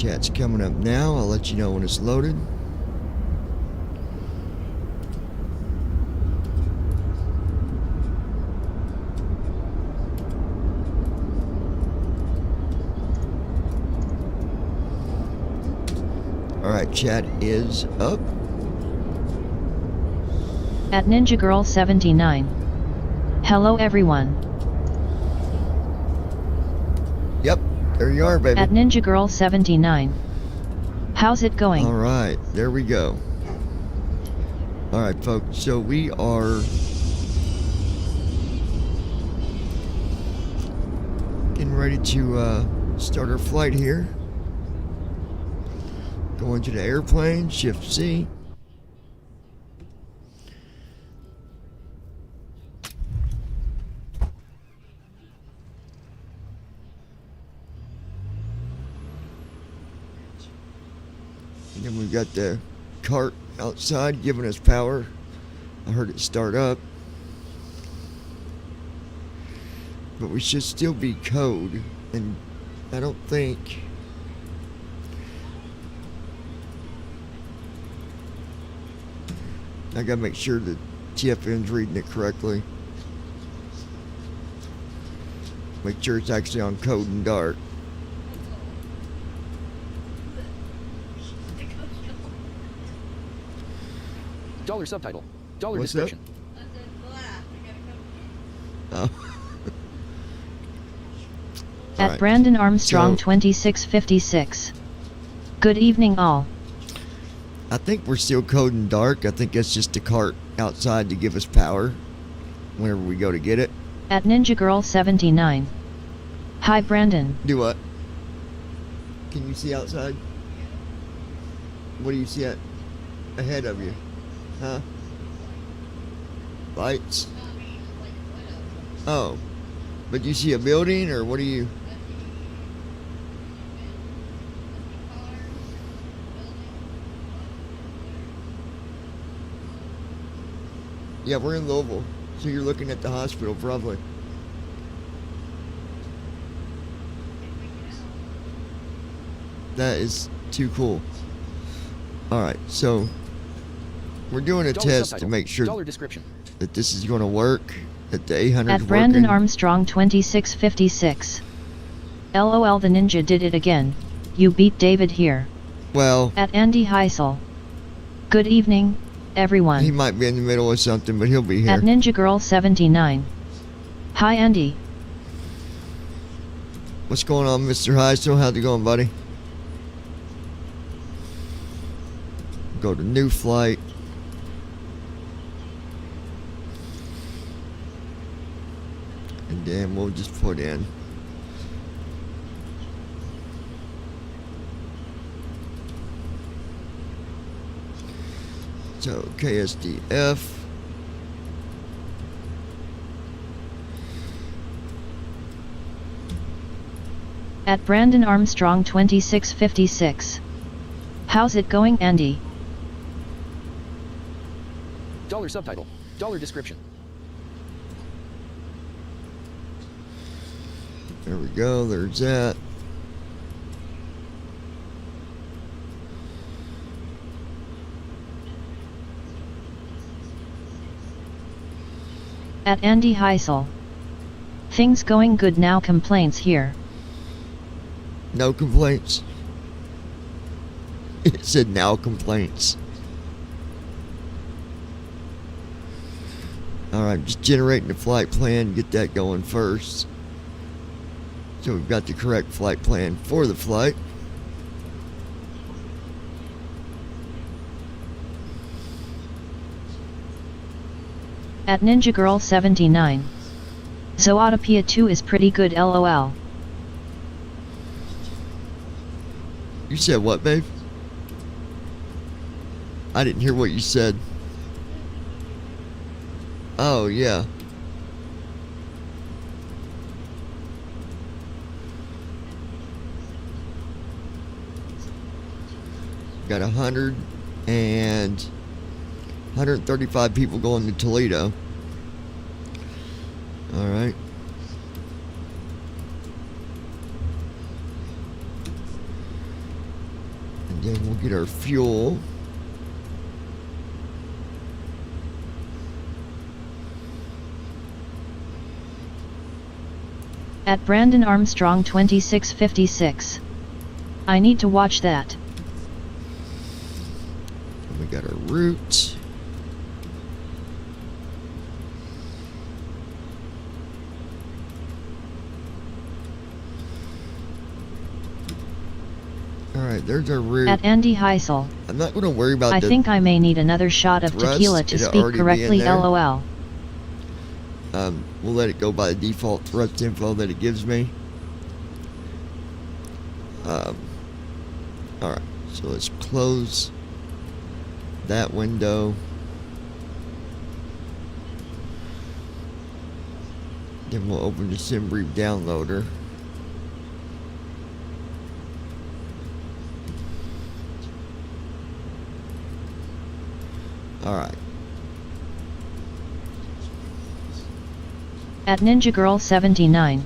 Chat's coming up now. I'll let you know when it's loaded. Alright, chat is up. At Ninja Girl 79. Hello everyone. Yep, there you are, baby. At Ninja Girl 79. How's it going? Alright, there we go. Alright, folks, so we are getting ready to start our flight here. Going to the airplane, Shift C. And then we've got the cart outside giving us power. I heard it start up. But we should still be code, and I don't think I gotta make sure that TFN's reading it correctly. Make sure it's actually on code and dark. Dollar subtitle. Dollar What's description. Oh. At Alright. Brandon Armstrong So- 2656. Good evening all. I think we're still coding dark. I think that's just the cart outside to give us power whenever we go to get it. At Ninja Girl 79. Hi Brandon. Do what? Can you see outside? What do you see ahead of you? Huh? Lights? Oh. But you see a building, or what do you... Yeah, we're in Louisville, so you're looking at the hospital probably. That is too cool. Alright, so we're doing a Dollar test subtitle. to make sure Dollar description. that this is going to work, that the 800 At is Brandon working. Armstrong 2656. LOL the ninja did it again. You beat David here. Well, At Andy Heisel. Good evening, everyone. he might be in the middle of something, but he'll be here. At Ninja Girl 79. Hi Andy. What's going on, Mr. Heisel? How's it going, buddy? Go to new flight. And then we'll just put in so KSDF. At Brandon Armstrong 2656. How's it going Andy? Dollar subtitle. Dollar description. There we go, there's that. At Andy Heisel. Things going good now complaints here. No complaints. It said now complaints. Alright, just generating the flight plan, get that going first. So we've got the correct flight plan for the flight. At Ninja Girl 79. Zootopia 2 is pretty good LOL. You said what, babe? I didn't hear what you said. Oh, yeah. Got 135 people going to Toledo. All right. Then we'll get our fuel. At Brandon Armstrong 2656. I need to watch that. And we got our route. Alright, there's our route. At Andy Heisel. I'm not going to worry about I think I may need another shot of thrust. tequila to It'll speak already be in correctly, there. lol. We'll let it go by the default thrust info that it gives me. Alright, so let's close that window. Then we'll open the SimBrief downloader. Alright. At Ninja Girl 79.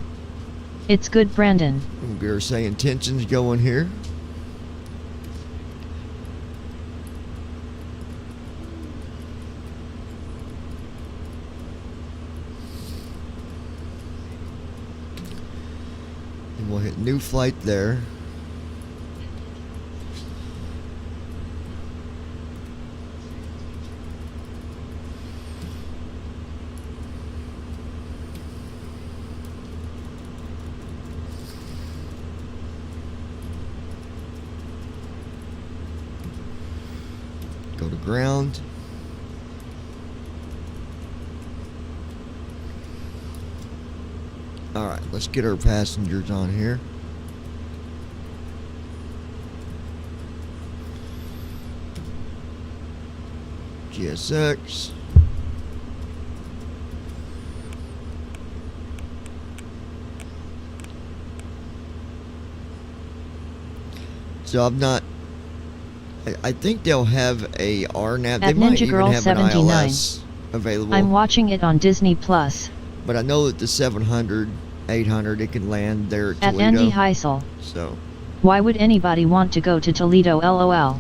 It's good, Brandon. We'll get our saying tensions going here. And we'll hit new flight there. Go to ground. Alright, let's get our passengers on here. GSX. So I'm not. I think they'll have a RNAV. They At might Ninja even Girl have an 79. ILS available. I'm watching it on Disney Plus. But I know that the 700, 800, it can land there at At Toledo. Andy Heisel. So Why would anybody want to go to Toledo, lol?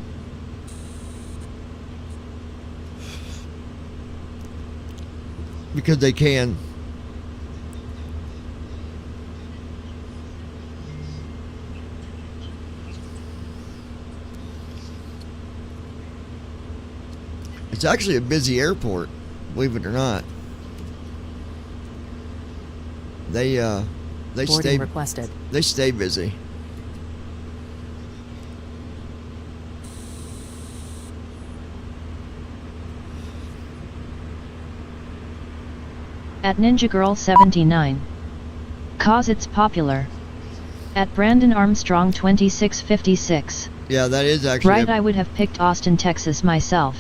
because they can. It's actually a busy airport, believe it or not. They Boarding requested. They stay busy. At Ninja Girl 79. Cause it's popular. At Brandon Armstrong 2656. Yeah, that is actually Right, I would have picked Austin, Texas myself.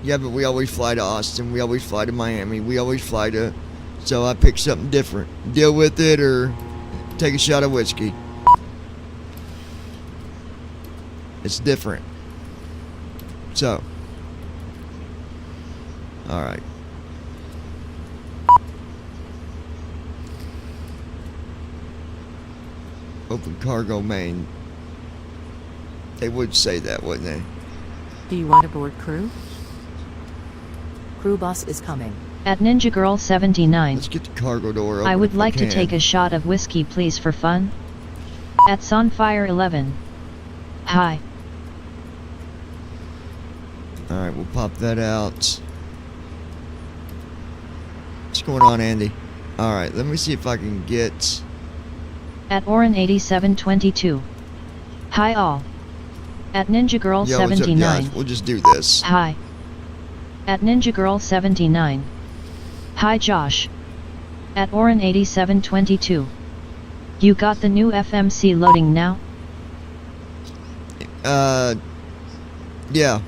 Yeah, but we always fly to Austin. We always fly to Miami. We always fly to. So I picked something different. Deal with it or take a shot of whiskey. It's different. So. Alright. Open cargo main. They would say that, wouldn't they? Do you want to board crew? Crew bus is coming. At Ninja Girl 79. Let's get the cargo door open. I would if like to can. take a shot of whiskey, please, for fun. At Sunfire 11. Hi. Alright, we'll pop that out. What's going on, Andy? Alright, let me see if I can get. At Orin 8722. Hi all. At Ninja Girl Yo, what's up, 79. guys? We'll just do this. Hi. At Ninja Girl 79. Hi Josh. At Orin 8722. You got the new FMC loading now? Yeah.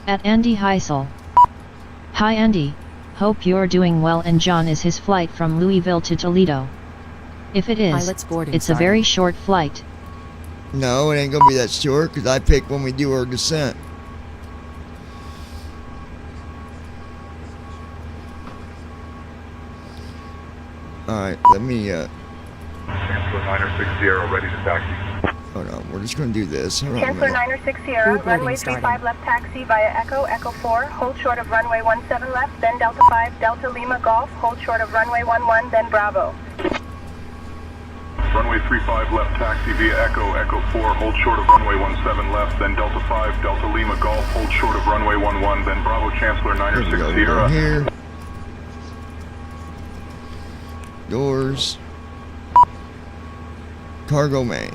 At Andy Heisel. Hi Andy. Hope you're doing well and John is his flight from Louisville to Toledo. If it is, Pilot's boarding it's a started. very short flight. No, it ain't gonna be that short, because I pick when we do our descent. Alright, let me, Chancellor 906 Sierra, ready to taxi. hold on, we're just gonna do this. Hold on a Chancellor minute. 906 Sierra, Crew runway boarding started. 35 left taxi via Echo, Echo 4, hold short of runway 17 left, then Delta 5, Delta Lima Golf, hold short of runway 11, then Bravo. Runway 35 left taxi via Echo, Echo 4, hold short of runway 17 left, then Delta 5, Delta Lima Golf, hold short of runway 11, then Bravo Chancellor There we 906 go, we're Sierra. going here. Doors. Cargo main.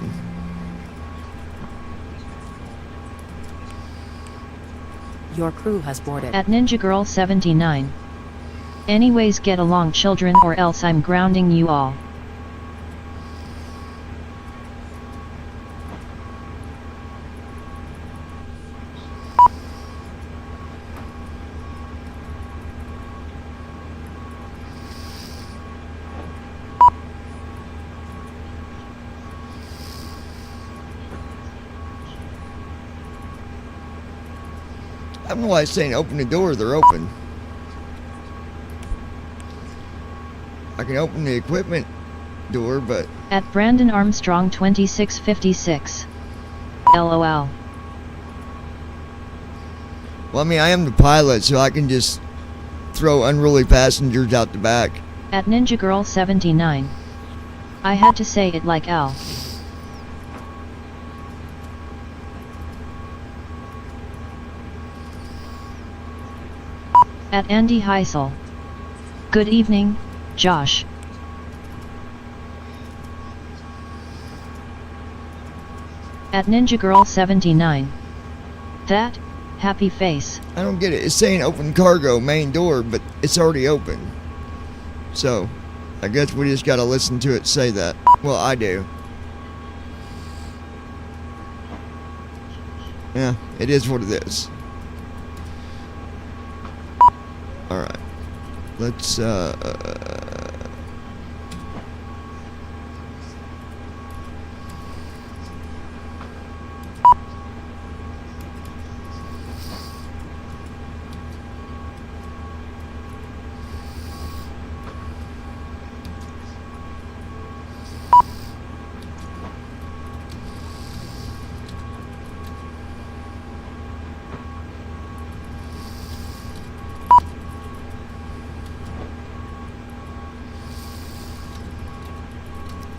Your crew has boarded. At Ninja Girl 79. Anyways, get along, children, or else I'm grounding you all. I don't know why it's saying open the door, they're open. I can open the equipment door, but At Brandon Armstrong 2656. LOL. well, I mean, I am the pilot, so I can just throw unruly passengers out the back. At Ninja Girl 79. I had to say it like L. At Andy Heisel. Good evening, Josh. At Ninja Girl 79. That, happy face. I don't get it. It's saying open cargo main door, but it's already open. So, I guess we just gotta listen to it say that. Well, I do. Yeah, it is what it is. Alright. Let's,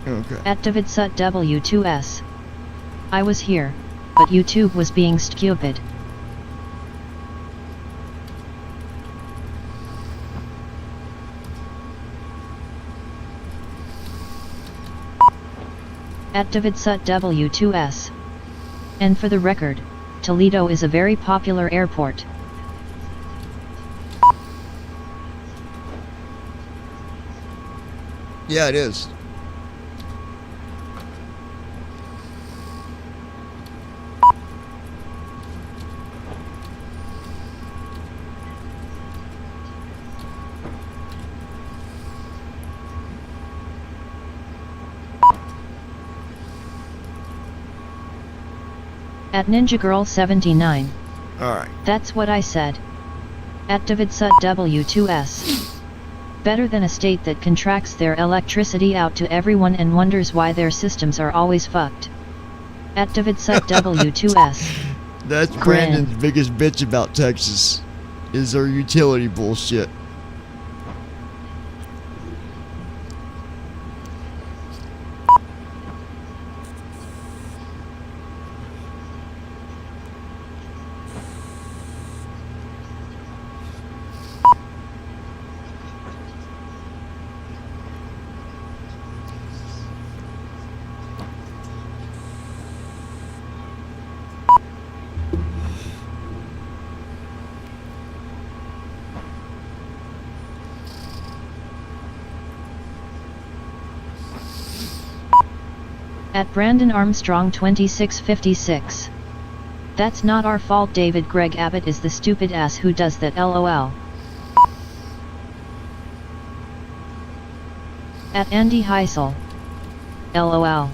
okay. At Davidsut W2S. I was here, but YouTube was being stupid. At Davidsut W2S. And for the record, Toledo is a very popular airport. Yeah, it is. At Ninja Girl 79. Alright. That's what I said. At Davidsut W2S. Better than a state that contracts their electricity out to everyone and wonders why their systems are always fucked. At Davidsut W2S. That's Grand. Brandon's biggest bitch about Texas, is their utility bullshit. At Brandon Armstrong 2656. That's not our fault. David Greg Abbott is the stupid ass who does that, LOL. At Andy Heisel. LOL.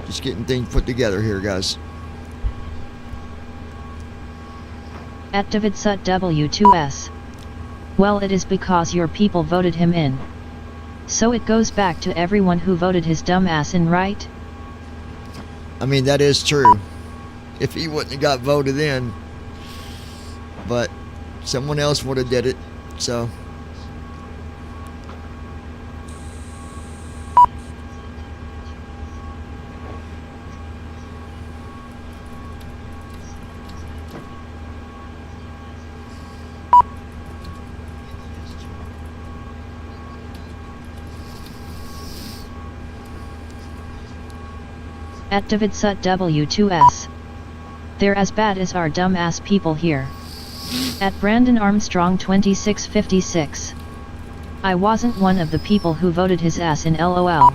Just getting things put together here, guys. At Davidsut W2S. Well, it is because your people voted him in. So it goes back to everyone who voted his dumb ass in, right? I mean, that is true. If he wouldn't have got voted in, but someone else would have did it, so. At Davidsut W2S. They're as bad as our dumb ass people here. At Brandon Armstrong 2656. I wasn't one of the people who voted his ass in, LOL.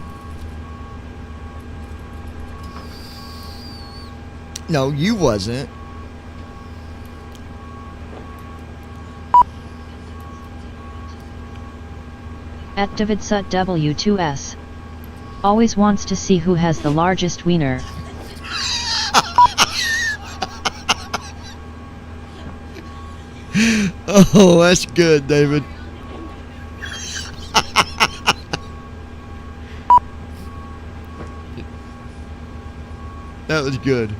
No, you wasn't. At Davidsut W2S. Always wants to see who has the largest wiener. Oh, that's good, David. That was good.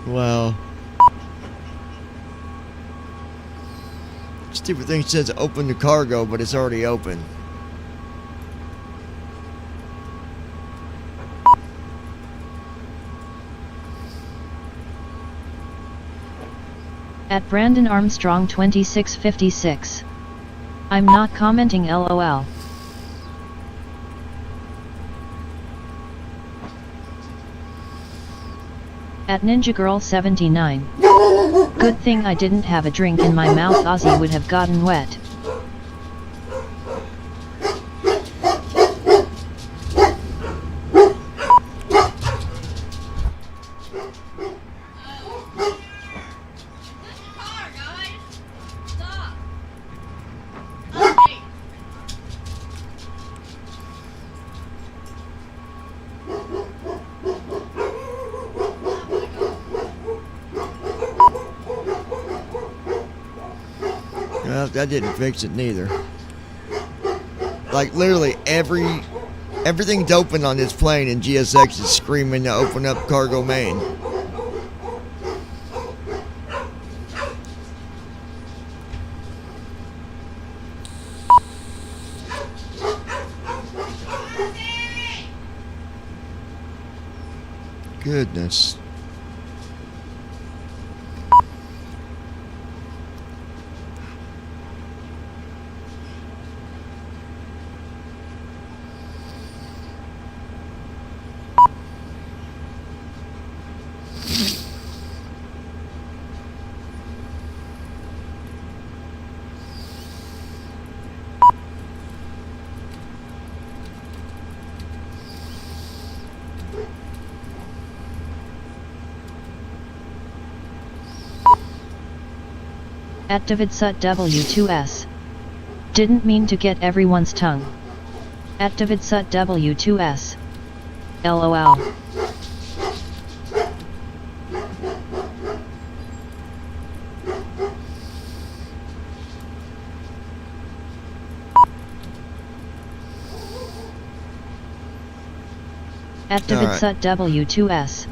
Wow. Stupid thing says open to cargo, but it's already open. At Brandon Armstrong 2656. I'm not commenting, LOL. At Ninja Girl 79. Good thing I didn't have a drink in my mouth, Ozzy would have gotten wet. Well, that didn't fix it neither. Like literally everything's open on this plane, and GSX is screaming to open up cargo main. Goodness. At Davidsut W2S. Didn't mean to get everyone's tongue. At Davidsut W2S. LOL. At Davidsut W2S.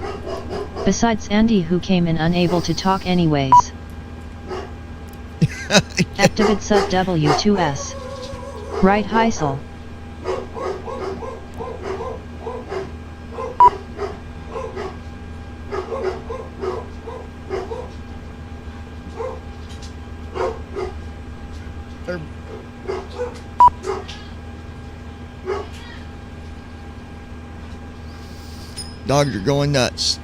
Besides Andy, who came in unable to talk anyways. At Davidsut W2S. Right, Heisel. Dogs are going nuts.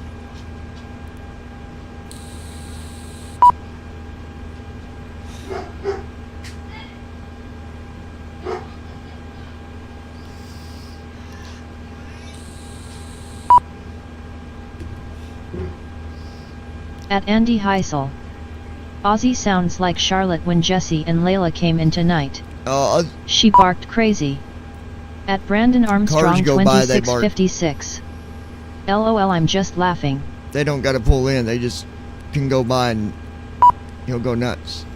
At Andy Heisel. Ozzy sounds like Charlotte when Jesse and Layla came in tonight. She barked crazy. At Brandon Armstrong 2656. LOL, I'm just laughing. They don't gotta pull in, they just can go by and he'll go nuts.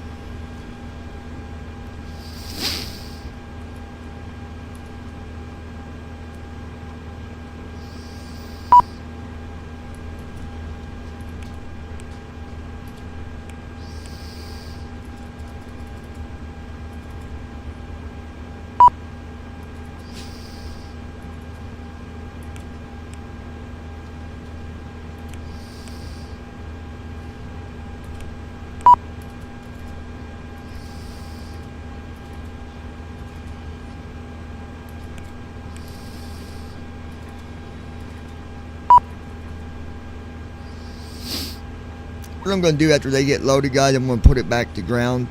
What I'm going to do after they get loaded, guys, I'm going to put it back to ground,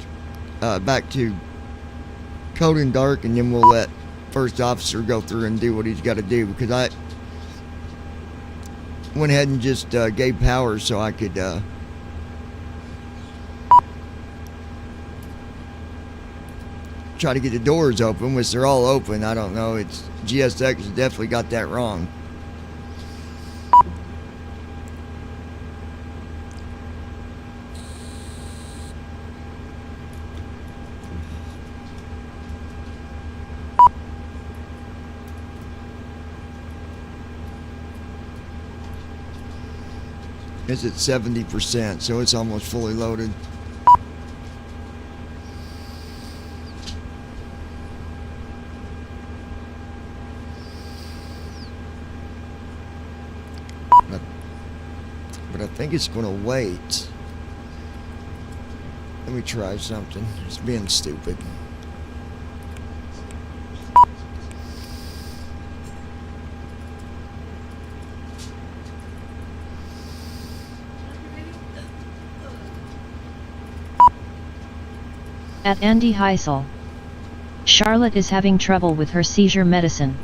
back to code and dark, and then we'll let first officer go through and do what he's got to do, because I went ahead and just gave power so I could try to get the doors open, which they're all open. I don't know, it's GSX has definitely got that wrong. It's at 70%, so it's almost fully loaded. But I think it's going to wait. Let me try something. It's being stupid. At Andy Heisel. Charlotte is having trouble with her seizure medicine.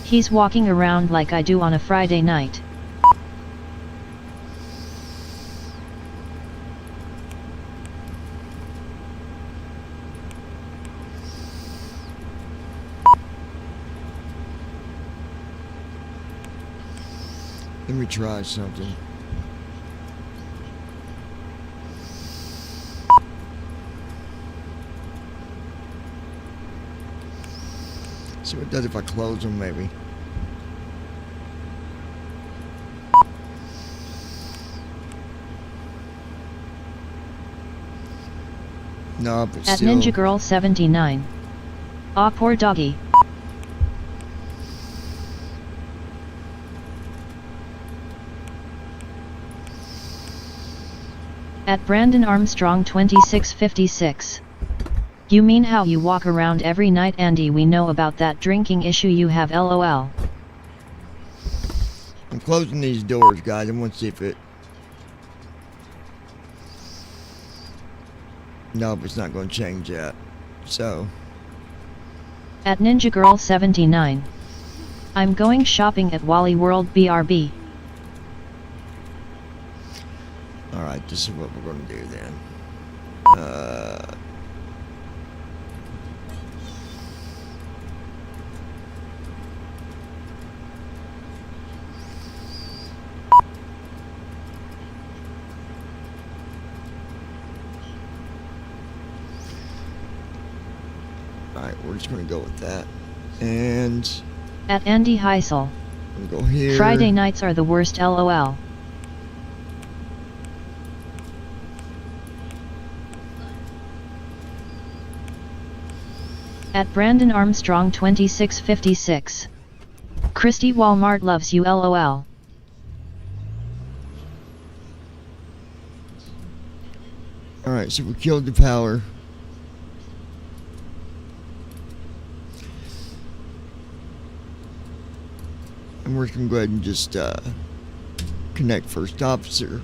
He's walking around like I do on a Friday night. Let me try something. See what it does if I close them, maybe. No, but at still. Ninja Girl 79. Aw, poor doggy. At Brandon Armstrong 2656. You mean how you walk around every night, Andy? We know about that drinking issue you have, LOL. I'm closing these doors, guys. I want to see if it... Nope, it's not going to change that. So... At Ninja Girl 79. I'm going shopping at Wally World BRB. Alright, this is what we're going to do then. Alright, we're just going to go with that. And... At Andy Heisel. We'll go here. Friday nights are the worst, LOL. At Brandon Armstrong 2656. Christy Walmart loves you, LOL. Alright, so we killed the power. And we're going to go ahead and just connect first officer.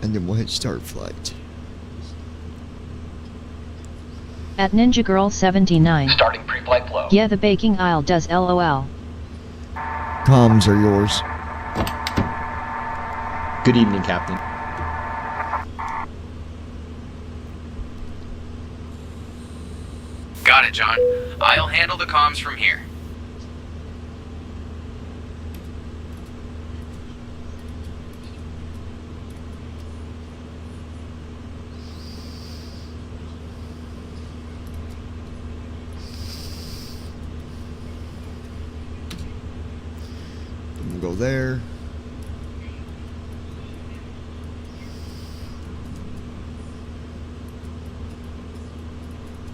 And then we'll hit start flight. At Ninja Girl 79. Starting pre-flight flow. Yeah, the baking aisle does LOL. Comms are yours. Good evening, Captain. Got it, John. I'll handle the comms from here. We'll go there.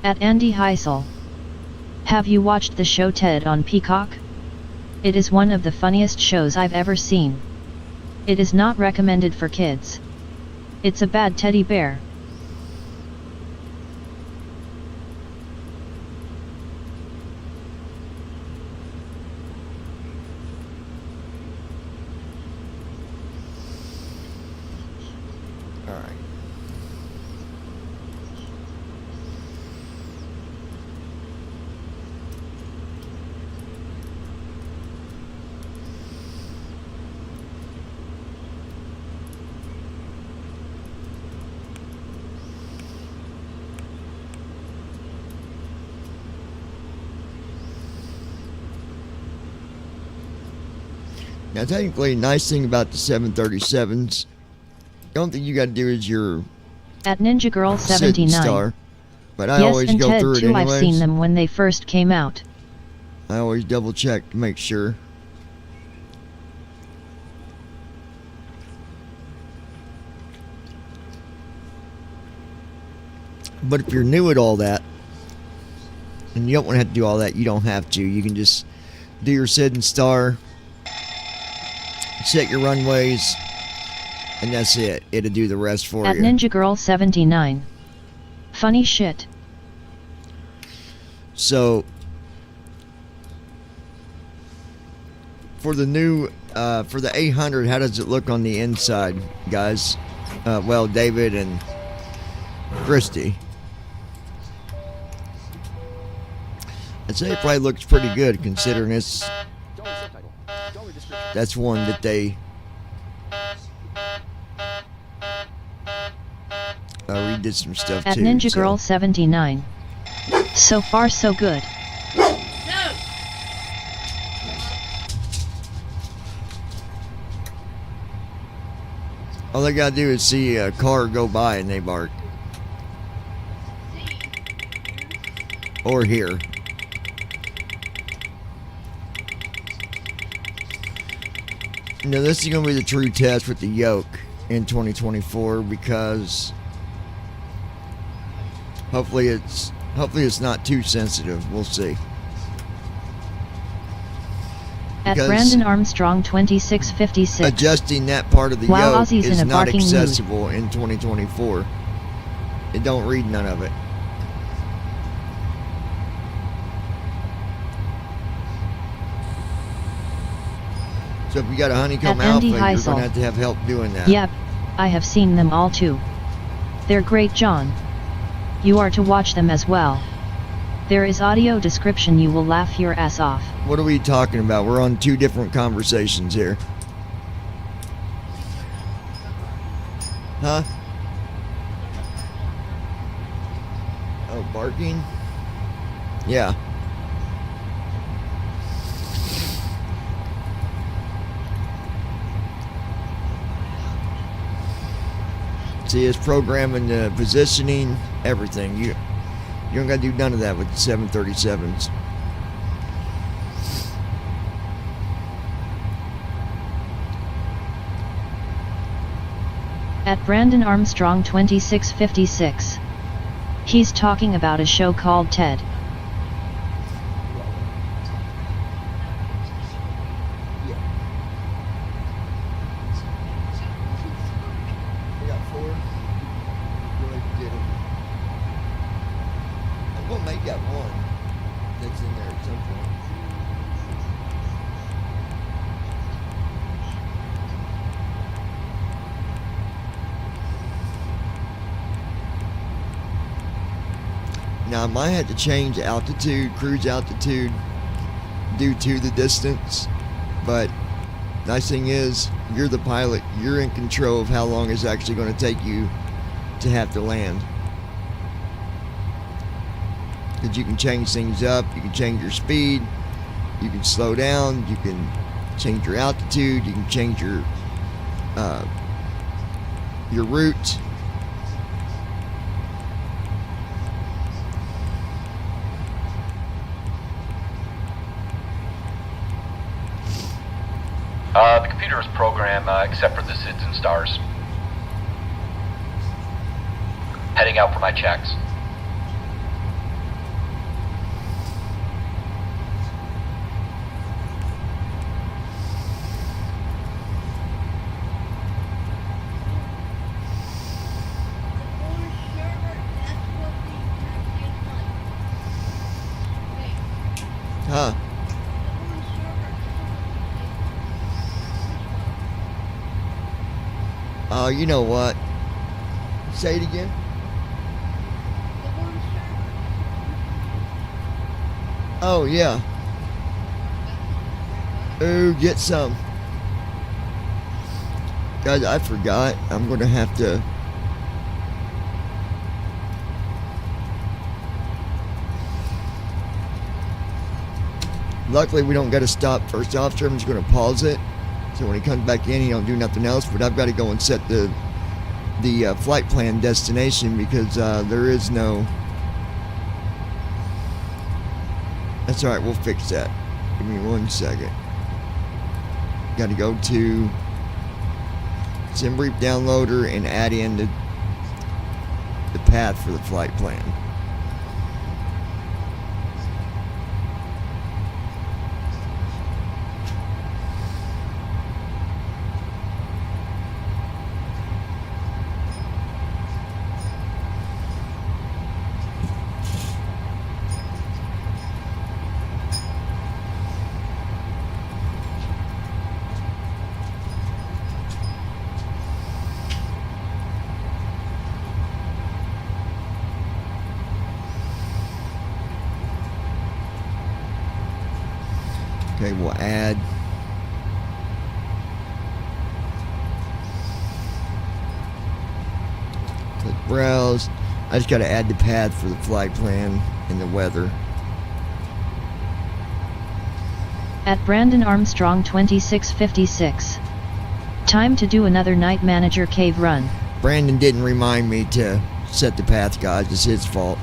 At Andy Heisel. Have you watched the show Ted on Peacock? It is one of the funniest shows I've ever seen. It is not recommended for kids. It's a bad teddy bear. Alright. Now, technically, nice thing about the 737s, the only thing you got to do is your At Ninja Girl sit and 79. star. But I Yes, always and go Ted through it too. anyways. I've seen them when they first came out. I always double check to make sure. But if you're new at all that, and you don't want to have to do all that, you don't have to. You can just do your sit and star, set your runways, and that's it. It'll do the rest for At you. Ninja Girl 79. Funny shit. So, for the new, for the 800, how does it look on the inside, guys? Well, David and Christy. I'd say it probably looks pretty good considering it's, Dollar subtitle. Dollar description. that's one that they redid some stuff At too. Ninja so. Girl 79. So far so good. All they gotta do is see a car go by and they bark. Or hear. Now this is gonna be the true test with the yoke in 2024 because hopefully it's not too sensitive. We'll see. At Because Brandon Armstrong 2656. adjusting that part of the Wow, yoke Ozzy's is in a not barking mood. accessible in 2024. It don't read none of it. So if you got a honeycomb At alpha, Andy you're Heisel. going to have help doing that. Yep, I have seen them all too. They're great, John. You are to watch them as well. There is audio description, you will laugh your ass off. What are we talking about? We're on two different conversations here. Huh? Oh, barking? Yeah. See, it's programming the positioning, everything. You don't got to do none of that with the 737s. At Brandon Armstrong 2656. He's talking about a show called Ted. we can get them. I'm gonna make that one that's in there at some point. Now I might have to change altitude, cruise altitude, due to the distance, but nice thing is, you're the pilot, you're in control of how long it's actually going to take you to have to land. Because you can change things up, you can change your speed, you can slow down, you can change your altitude, you can change your route. The computer is programmed except for the SIDS and stars. Heading out for my checks. Huh. Oh, you know what? Say it again. Oh, yeah. Ooh, get some. Guys, I forgot. I'm going to have to... Luckily, we don't got to stop first officer. I'm just going to pause it. So when he comes back in, he don't do nothing else. But I've got to go and set the flight plan destination because there is no... That's alright, we'll fix that. Give me 1 second. Got to go to SimBrief Downloader and add in the path for the flight plan. Okay, we'll add. Click browse. I just got to add the path for the flight plan and the weather. At Brandon Armstrong 2656. Time to do another Night Manager cave run. Brandon didn't remind me to set the path, guys. It's his fault.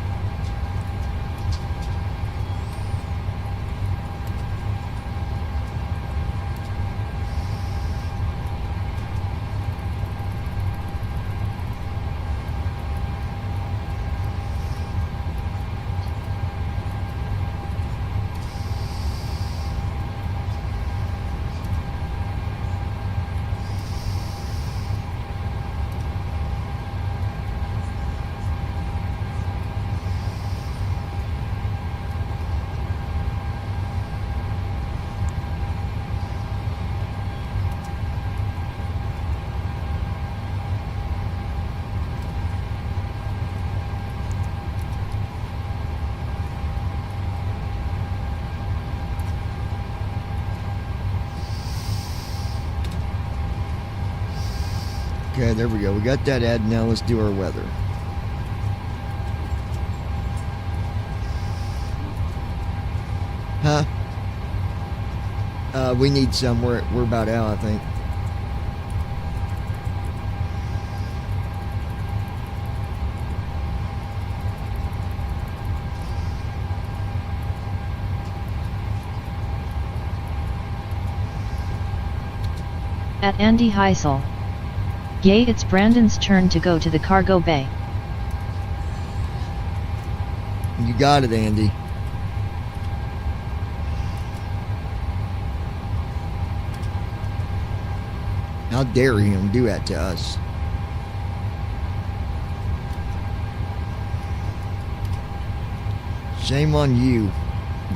Okay, there we go. We got that ad. Now let's do our weather. Huh? We need some. We're about out, I think. At Andy Heisel. Yay, it's Brandon's turn to go to the cargo bay. You got it, Andy. How dare him do that to us? Shame on you,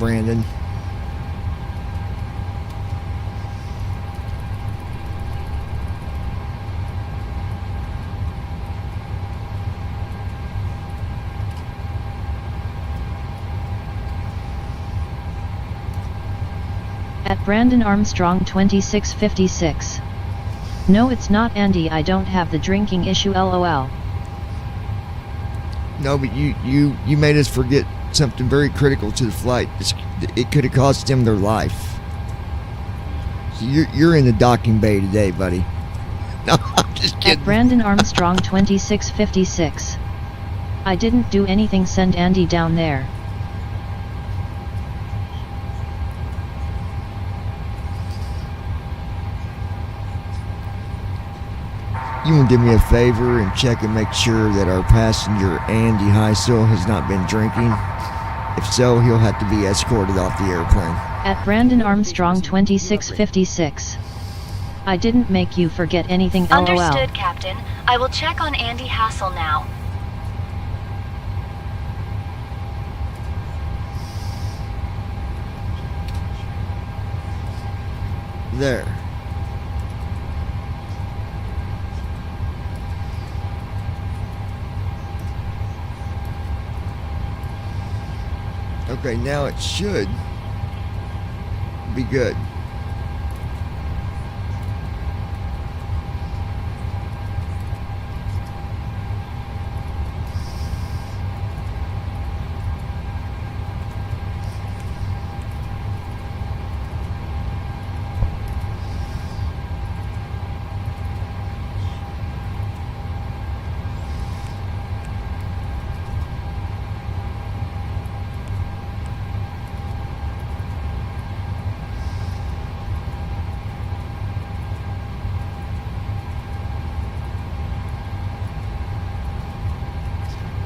Brandon. At Brandon Armstrong 2656. No, it's not Andy, I don't have the drinking issue, lol. No, but you made us forget something very critical to the flight. It could have cost them their life. So you're in the docking bay today, buddy. No, I'm just kidding. At Brandon Armstrong 2656. I didn't do anything, send Andy down there. You want to do me a favor and check and make sure that our passenger Andy Heisel has not been drinking? If so, he'll have to be escorted off the airplane. At Brandon Armstrong 2656. I didn't make you forget anything, lol. Understood, Captain. I will check on Andy Hassel now. There. Okay, now it should be good.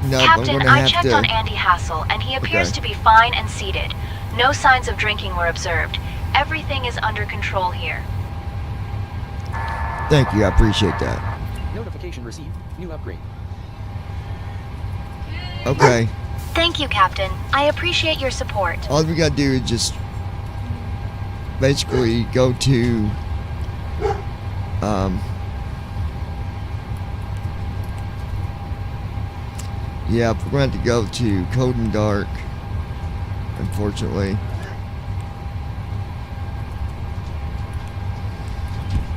No, Captain, I'm I have checked to, on Andy Hassel, and he appears Okay. to be fine and seated. No signs of drinking were observed. Everything is under control here. Thank you, I appreciate that. Notification received. New upgrade. Okay, Thank you, Captain. I appreciate your support. all we gotta do is just basically go to yeah, we're going to have to go to Code and Dark, unfortunately.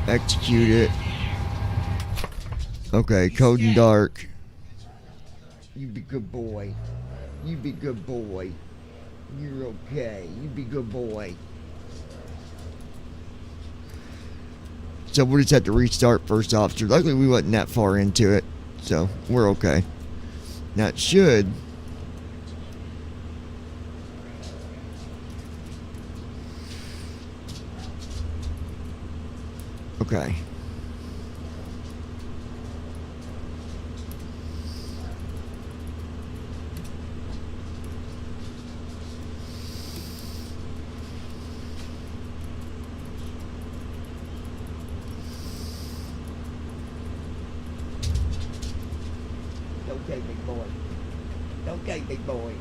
Execute it. Okay, Code and Dark. You be good boy. You be good boy. You're okay. You be good boy. So we'll just have to restart first officer. Luckily we wasn't that far into it, so we're okay. Now it should. Okay. Okay, big boy. Okay, big boy.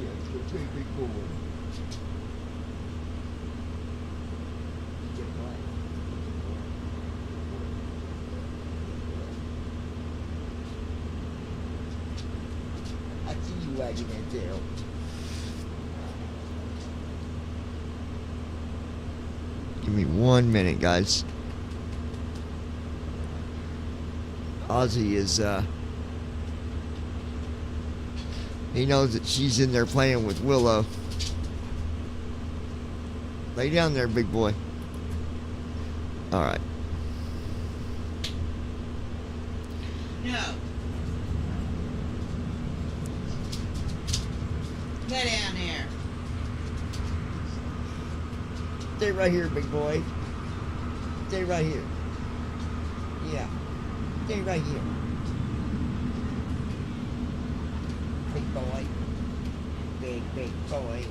Yes, okay, big boy. Get right. I see you wagging that tail. Give me 1 minute, guys. Ozzy is, he knows that she's in there playing with Willow. Lay down there, big boy. Alright. No. Lay down there. Stay right here, big boy. Stay right here. Yeah. Stay right here. Big boy. Big boy.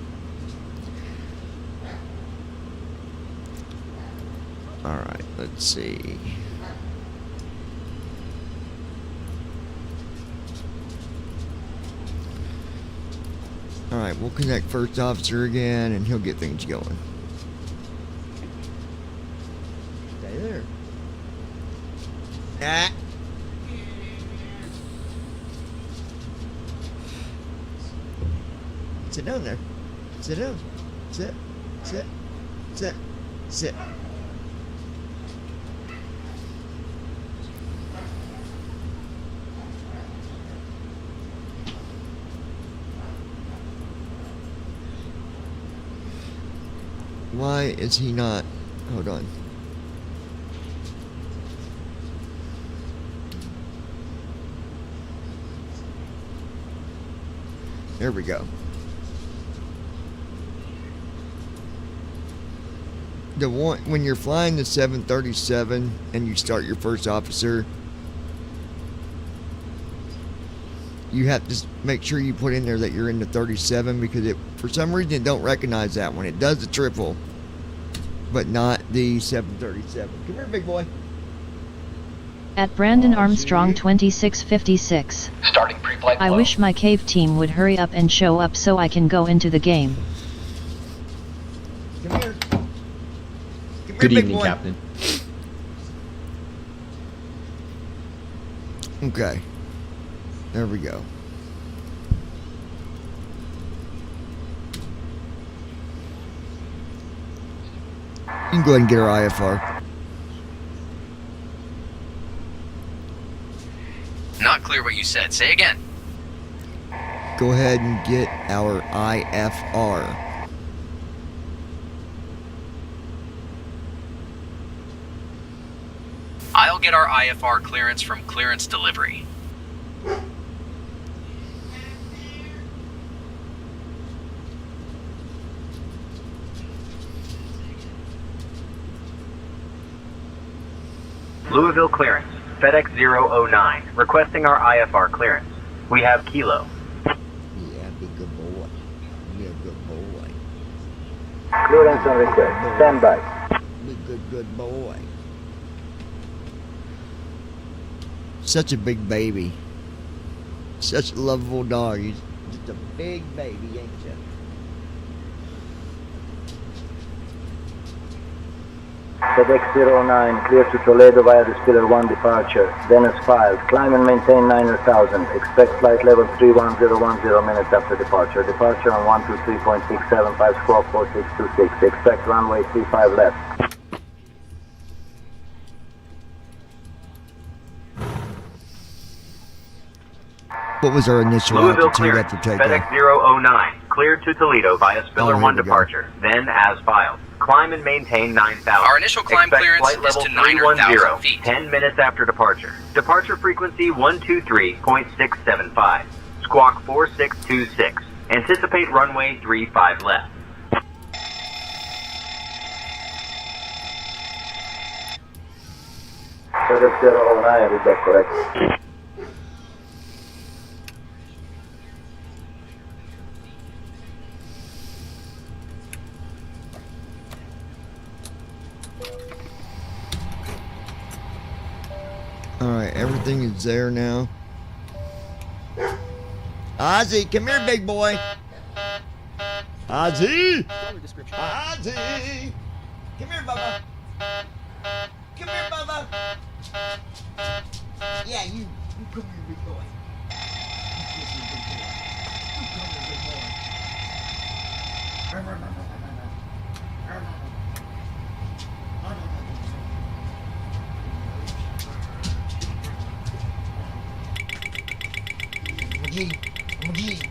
Alright, let's see. Alright, we'll connect first officer again and he'll get things going. Stay there. Ah. Sit down there. Sit down. Sit. Sit. Sit. Sit. Why is he not? Hold on. There we go. The one when you're flying the 737 and you start your first officer, you have to make sure you put in there that you're in the 37 because it, for some reason, it don't recognize that one. It does the triple, but not the 737. Come here, big boy. At Brandon Armstrong 2656. Starting pre-flight I flow. wish my cave team would hurry up and show up so I can go into the game. Come here. Come Good here, big evening, boy. Captain. Okay. There we go. You can go ahead and get our IFR. Not clear what you said. Say again. Go ahead and get our IFR. I'll get our IFR clearance from clearance delivery. Louisville clearance. FedEx 009. Requesting our IFR clearance. We have Kilo. Yeah, be a good boy. Be a good boy. Clearance on request. Stand by. Be a good boy. Such a big baby. Such a lovable dog. He's just a big baby, ain't you? FedEx 09. Clear to Toledo via the Spiller 1 departure. Dennis filed. Climb and maintain 9,000. Expect flight level 31010 minutes after departure. Departure on 123.675 squawk 4626. Expect runway 35 left. What was our initial Louisville altitude clearance. after takeoff? FedEx 009. Cleared to Toledo via Spiller Oh, here 1 we go. departure. Then as filed. Climb and maintain 9,000. Our initial climb Expect clearance flight is level to 9,000 310, feet. 10 minutes after departure. Departure frequency 123.675. Squawk 4626. Anticipate runway 35 left. FedEx 009, is that correct? Alright, everything is there now. Ozzy, come here, big boy. Ozzy! Driver description. Ozzy! Come here, Bubba. Come here, Bubba. Yeah, you come here, big boy. You come here, big boy. You come here, big boy. McGee.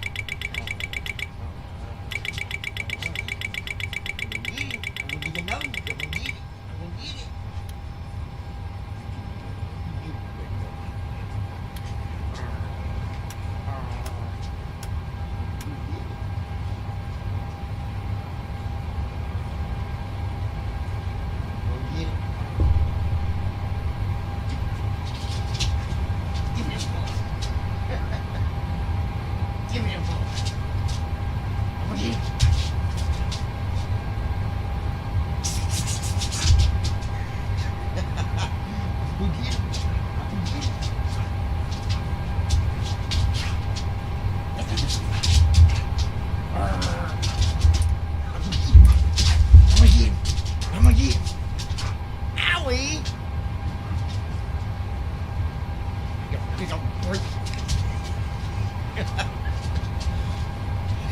Give me a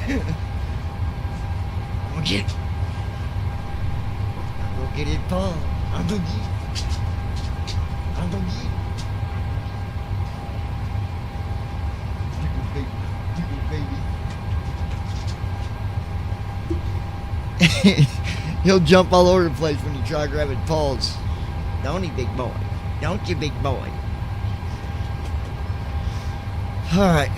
gonna get it. I'm gonna get it, Paul. I'm gonna get it. I'm gonna get it. He'll jump all over the place when you try grabbing Paul's. Don't he, big boy? Don't you, big boy? All right.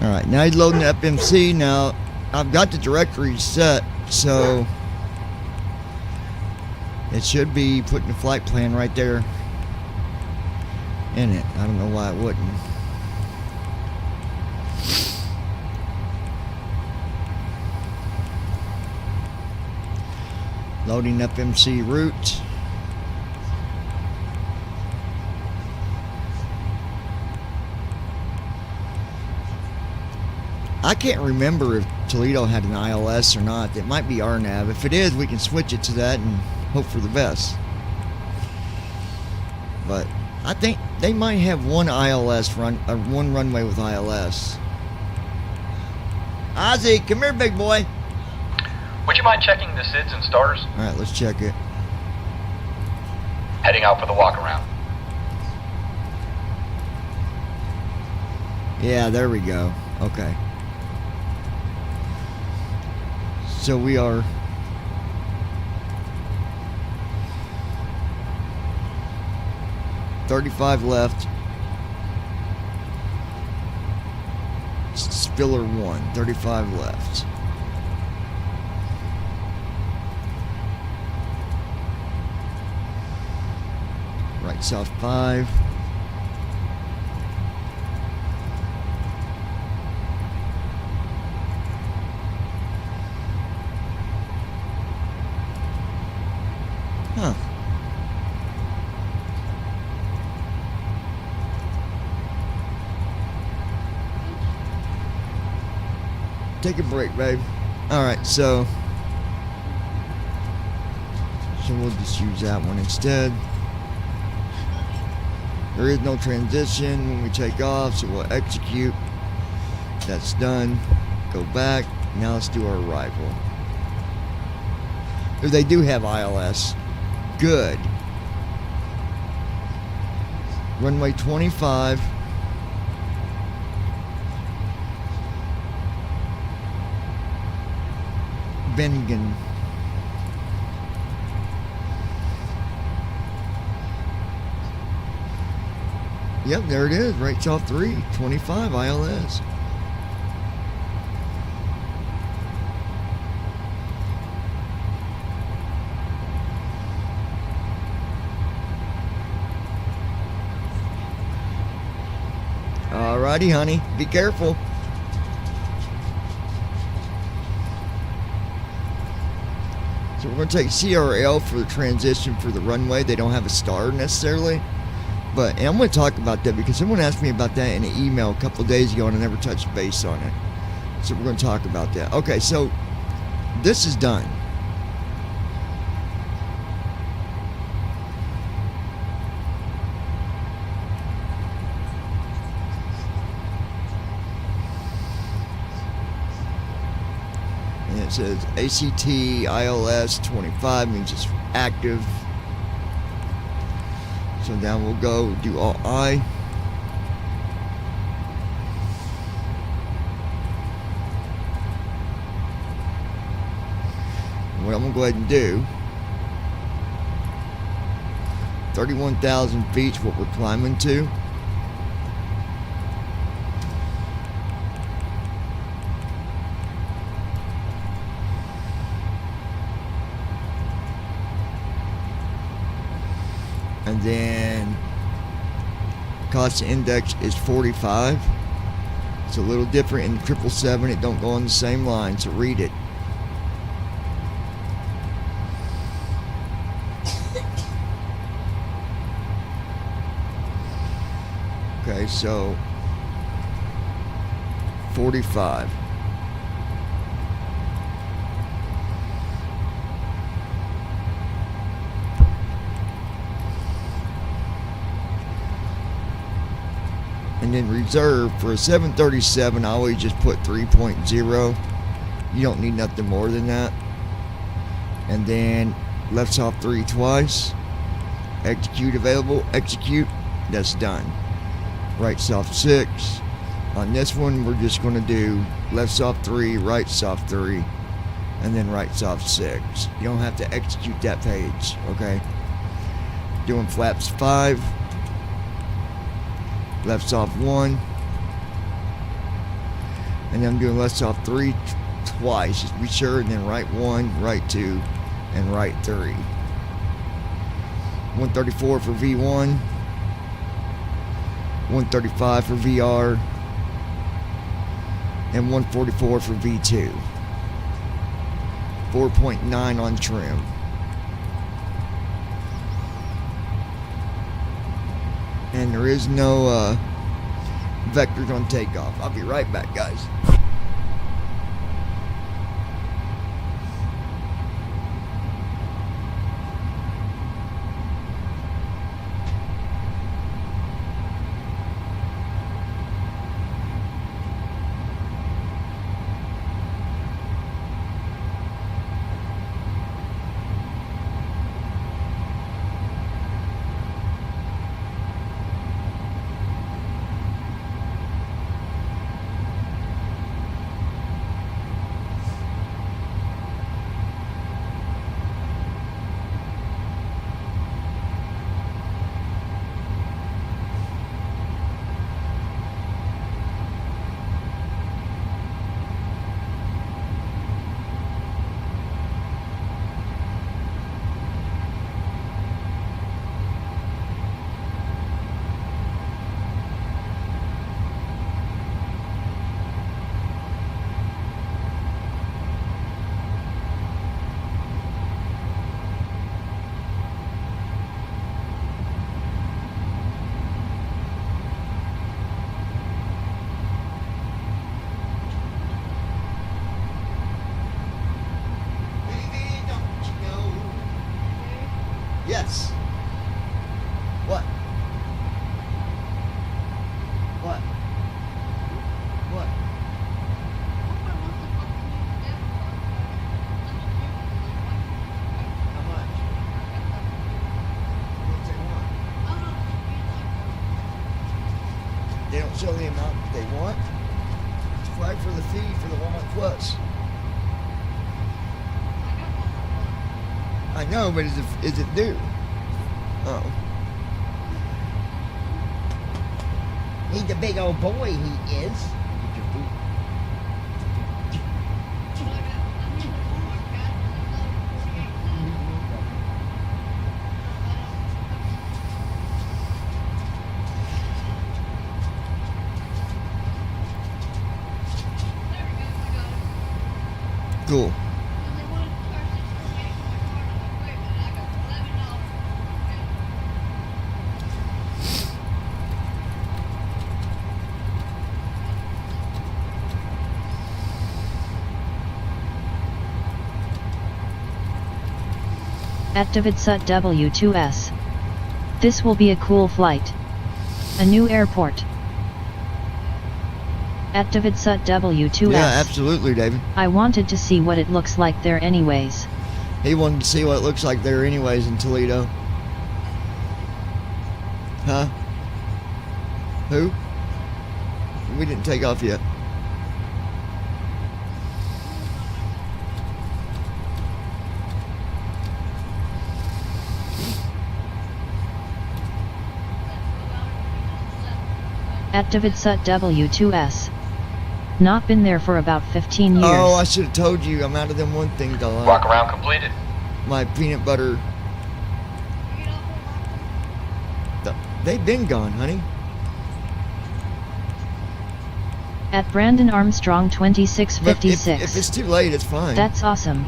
All right, now he's loading the FMC. Now, I've got the directory set, so it should be putting the flight plan right there in it. I don't know why it wouldn't. Loading FMC route. I can't remember if Toledo had an ILS or not. It might be RNAV. If it is, we can switch it to that and hope for the best. But I think they might have one ILS one runway with ILS. Ozzy, come here, big boy. Would you mind checking the SIDS and stars? All right, let's check it. Heading out for the walk around. Yeah, there we go. Okay. So we are .35 left. Spiller 1, 35 left. Right south 5. Huh. Take a break, babe. Alright, so we'll just use that one instead. There is no transition when we take off, so we'll execute. That's done. Go back. Now let's do our arrival. If they do have ILS. Good. Runway 25. Bengen. Yep, there it is. Right off 3. 25 ILS. Alrighty, honey. Be careful. So we're going to take CRL for the transition for the runway. They don't have a star necessarily. And I'm going to talk about that because someone asked me about that in an email a couple of days ago and I never touched base on it. So we're going to talk about that. Okay, so this is done. And it says ACT ILS 25 means it's active. So now we'll go do all I. What I'm going to go ahead and do, 31,000 feet is what we're climbing to. And then cost index is 45. It's a little different in the 777. It don't go on the same line, so read it. Okay, so 145. And then reserve for a 737, I always just put 3.0. You don't need nothing more than that. And then left off 3 twice. Execute available, execute, that's done. Right soft 6. On this one, we're just going to do left soft 3, right soft 3, and then right soft 6. You don't have to execute that page, okay? Doing flaps 5. Left soft 1. And then I'm doing left soft 3 twice, just to be sure, and then right 1, right 2, and right 3. 134 for V1, 135 for VR, and 144 for V2. 4.9 on trim. And there is no vectors on takeoff. I'll be right back, guys. Yes. What? What? What? How much? What they want? They don't show the amount that they want. It's flag for the fee for the Walmart Plus. I know, but is it due? Oh. He's a big old boy, he is. Get your feet. Cool. Activate SUT W2S. This will be a cool flight. A new airport. Activate SUT W2S. Yeah, absolutely, David. I wanted to see what it looks like there anyways. He wanted to see what it looks like there anyways in Toledo. Huh? Who? We didn't take off yet. Activate SUT W2S. Not been there for about 15 years. Oh, I should have told you. I'm out of them one thing, though. Walk around completed. My peanut butter. They've been gone, honey. At Brandon Armstrong 2656. If it's too late, it's fine. That's awesome.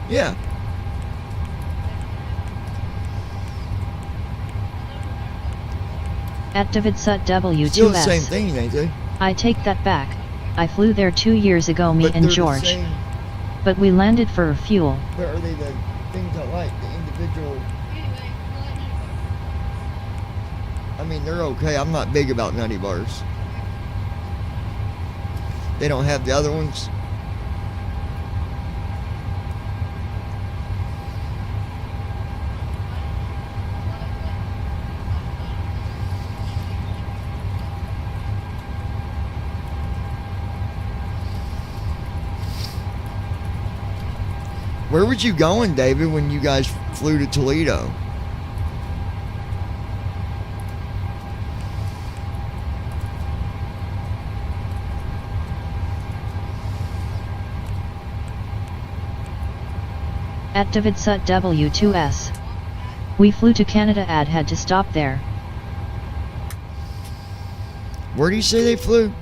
Yeah. At Davidsut W2S. Still the same thing, ain't they? I take that back. I flew there 2 years ago, me But and they're the George. same. But we landed for fuel. But are they the things I like? The individual. I mean, they're okay. I'm not big about nutty bars. They don't have the other ones. Where was you going, David, when you guys flew to Toledo? At Davidsut W2S. We flew to Canada and had to stop there. Where do you say they flew?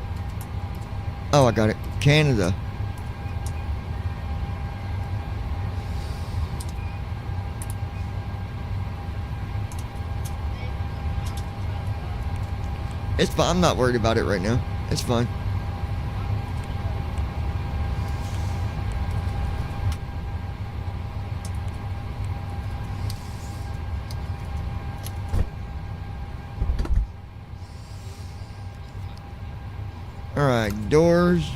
Oh, I got it. Canada. It's fine. I'm not worried about it right now. It's fine. Alright, doors.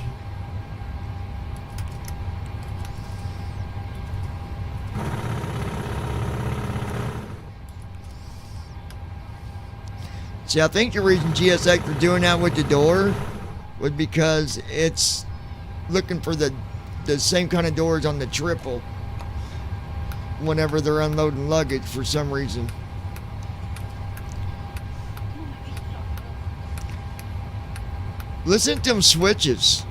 See, I think the reason GSX were doing that with the door was because it's looking for the same kind of doors on the triple whenever they're unloading luggage for some reason. Listen to them switches.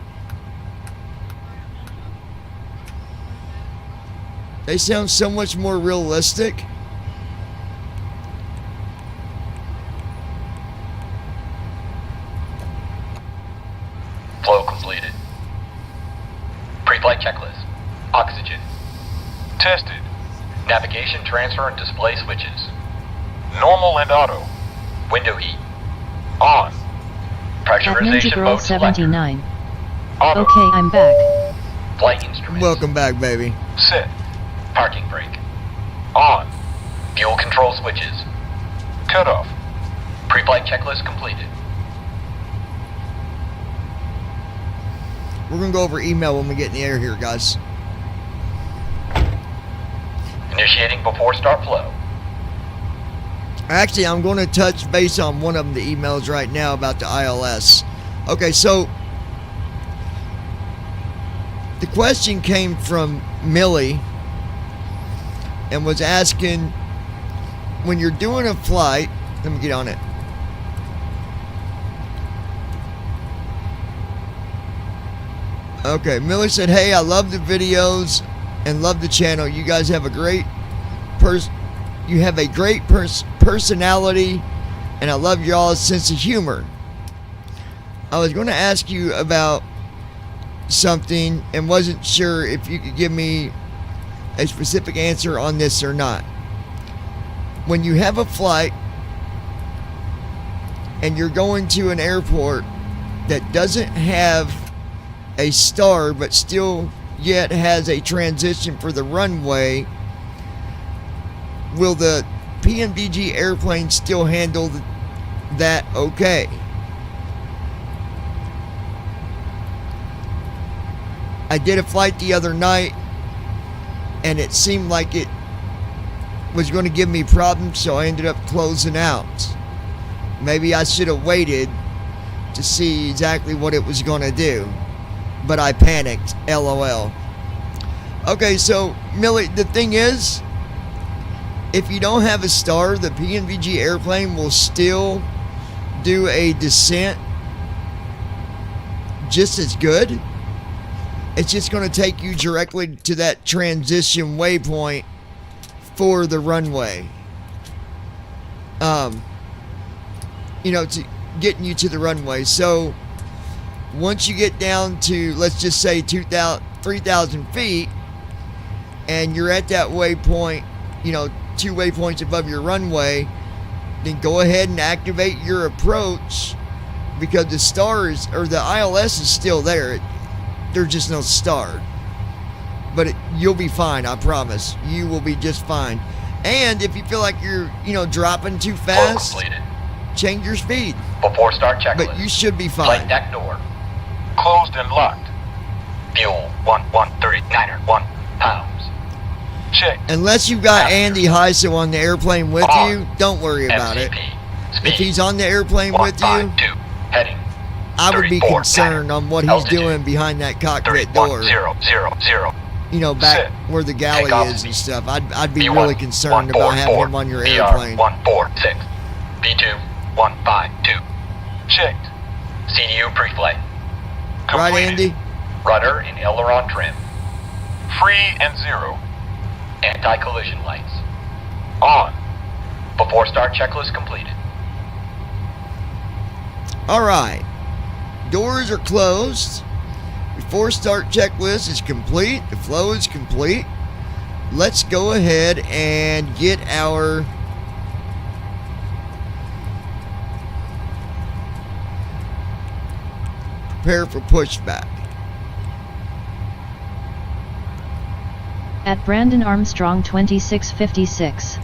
They sound so much more realistic. Flow completed. Pre-flight checklist. Oxygen. Tested. Navigation, transfer, and display switches. Normal and auto. Window heat. On. At Ninja Pressurization Girl mode selector. 79. Auto. Okay, I'm back. Flight instruments. Welcome back, baby. Set. Parking brake. On. Fuel control switches. Cut off. Pre-flight checklist completed. We're going to go over email when we get in the air here, guys. Initiating before start flow. Actually, I'm going to touch base on one of them, the emails right now about the ILS. Okay, so the question came from Millie and was asking, when you're doing a flight, let me get on it. Okay, Millie said, hey, I love the videos and love the channel. You guys have a great personality, and I love y'all's sense of humor. I was going to ask you about something and wasn't sure if you could give me a specific answer on this or not. When you have a flight and you're going to an airport that doesn't have a star but still yet has a transition for the runway, will the PNVG airplane still handle that okay? I did a flight the other night and it seemed like it was going to give me problems, so I ended up closing out. Maybe I should have waited to see exactly what it was going to do, but I panicked, LOL. Okay, so Millie, the thing is, if you don't have a star, the PNVG airplane will still do a descent just as good. It's just going to take you directly to that transition waypoint for the runway. To getting you to the runway. So once you get down to, let's just say 3,000 feet, and you're at that waypoint, 2 waypoints above your runway, then go ahead and activate your approach, because the stars or the ILS is still there. There's just no star. But you'll be fine, I promise. You will be just fine. And if you feel like you're, dropping too fast, change your speed. Before start checklist. But you should be fine. Flight deck door. Closed and locked. Fuel 139 1 pounds. Check. Unless you've got Andy Heiso on the airplane with you, don't worry about it. If he's on the airplane with you, heading. I would be concerned on what he's doing behind that cockpit door. 000. Back where the galley is and stuff. I'd be really concerned about having him on your airplane. B146. B2 152. Checked. CDU pre-flight. Right, Andy? Rudder and aileron trim. Free and 0. Anti-collision lights. On. Before start checklist completed. Alright. Doors are closed. Before start checklist is complete. The flow is complete. Let's go ahead and get our prepare for pushback. At Brandon Armstrong 2656.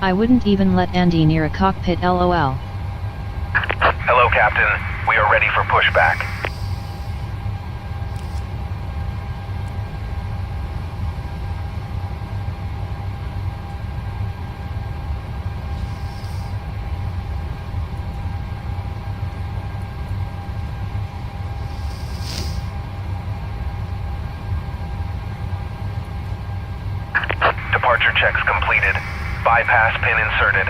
I wouldn't even let Andy near a cockpit, LOL. Hello, Captain. We are ready for pushback. Departure checks completed. Bypass pin inserted.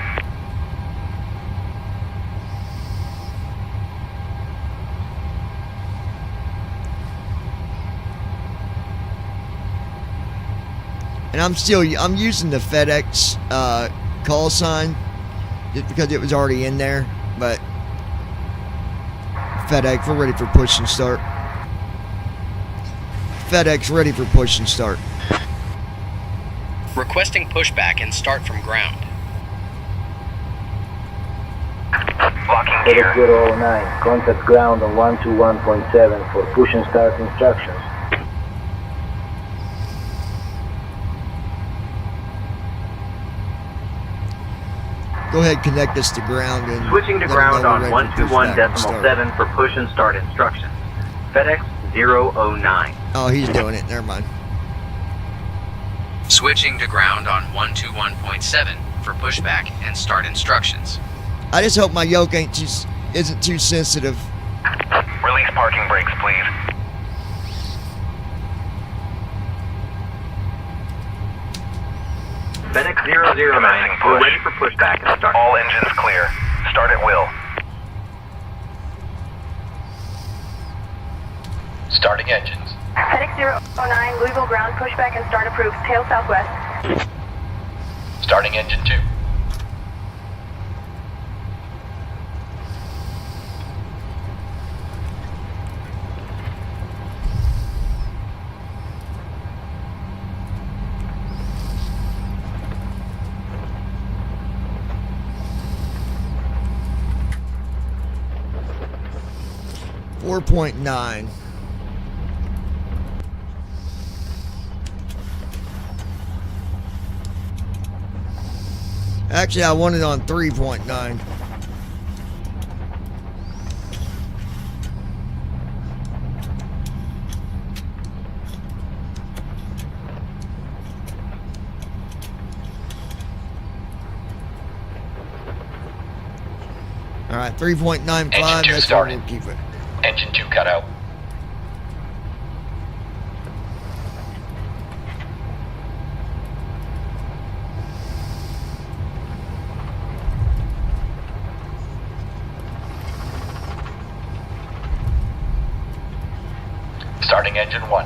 And I'm using the FedEx call sign just because it was already in there. But FedEx, we're ready for push and start. FedEx ready for push and start. Requesting pushback and start from ground. Locking gear. 009, contact ground on 121.7 for push and start instructions. Go ahead, connect us to ground. And switching to ground on 121.7 for push and start instructions. FedEx 009. Oh, he's doing it. Never mind. Switching to ground on 121.7 for pushback and start instructions. I just hope my yoke isn't too sensitive. Release parking brakes, please. FedEx 009. We're ready for pushback and start. All engines clear. Start at will. Starting engines. FedEx 009, Louisville ground, pushback and start approved. Tail southwest. Starting engine 2. .9. Actually, I want it on 3.9. All right, 3.95. That's where we'll keep it. Engine 2 cut out. Starting engine 1.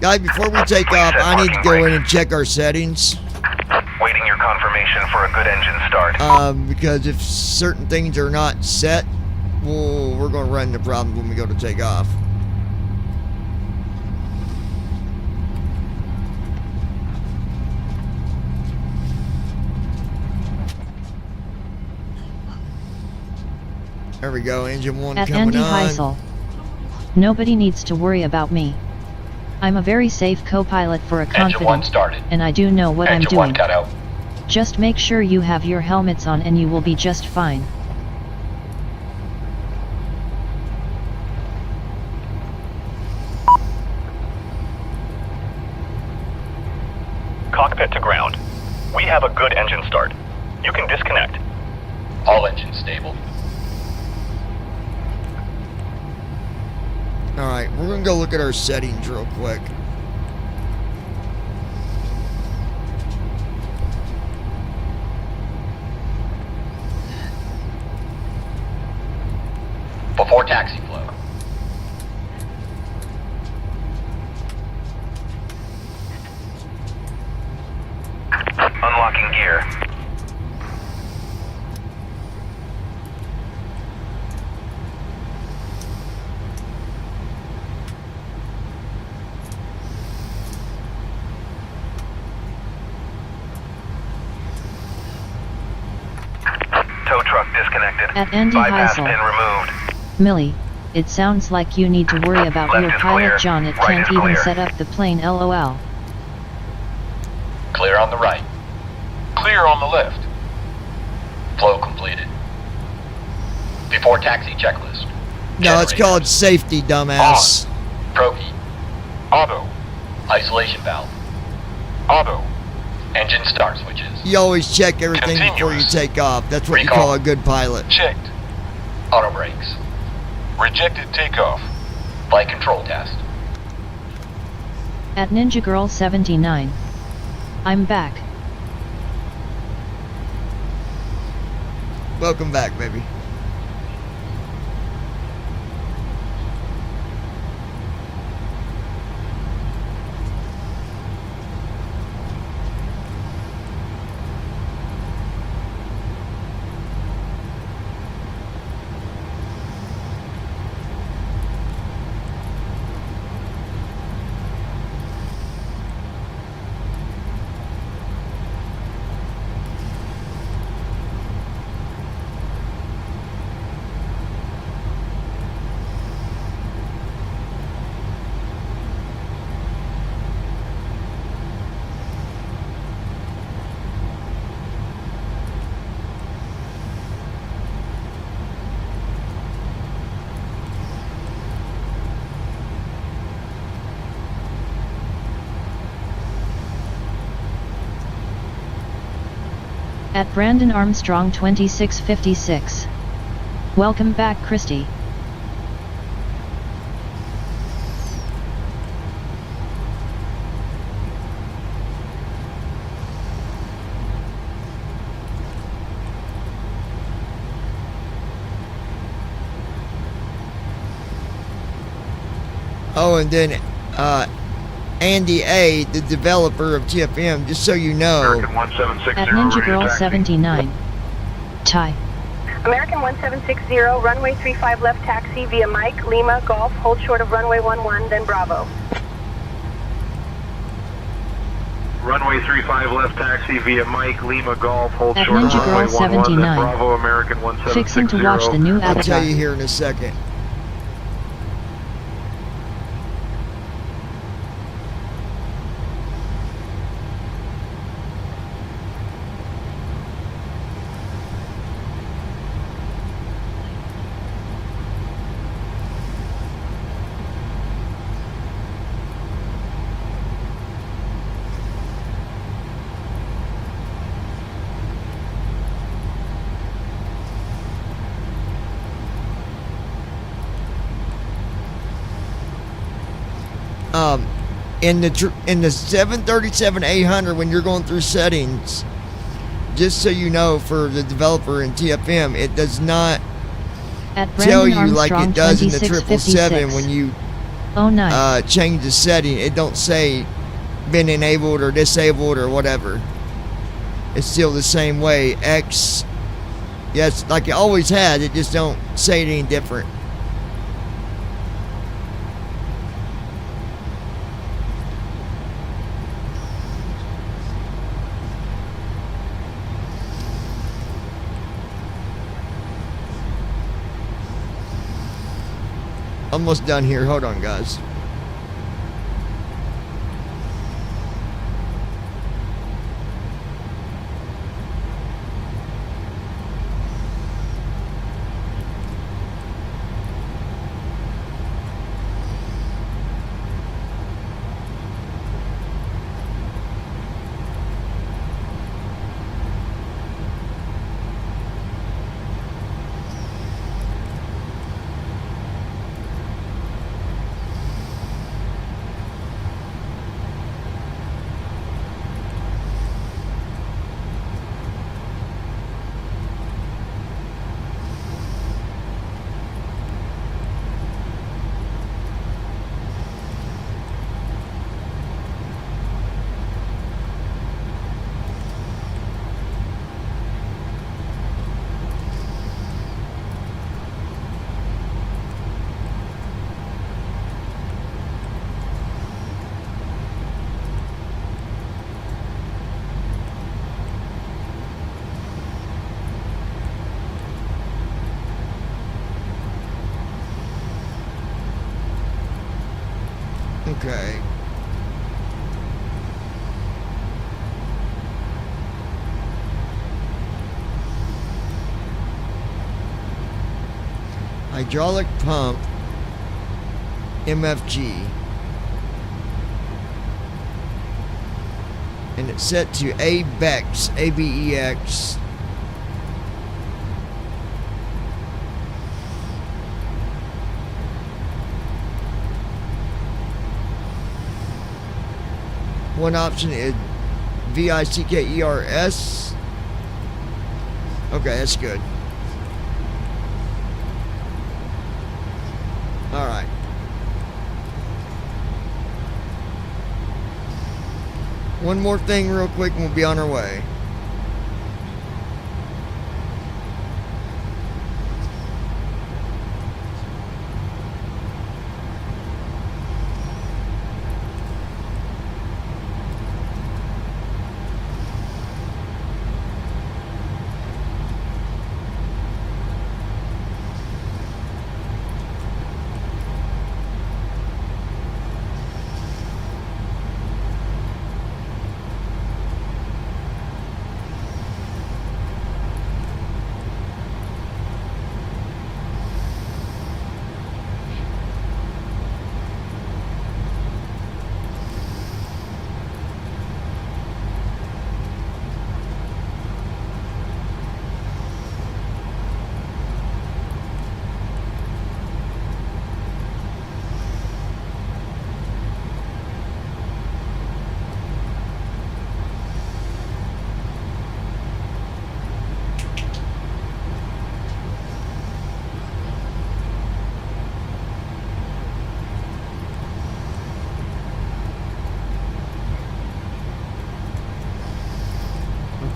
Guy, before we take off, I need to go in and check our settings. Waiting your confirmation for a good engine start. Because if certain things are not set, we're going to run into problems when we go to take off. There we go, engine 1 At coming Andy on. Heisel. Nobody needs to worry about me. I'm a very safe co-pilot for a Engine 1 confident, started. and I do know what I'm Engine doing. 1 cut out. Just make sure you have your helmets on and you will be just fine. Cockpit to ground. We have a good engine start. You can disconnect. All engines stable. Alright, we're going to go look at our settings real quick. Before taxi flow. Unlocking gear. Tow truck disconnected. At Andy Bypass Heisel. pin removed. Millie, it sounds like you need to worry about Left your is pilot clear. John. It Right can't is even clear. set up the plane, lol. Clear on the right. Clear on the left. Flow completed. Before taxi checklist. No, it's called safety, dumbass. Progi. Auto. Isolation valve. Auto. Engine start switches. You always check everything before you Continuous. take off. That's what you Recall. call a good pilot. Checked. Auto brakes. Rejected takeoff. Flight control test. At Ninja Girl 79. I'm back. Welcome back, baby. At Brandon Armstrong 2656. Welcome back, Christy. Oh, and then Andy A, the developer of TFM, just so you know. American 1760. At Ninja ready to Girl taxi. 79. Ty. American 1760, runway 35 left taxi via Mike, Lima, Golf, hold short of runway 11, then Bravo. Runway 35 left taxi via Mike, Lima, Golf, hold At short of Ninja Girl runway 11, then 79. Bravo, American 1760. Fixing to watch the new I'll tell Avatar. you here in a second. In the 737-800, when you're going through settings, just so you know, for the developer in TFM, it does not At tell Brandon you like Armstrong it does in the 2656. 777 when you change the setting, it don't say been enabled or disabled or whatever. It's still the same way. X, yes, like it always has. It just don't say it any different. Almost done here. Hold on, guys. Okay. Hydraulic pump, MFG. And it's set to ABEX, ABEX. One option is VICKERS. Okay, that's good. Alright. One more thing real quick and we'll be on our way.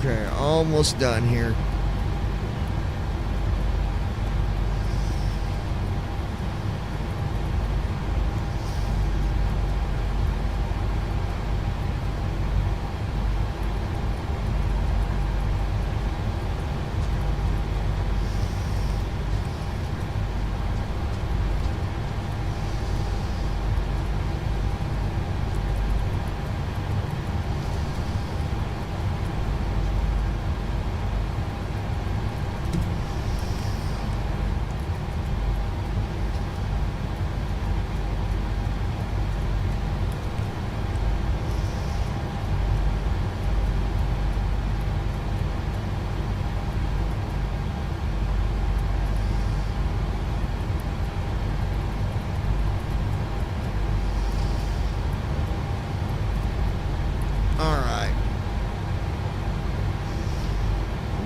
Okay, almost done here.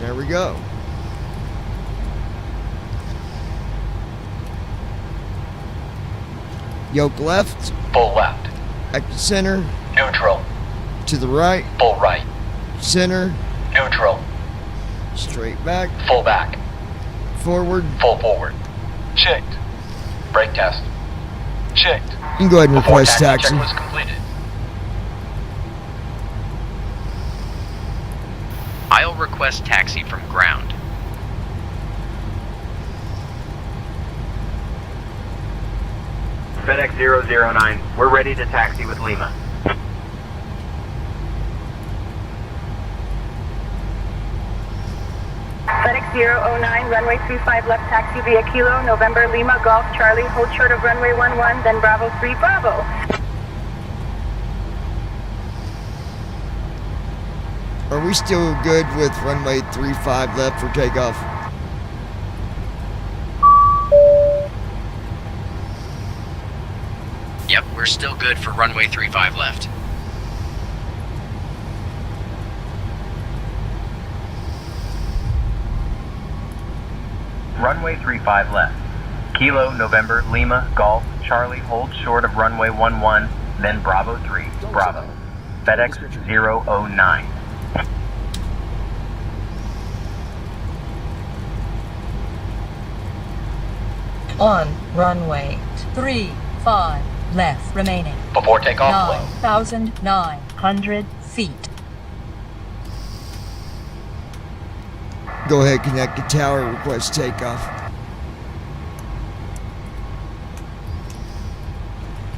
There we go. Yoke left. Full left. Exit center. Neutral. To the right. Full right. Center. Neutral. Straight back. Full back. Forward. Full forward. Checked. Brake test. Checked. You can go ahead and Before request taxi. checklist completed. I'll request taxi from ground. FedEx 009, we're ready to taxi with Lima. FedEx 009, runway 35 left taxi via Kilo, November Lima Golf Charlie, hold short of runway 11, then Bravo 3 Bravo. Are we still good with runway 35 left for takeoff? Yep, we're still good for runway 35 left. Runway 35 left. Kilo, November, Lima, Golf, Charlie, hold short of runway 11, then Bravo 3, Bravo. FedEx 009. On runway 35 left remaining. Before takeoff, flow. 9,900 feet. Go ahead, connect the tower, request takeoff.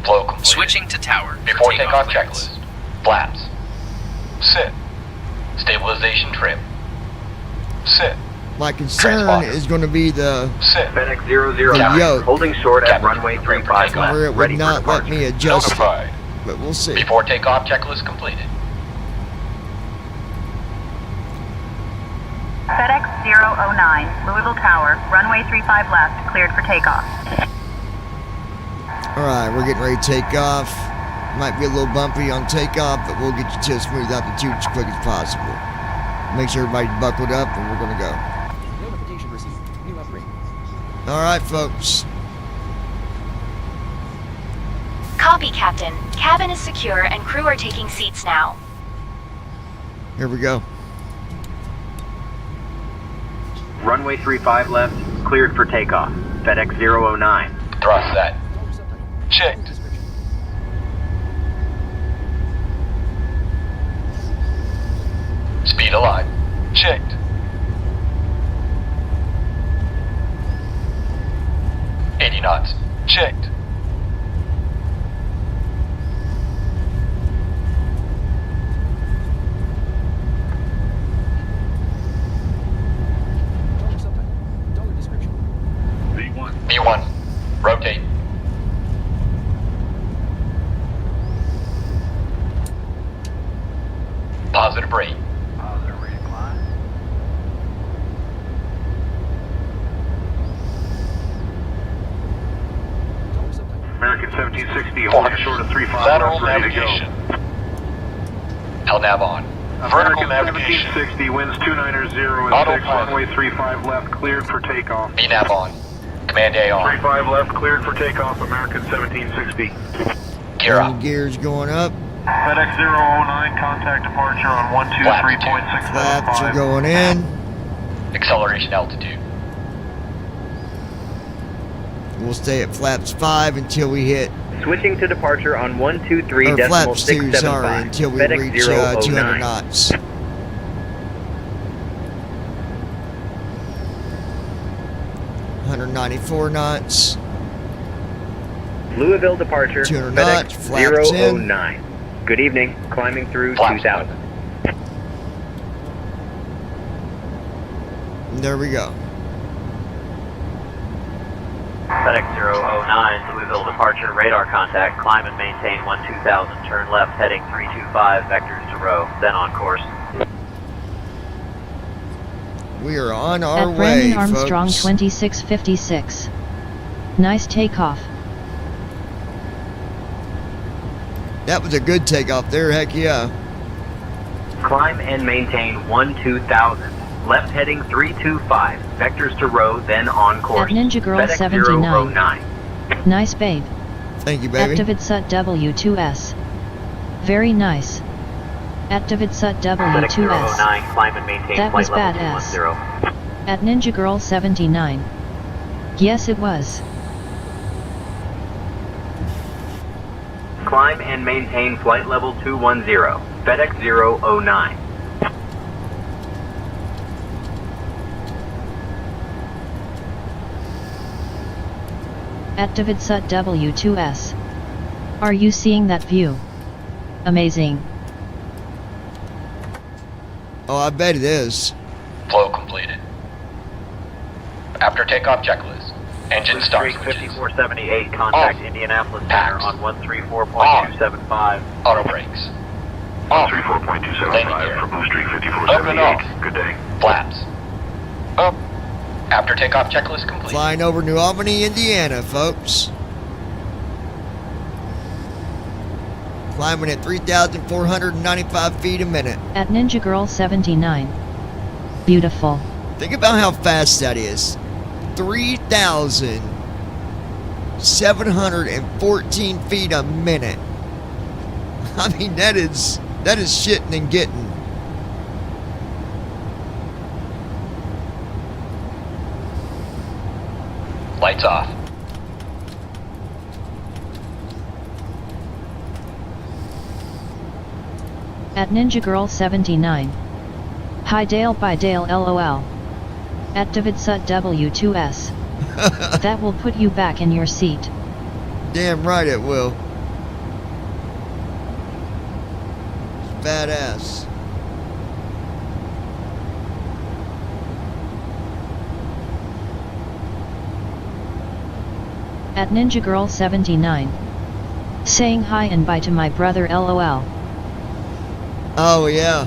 Flow complete. Switching to tower. for Before takeoff clearance. checklist. Flaps. Sit. Stabilization trim. Sit. My concern is going to be the Sit. FedEx 009, yoke, holding short at Captain, runway 35 where left, it would ready for not let departure. me adjust it, Notified. but we'll see. Before takeoff checklist completed. FedEx 009, Louisville Tower, runway 35 left, cleared for takeoff. Alright, we're getting ready to take off. Might be a little bumpy on takeoff, but we'll get you to a smooth altitude as quick as possible. Make sure everybody's buckled up and we're going to go. Notification received. New upgrade. Alright, folks. Copy, Captain. Cabin is secure and crew are taking seats now. Here we go. Runway 35 left, cleared for takeoff. FedEx 009. Thrust set. Checked. Speed alive. Checked. $80 knots. Checked. B1. Rotate. Positive rate. Positive rate of climb. American 1760, holding short of 35 Lateral left, ready navigation. to go. LNAV on. Vertical American navigation. 1760, winds 290 and Autopilot. 6, runway 35 left, cleared for takeoff. VNAV on. Command A on. 35 left, cleared for takeoff, American 1760. Gear up. Gears going up. FedEx 009, contact departure on Flaps are 123.675. going in. Acceleration altitude. We'll stay at flaps 5 until we hit, Switching to departure on 123 or decimal flaps 2, 675. sorry, until we FedEx reach 009. 200 knots. $194 knots. Louisville departure, 200 FedEx knots, flaps 009. Good evening, climbing through Flaps 2000. There we go. FedEx 009, Louisville departure, radar contact, climb and maintain 12000, turn left heading 325, vectors to row, then on course. We are on our At way, Brandon Armstrong folks. 2656. Nice takeoff. That was a good takeoff there, heck yeah. Climb and maintain 12000, left heading 325, vectors to row, then on course. At Ninja Girl FedEx 79. 009. Nice babe. Thank you, baby. Actividsut W2S. Very nice. Actividsut W2S. Climb and maintain That was flight level badass. 210. At Ninja Girl 79. Yes, it was. Climb and maintain flight level 210. FedEx 009. Actividsut W2S. Are you seeing that view? Amazing. Oh, I bet it is. Flow completed. After takeoff checklist. Engine start switches. 5478, contact Off. Indianapolis Center Packs. on 134.275. Auto brakes. Off. 134.275 for Blue Streak Open off. 5478. Good day. Flaps. Up. After takeoff checklist complete. Flying over New Albany, Indiana, folks. Climbing at 3,495 feet a minute. At Ninja Girl 79. Beautiful. Think about how fast that is. 3,714 feet a minute. I mean, that is shitting and getting. Lights off. At Ninja Girl 79. Hi Dale by Dale LOL. Actividsut W2S. That will put you back in your seat. Damn right it will. Badass. At Ninja Girl 79. Saying hi and bye to my brother LOL. Oh yeah.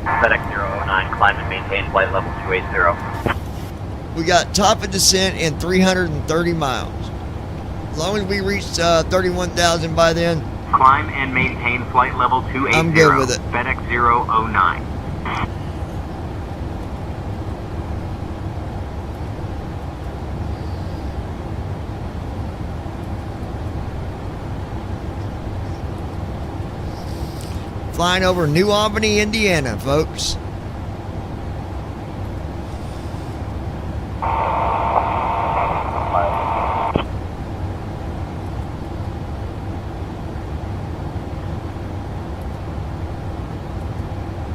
FedEx 009, climb and maintain flight level 280. We got top of descent in 330 miles. As long as we reach 31,000 by then, Climb and maintain flight level 280. I'm good with it. FedEx 009. flying over New Albany, Indiana, folks.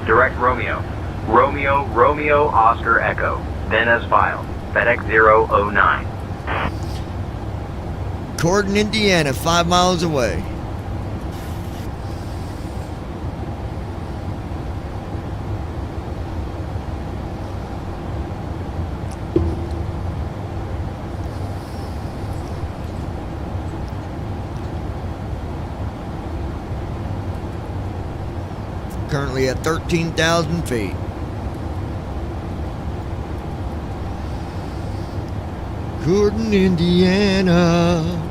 Direct Romeo. Romeo, Romeo, Oscar, Echo. Then as filed. FedEx 009. Corden, Indiana, 5 miles away. Currently at 13,000 feet. Corden, Indiana.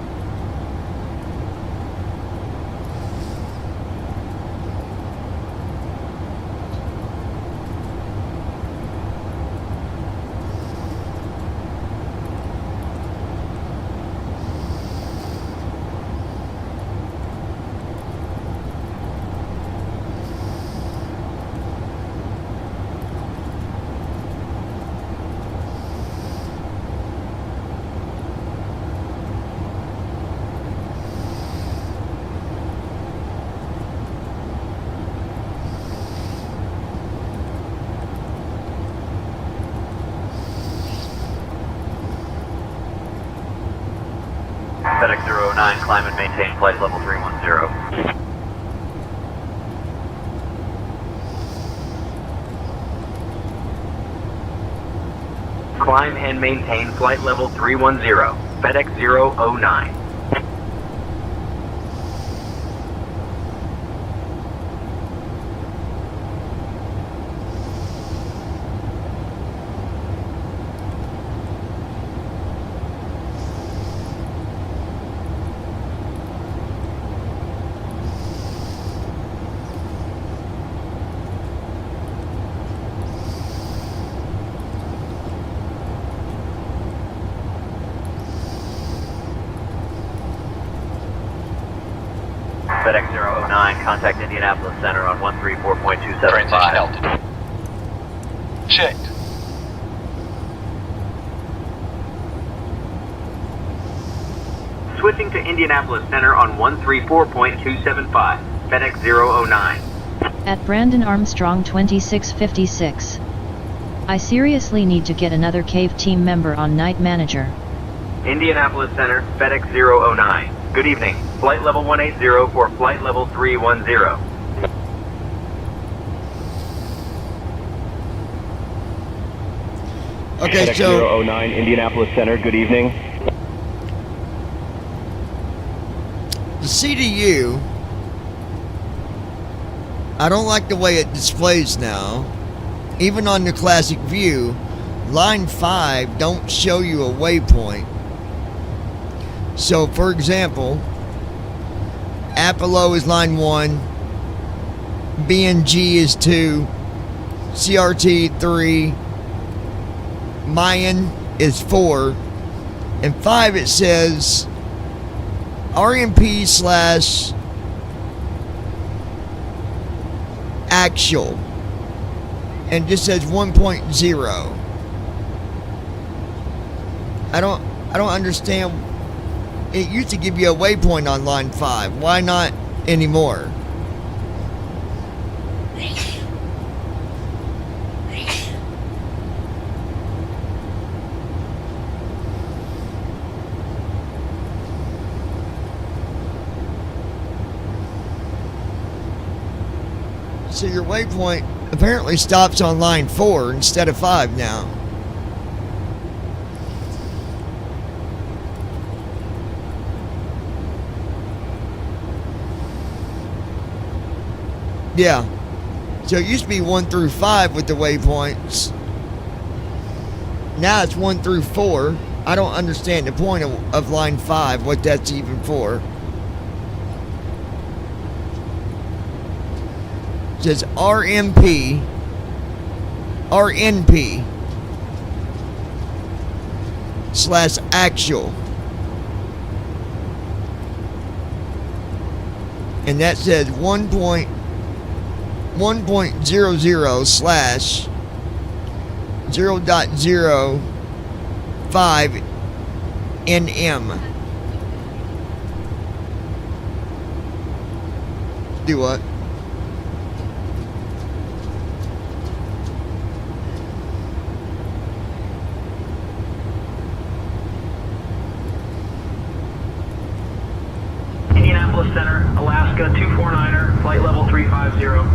FedEx 009, climb and maintain flight level 310. Climb and maintain flight level 310. FedEx 009. FedEx 009, contact Indianapolis Center on 134.275. Transition altitude. Checked. Switching to Indianapolis Center on 134.275. FedEx 009. At Brandon Armstrong 2656. I seriously need to get another cave team member on night manager. Indianapolis Center, FedEx 009. Good evening. Flight level 180 for flight level 310. Okay, FedEx so 009, Indianapolis Center, good evening. the CDU, I don't like the way it displays now. Even on the classic view, line 5 don't show you a waypoint. So for example, Apollo is line 1, BNG is 2, CRT 3, Mayan is 4, and 5 it says RMP / actual, and just says 1.0. I don't understand. It used to give you a waypoint on line 5. Why not anymore? So your waypoint apparently stops on line 4 instead of 5 now. Yeah. So it used to be 1 through 5 with the waypoints. Now it's 1 through 4. I don't understand the point of line 5, what that's even for. It says RNP / actual. And that says 1.00 / 0.05 NM. Do what? Indianapolis Center, Alaska 249er, flight level 350.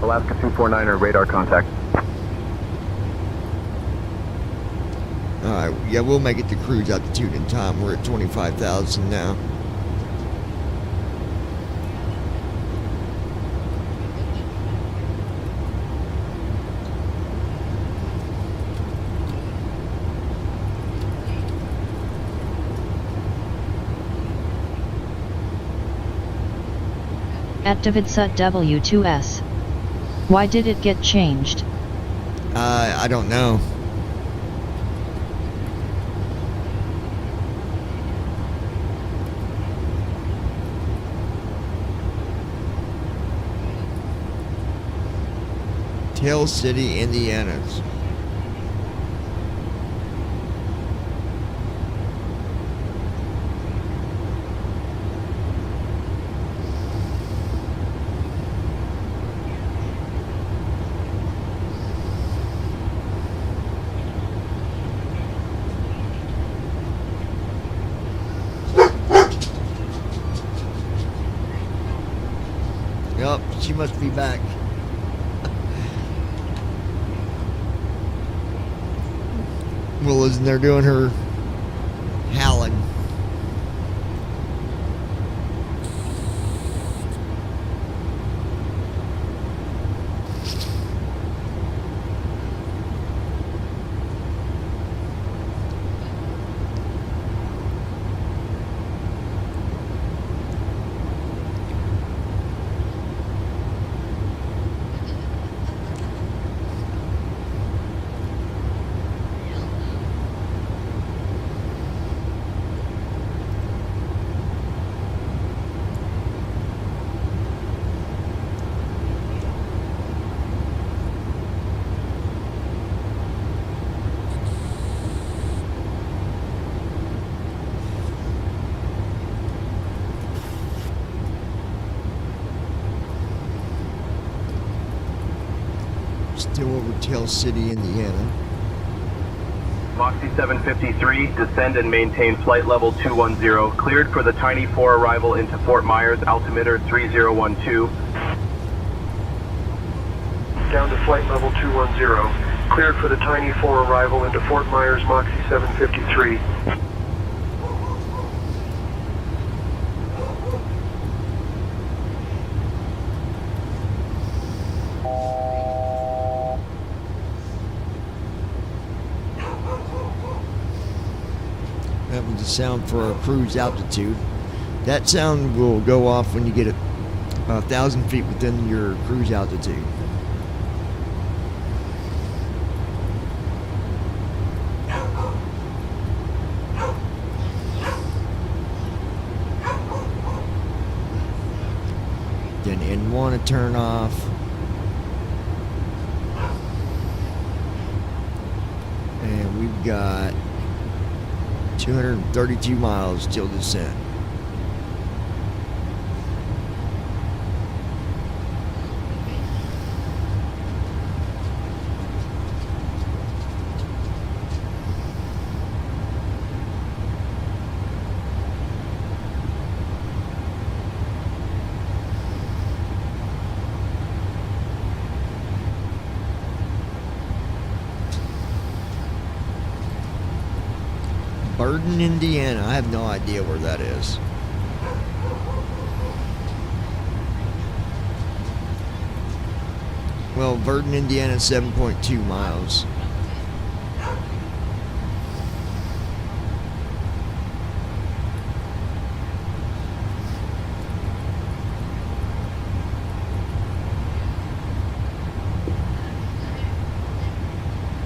Alaska 249er, radar contact. Alright, yeah, we'll make it to cruise altitude in time. We're at 25,000 now. At Davidsut W2S. Why did it get changed? I don't know. Tell City, Indiana. Yup, she must be back. Well, isn't there doing her howling? to over Tell City, Indiana. Moxie 753, descend and maintain flight level 210. Cleared for the Tiny 4 arrival into Fort Myers, altimeter 3012. Down to flight level 210. Cleared for the Tiny 4 arrival into Fort Myers, Moxie 753. That was the sound for our cruise altitude. That sound will go off when you get 1,000 feet within your cruise altitude. Then N1 to turn off. And we've got 232 miles till descent. Burden, Indiana. I have no idea where that is. Well, Burden, Indiana, 7.2 miles.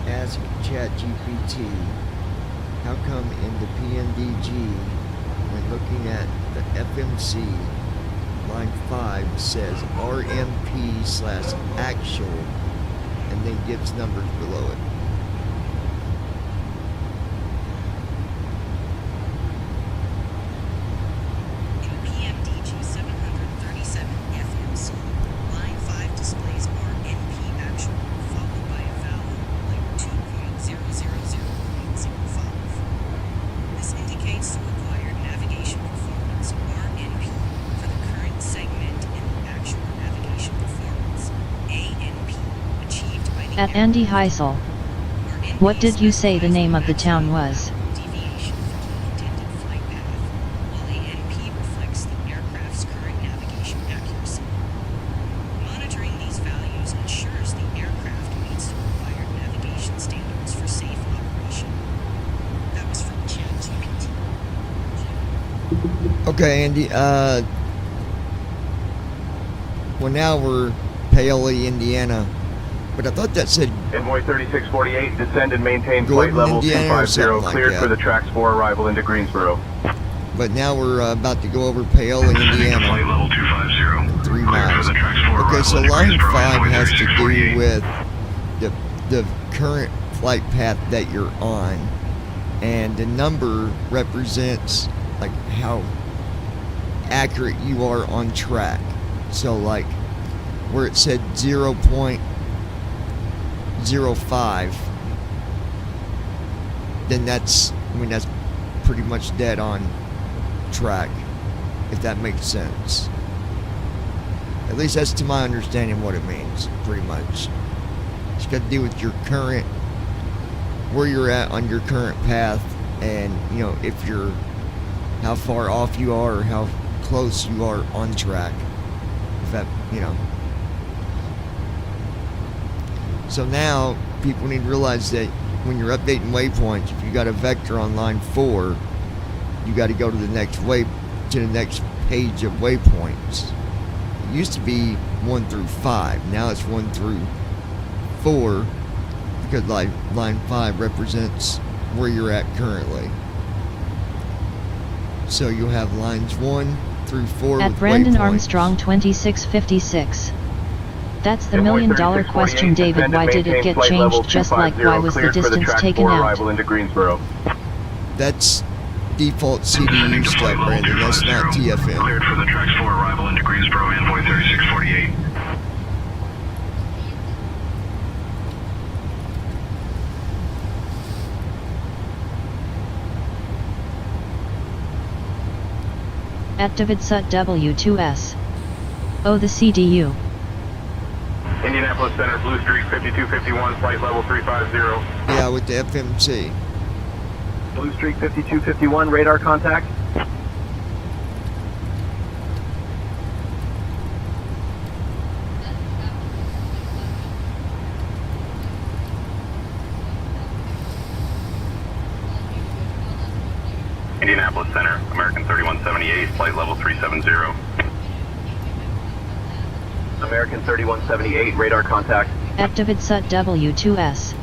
Ask ChatGPT. How come in the PNDG, when looking at the FMC, line 5 says RMP/actual and then gives numbers below it? In PMDG 737 FMC, line 5 displays RMP actual, followed by a value like 2.000.05. This indicates the required navigation performance, RNP, for the current segment in the actual navigation performance, ANP, achieved by the At Andy Heisel. What did you say the name of the town was? deviation from the intended flight path, while ANP reflects the aircraft's current navigation accuracy. Monitoring these values ensures the aircraft meets the required navigation standards for safe operation. That was from ChatGPT. Okay, Andy, well now we're Paoli, Indiana, but I thought that said Envoy 3648, descend and maintain Gordon, flight level Indiana, or 250. something like Cleared that. for the Trax 4 arrival into Greensboro. But now we're about to go over Paoli, Indiana. Flight level 250. 3 Cleared miles. for the Trax 4 Okay, arrival so into line Greensboro, 5 Envoy has to do 3648. with the current flight path that you're on, and the number represents like how accurate you are on track. So like where it said 0.05, then that's pretty much dead on track, if that makes sense. At least that's to my understanding what it means, pretty much. It's got to do with your current, where you're at on your current path, and if you're, how far off you are or how close you are on track. If that, So now people need to realize that when you're updating waypoints, if you got a vector on line 4, you got to go to the next page of waypoints. It used to be 1 through 5. Now it's 1 through 4 because line 5 represents where you're at currently. So you'll have lines 1 through 4 At with Brandon waypoints. Armstrong 2656. That's the $1 million question, David. Why did it get changed? Just like why was the distance taken out? Arrival into Greensboro. That's default CDU stuff, Brandon. That's not TFM. Cleared for the Trax 4 arrival into Greensboro, Envoy 3648. At David Sut W2S. Oh, the CDU. Indianapolis Center, Blue Streak 5251, flight level 350. Yeah, with the FMC. Blue Streak 5251, radar contact. Indianapolis Center, American 3178, flight level 370. American 3178, radar contact. At David Sut W2S.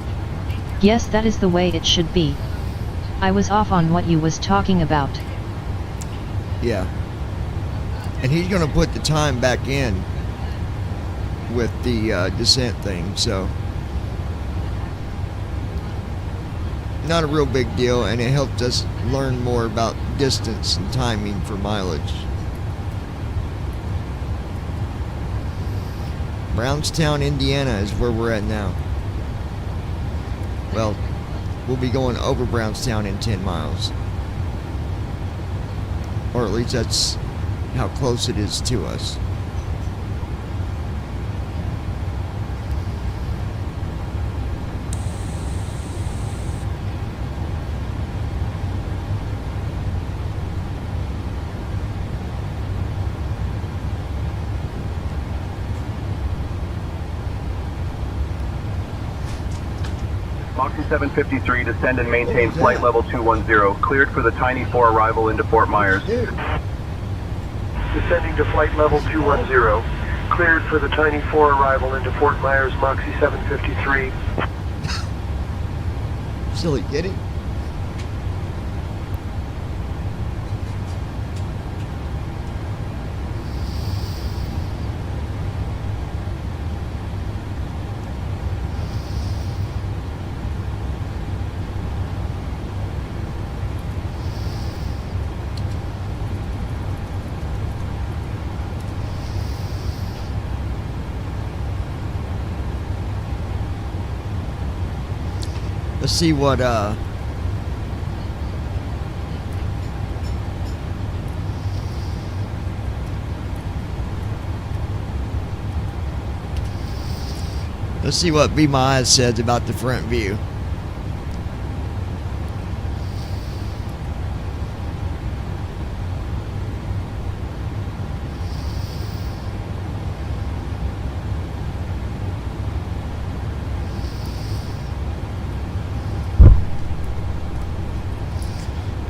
Yes, that is the way it should be. I was off on what you was talking about. Yeah. And he's going to put the time back in with the descent thing, so not a real big deal, and it helped us learn more about distance and timing for mileage. Brownstown, Indiana is where we're at now. Well, we'll be going over Brownstown in 10 miles. Or at least that's how close it is to us. Moxie 753, descend and maintain flight level 210. Cleared for the Tiny 4 arrival into Fort Myers. Descending to flight level 210. Cleared for the Tiny 4 arrival into Fort Myers, Moxie 753. Silly kitty. Let's see what let's see what Be My Eyes says about the front view.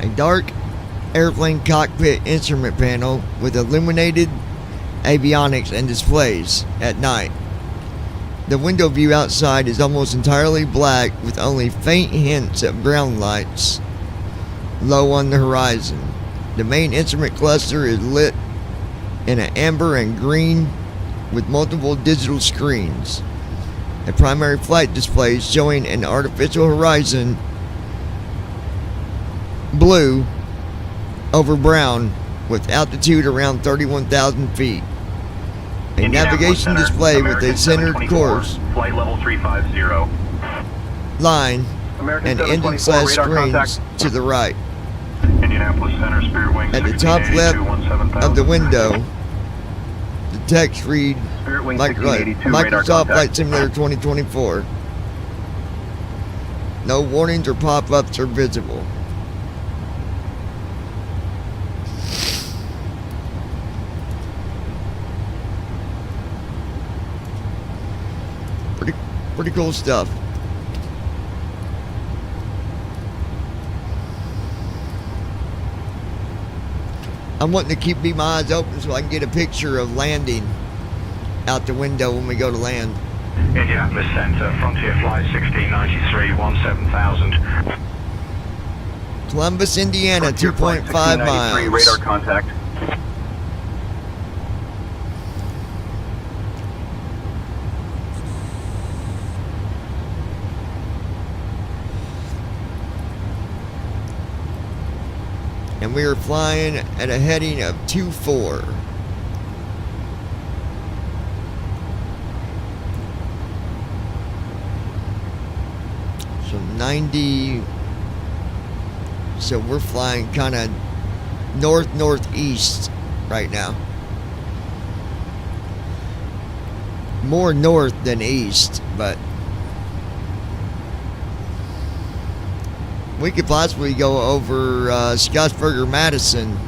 A dark airplane cockpit instrument panel with illuminated avionics and displays at night. The window view outside is almost entirely black with only faint hints of ground lights low on the horizon. The main instrument cluster is lit in an amber and green with multiple digital screens. A primary flight display showing an artificial horizon blue over brown with altitude around 31,000 feet. A navigation display with a centered course flight level 350. line and engine slash screens contact. to the right. Indianapolis Center, Spirit Wings At the top left of the window, the text read Microsoft Flight Simulator 2024. No warnings or pop-ups are visible. Pretty cool stuff. I'm wanting to keep my eyes open so I can get a picture of landing out the window when we go to land. Indianapolis Center, Frontier Flight 1693, 17,000. Columbus, Indiana, Frontier Flight 2.5 1693, miles. radar contact. And we are flying at a heading of 24. So 90. So we're flying kind of northeast right now. More north than east, but we could possibly go over Scottsburg or Madison,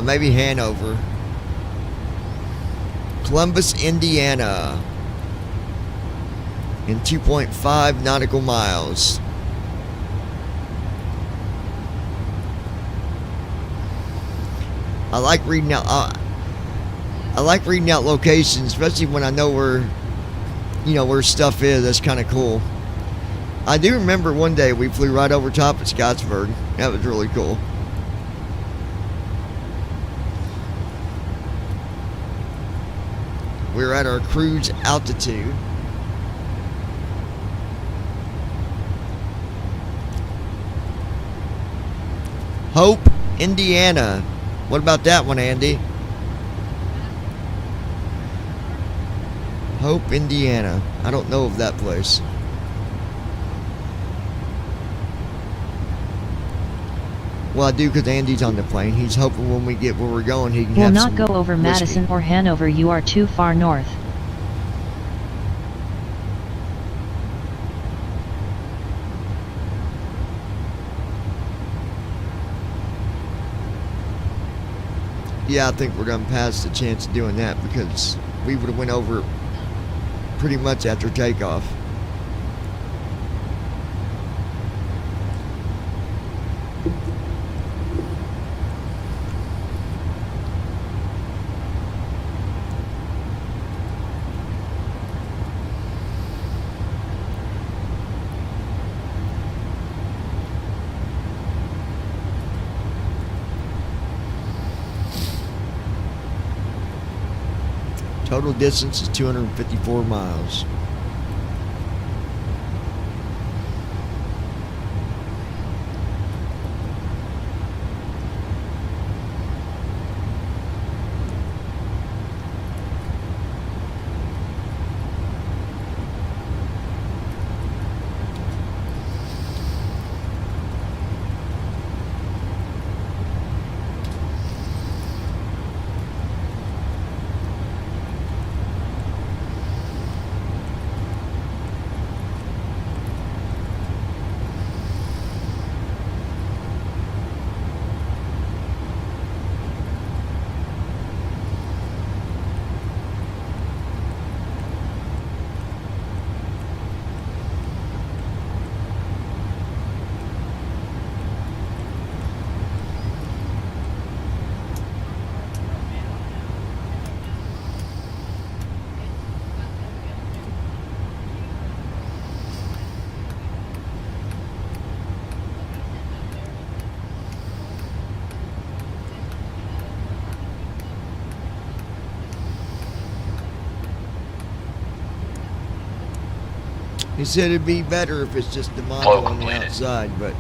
maybe Hanover. Columbus, Indiana, in 2.5 nautical miles. I like reading out. I like reading out locations, especially when I know where, where stuff is. That's kind of cool. I do remember one day we flew right over top of Scottsburg. That was really cool. We were at our cruise altitude. Hope, Indiana. What about that one, Andy? Hope, Indiana. I don't know of that place. Well, I do because Andy's on the plane. He's hoping when we get where we're going, he can Will have not some go over whiskey. Madison or Hanover. You are too far north. Yeah, I think we're going to pass the chance of doing that because we would have went over pretty much after takeoff. Total distance is 254 miles. He said it'd be better if it's just the module on the outside, but...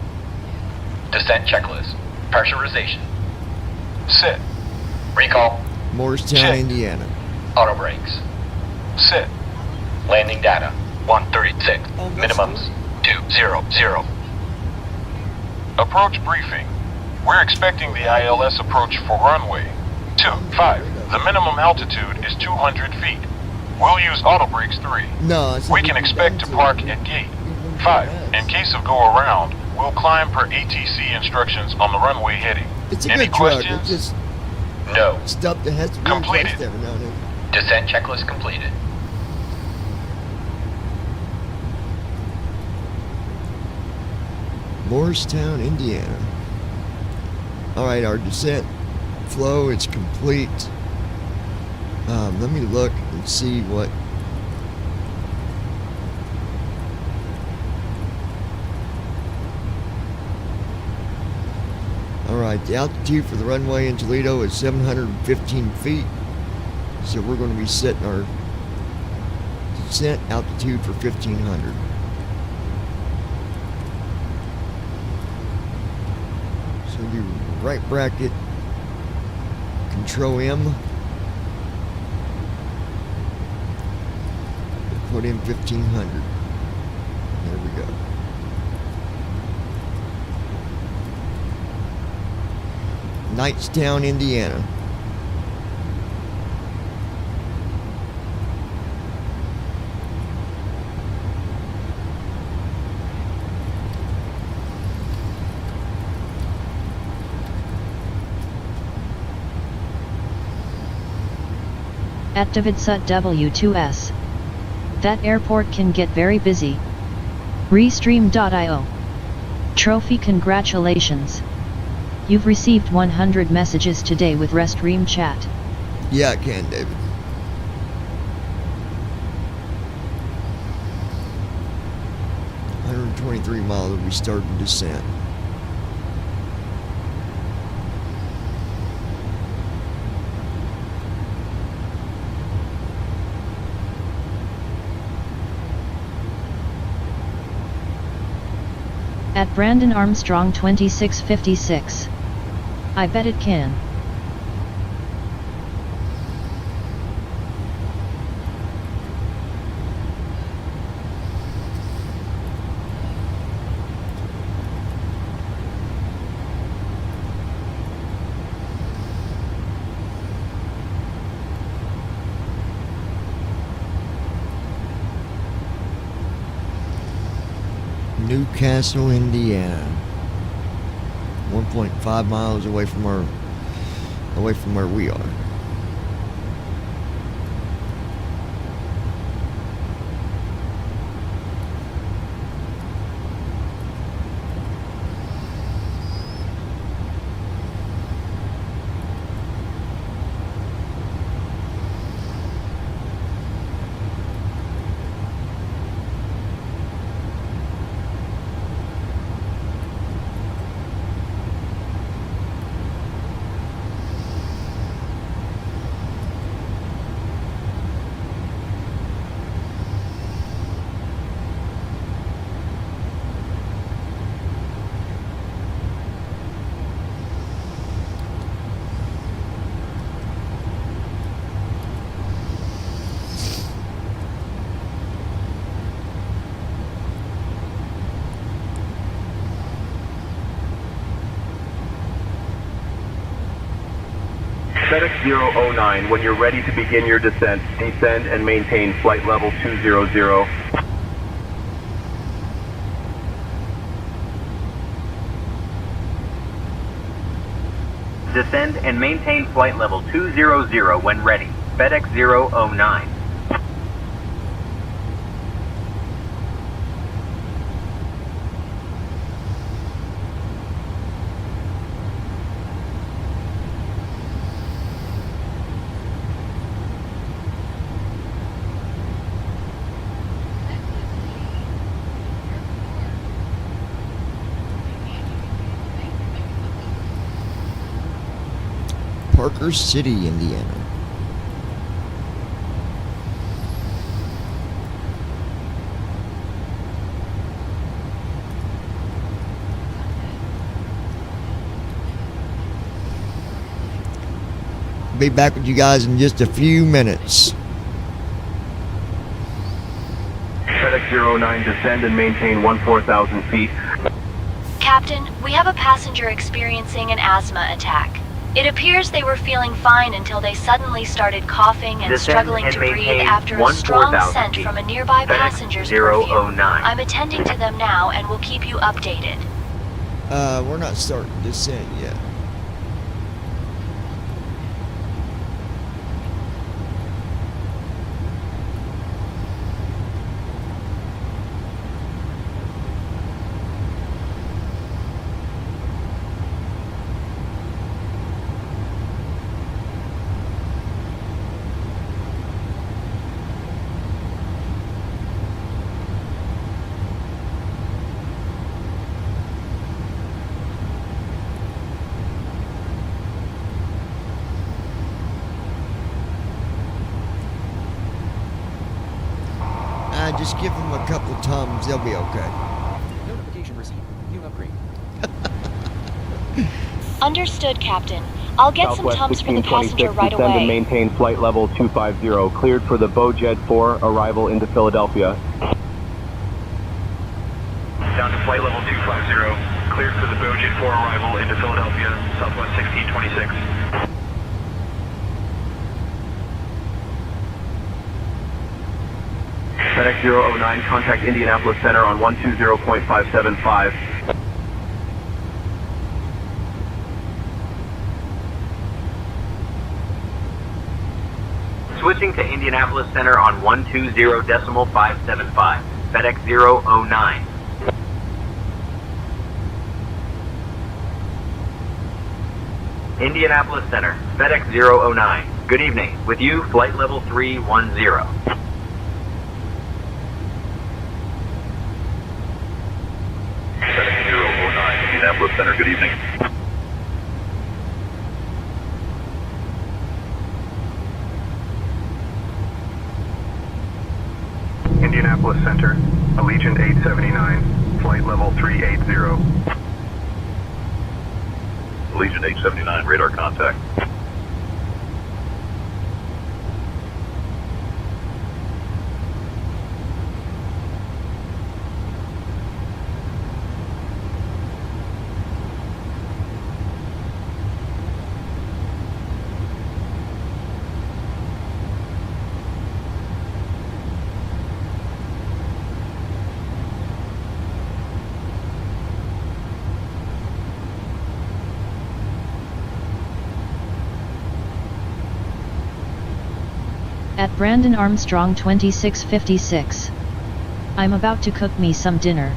Descent checklist. Pressurization. Sit. Recall. Morristown, Check. Indiana. Auto brakes. Sit. Landing data. 136. Minimums. 200. Approach briefing. We're expecting the ILS approach for runway 25. The minimum altitude is 200 feet. We'll use auto brakes 3. No, we can expect to park at gate 5. In case of go around, we'll climb per ATC instructions on the runway heading. It's a Any good truck. questions? It's just No. stuff that has to be Completed. replaced every now and then. Descent checklist completed. Morristown, Indiana. Alright, our descent flow is complete. Let me look and see what... Alright, the altitude for the runway in Toledo is 715 feet. So we're going to be setting our descent altitude for 1500. So do right bracket, Control M. Put in 1500. There we go. Knightstown, Indiana. At Davidsut W2S. That airport can get very busy. Restream.io. Trophy, congratulations. You've received 100 messages today with Restream chat. Yeah, I can, David. .123 miles we started descent. At Brandon Armstrong 2656. I bet it can. Newcastle, Indiana. 1.5 miles away from where we are. FedEx 009, when you're ready to begin your descent, descend and maintain flight level 200. Descend and maintain flight level 200 when ready. FedEx 009. Parker City, Indiana. Be back with you guys in just a few minutes. FedEx 09, descend and maintain 14,000 feet. Captain, we have a passenger experiencing an asthma attack. It appears they were feeling fine until they suddenly started coughing and Descend struggling and to breathe maintain after a strong 14,000 scent feet. from a nearby FedEx passenger's 009. perfume. I'm attending to them now and will keep you updated. We're not starting descent yet. Just give them a couple tums, they'll be okay. Notification received. New upgrade. Understood, Captain. I'll get Southwest some tums for the passenger 1626, right descend and away. maintain flight level 250. Cleared for the Bojet 4, arrival into Philadelphia. Down to flight level 250. Cleared for the Bojet 4 arrival into Philadelphia, Southwest 1626. FedEx 009, contact Indianapolis Center on 120.575. Switching to Indianapolis Center on 120.575. FedEx 009. Indianapolis Center, FedEx 009. Good evening. With you, flight level 310. FedEx 009, Indianapolis Center, good evening. Indianapolis Center, Allegiant 879, flight level 380. Allegiant 879, radar contact. At Brandon Armstrong 2656. I'm about to cook me some dinner.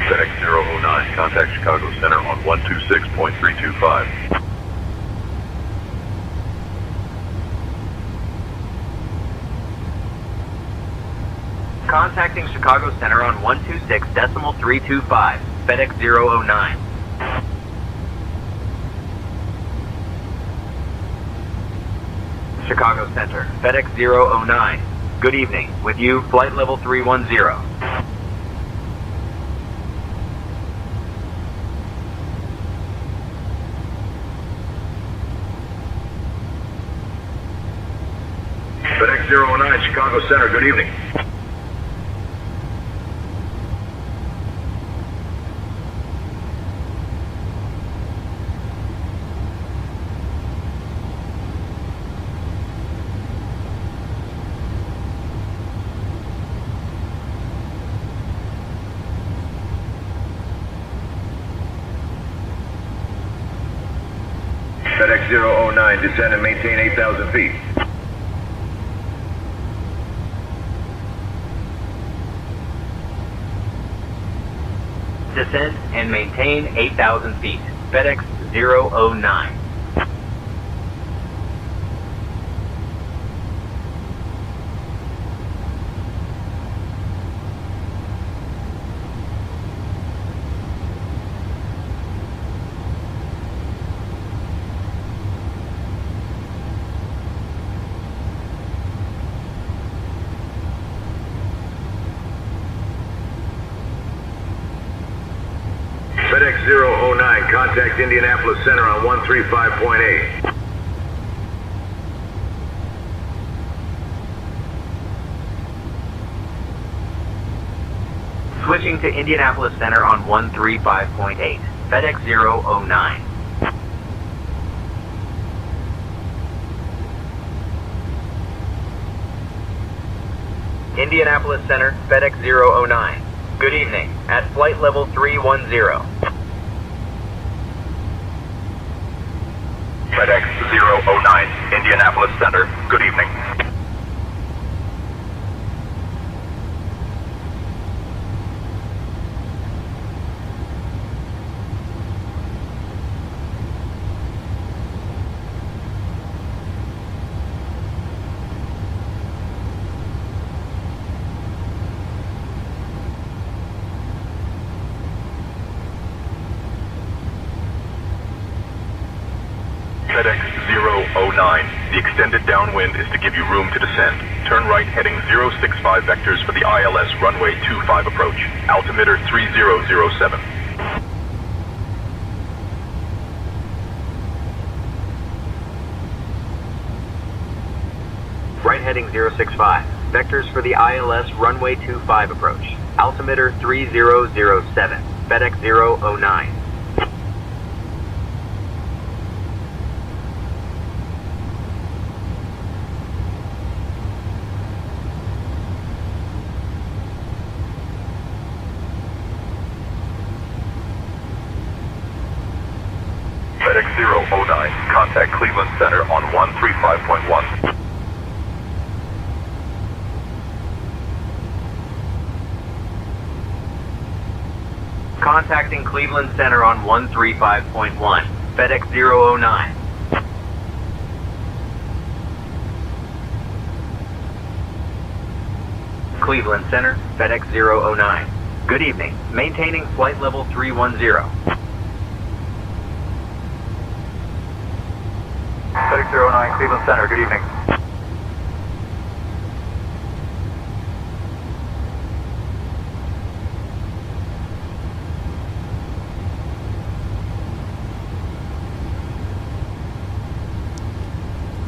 FedEx 009, contact Chicago Center on 126.325. Contacting Chicago Center on 126.325. FedEx 009. Chicago Center, FedEx 009. Good evening. With you, flight level 310. FedEx 009, Chicago Center, good evening. FedEx 009, descend and maintain 8,000 feet. Descend and maintain 8,000 feet. FedEx 009. FedEx 009, contact Indianapolis Center on 135.8. Switching to Indianapolis Center on 135.8. FedEx 009. Indianapolis Center, FedEx 009. Good evening. At flight level 310. FedEx 009, Indianapolis Center. Good evening. FedEx 009. The extended downwind is to give you room to descend. Turn right heading 065 vectors for the ILS runway 25 approach. Altimeter 3007. Right heading 065. Vectors for the ILS runway 25 approach. Altimeter 3007. FedEx 009. FedEx 009, contact Cleveland Center on 135.1. Contacting Cleveland Center on 135.1. FedEx 009. Cleveland Center, FedEx 009. Good evening. Maintaining flight level 310. FedEx 009, Cleveland Center, good evening.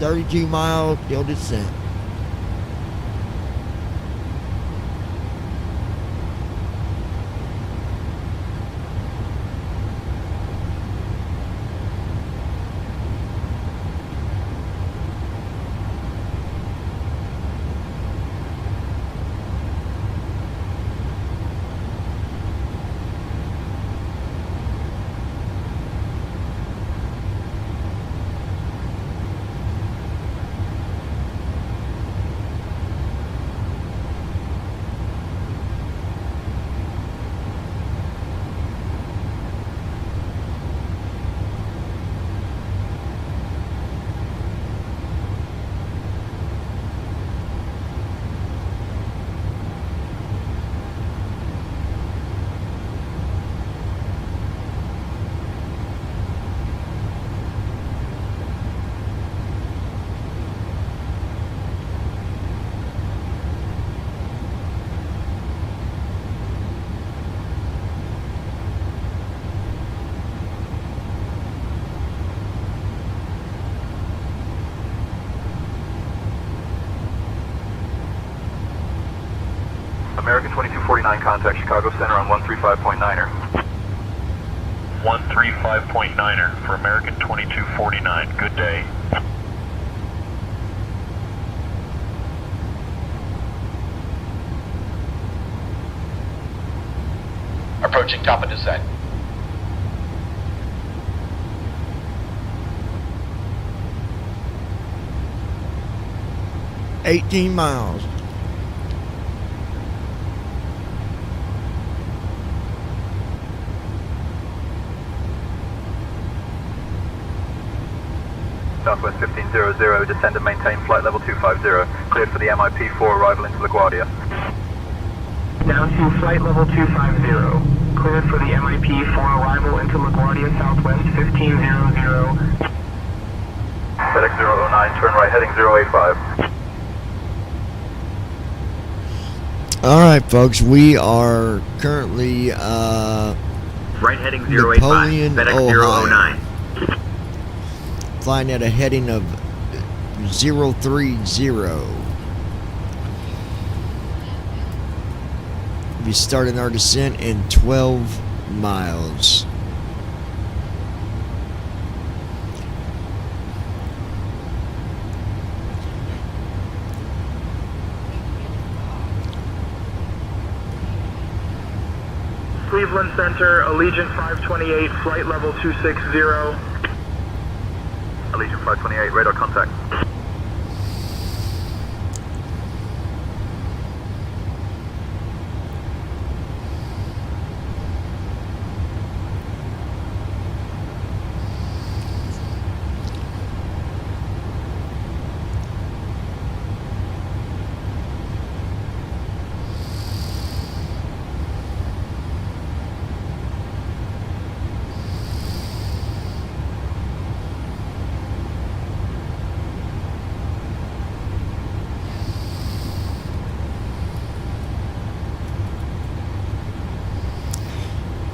$32-mile hill descent. American 2249, contact Chicago Center on 135.9er. 135.9er for American 2249. Good day. Approaching top of descent. $18 miles. Southwest 1500, descend and maintain flight level 250. Cleared for the MIP-4 arrival into LaGuardia. Down to flight level 250. Cleared for the MIP-4 arrival into LaGuardia, Southwest 1500. FedEx 009, turn right heading 085. All right, folks, we are currently Right heading 085. Napoleon, FedEx Ohio. 009. Flying at a heading of 030. We'll be starting our descent in 12 miles. Cleveland Center, Allegiant 528, flight level 260. Allegiant 528, radar contact.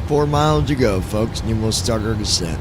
Four miles to go, folks, and then we'll start our descent.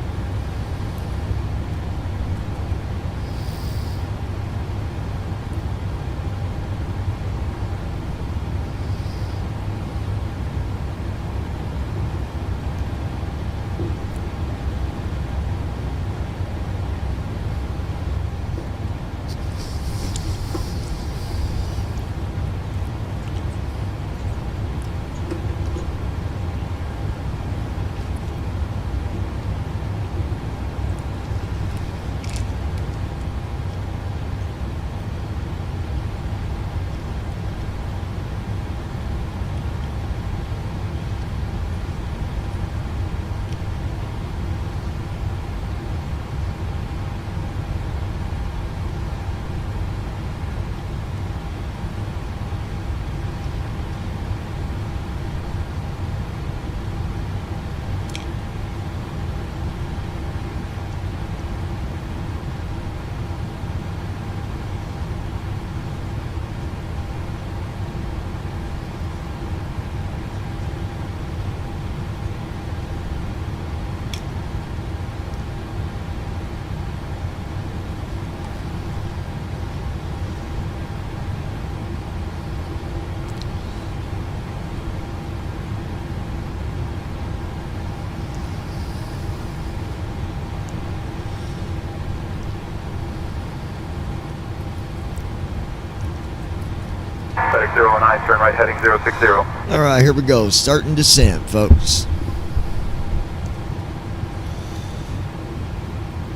FedEx 009, turn right heading 060. All right, here we go. Starting descent, folks.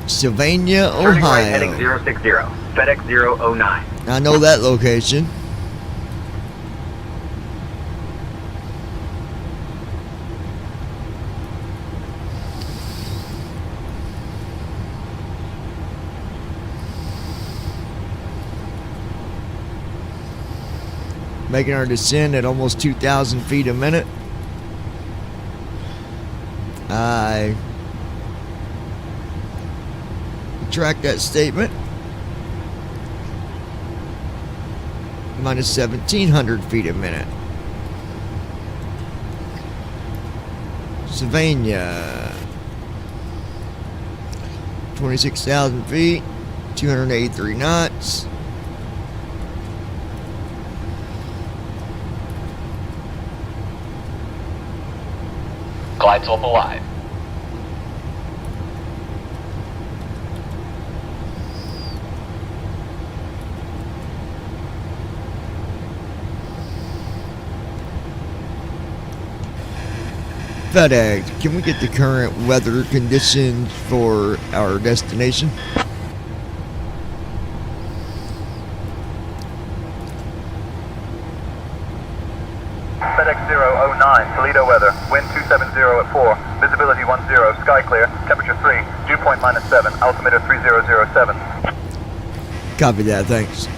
Sylvania, Turning right Ohio. heading 060. FedEx 009. I know that location. Making our descent at almost 2,000 feet a minute. I retract that statement. Minus 1,700 feet a minute. Sylvania. 26,000 feet. 283 knots. Glide slope alive. FedEx, can we get the current weather conditions for our destination? FedEx 009, Toledo weather, wind 270 at 4, visibility 10, sky clear, temperature 3, dew point -7, altimeter 3007. Copy that, thanks.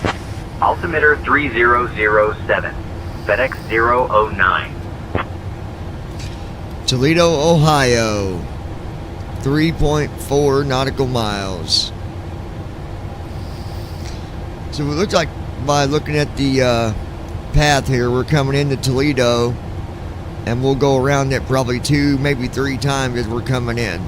Altimeter 3007. FedEx 009. Toledo, Ohio. 3.4 nautical miles. So it looks like by looking at the path here, we're coming into Toledo And we'll go around it probably 2, maybe 3 times as we're coming in.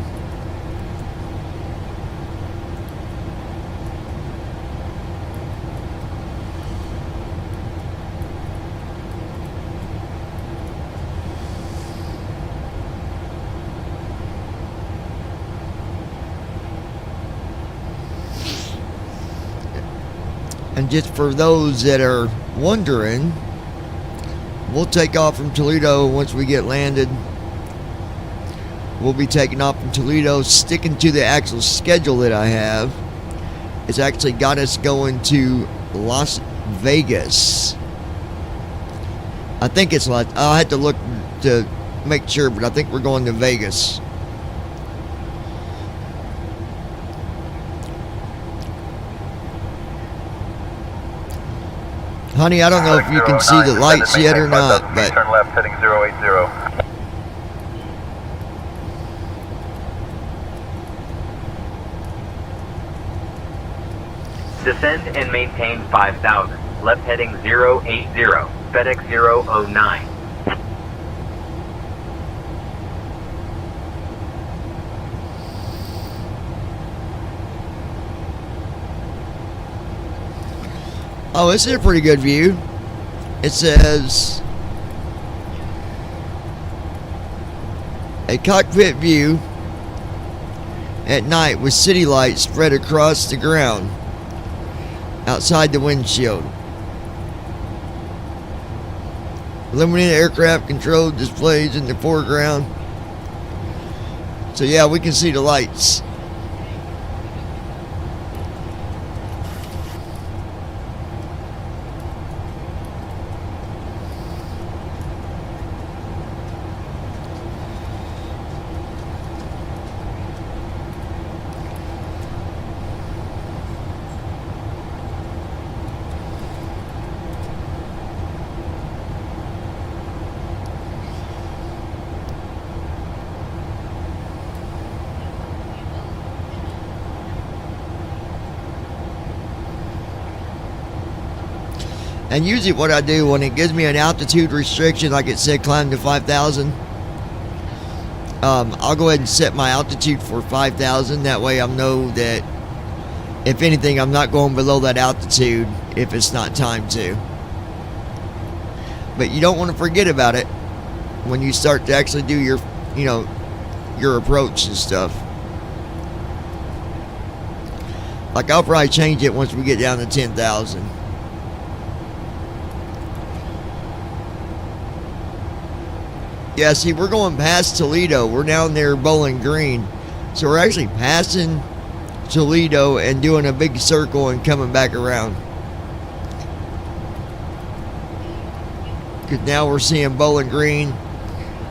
And just for those that are wondering, we'll take off from Toledo once we get landed. We'll be taking off from Toledo, sticking to the actual schedule that I have. It's actually got us going to Las Vegas. I think it's like, I'll have to look to make sure, but I think we're going to Vegas. Honey, I don't know if you can see the lights yet or not, but turn left heading 080. Descend and maintain 5,000. Left heading 080. FedEx 009. oh, this is a pretty good view. It says a cockpit view at night with city lights spread across the ground outside the windshield. Illuminated aircraft control displays in the foreground. So yeah, we can see the lights. And usually what I do when it gives me an altitude restriction, like it said climb to 5,000, I'll go ahead and set my altitude for 5,000. That way I know that, if anything, I'm not going below that altitude if it's not time to. But you don't want to forget about it when you start to actually do your, your approach and stuff. Like, I'll probably change it once we get down to 10,000. Yeah, see, we're going past Toledo. We're down there Bowling Green. So we're actually passing Toledo and doing a big circle and coming back around. Because now we're seeing Bowling Green.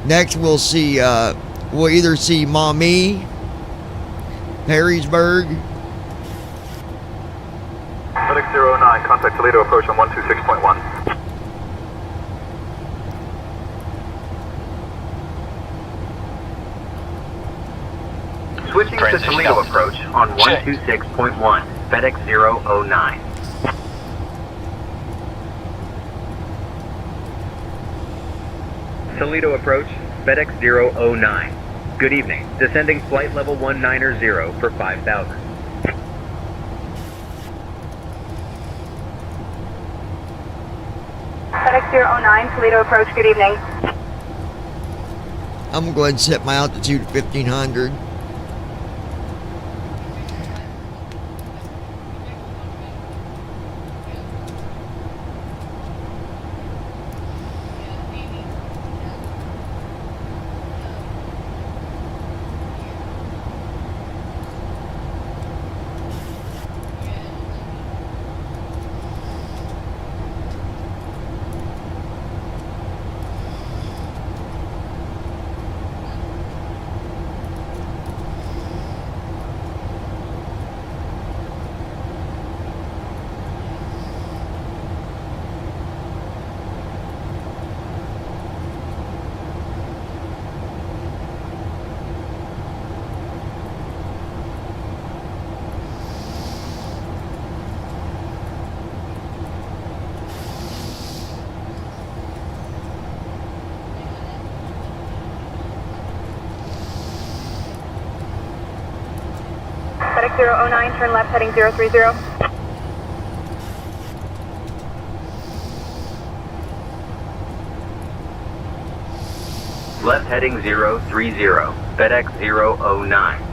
Next we'll see, we'll either see Maumee, Perrysburg. FedEx 09, contact Toledo approach on 126.1. Switching to Toledo approach on 126.1, FedEx 009. Toledo approach, FedEx 009. Good evening. Descending flight level 190 for 5,000. FedEx 09, Toledo approach, good evening. I'm going to go ahead and set my altitude at 1,500. FedEx 009, turn left heading 030. Left heading 030, FedEx 009.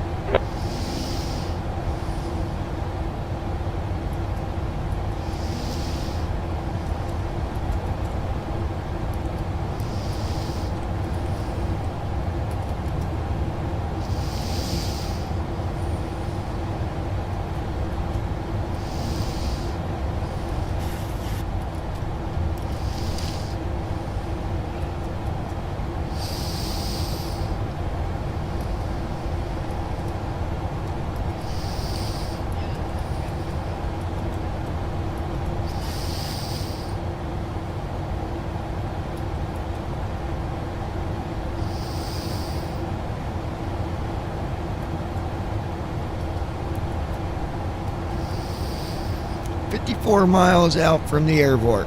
"54 miles out from the airport."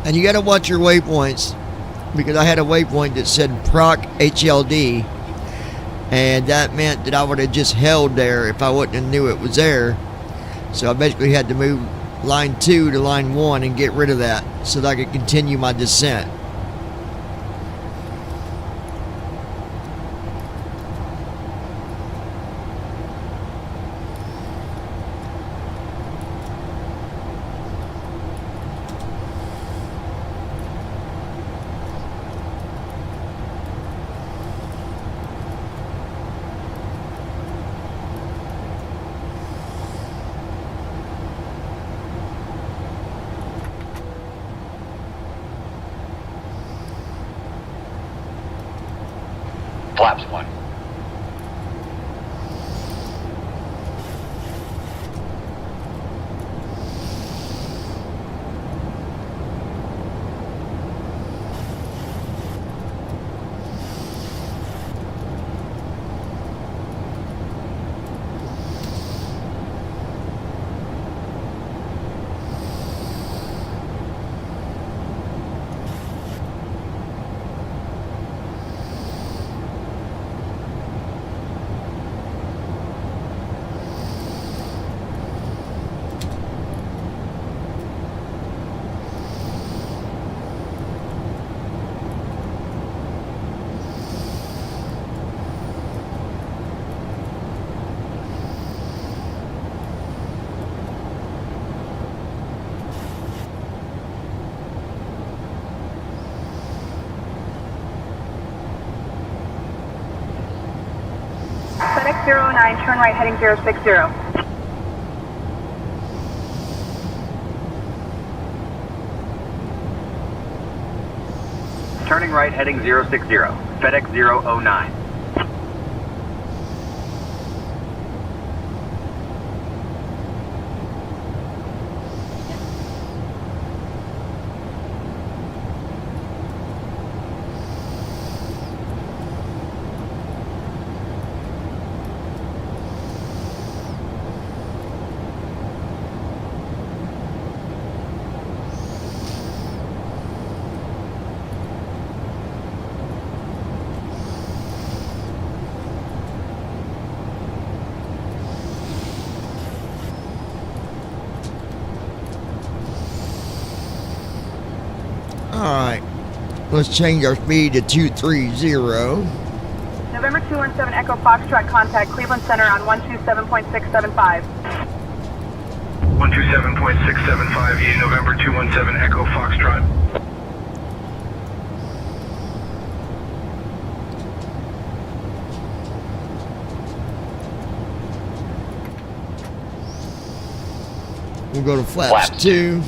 And you got to watch your waypoints, because I had a waypoint that said Proc HLD, and that meant that I would have just held there if I wouldn't have knew it was there. So I basically had to move line 2 to line 1 and get rid of that so that I could continue my descent. Flaps 1. FedEx 009, turn right heading 060. Turning right heading 060, FedEx 009. Alright, let's change our speed to 230. November 217 Echo Foxtrot, contact Cleveland Center on 127.675. 127.675, November 217 Echo Foxtrot. We'll go to flaps 2.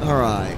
All right.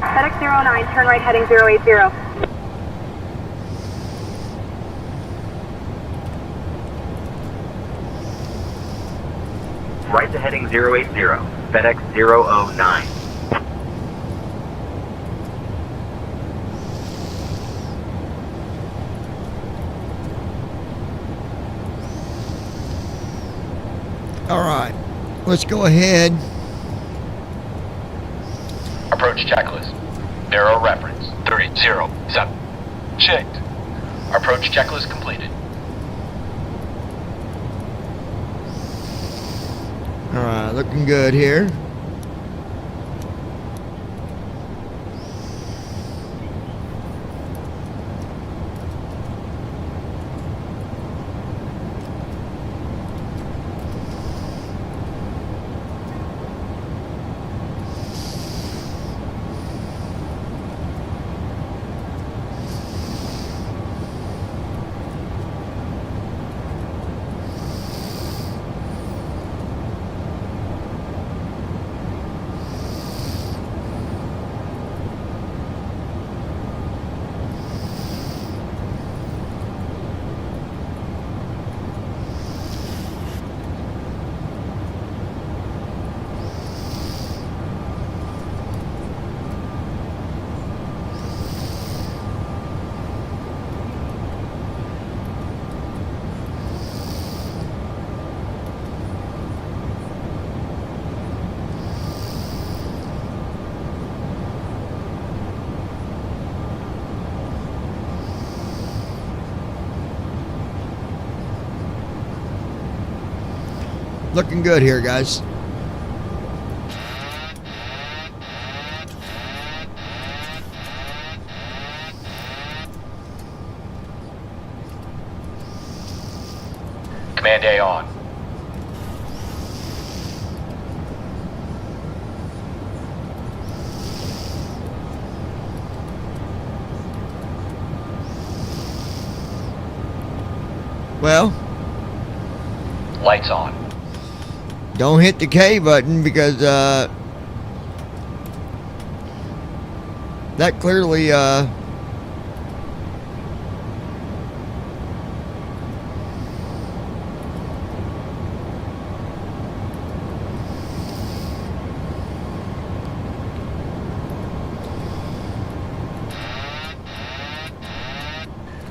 FedEx 09, turn right heading 080. Right to heading 080, FedEx 009. All right. Let's go ahead. Approach checklist. Narrow reference 307. Checked. Approach checklist completed. All right, looking good here. Looking good here, guys. Command A on. Well, Lights on. don't hit the K button because that clearly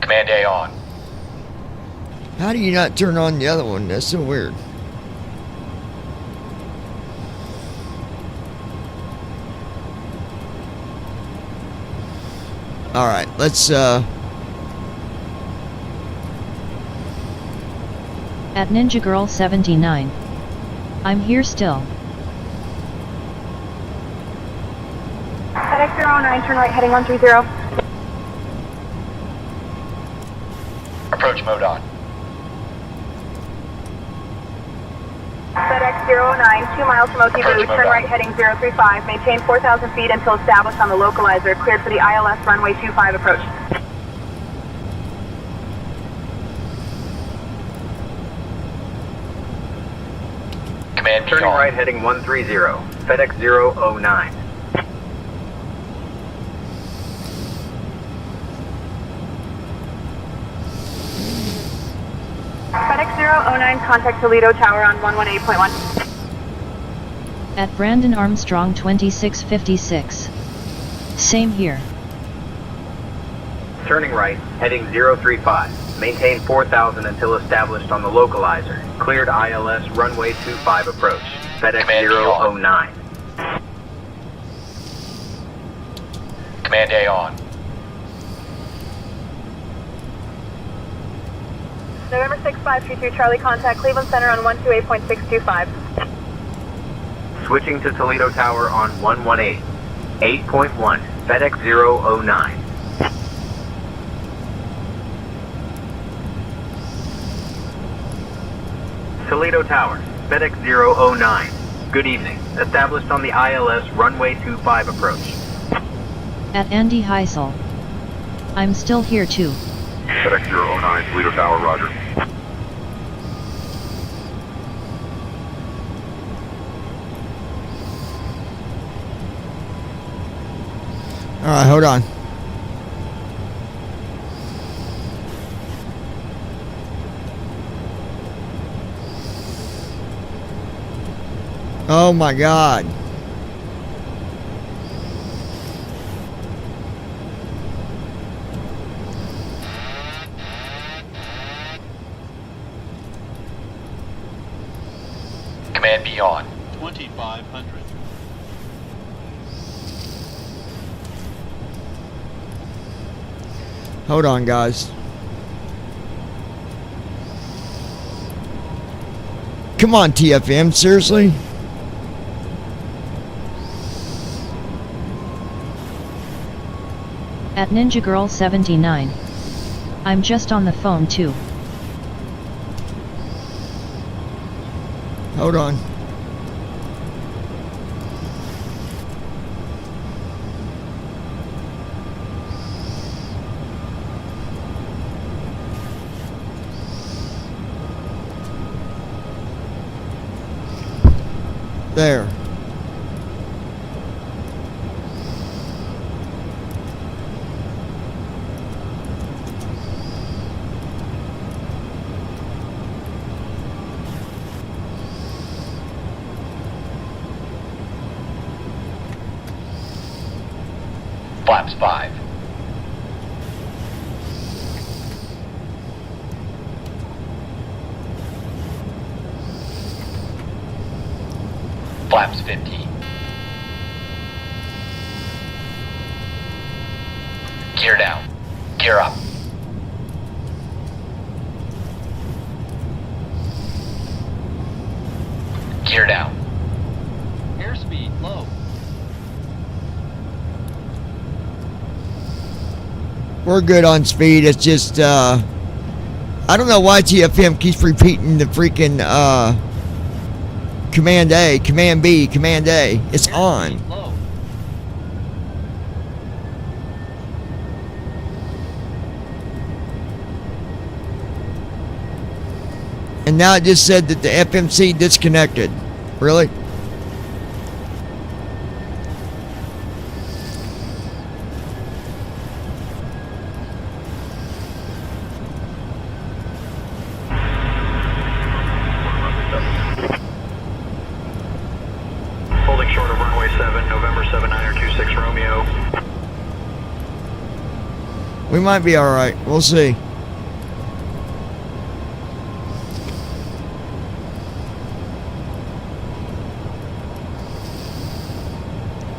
Command A on. how do you not turn on the other one? That's so weird. All right, let's At Ninja Girl 79. I'm here still. FedEx 09, turn right heading 130. Approach mode on. FedEx 09, 2 miles from OTV, turn right heading 035, maintain 4,000 feet until established on the localizer, cleared for the ILS runway 25 approach. Command B Turning on. right heading 130, FedEx 009. FedEx 009, contact Toledo Tower on 118.1. At Brandon Armstrong 2656. Same here. Turning right, heading 035, Maintain 4000 until established on the localizer. Cleared ILS runway 25 approach. FedEx 009. Command A on. November 6522 Charlie, contact Cleveland Center on 128.625. Switching to Toledo Tower on 118. 8.1. FedEx 009. Toledo Tower, FedEx 009. Good evening. Established on the ILS runway 25 approach. At Andy Heisel. I'm still here too. FedEx 009, Toledo Tower, roger. Alright, hold on. Oh my God. Command B on. 2500. Hold on, guys. Come on, TFM, seriously? At Ninja Girl 79. I'm just on the phone too. Hold on. There. Flaps 5. Flaps 15. Gear down. Gear up. Gear down. Airspeed low. We're good on speed. It's just, I don't know why TFM keeps repeating the freaking, Command A, Command B, Command A. It's on. And now it just said that the FMC disconnected. Really? Holding short of runway 7, November 7926 Romeo. We might be alright. We'll see.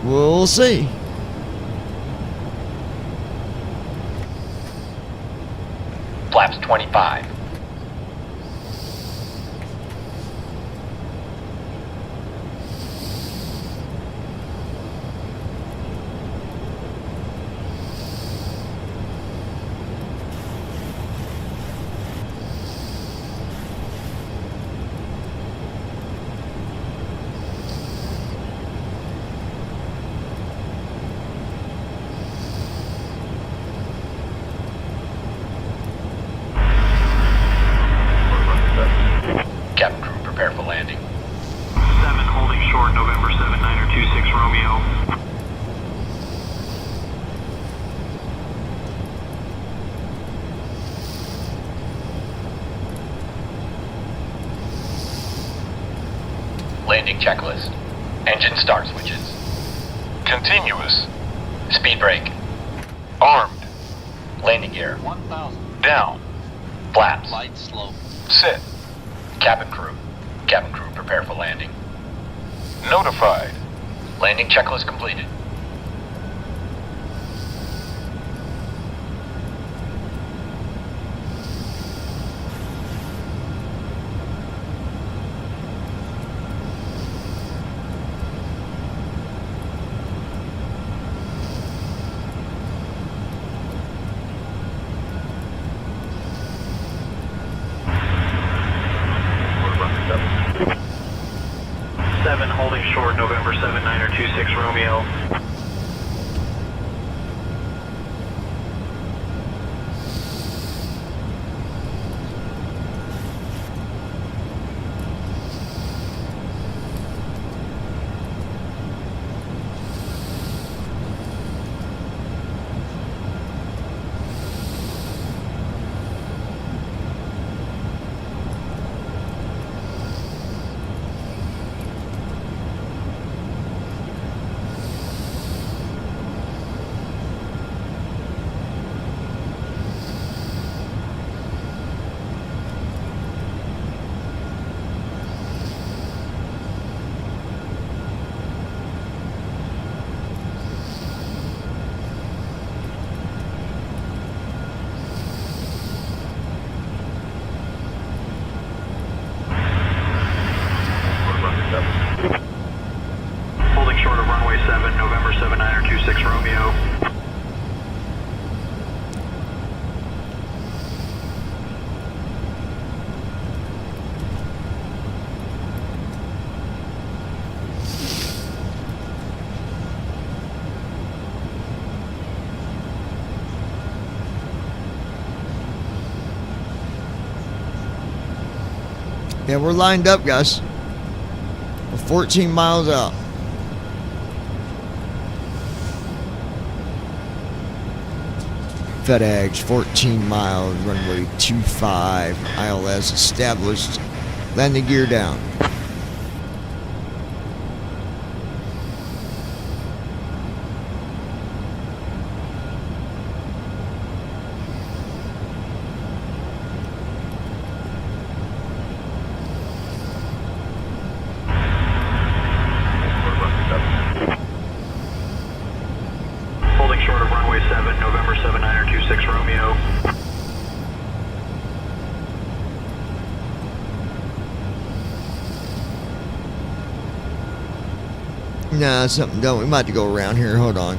We'll see. Flaps 25. Captain crew, prepare for landing. 7 holding short, November 7926 Romeo. Landing checklist. Engine start switches. Continuous. Speed brake. Armed. Landing gear. 1000. Down. Flaps. Light slope. Sit. Cabin crew. Cabin crew, prepare for landing. Notified. Landing checklist completed. Holding short, November 7926 Romeo. Holding short of runway 7, November 7926 Romeo. Yeah, we're lined up, guys. We're 14 miles out. FedEx, 14 miles, runway 25, ILS established, landing gear down. Holding short of runway 7, November 7926 Romeo. Nah, something don't. We might have to go around here. Hold on.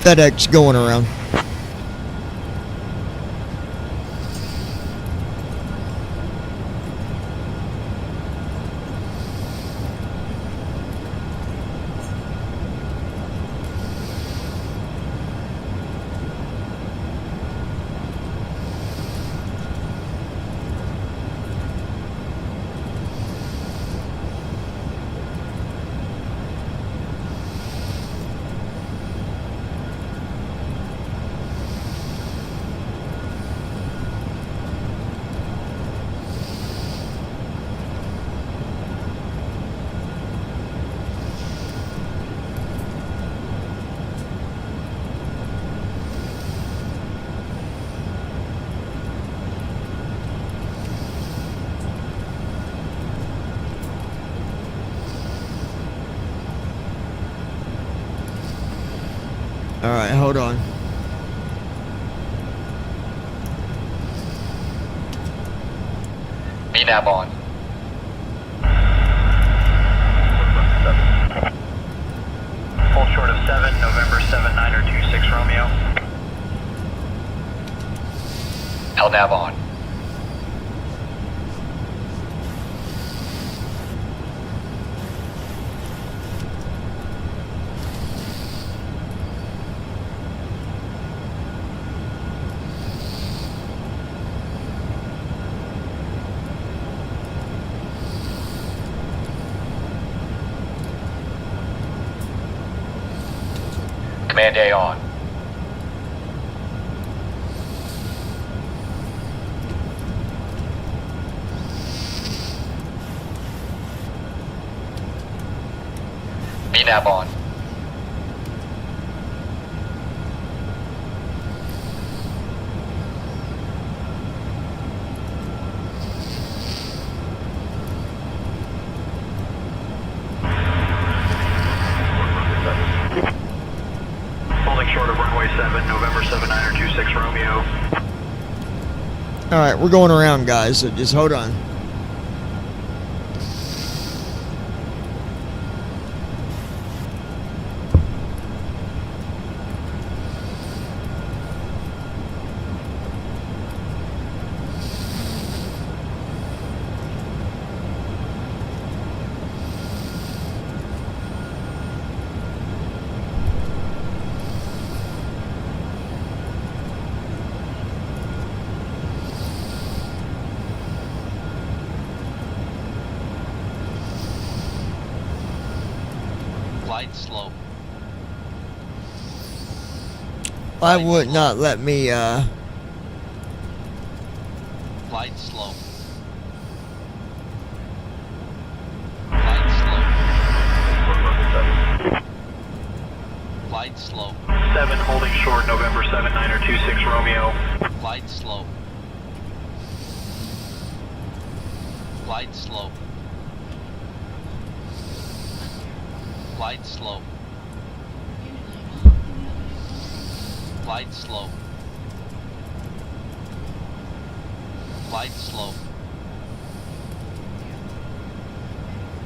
FedEx going around. All right, hold on. VNAV on. Full short of 7, November 7926 Romeo. LNAV on. Command A on. VNAV on. Holding short of runway 7, November 7926 Romeo. Alright, we're going around, guys, so just hold on. Glide slope. Why would not let me, Glide slope. Glide slope. Glide slope. 7 holding short, November 7926 Romeo. Glide slope. Glide slope. Glide slope. Glide slope. Glide slope.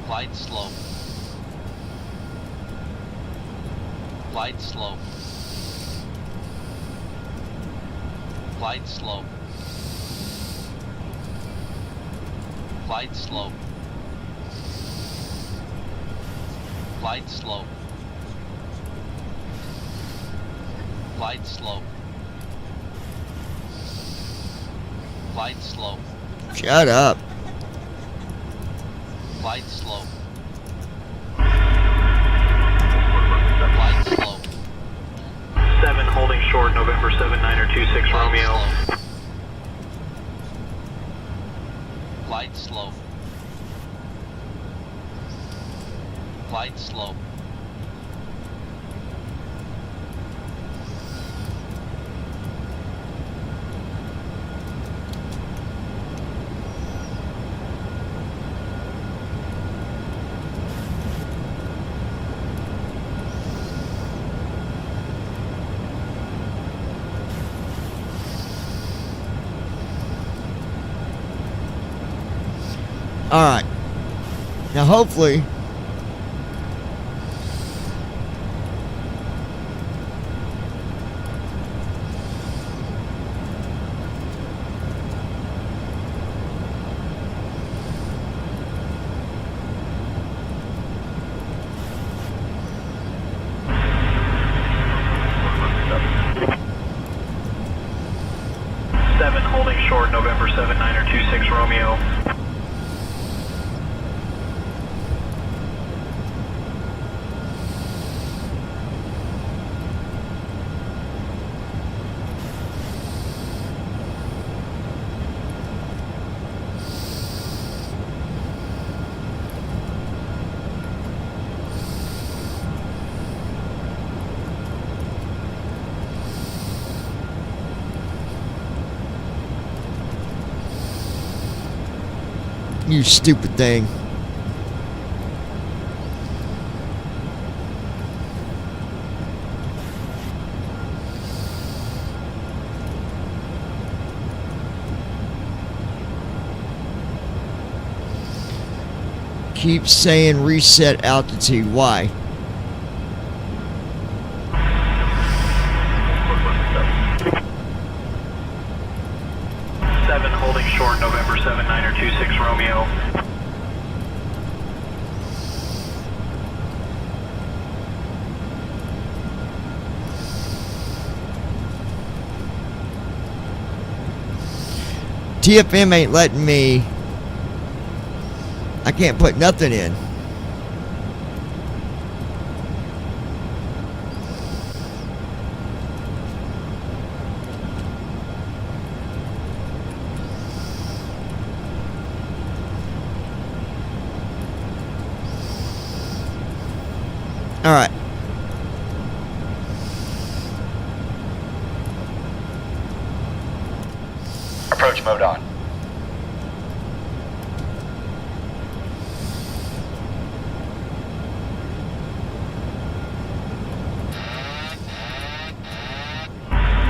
Glide slope. Glide slope. Glide slope. Glide slope. Glide slope. Glide slope. Glide slope. shut up. Glide slope. Glide slope. 7 holding short, November 7926 Romeo. Glide slope. Glide slope. Alright. Now hopefully holding short, November 7926 Romeo. you stupid thing. Keep saying reset altitude. Why? Holding short, November 7926 Romeo. TFM ain't letting me. I can't put nothing in. All right. Approach mode on.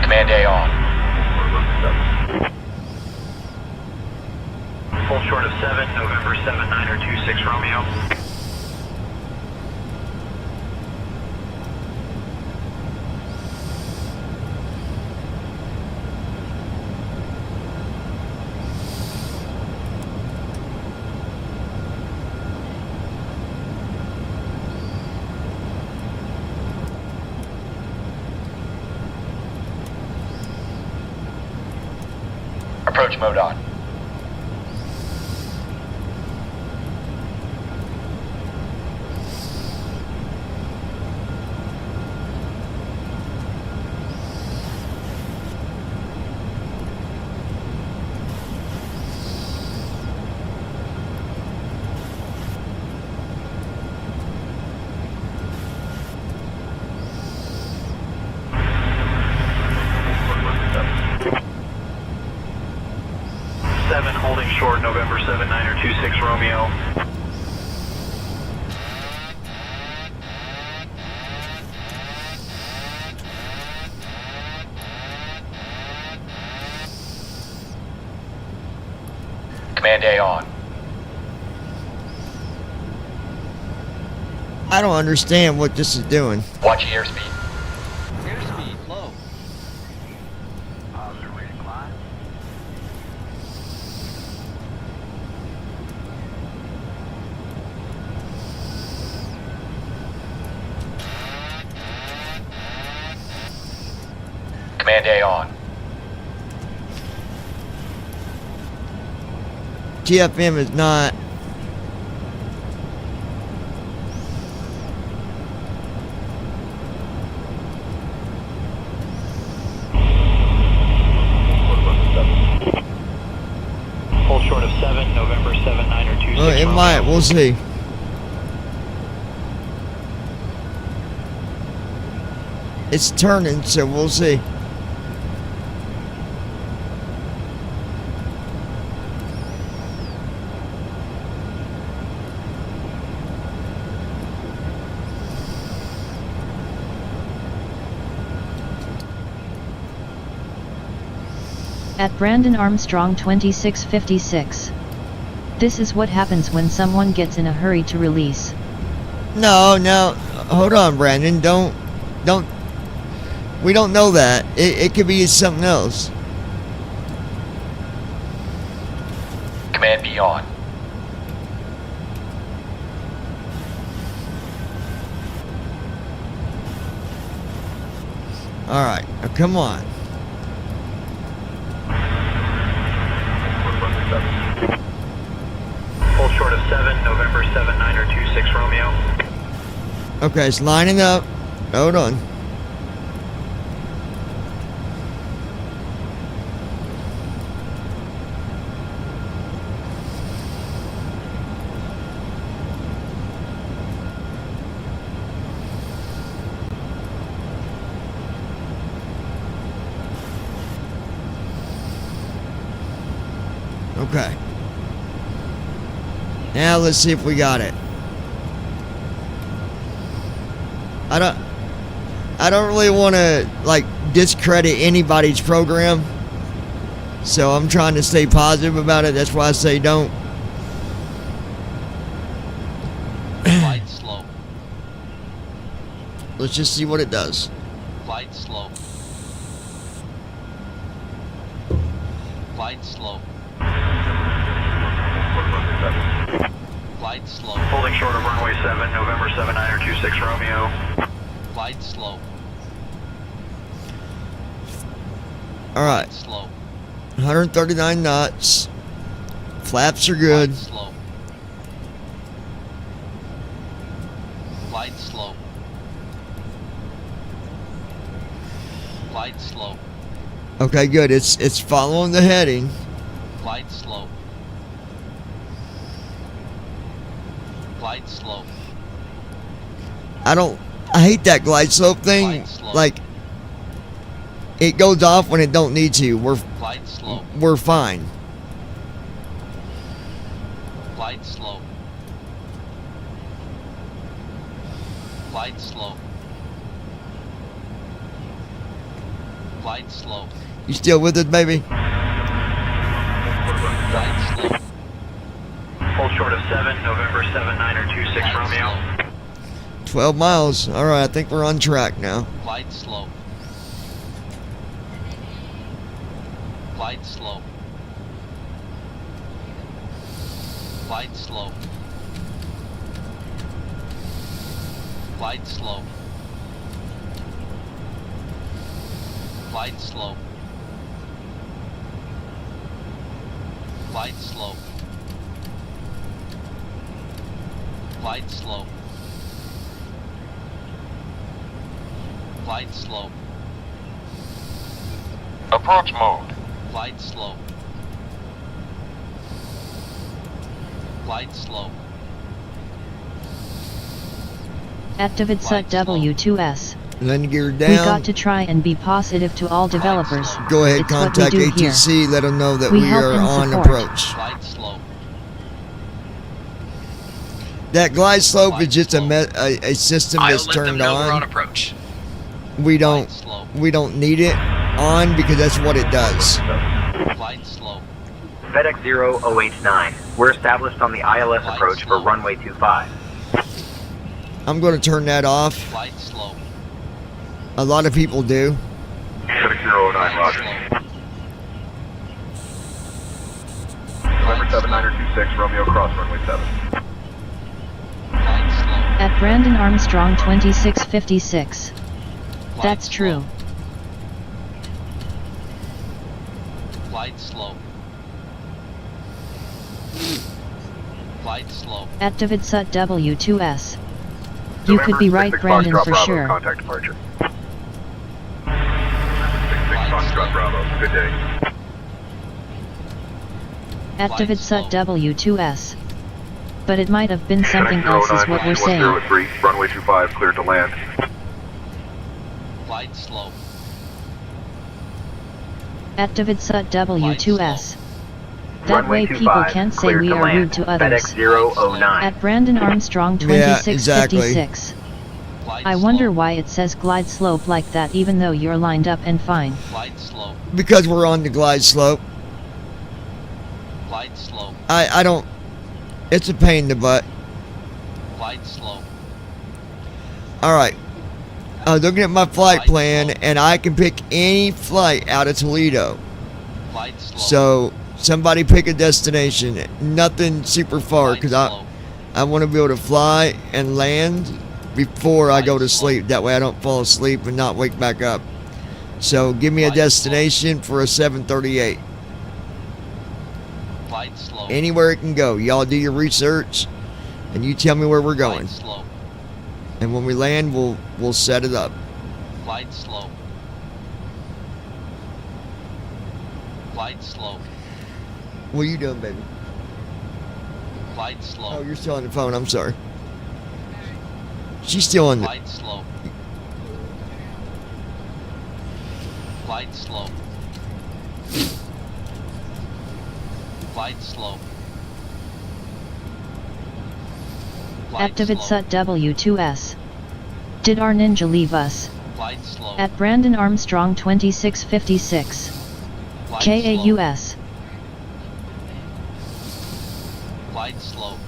Command A on. Full short of 7, November 7926 Romeo. Approach mode on. Holding short, November 7926 Romeo. Command A on. I don't understand what this is doing. Watch your airspeed. Airspeed low. Command A on. TFM is not. Full short of 7, November 7926 Well, it might. We'll see. It's turning, so we'll see. At Brandon Armstrong 2656. This is what happens when someone gets in a hurry to release. No, hold on, Brandon. Don't. We don't know that. It could be something else. Command B on. All right, now come on. Full short of 7, November 7926 Romeo. Okay, it's lining up. Hold on. Okay. Now let's see if we got it. I don't really want to like discredit anybody's program, so I'm trying to stay positive about it. That's why I say don't. Flight slow. Let's just see what it does. Flight slow. Flight slow. Flight slow. Holding short of runway 7, November 7926 Romeo. Flight slow. All right. Slow. 139 knots. Flaps are good. Flight slow. Flight slow. Flight slow. Okay, good. It's following the heading. Flight slow. Flight slow. I hate that glide slope thing. Like, it goes off when it don't need to. We're fine. Glide slope. Glide slope. Glide slope. You still with us, baby? Glide slope. Hold short of 7, November 7926 Romeo. 12 miles. All right, I think we're on track now. Glide slope. Glide slope. Glide slope. Glide slope. Glide slope. Glide slope. Glide slope. Glide slope. Approach mode. Glide slope. Glide slope. Activate SUT W2S. Landing gear down. We got to try and be positive to all developers. Go ahead, It's what we contact do here. ATC. Let them know that We we help are and on support. approach. Glide slope. That glide slope is just a system I'll that's let them turned know we're on on. approach. We don't need it on because that's what it does. Glide slope. FedEx 0089. We're established on the ILS approach for runway 25. I'm going to turn that off. Glide slope. A lot of people do. FedEx 009, roger. November 7926, Romeo cross runway 7. At Brandon Armstrong 2656. That's true. Glide slope. Glide slope. Activate SUT W2S. You could be right, Brandon, for sure. Contact departure. 66 Foxtrot Bravo, good day. Activate SUT W2S. But it might have been something else is what we're saying. 1003, runway 25, cleared to land. Glide slope. Activate SUT W2S. That Runway way 25, people can't say cleared we to are land. rude to others. FedEx 009. At Brandon Armstrong Yeah, 2656. I wonder why it says glide slope like that even though you're lined up and fine. Glide slope. Because we're on the glide slope. Glide slope. I don't... It's a pain in the butt. Glide slope. Alright. I was looking at my flight plan, and I can pick any flight out of Toledo. Glide slope. So, somebody pick a destination. Nothing super far, because I want to be able to fly and land before I go to sleep. That way I don't fall asleep and not wake back up. So, give me a destination for a 738. Glide slope. Anywhere it can go. Y'all do your research, and you tell me where we're going. Glide slope. And when we land, we'll set it up. Glide slope. Glide slope. What are you doing, baby? Glide slope. Oh, you're still on the phone. I'm sorry. She's still on the... Glide slope. Glide slope. Glide slope. Glide Activate slope. SUT W2S. Did our ninja leave us? Glide slope. At Brandon Armstrong 2656. Glide KAUS. Glide slope.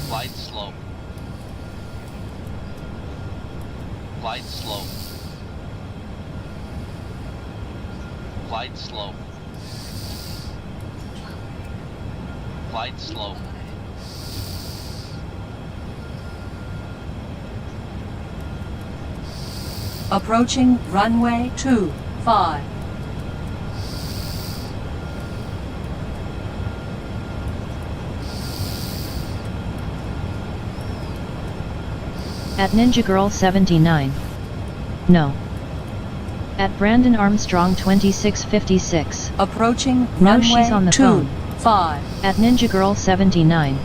Glide slope. Glide slope. Glide slope. Glide slope. Approaching runway 25. At Ninja Girl 79. No. At Brandon Armstrong 2656. Approaching No, runway she's on the phone. 25. At Ninja Girl 79.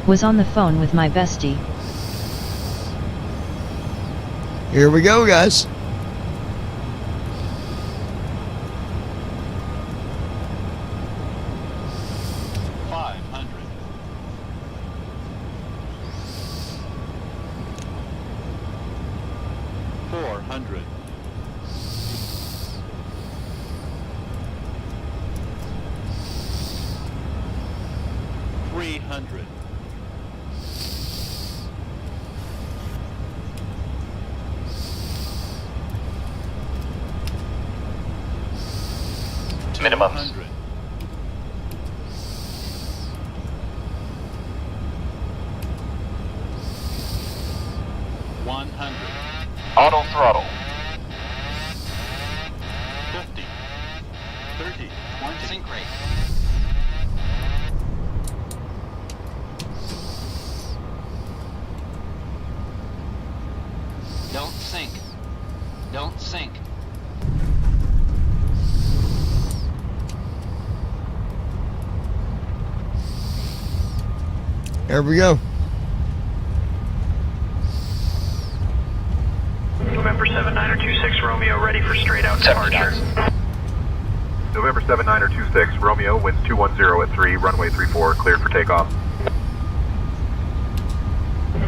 Was on the phone with my bestie. Here we go, guys. Minimums. 100. Auto throttle. 50. 30. 20. Sync rate. Don't sink. Don't sink. There we go. November 7926 Romeo, ready for straight out departure. November 7926 Romeo, winds 210 at 3, runway 34, cleared for takeoff.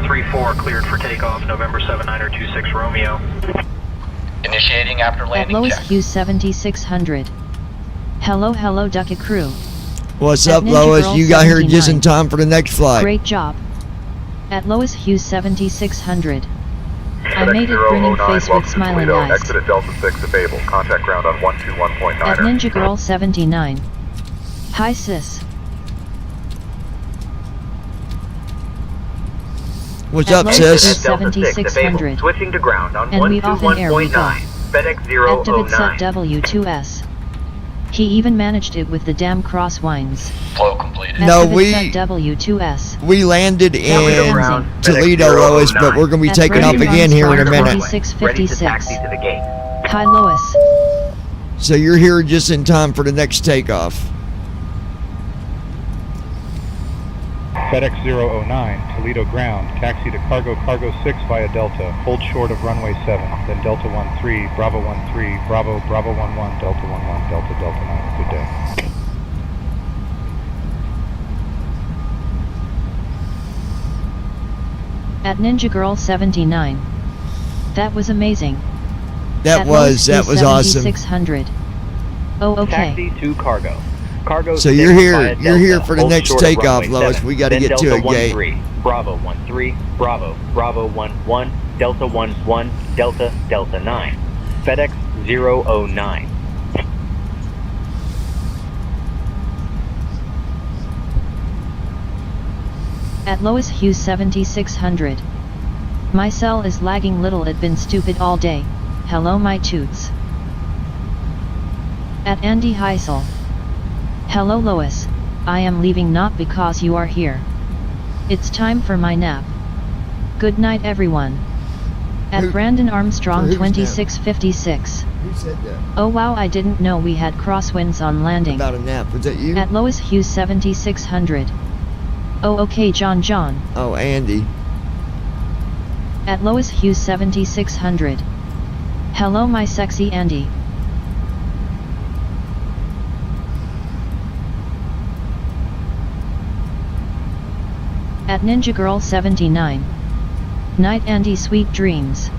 34 cleared for takeoff, November 7926 Romeo. Initiating after At landing Lois check. Hughes 7600. Hello Ducky Crew. What's At up, Ninja Lois? Girl You got here just 79. in time for the next flight. Great job. At Lois Hughes 7600. I made it grinning face with smiling eyes. Exit at Delta 6 at Babel. Contact ground on 121.9. At Ninja Girl 79. Hi sis. What's At up, Lois sis? Hughes 7600. Switching to ground on And we off in air we go. 121.9. FedEx At David 009. Sut W2S. He even managed it with the damn crosswinds. Flow completed. At No, David we- Sut W2S. We landed Toledo in ground, Toledo, FedEx Lois, but we're going to be At taking off Brady again here in a Farms minute. 2656. to the gate. Hi Lois. So you're here just in time for the next takeoff. FedEx 009, Toledo ground, taxi to Cargo 6 via Delta, hold short of runway 7, then Delta 13, Bravo 13, Bravo 11, Delta 11, Delta 9. Good day. At Ninja Girl 79. That was amazing. That At was awesome. 7600. Oh, okay. Taxi to Cargo. Cargo So 6 you're here via you're here Delta, for the hold next short of takeoff, runway Lois. 7, We got to then get to Delta a gate. 13, Bravo 13, Bravo 11, Delta 11, Delta 9. FedEx 009. At Lois Hughes 7600. My cell is lagging little, it been stupid all day. Hello my toots. At Andy Heisel. Hello Lois. I am leaving not because you are here. It's time for my nap. Good night everyone. At Brandon Armstrong who's nap? 2656. Who said that? Oh wow, I didn't know we had crosswinds on landing. About a nap. Was that you? At Lois Hughes 7600. Oh okay John. Oh, Andy. At Lois Hughes 7600. Hello my sexy Andy. At Ninja Girl 79. Night Andy, sweet dreams.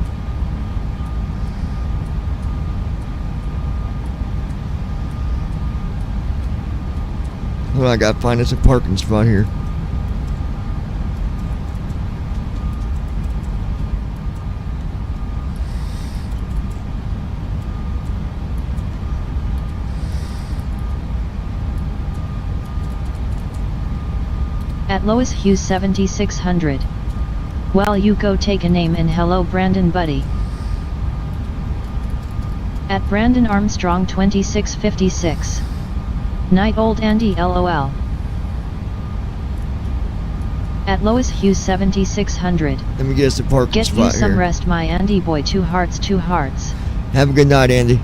Well, I got to find us a parking spot here. At Lois Hughes 7600. Well you go take a name and hello Brandon buddy. At Brandon Armstrong 2656. Night old Andy LOL. At Lois Hughes 7600. Let me get us a parking Get you spot some here. rest my Andy boy, 2 hearts 2 hearts. Have a good night, Andy.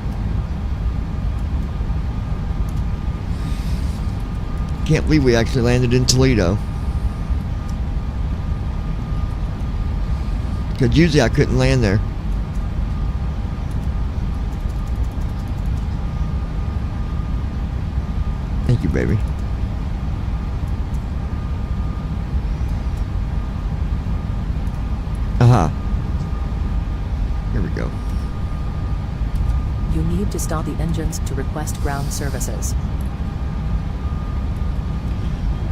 Can't believe we actually landed in Toledo. Because usually I couldn't land there. Thank you, baby. Aha. Here we go. You need to stop the engines to request ground services.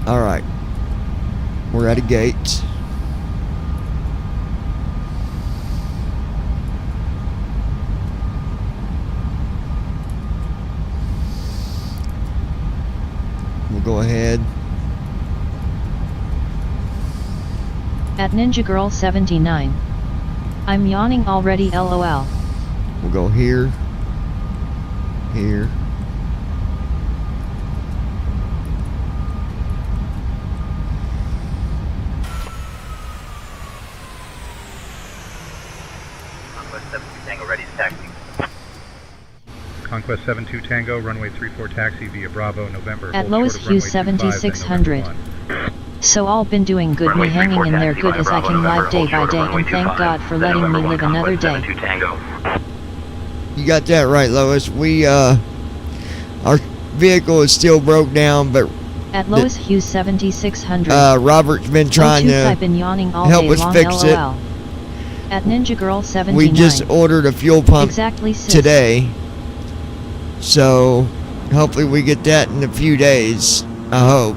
Alright. We're at a gate. We'll go ahead. At Ninja Girl 79. I'm yawning already, LOL. We'll go here. Here. Conquest 72 Tango ready to taxi. Conquest 72 Tango, runway 34 taxi via Bravo, November. At Hold Lois short of runway Hughes 75, 7600. So all been doing good, me hanging in there good as I can live day by day, and thank God for letting me live another day. You got that right, Lois. We our vehicle is still broke down, but At Lois Hughes 7600. Robert's been trying to I've been yawning all help day us long, fix LOL. it. At Ninja Girl 79. We just ordered a fuel pump Exactly, sis. today, so hopefully we get that in a few days. I hope.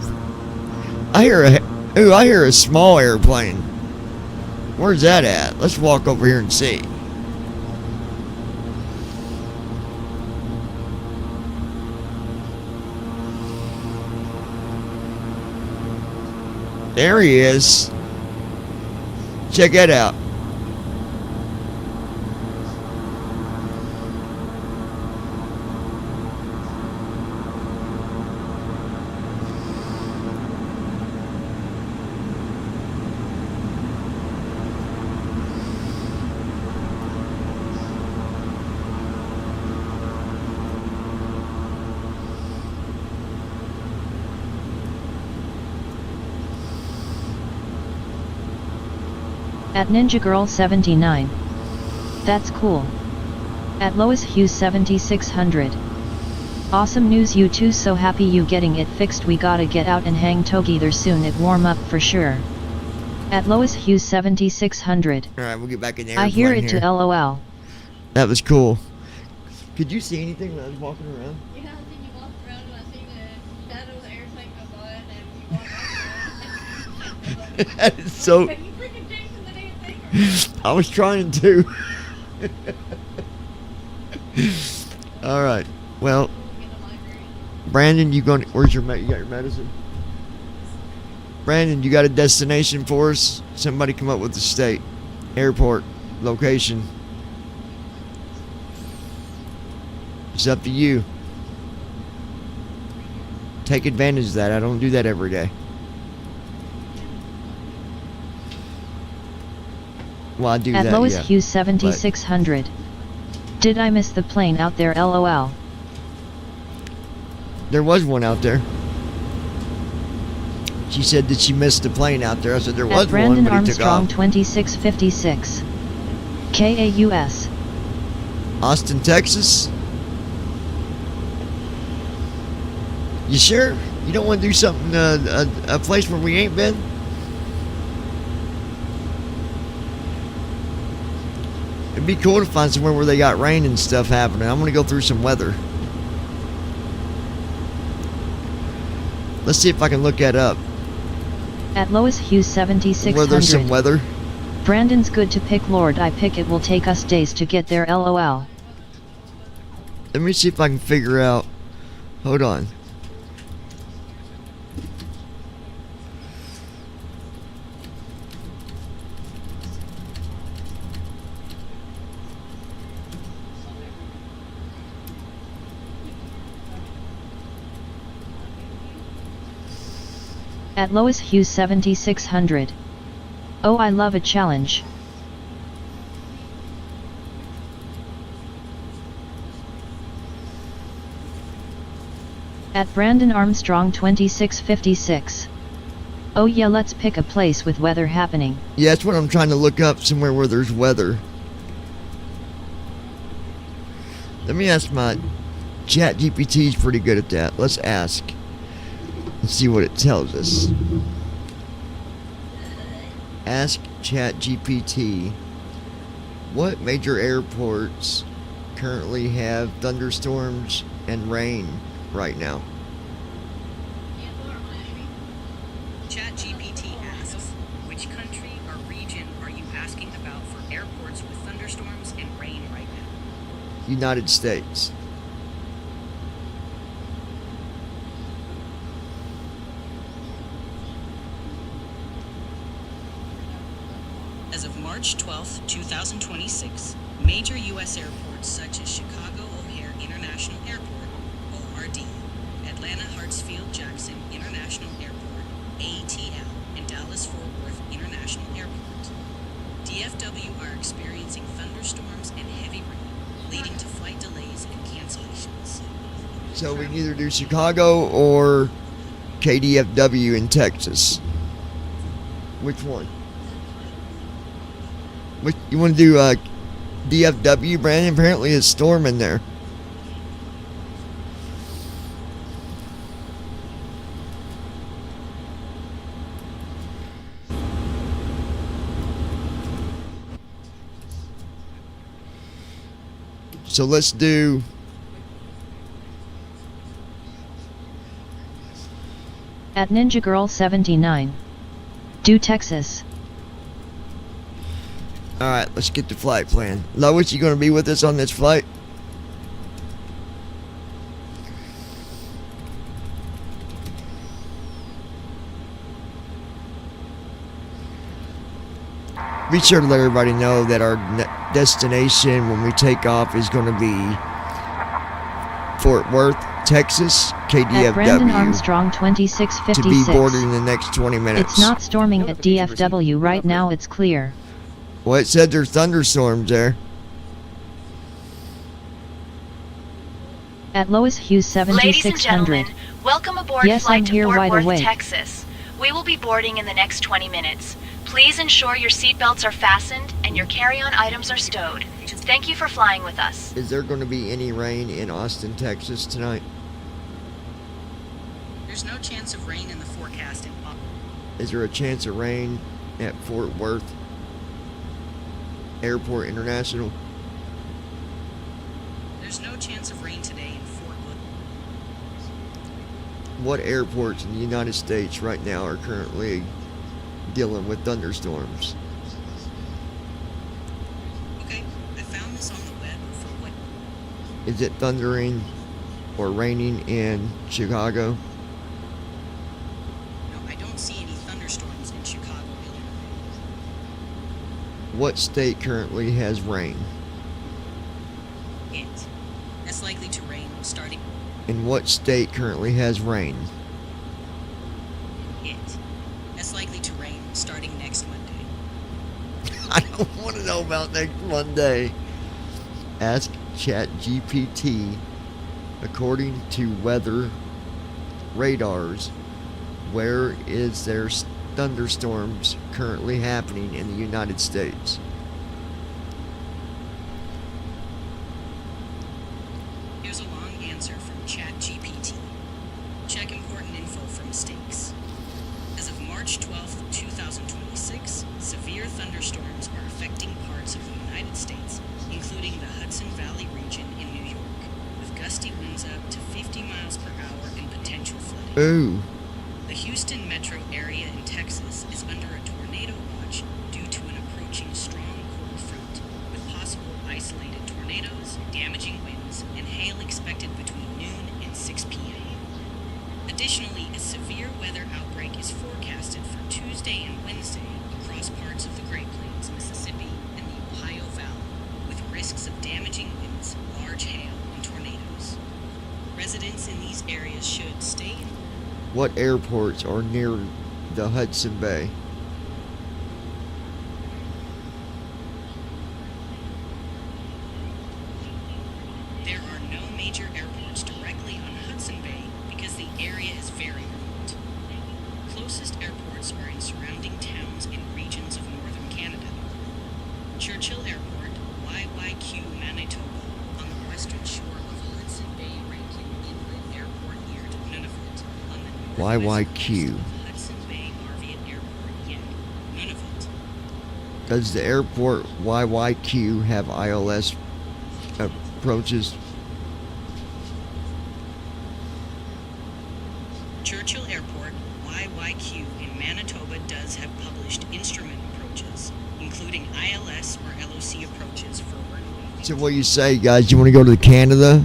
I hear a small airplane. Where's that at? Let's walk over here and see. There he is. Check that out. At Ninja Girl 79. That's cool. At Lois Hughes 7600. Awesome news, you two, so happy you getting it fixed. We gotta get out and hang together soon, it warm up for sure. At Lois Hughes 7600. Alright, we'll get back in the I hear airplane it here. to LOL. That was cool. Could you see anything when I was walking around? Yeah, I think you walked around and I seen the shadow of the airplane go by and then you walked back. That is so... But you freaking chasing the damn thing. I was trying to. Alright, well, Brandon, you got your medicine? Brandon, you got a destination for us? Somebody come up with the state, airport, location. It's up to you. Take advantage of that. I don't do that every day. Well, I do At that, Lois yeah. Hughes 7600. Did I miss the plane out there, LOL? There was one out there. She said that she missed the plane out there. I said there was At Brandon one, but he took Armstrong off. 2656. KAUS. Austin, Texas? You sure? You don't want to do something, a place where we ain't been? It'd be cool to find somewhere where they got rain and stuff happening. I'm going to go through some weather. Let's see if I can look that up. At Lois Hughes 7600. Where there's some weather. Brandon's good to pick, Lord I pick, it will take us days to get there, LOL. Let me see if I can figure out. Hold on. At Lois Hughes 7600. Oh, I love a challenge. At Brandon Armstrong 2656. Oh yeah, let's pick a place with weather happening. Yeah, that's what I'm trying to look up, somewhere where there's weather. Let me ask my chat. GPT's pretty good at that. Let's ask and see what it tells us. Ask chat GPT, what major airports currently have thunderstorms and rain right now? ChatGPT asks, which country or region are you asking about for airports with thunderstorms and rain right now? United States. As of March 12, 2026, major U.S. airports such as Chicago O'Hare International Airport, ORD, Atlanta Hartsfield-Jackson International Airport, ATL, and Dallas-Fort Worth International Airport, DFW are experiencing thunderstorms and heavy rain, leading to flight delays and cancellations. So we can either do Chicago or KDFW in Texas. Which one? Which, you want to do DFW, Brandon? Apparently it's storming there. So let's do At Ninja Girl 79. Do Texas. Alright, let's get the flight plan. Lois, you going to be with us on this flight? Be sure to let everybody know that our destination when we take off is going to be Fort Worth, Texas, At Brandon KDFW. Armstrong To 2656. be boarded in the next 20 minutes. It's not storming at DFW right now, it's clear. Well, it said there's thunderstorms there. At Lois Hughes Ladies and 7600. gentlemen, welcome aboard Yes, flight I'm to here Fort wide Worth, awake. Texas. We will be boarding in the next 20 minutes. Please ensure your seatbelts are fastened and your carry-on items are stowed. Thank you for flying with us. Is there going to be any rain in Austin, Texas tonight? There's no chance of rain in the forecast in Is there a chance of rain at Fort Worth Airport International? There's no chance of rain today in Fort Worth. What airports in the United States right now are currently dealing with thunderstorms? Okay, I found this on the web for what? Is it thundering or raining in Chicago? No, I don't see any thunderstorms in Chicago, Illinois. What state currently has rain? It. That's likely to rain starting. And what state currently has rain? It. That's likely to rain starting next Monday. I don't want to know about next Monday. Ask ChatGPT, according to weather radars, where is there thunderstorms currently happening in the United States? Here's a long answer from ChatGPT. Check important info for mistakes. As of March 12, 2026, severe thunderstorms are affecting parts of the United States, including the Hudson Valley region in New York, with gusty winds up to 50 miles per hour and potential flooding. Ooh. The Houston metro area in Texas is under a tornado watch due to an approaching strong cold front, with possible isolated tornadoes, damaging winds, and hail expected between noon and 6 p.m. Additionally, a severe weather outbreak is forecasted for Tuesday and Wednesday across parts of the Great Plains, Mississippi, and the Ohio Valley, with risks of damaging winds, large hail, and tornadoes. Residents in these areas should stay in. What airports are near the Hudson Bay? There are no major airports directly on Hudson Bay because the area is very remote. closest airports are in surrounding towns and regions of northern Canada. Churchill Airport, YYQ, Manitoba, on the western shore of Hudson Bay Rankin Inlet Airport near Nunavut, on the northwest YYQ. coast of Hudson Bay Marviot Airport, yet Nunavut. Does the airport YYQ have ILS approaches? Churchill Airport, YYQ, in Manitoba does have published instrument approaches, including ILS or LOC approaches for runway. So what do you say, guys? You want to go to Canada?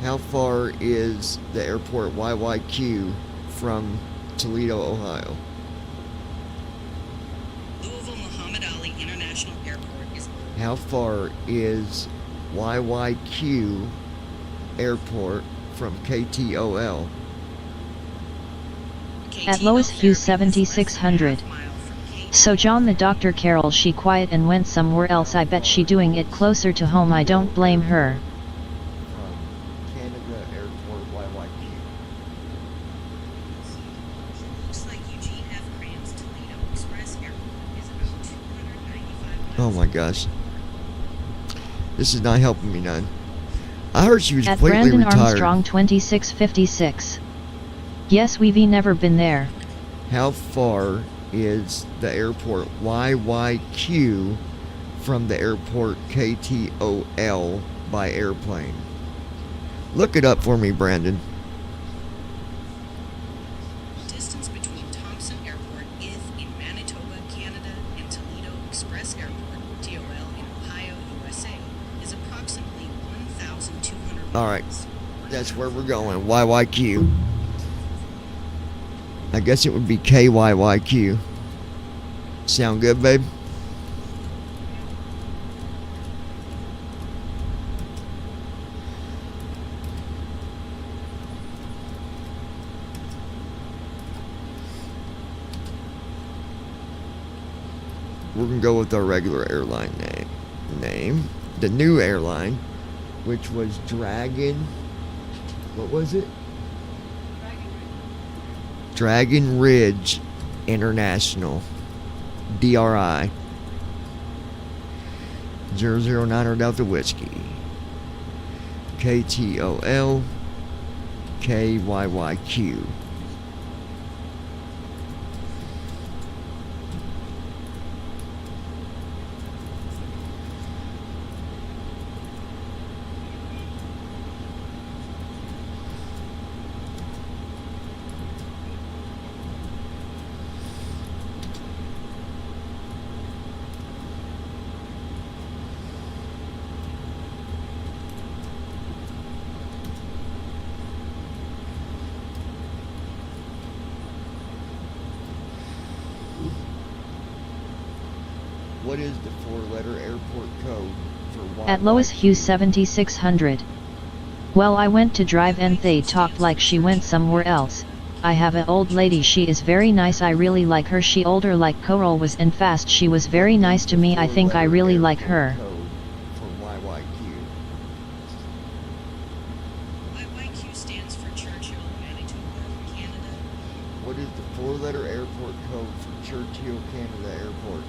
How far is the airport YYQ from Toledo, Ohio? Louisville Muhammad Ali International Airport is How far is YYQ airport from KTOL? At Lois Hughes 7600. So John the Dr. Carol she quiet and went somewhere else. I bet she doing it closer to home. I don't blame her. Canada airport YYQ. looks like Eugene F. Crane's Toledo Express Airport is about 295 Oh my gosh. This is not helping me none. I heard she was At completely Brandon retired. Armstrong 2656. Yes, we've never been there. How far is the airport YYQ from the airport KTOL by airplane? Look it up for me, Brandon. Distance between Thompson Airport in Manitoba, Canada, and Toledo Express Airport, TOL, in Ohio, USA, is approximately 1,200 Alright, that's where we're going. YYQ. I guess it would be KYYQ. Sound good, babe? We're gonna go with our regular airline name. The new airline, which was Dragon. What was it? Dragon Ridge International. DRI. 009 Delta Whiskey. KTOL. KYYQ. What is the 4-letter airport code for At Lois Hughes 7600. Well, I went to drive and they talked like she went somewhere else. I have a old lady, she is very nice, I really like her. She older like Coral was and fast, she was very nice to me. I think I really like her. code for YYQ? YYQ stands for Churchill, Manitoba, Canada. What is the 4-letter airport code for Churchill, Canada airport?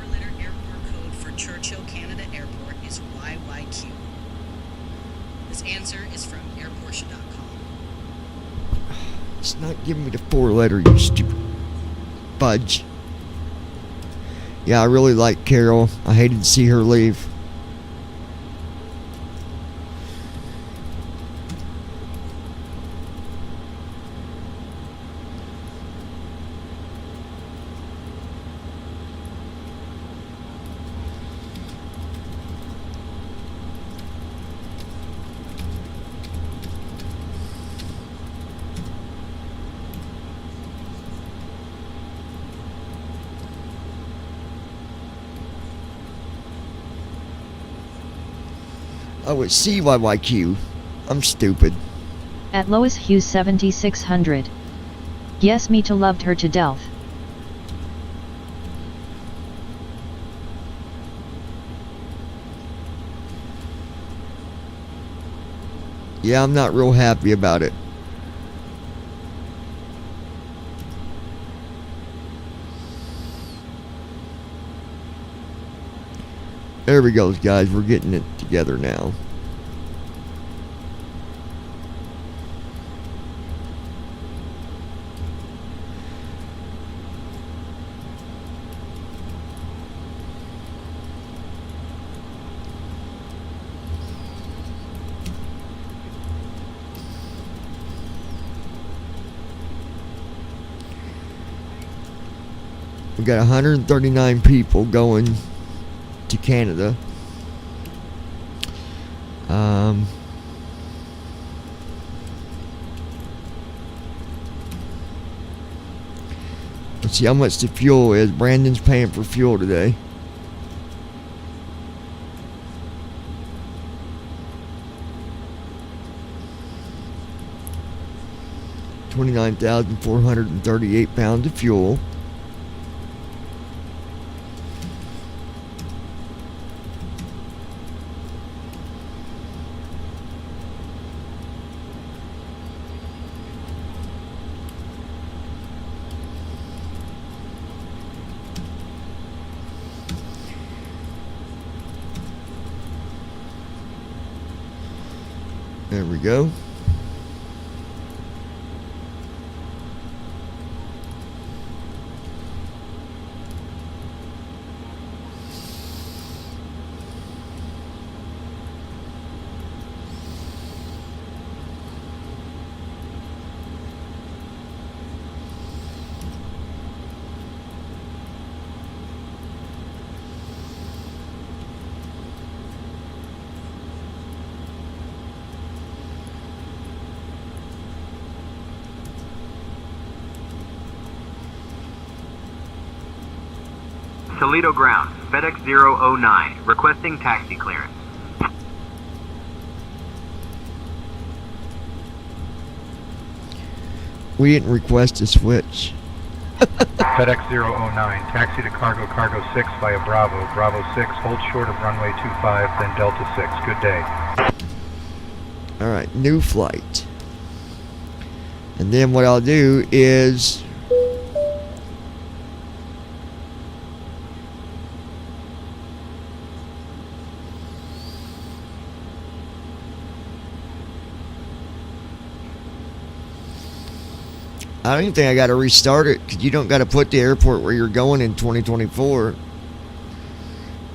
4-letter airport code for Churchill, Canada Airport is YYQ. This answer is from airportia.com. It's not giving me the 4-letter, you stupid fudge. Yeah, I really like Carol. I hated to see her leave. Oh, it's CYYQ. I'm stupid. At Lois Hughes 7600. Yes, me too, loved her to death. Yeah, I'm not real happy about it. There we go, guys. We're getting it together now. We got 139 people going to Canada. Let's see how much the fuel is. Brandon's paying for fuel today. £29,438 of fuel. There we go. Toledo ground, FedEx 009, requesting taxi clearance. We didn't request a switch. FedEx 009, taxi to Cargo 6 via Bravo, Bravo 6, hold short of runway 25, then Delta 6. Good day. Alright, new flight. And then what I'll do is I don't even think I got to restart it, because you don't got to put the airport where you're going in 2024.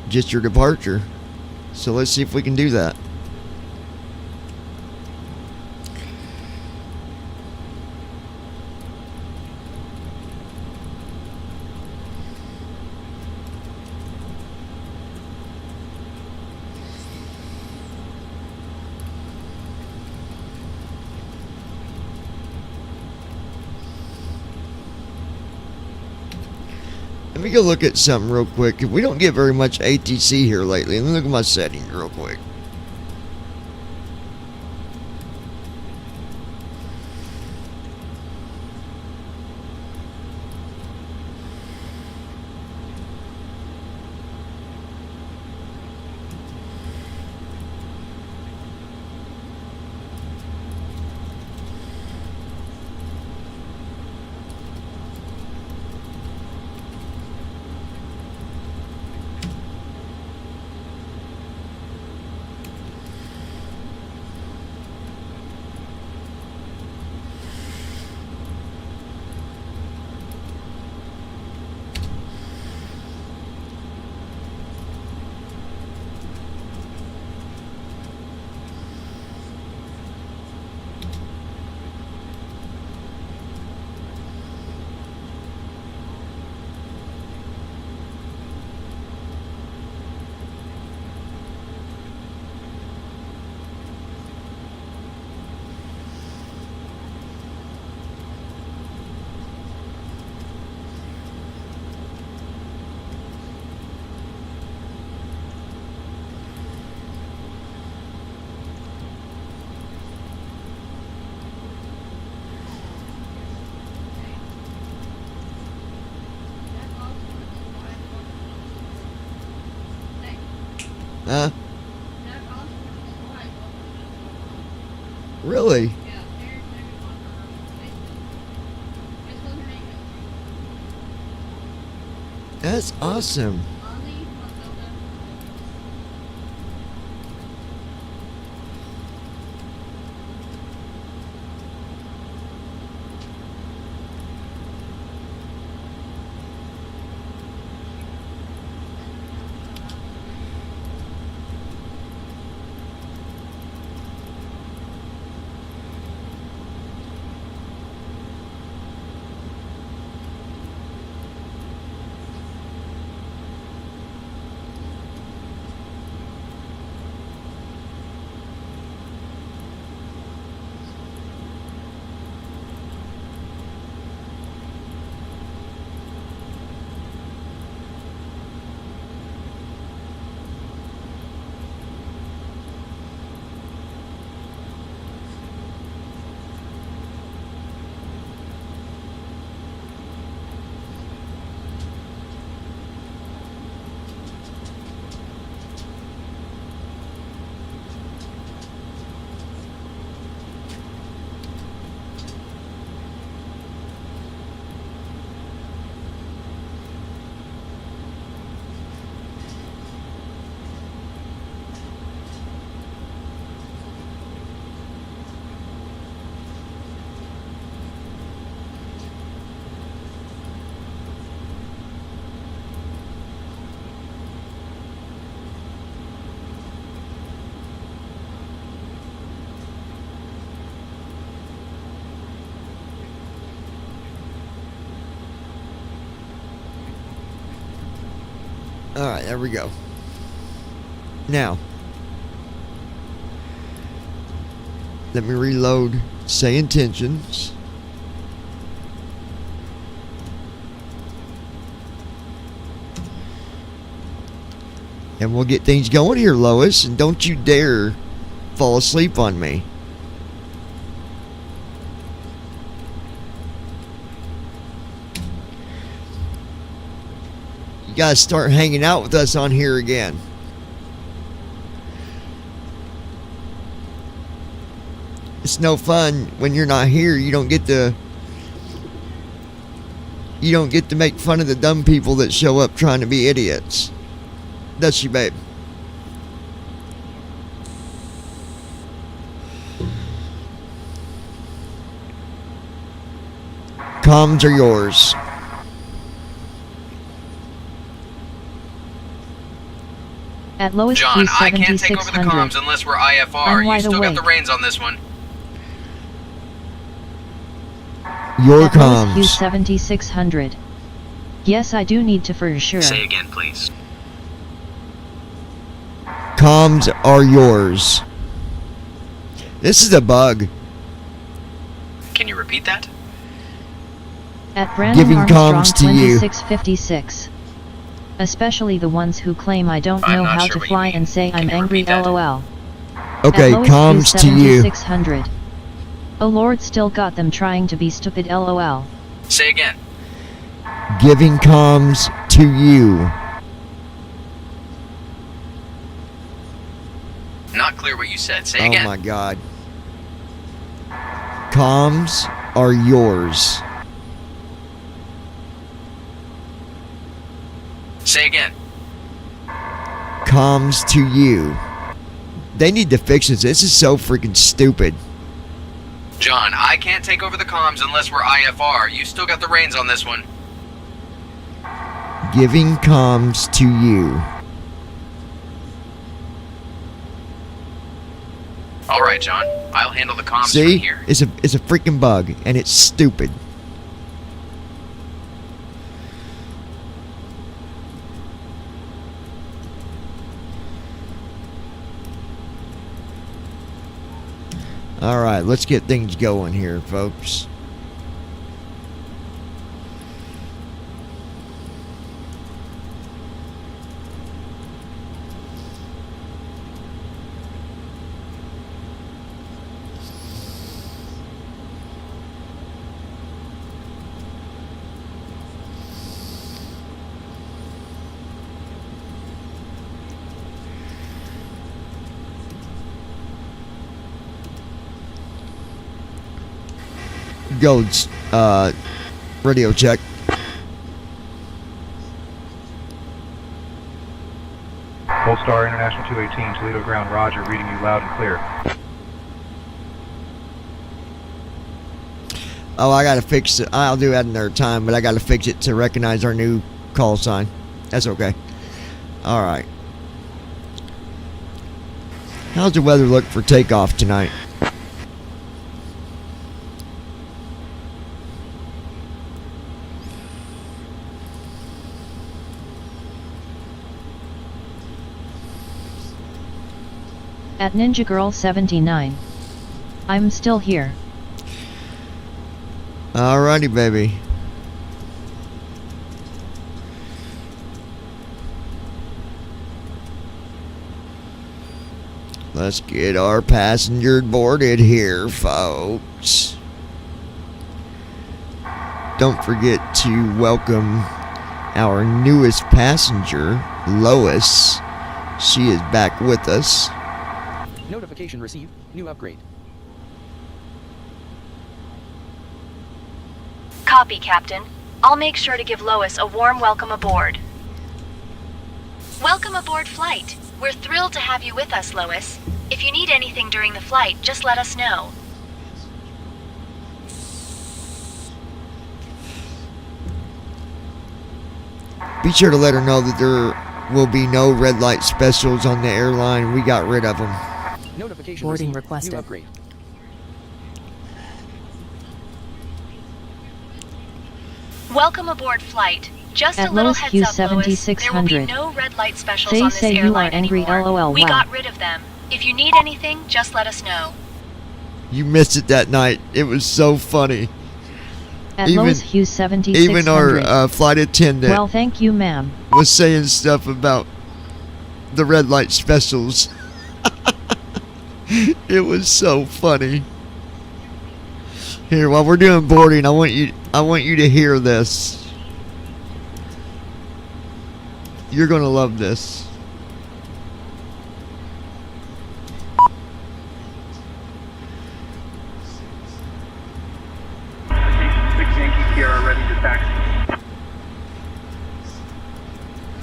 Just your departure. So let's see if we can do that. Let me go look at something real quick. We don't get very much ATC here lately. Let me look at my settings real quick. Huh? Really? That's awesome. Alright, there we go. Now, let me reload Say Intentions. And we'll get things going here, Lois. And don't you dare fall asleep on me. You gotta start hanging out with us on here again. It's no fun when you're not here. You don't get to make fun of the dumb people that show up trying to be idiots. Does she, babe? Comms are yours. At lowest John, I can't take 7600. over the comms unless we're IFR. I'm You wide still got awake. the reins on this one. Your At lowest comms. 7600. Yes, I do need to for sure. Say again, please. Comms are yours. This is a bug. Can you repeat that? At Brandon Giving Armstrong comms to you. 2656. Especially the ones who claim I don't I'm know not how sure to what you fly mean. and say Can I'm you angry repeat that? LOL. Okay, At lowest comms to you. 7600. Oh Lord, still got them trying to be stupid LOL. Say again. Giving comms to you. Not clear what you said. Say Oh again. my god. Comms are yours. Say again. Comms to you. They need to fix this. This is so freaking stupid. John, I can't take over the comms unless we're IFR. You still got the reins on this one. Giving comms to you. All right, John. I'll handle the comms See? from here. It's a freaking bug and it's stupid. All right, let's get things going here, folks. Gold's radio check. Polestar International 218, Toledo ground, roger, reading you loud and clear. Oh, I gotta fix it. I'll do that another time, but I gotta fix it to recognize our new call sign. That's okay. Alright. How's the weather look for takeoff tonight? At Ninja Girl 79. I'm still here. Alrighty, baby. Let's get our passenger boarded here, folks. Don't forget to welcome our newest passenger, Lois. She is back with us. Notification received. New upgrade. Copy, Captain. I'll make sure to give Lois a warm welcome aboard. Welcome aboard flight. We're thrilled to have you with us, Lois. If you need anything during the flight, just let us know. Be sure to let her know that there will be no red light specials on the airline. We got rid of them. Notification Boarding received. requested. New upgrade. Welcome aboard flight. Just At a little Lois heads Q up, Lois. There will be 7600. no red light specials They on this say you airline are angry, anymore. LOL, We wow. got rid of them. If you need anything, just let us know. You missed it that night. It was so funny. At Lois Hughes 7600. Even our flight attendant Well, thank you, ma'am. was saying stuff about the red light specials. It was so funny. Here, while we're doing boarding, I want you to hear this. You're gonna love this.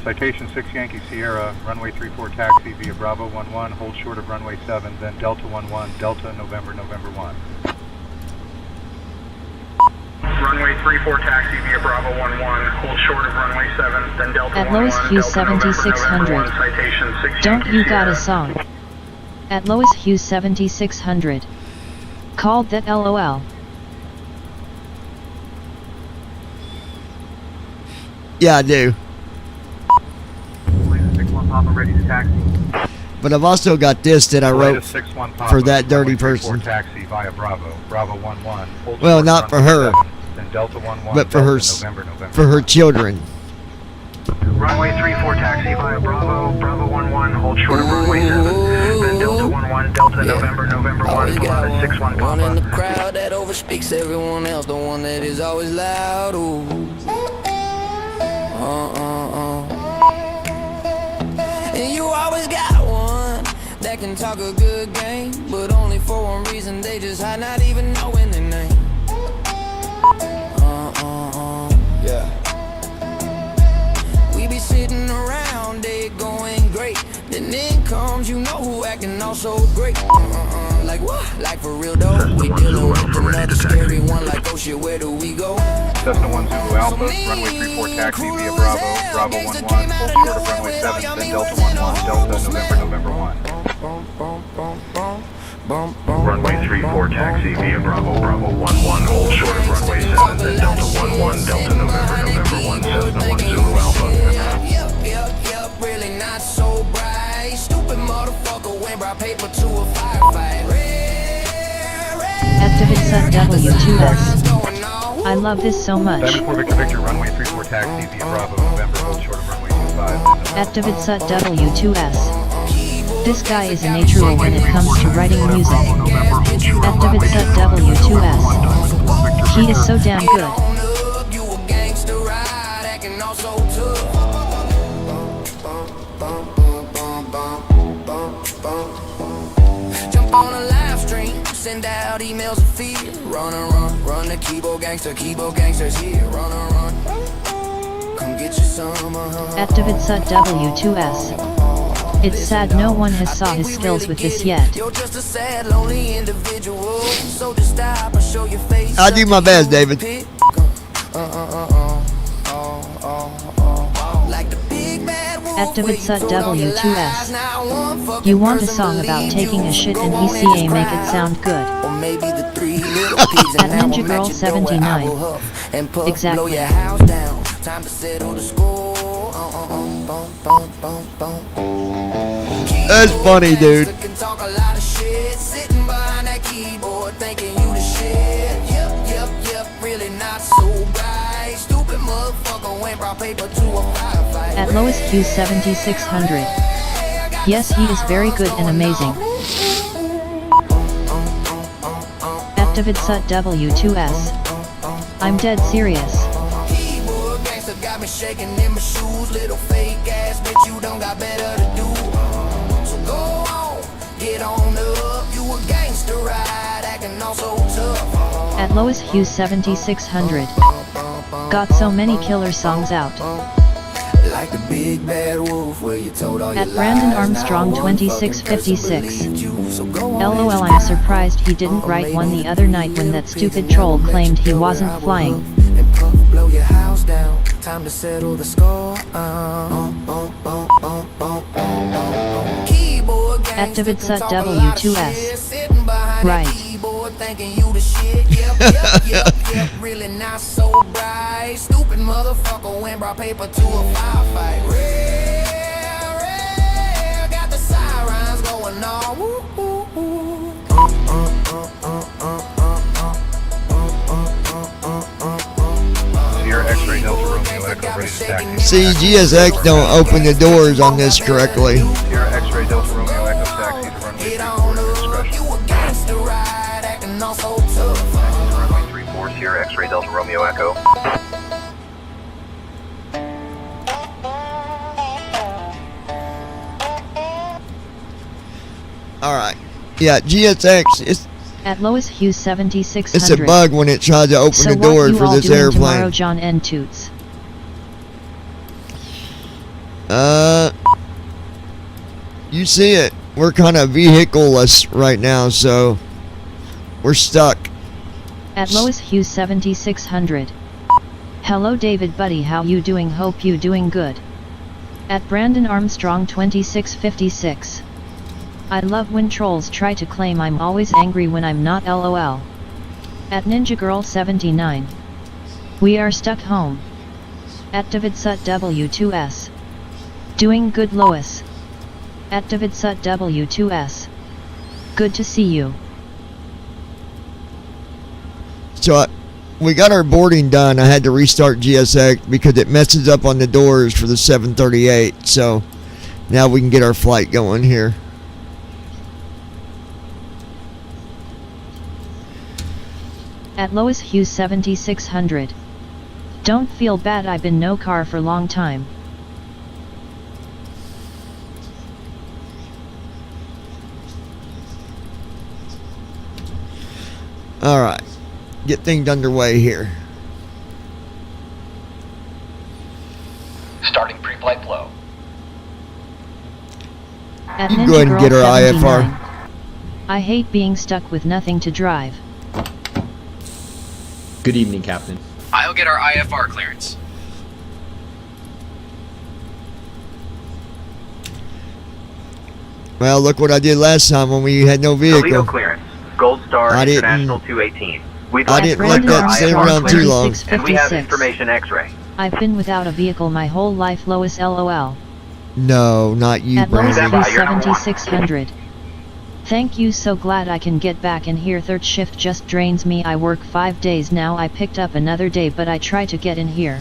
Citation 6 Yankee Sierra, runway 34 taxi via Bravo 11, hold short of runway 7, then Delta 11, Delta November 1. Runway 34 taxi via Bravo 11, hold short of runway 7, then Delta At 11, Lois Hughes Delta November 7600. citation 6 Don't Yankee you got Sierra. a song? At Lois Hughes 7600. Called that LOL. Yeah, I do. 61 Papa ready to taxi. But I've also got this that I wrote 61 Papa, for that dirty runway 34 person. taxi via Bravo 11, hold Well, short not of for runway her, 7, then Delta 11, but for Delta her, November for her children. Runway 34 taxi via Bravo 11, hold short of runway 7, then Delta 11, Delta November 1, Flight 61 One in the Papa. crowd that overspeaks everyone else, the one that is always loud. Ooh. And you always got one that can talk a good game, but only for one reason, they just hide not even knowing their name. Yeah. We be sitting around, they going great. Then in comes, you know who acting all so great. Like what? Like for real though. We dealing with another scary one. Like oh shit, where do we go? Cessna 1 Zulu Alpha, runway 34 taxi via Bravo 11, hold short of runway 7, then Delta 11, Delta November 1. Runway 34 taxi via Bravo 11, hold short of runway 7, then Delta 11, Delta November 1, Cessna 1 Zulu Alpha. Yep, really not so bright. Stupid motherfucker went brought paper to a firefight. Activate Sut W2S. I love this so much. Diamond 4 Victor Victor, runway 34 taxi via Bravo November, hold short of runway 25. Activate Sut W2S. This guy is a natural when it comes to writing music. Activate Sut W2S. He is so damn good. Jump on a live stream, Send out emails of fear. Run the keyboard gangsters here. Run. Come get you some. Activate Sut W2S. It's sad no one has saw his skills with this yet. You're just a sad, lonely individual. So just stop and show your face. I'll do my best, David. Activate Sut W2S. You want a song about taking a shit and ECA make it sound good. At Ninja Girl 79. Exactly. Time to settle the score. That's funny, dude. Can talk a lot of shit. Sitting behind that keyboard thinking you the shit. Yep, really not so bright. Stupid motherfucker went brought paper to a firefight. At Lois Q 7600. Yes, he is very good and amazing. Activate Sut W2S. I'm dead serious. Keyboard gangster got me shaking in my shoes. Little fake ass bitch, you don't got better to do. So go on, get on up. You a gangster ride, acting all so tough. At Lois Hughes 7600. Got so many killer songs out. Like the big bad wolf where you told all your At Brandon Armstrong 2656. LOL, I'm surprised he didn't write one the other night when that stupid troll claimed he wasn't flying. Blow your house down. Time to settle the score. Activate Sut W2S. Right. Thinking you the shit. Yep, really not so bright. Stupid motherfucker went brought paper to a firefight. Real, got the sirens going on. Sierra X-ray Delta Romeo Echo ready to taxi. See, GSX don't open the doors on this correctly. Sierra X-ray Delta Romeo Echo taxi to runway 34 discretion. You a gangster ride, acting all so tough. Runway 34 Sierra X-ray Delta Romeo Echo. Alright. Yeah, GSX, At Lois Hughes 7600. it's a bug when it tries to open So the door what for you all this doing airplane. tomorrow, John N. Toots? You see it. We're kind of vehicle-less right now, so we're stuck. At Lois Hughes 7600. Hello David buddy, how you doing? Hope you doing good. At Brandon Armstrong 2656. I love when trolls try to claim I'm always angry when I'm not, LOL. At Ninja Girl 79. We are stuck home. Activate Sut W2S. Doing good Lois. Activate Sut W2S. Good to see you. So we got our boarding done. I had to restart GSX because it messes up on the doors for the 738. So now we can get our flight going here. At Lois Hughes 7600. Don't feel bad, I've been no car for long time. Alright. Get things underway here. Starting pre-flight flow. At You can Ninja go ahead and Girl get our 79. IFR. I hate being stuck with nothing to drive. Good evening, Captain. I'll get our IFR clearance. Well, look what I did last time when we had no Toledo vehicle. clearance. Gold Star I didn't- International 218. We'd I like didn't to let collect that our stay IFR around too long. clearance, and we have 2656. information X-ray. I've been without a vehicle my whole life, Lois, LOL. No, not you, At Lois Brandon. Hughes 7600. Thank you, so glad I can get back in here. Third shift just drains me. I work 5 days now. I picked up another day, but I try to get in here.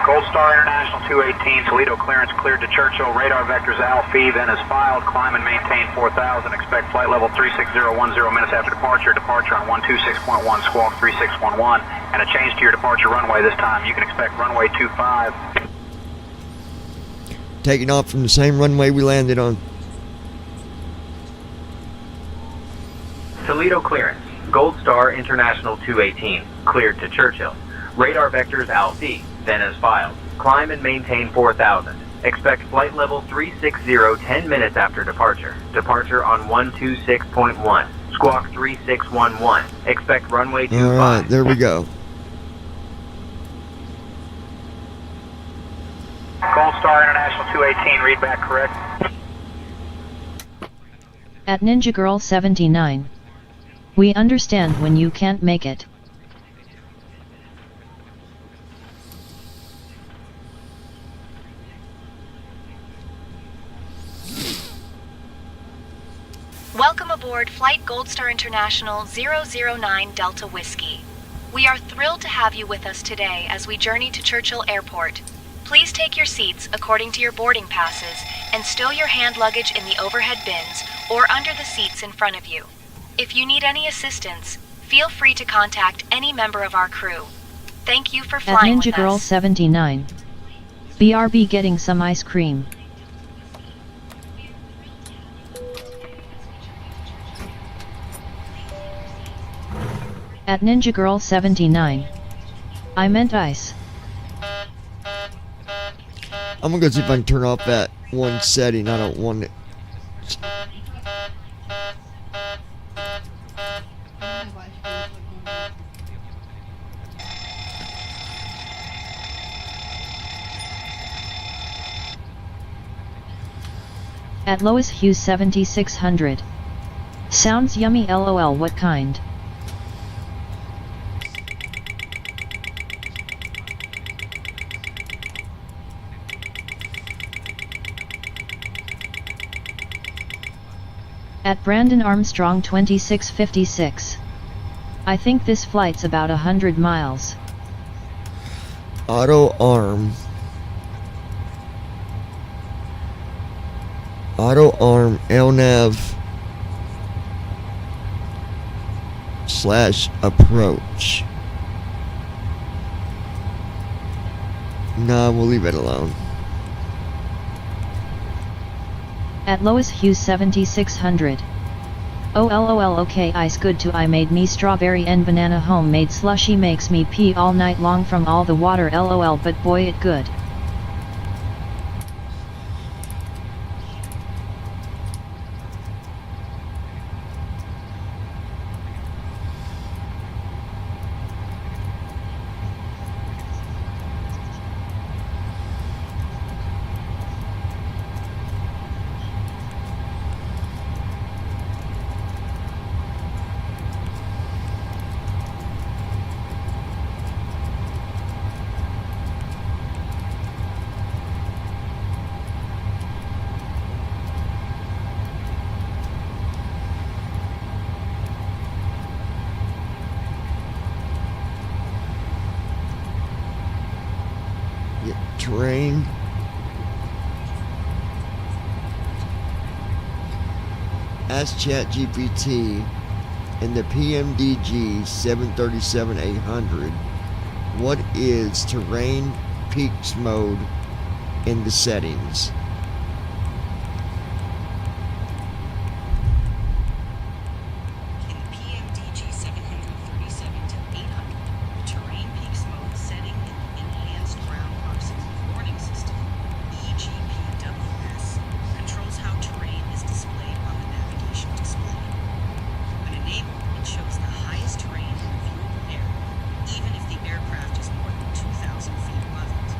Gold Star International 218, Toledo clearance cleared to Churchill. Radar vectors Alfie, then is filed. Climb and maintain 4,000. Expect flight level 36010 minutes after departure. Departure on 126.1, squawk 3611. And a change to your departure runway this time. You can expect runway 25. taking off from the same runway we landed on. Toledo clearance. Gold Star International 218. Cleared to Churchill. Radar vectors Alpha, then as filed. Climb and maintain 4,000. Expect flight level 360 10 minutes after departure. Departure on 126.1. Squawk 3611. Expect runway 25. Alright, there we go. Gold Star International 218, read back correct. At Ninja Girl 79. We understand when you can't make it. Welcome aboard Flight Gold Star International 009 Delta Whiskey. We are thrilled to have you with us today as we journey to Churchill Airport. Please take your seats according to your boarding passes and stow your hand luggage in the overhead bins or under the seats in front of you. If you need any assistance, feel free to contact any member of our crew. Thank you for At flying Ninja with Girl us. 79. BRB getting some ice cream. At Ninja Girl 79. I meant ice. I'm gonna go see if I can turn off that one setting. I don't want it. At Lois Hughes 7600. Sounds yummy lol, what kind? At Brandon Armstrong 2656. I think this flight's about 100 miles. Auto arm LNAV / approach. Nah, we'll leave it alone. At Lois Hughes 7600. Oh lol, okay, ice good too. I made me strawberry and banana homemade slushy, makes me pee all night long from all the water lol, but boy it good. Terrain. Ask ChatGPT in the PMDG 737-800 what is terrain peaks mode in the settings. In the PMDG 737 to 800, the terrain peaks mode setting in the Enhanced Ground Proximity Warning System, EGPWS, controls how terrain is displayed on the navigation display. When enabled, it shows the highest terrain in the viewable area, even if the aircraft is more than 2,000 feet above it.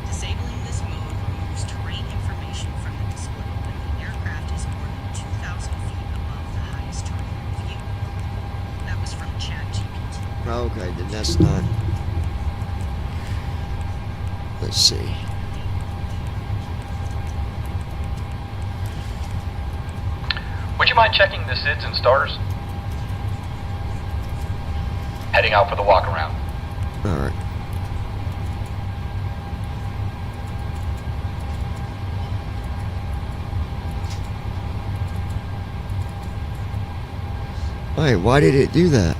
Disabling this mode removes terrain information from the display when the aircraft is more than 2,000 feet above the highest terrain in view. That was from ChatGPT. Okay, then that's not. Let's see. Would you mind checking the SIDS and stars? Heading out for the walk around. All right. Wait, why did it do that?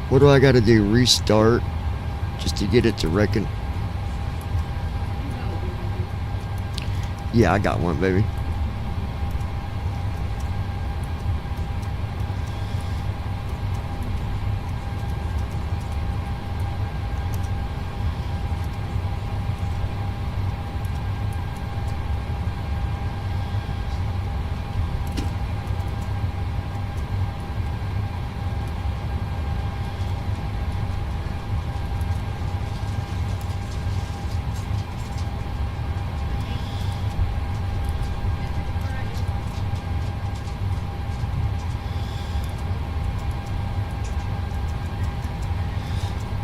What do I gotta do? Restart? Just to get it to reckon. Yeah, I got one, baby.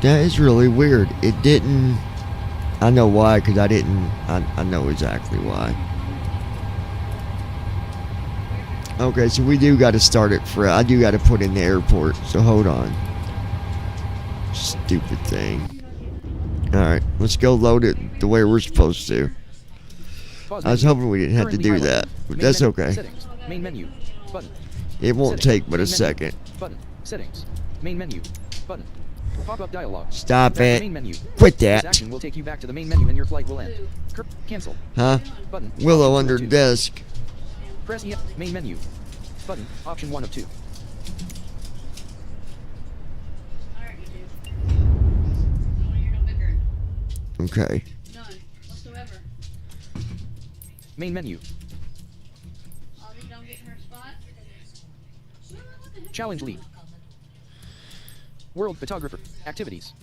That is really weird. It didn't. I know why, because I didn't. I know exactly why. Okay, so we do got to start it for. I do got to put in the airport. So hold on. Stupid thing. Alright, let's go load it the way we're supposed to. I was hoping we didn't have to do that, but that's okay. Main menu. Button. It won't take but a second. Button. Settings. Main menu. Button. Pop-up dialog. Stop it. Main menu. Quit This that. action will take you back to the main menu and your flight will end. Cancel. Huh? Button. Willow under desk. Press E. Main menu. Button. Option 1 of 2. Okay. None whatsoever. Main menu. Ollie, don't get in her spot. Challenge lead. World photographer. Activities.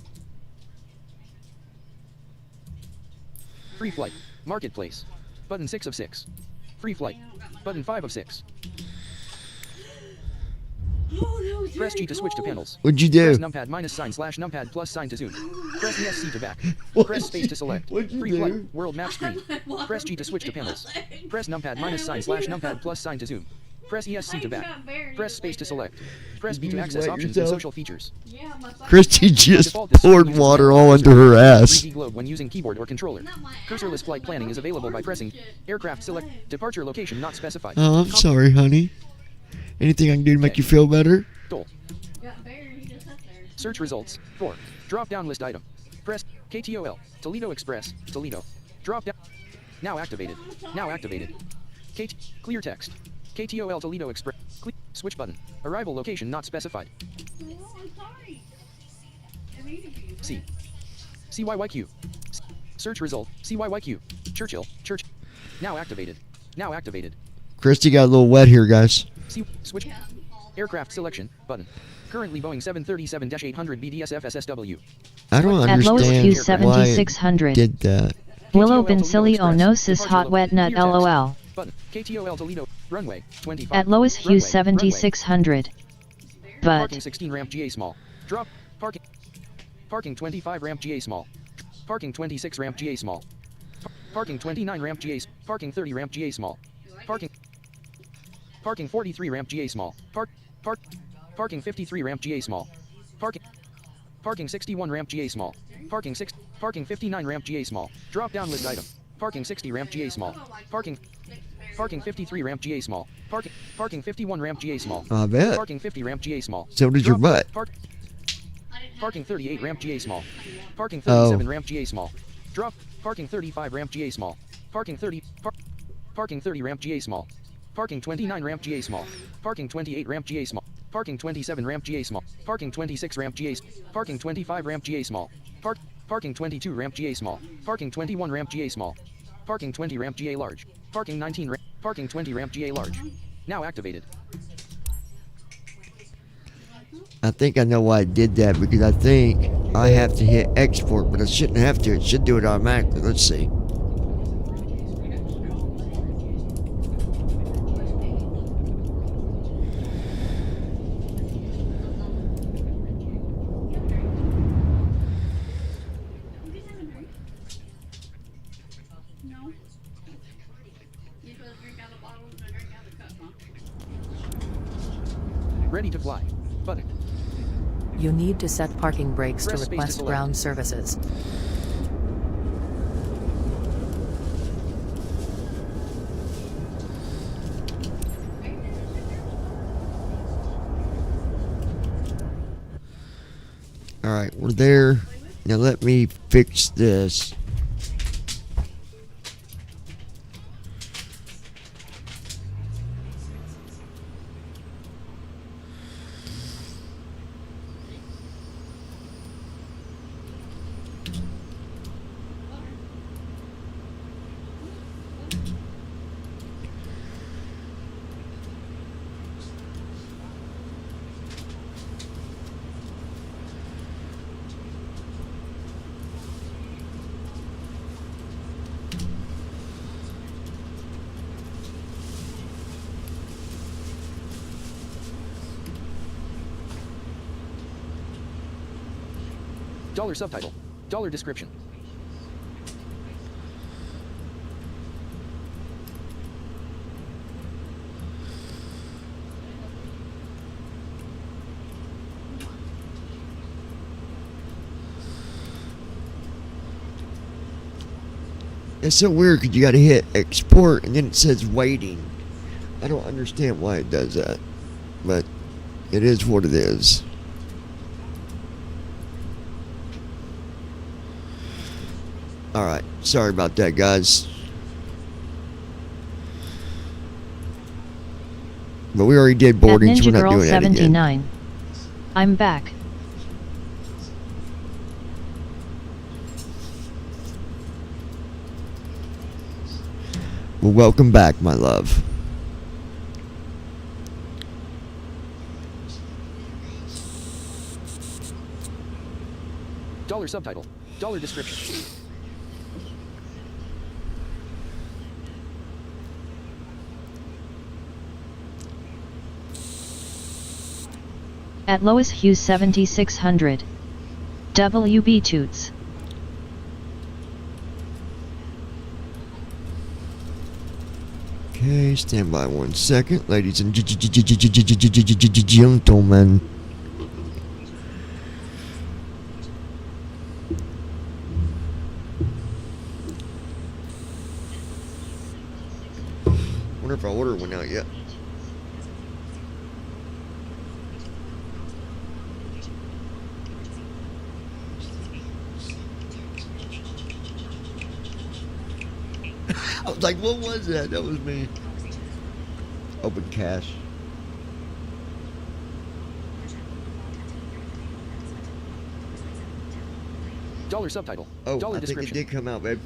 Free flight. Marketplace. Button 6 of 6. Free flight. Button 5 of 6. Press G to switch to panels. What'd you do? Press numpad minus sign / numpad plus sign to zoom. Press ESC to back. Press space to select. Free flight. World map screen. Press G to switch to panels. Press numpad minus sign / numpad plus sign to zoom. Press ESC to back. Press space to select. Press B to access options and social features. Christy just poured water all under her ass. 3D globe when using keyboard or controller. Cursorless flight planning is available by pressing aircraft select. Departure location not specified. Oh, I'm sorry, honey. Anything I can do to make you feel better? Dole. Search results. 4. Drop down list item. Press KTOL. Toledo Express. Toledo. Drop down. Now activated. Now activated. Clear text. KTOL Toledo Express. Switch button. Arrival location not specified. C. CYYQ. Search result. CYYQ. Churchill. Church. Now activated. Now activated. Christy got a little wet here, guys. Switch. Aircraft selection button. Currently Boeing 737-800 BDSFSSW. I don't At Lois understand Q why 7600. it did that. Willow bin silly onosis hot wet nut lol. Button. KTOL Toledo. Runway 25. At Lois Hughes 7600. But Parking 16 ramp GA small. Drop. Parking. Parking 25 ramp GA small. Parking 26 ramp GA small. Parking 29 ramp GA. Parking 30 ramp GA small. Parking 43 ramp GA small. Parking 53 ramp GA small. Parking 61 ramp GA small. Parking 59 ramp GA small. Drop down list item. Parking 60 ramp GA small. Parking 53 ramp GA small. Parking 51 ramp GA small. I bet. Parking 50 ramp GA small. So did your butt. Parking 38 ramp GA small. Parking 37 ramp GA small. Drop. Parking 35 ramp GA small. Parking 30 ramp GA small. Parking 29 ramp GA small. Parking 28 ramp GA small. Parking 27 ramp GA small. Parking 26 ramp GA. Parking 25 ramp GA small. Parking 22 ramp GA small. Parking 21 ramp GA small. Parking 20 ramp GA large. Parking 19 ramp. Parking 20 ramp GA large. Now activated. I think I know why it did that, because I think I have to hit export, but I shouldn't have to. It should do it automatically. Let's see. Ready to fly. Button. You need to set parking brakes to Press space to request select. ground services. Alright, we're there. Now let me fix this. Dollar subtitle. Dollar description. It's so weird because you gotta hit export and then it says waiting. I don't understand why it does that, but it is what it is. Alright, sorry about that, guys. But we already did boarding, so we're not doing that again. 79. I'm back. Well, welcome back, my love. Dollar subtitle. Dollar description. At Lois Hughes 7600. WB Toots. Okay, stand by 1 second, ladies and gentlemen. Wonder if our order went out yet. I was like, what was that? That was me. Open cash. Dollar subtitle. Oh, Dollar I think description. it did come out, babe.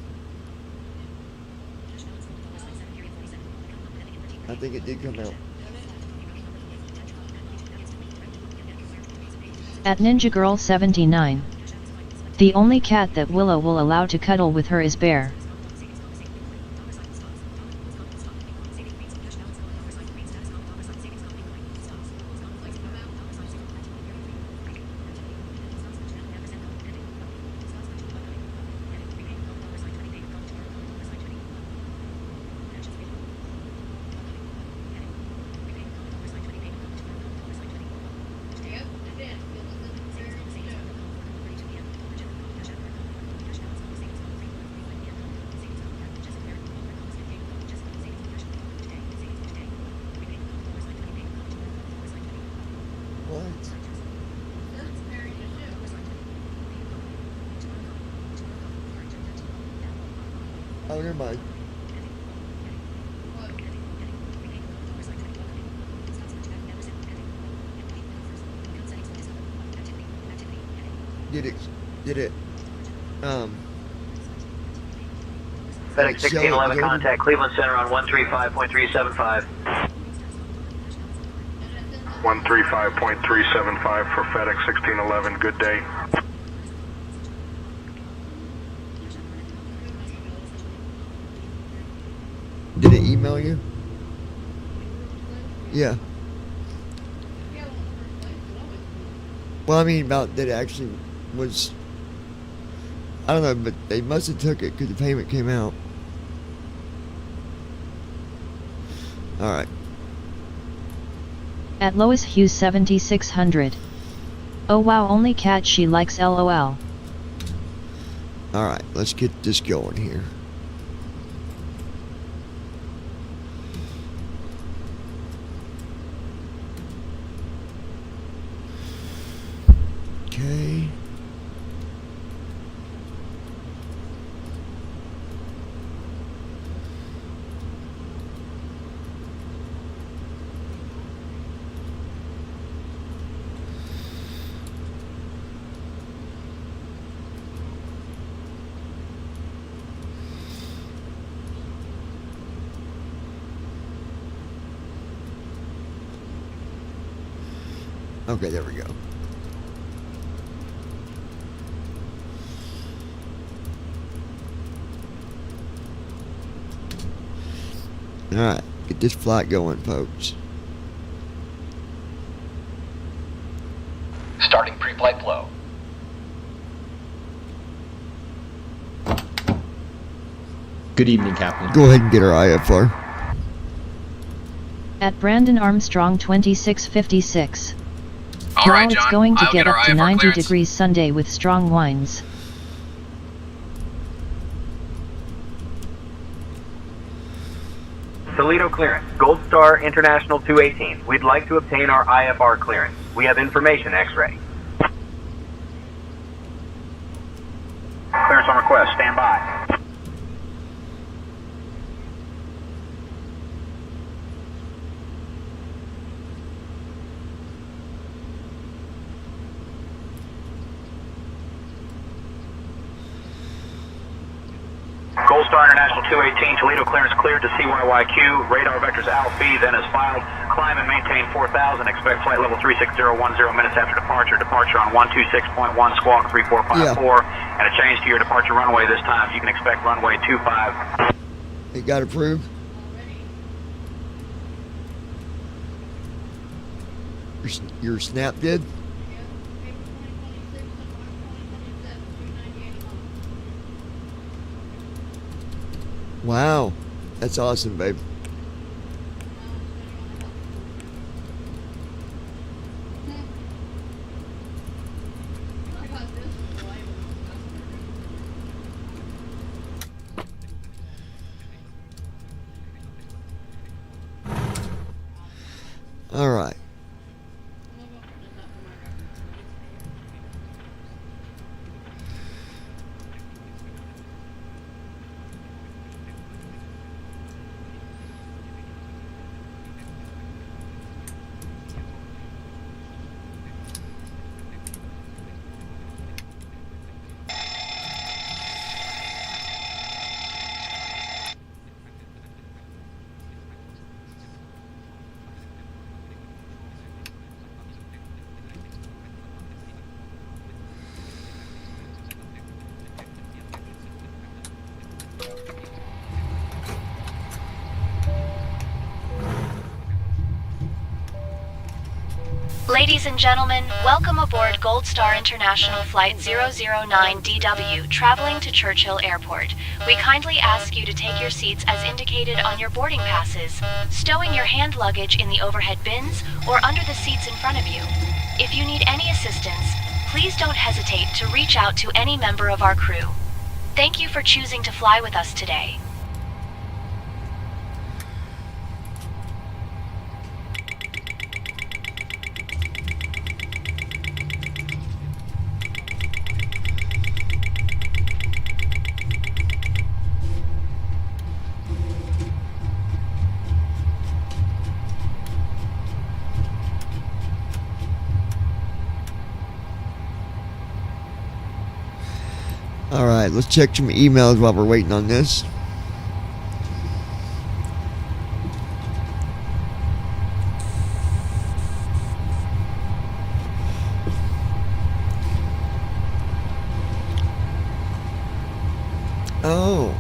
I think it did come out. At Ninja Girl 79. The only cat that Willow will allow to cuddle with her is Bear. Oh, never mind. Did it, FedEx 1611 contact Cleveland Center on 135.375. 135.375 for FedEx 1611. Good day. Did it email you? Yeah. Well, I mean, about that it actually was. I don't know, but they must have took it because the payment came out. All right. At Lois Hughes 7600. Oh wow, only cat she likes, LOL. All right, let's get this going here. Okay. Okay, there we go. Alright, get this flight going, folks. Starting pre-flight flow. Good evening, Captain. Go ahead and get our IFR. At Brandon Armstrong 2656. All right, It's John. going to I'll get get up our to IFR 90 clearance. degrees Sunday with strong winds. Toledo clearance. Gold Star International 218. We'd like to obtain our IFR clearance. We have information X-ray. Clearance on request. Stand by. Gold Star International 218, Toledo clearance cleared to CYYQ. Radar vectors Alpha, then is filed. Climb and maintain 4,000. Expect flight level 36010 minutes after departure. Departure on 126.1 squawk 3454. And a change to your departure runway this time. You can expect runway 25. It got approved? Your snap did? Wow, that's awesome, babe. All right. Ladies and gentlemen, welcome aboard Gold Star International Flight 009DW traveling to Churchill Airport. We kindly ask you to take your seats as indicated on your boarding passes, stowing your hand luggage in the overhead bins or under the seats in front of you. If you need any assistance, please don't hesitate to reach out to any member of our crew. Thank you for choosing to fly with us today. All right, let's check some emails while we're waiting on this. Oh,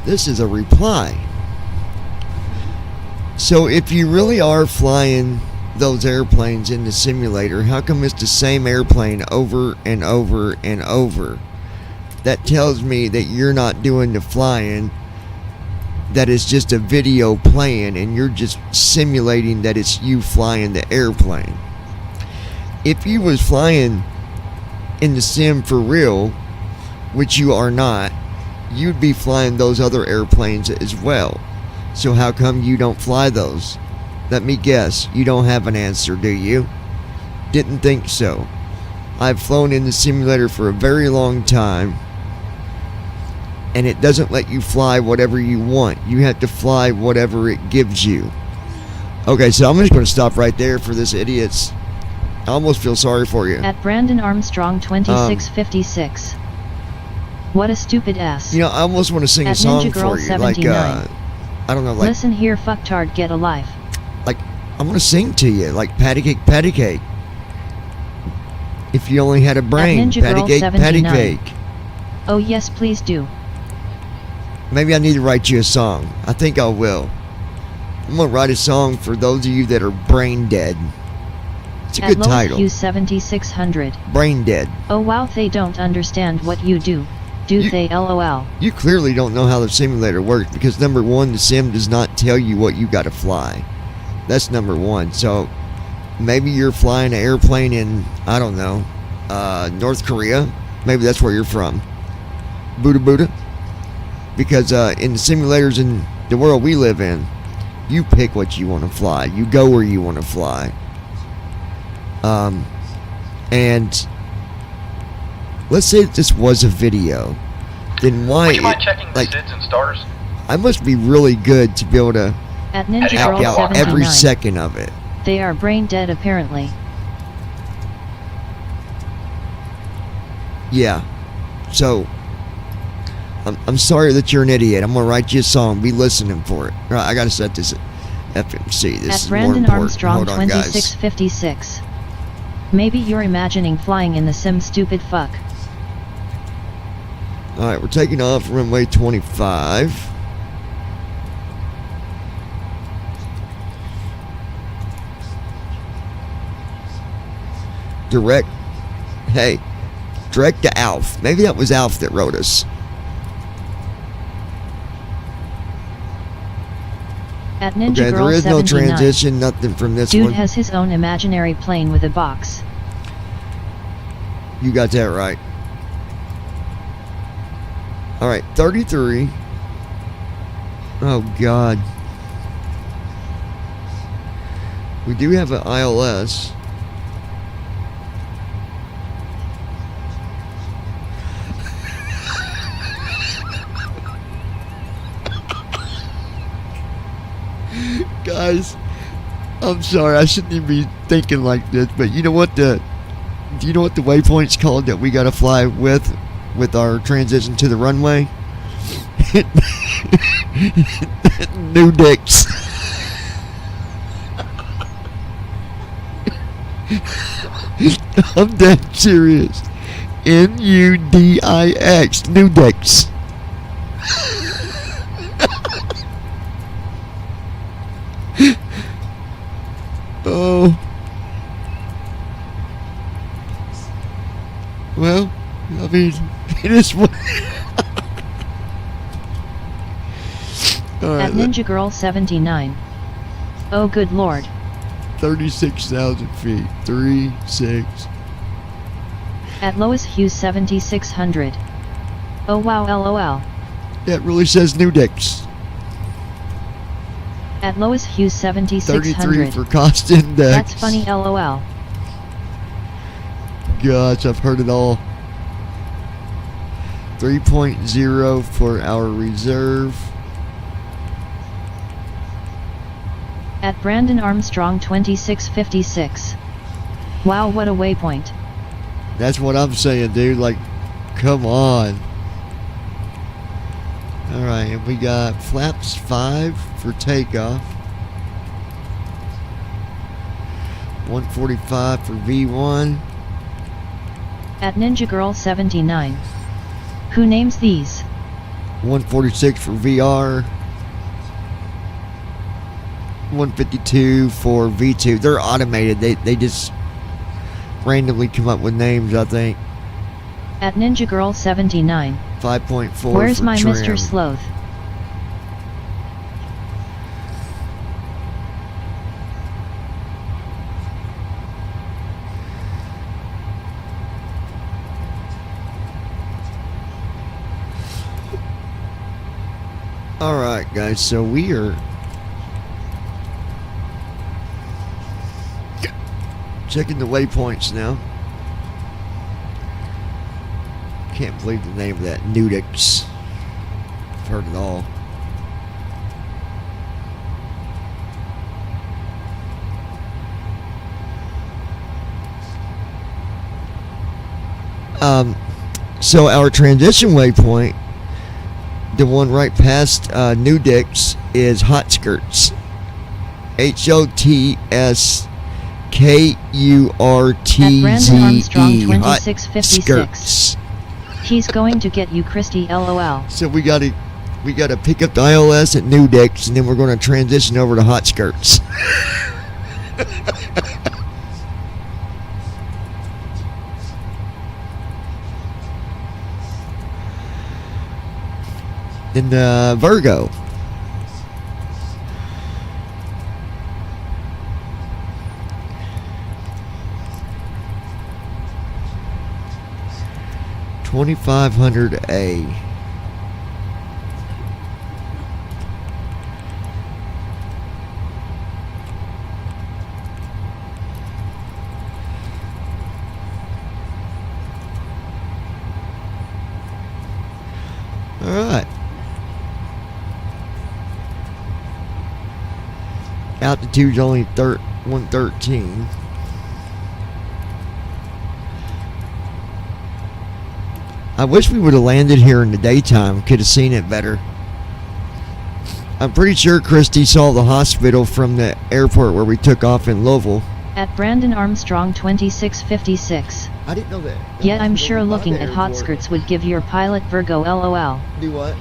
this is a reply. So if you really are flying those airplanes in the simulator, how come it's the same airplane over and over and over? That tells me that you're not doing the flying, that it's just a video playing and you're just simulating that it's you flying the airplane. If you was flying in the sim for real, which you are not, you'd be flying those other airplanes as well. So how come you don't fly those? Let me guess, you don't have an answer, do you? Didn't think so. I've flown in the simulator for a very long time, and it doesn't let you fly whatever you want. You have to fly whatever it gives you. Okay, so I'm just going to stop right there for this idiot's. I almost feel sorry for you. At Brandon Armstrong 2656. What a stupid ass. You know, I almost want to sing a At song Ninja Girl for you. 79. Like, I don't know, like... Listen here, fucktard, get a life. Like, I'm gonna sing to you like patty cake, patty cake. If you only had a brain, Ninja patty Girl cake, 79. patty cake. Oh yes, please do. Maybe I need to write you a song. I think I will. I'm gonna write a song for those of you that are brain dead. It's a At good Lois title. Hughes 7600. Brain dead. Oh wow, they don't understand what you do. Do they LOL? You clearly don't know how the simulator works because number one, the sim does not tell you what you gotta fly. That's number one. So maybe you're flying an airplane in, I don't know, North Korea. Maybe that's where you're from. Buddha. Because in the simulators in the world we live in, you pick what you want to fly. You go where you want to fly. And let's say that this was a video. Then why? Would you mind checking the SIDS and stars? I must be really good to be able to At Ninja act Girl out 79. every second of it. They are brain dead apparently. Yeah. So I'm sorry that you're an idiot. I'm gonna write you a song. Be listening for it. All right, I gotta set this FMC. This At is Brandon more important. Armstrong Hold on, guys. 2656. Maybe you're imagining flying in the sim, stupid fuck. All right, we're taking off runway 25. Direct to Alf. Maybe that was Alf that wrote us. At Ninja Okay, Girl there is 79. no transition, nothing from this Dude one. has his own imaginary plane with a box. You got that right. All right, 33. Oh, God. We do have an ILS. Guys, I'm sorry. I shouldn't even be thinking like this, but you know what do you know what the waypoint's called that we got to fly with our transition to the runway? New dicks. I'm dead serious. NUDIX. New dicks. Oh. Well, I mean, it is what. At Ninja Girl 79. Oh good lord. 36,000 feet. 36. At Lois Hughes 7600. Oh wow, LOL. That really says new dicks. At Lois Hughes 7600. 33 for cost index. That's funny, LOL. Gosh, I've heard it all. 3.0 for our reserve. At Brandon Armstrong 2656. Wow, what a waypoint. That's what I'm saying, dude. Like, come on. Alright, and we got flaps 5 for takeoff. 145 for V1. At Ninja Girl 79. Who names these? 146 for VR. 152 for V2. They're automated. They just randomly come up with names, I think. At Ninja Girl 79. 5.4 Where's for my trim. Mr. Sloth? Alright, guys, so we are checking the waypoints now. Can't believe the name of that. Nudix. I've heard it all. So our transition waypoint, the one right past Nudix, is Hot Skirts. Armstrong hot 2656. skirts. He's going to get you, Christy, LOL. So we gotta pick up the ILS at New Dicks, and then we're gonna transition over to hot skirts. Then Virgo. $2,500A. All right. Altitude's only 113. I wish we would have landed here in the daytime. Could have seen it better. I'm pretty sure Christy saw the hospital from the airport where we took off in Louisville. At Brandon Armstrong 2656. I didn't know that. Yeah, I'm sure looking at hot skirts would give your pilot Virgo LOL. Do what?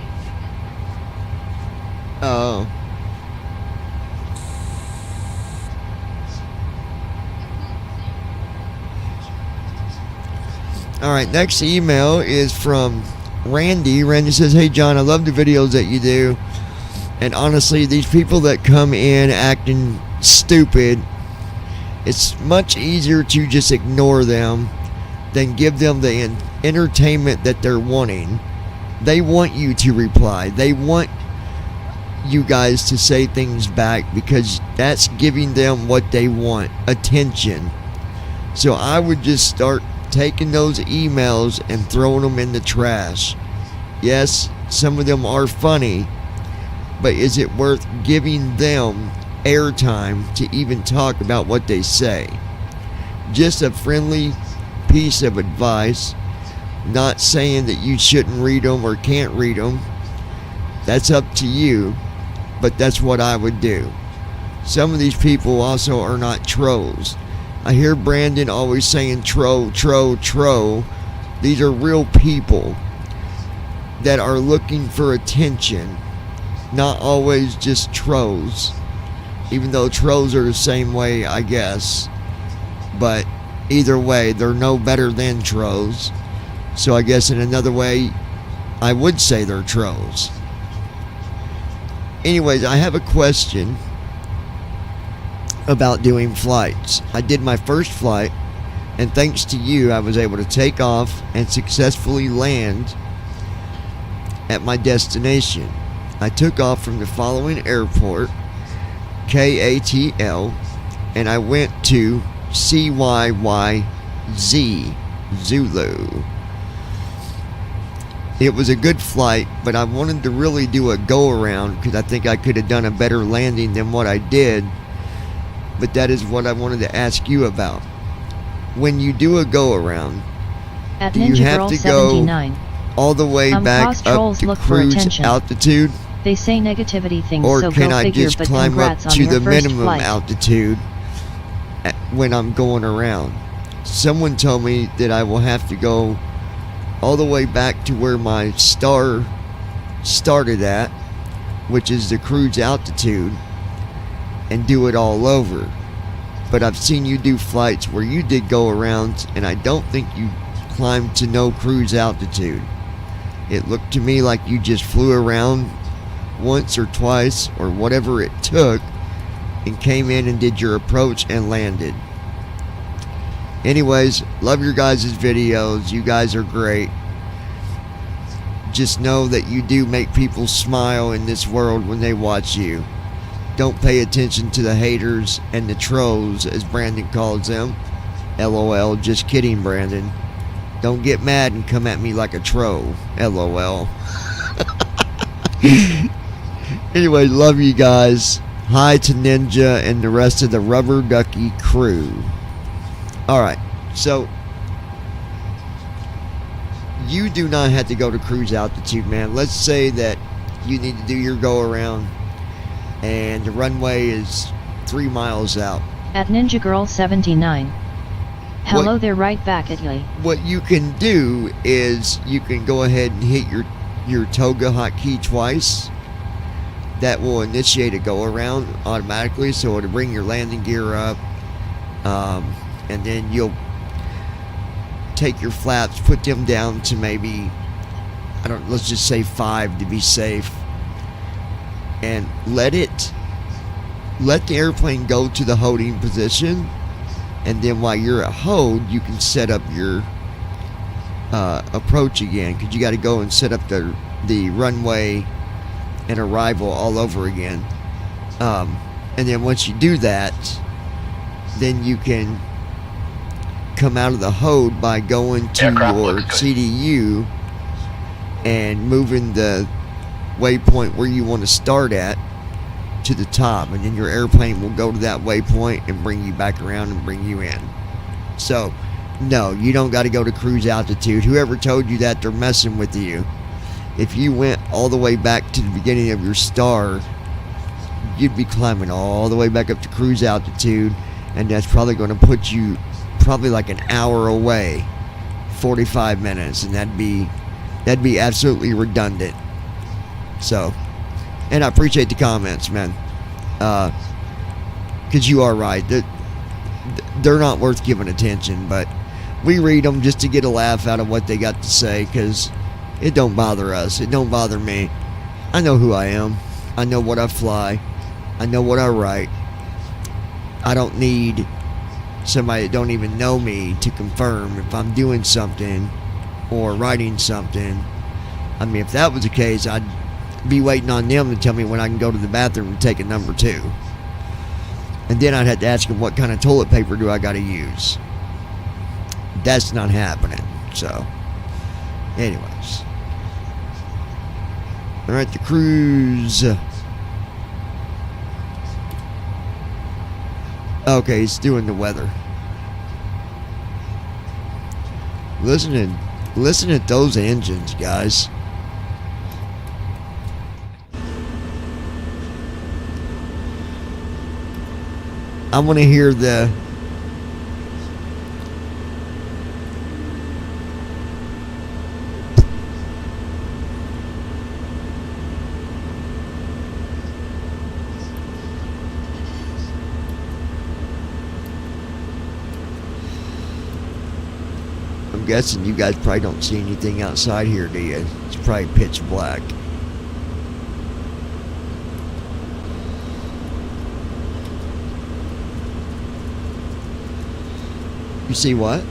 Oh. Alright, next email is from Randy. Randy says, "Hey John, I love the videos that you do. And honestly, these people that come in acting stupid, it's much easier to just ignore them than give them the entertainment that they're wanting. They want you to reply. They want you guys to say things back because that's giving them what they want, attention. So I would just start taking those emails and throwing them in the trash. Yes, some of them are funny, but is it worth giving them airtime to even talk about what they say? Just a friendly piece of advice, not saying that you shouldn't read them or can't read them. That's up to you, but that's what I would do. Some of these people also are not trolls. I hear Brandon always saying troll. These are real people that are looking for attention, not always just trolls. Even though trolls are the same way, I guess. But either way, they're no better than trolls. So I guess in another way, I would say they're trolls. Anyways, I have a question about doing flights. I did my first flight, and thanks to you, I was able to take off and successfully land at my destination. I took off from the following airport, KATL, and I went to CYYZ, Zulu. It was a good flight, but I wanted to really do a go-around because I think I could have done a better landing than what I did. But that is what I wanted to ask you about. When you do a go-around, do you have to go all the way back up to cruise altitude? They say negativity things, or so can go I figure, just but climb up congrats on to your the first minimum flight. altitude when I'm going around? Someone told me that I will have to go all the way back to where my star started at, which is the cruise altitude, and do it all over. But I've seen you do flights where you did go around, and I don't think you climbed to no cruise altitude. It looked to me like you just flew around once or twice or whatever it took and came in and did your approach and landed. Anyways, love your guys' videos. You guys are great. Just know that you do make people smile in this world when they watch you. Don't pay attention to the haters and the trolls, as Brandon calls them. LOL. Just kidding, Brandon. Don't get mad and come at me like a troll. LOL. Anyway, love you guys. Hi to Ninja and the rest of the Rubber Ducky crew. Alright, so you do not have to go to cruise altitude, man. Let's say that you need to do your go around and the runway is 3 miles out. At Ninja Girl 79. Hello there, right back at you. What you can do is you can go ahead and hit your toga hotkey twice. That will initiate a go around automatically, so it'll bring your landing gear up, and then you'll take your flaps, put them down to maybe, let's just say 5 to be safe, and let the airplane go to the holding position, and then while you're at hold, you can set up your approach again, because you got to go and set up the runway and arrival all over again. And then once you do that, then you can come out of the hold by going to your CDU and moving the waypoint where you want to start at to the top, and then your airplane will go to that waypoint and bring you back around and bring you in. So no, you don't got to go to cruise altitude. Whoever told you that, they're messing with you. If you went all the way back to the beginning of your star, you'd be climbing all the way back up to cruise altitude, and that's probably going to put you probably like an hour away, 45 minutes, and that'd be absolutely redundant. So, and I appreciate the comments, man, because you are right. They're not worth giving attention, but we read them just to get a laugh out of what they got to say, because it don't bother us. It don't bother me. I know who I am. I know what I fly. I know what I write. I don't need somebody that don't even know me to confirm if I'm doing something or writing something. I mean, if that was the case, I'd be waiting on them to tell me when I can go to the bathroom and take a number 2. And then I'd have to ask them what kind of toilet paper do I got to use. That's not happening. So, anyways. Alright, the cruise. Okay, it's doing the weather. Listen to those engines, guys. I want to hear the I'm guessing you guys probably don't see anything outside here, do you? It's probably pitch black. You see what?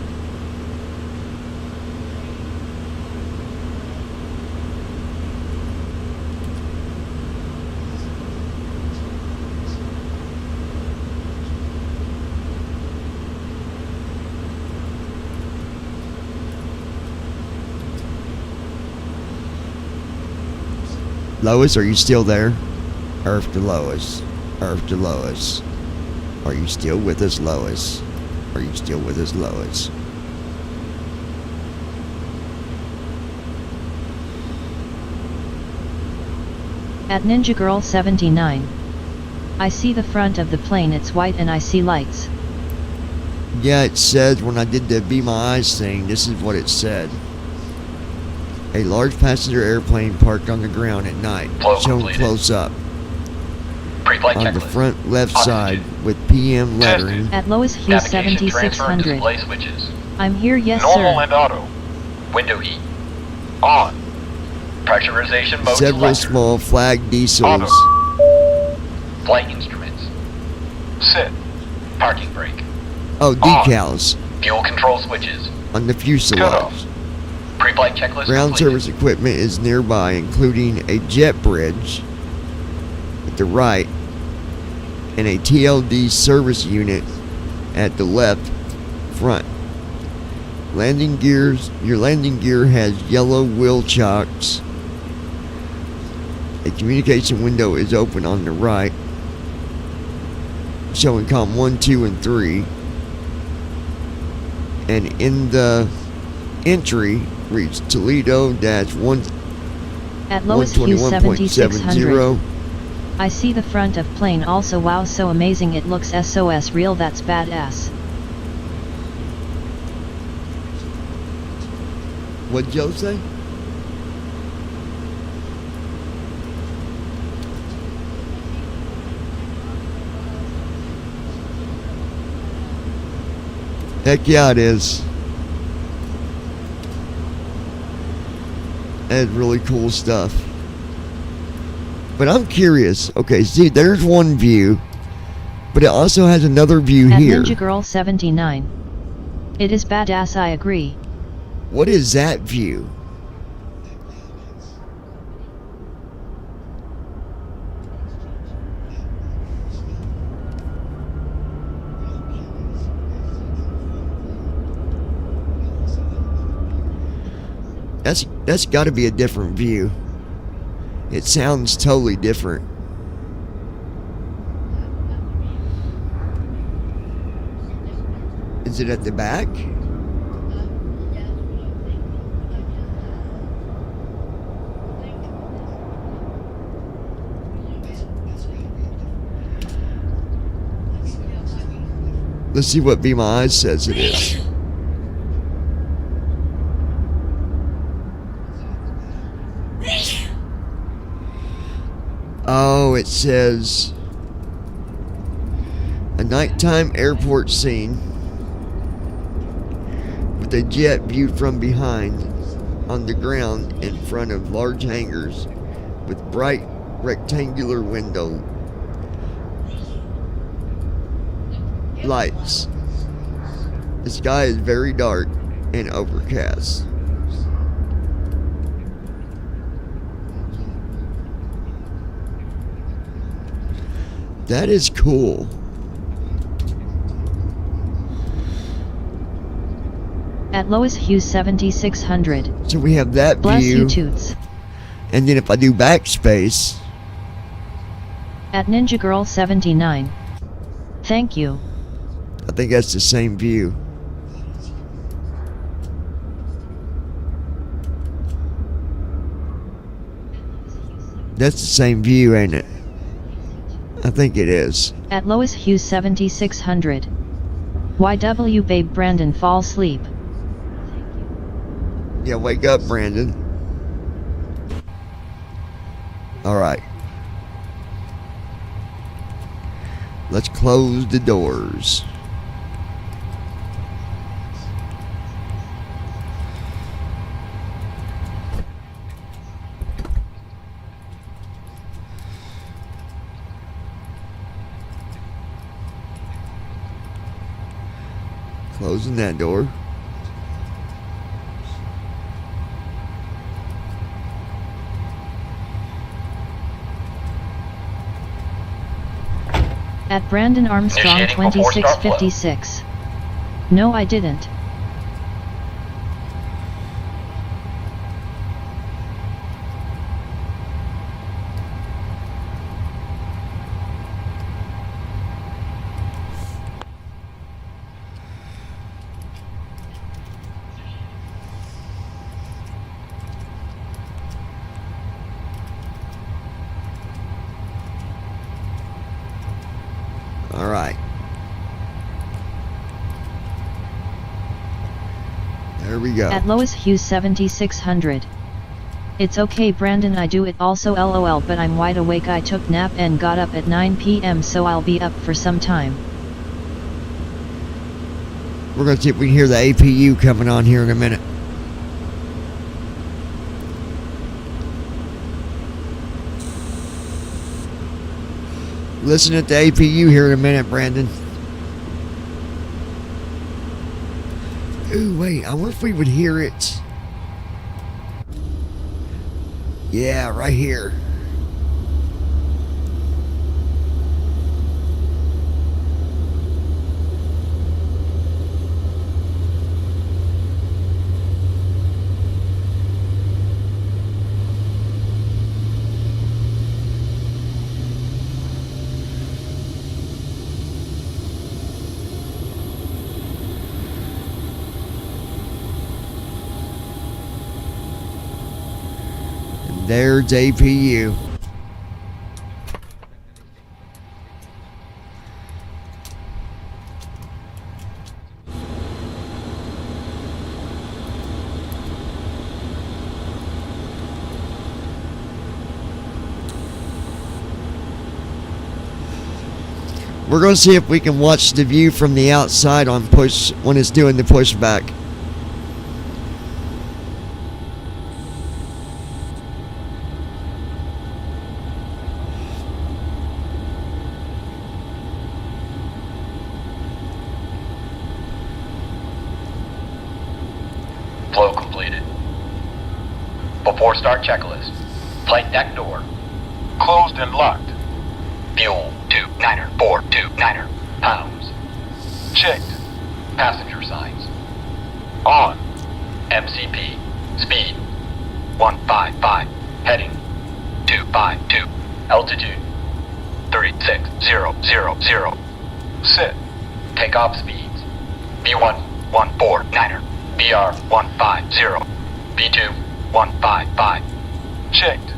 Lois, are you still there? Earth to Lois. Earth to Lois. Are you still with us, Lois? Are you still with us, Lois? At Ninja Girl 79. I see the front of the plane, it's white and I see lights. Yeah, it said when I did the Be My Eyes thing, this is what it said. A large passenger airplane parked on the ground at night, shown close up. On the front left side with PM lettering. At Lois Hughes 7600. I'm here, yes Normal sir. and auto. Window heat. On. Pressurization mode Several selector. small flag diesels. Auto. Flight instruments. Sit. Parking brake. Oh, decals. On. Fuel control switches. On the fuselage. Pre-flight checklist Ground completed. service equipment is nearby, including a jet bridge at the right and a TLD service unit at the left front. Landing gears. Your landing gear has yellow wheel chocks. A communication window is open on the right, showing COM 1, 2, and 3. And in the entry, reads Toledo -1 At Lois Hughes 7600. I see the front of plane also. Wow, so amazing, it looks SOS real, that's badass. What'd Joe say? Heck yeah, it is. That's really cool stuff. But I'm curious. Okay, see, there's one view, but it also has another view At here. Ninja Girl 79. It is badass, I agree. What is that view? That's got to be a different view. It sounds totally different. Is it at the back? Let's see what Be My Eyes says it is. Oh, it says a nighttime airport scene with a jet viewed from behind on the ground in front of large hangars with bright rectangular window lights. The sky is very dark and overcast. That is cool. At Lois Hughes 7600. So we have that Bless view. you, Toots. And then if I do backspace. At Ninja Girl 79. Thank you. I think that's the same view. That's the same view, ain't it? I think it is. At Lois Hughes 7600. YW babe Brandon fall asleep. Yeah, wake up, Brandon. Alright. Let's close the doors. Closing that door. At Brandon Armstrong Initiating before start flow. 2656. No, I didn't. All right. There we go. At Lois Hughes 7600. It's okay, Brandon, I do it also LOL, but I'm wide awake. I took nap and got up at 9 p.m. so I'll be up for some time. We're going to see if we can hear the APU coming on here in a minute. Listen at the APU here in a minute, Brandon. Ooh, wait, I wonder if we would hear it. Yeah, right here. There's APU. We're going to see if we can watch the view from the outside on push when it's doing the pushback. Flow completed. Before start checklist. Flight deck door. Closed and locked. Fuel 29429 pounds. Checked. Passenger signs. On. MCP. Speed 155. Heading 252. Altitude 36000. Set. Takeoff speeds. B1 149er. BR 150. B2 155. Checked.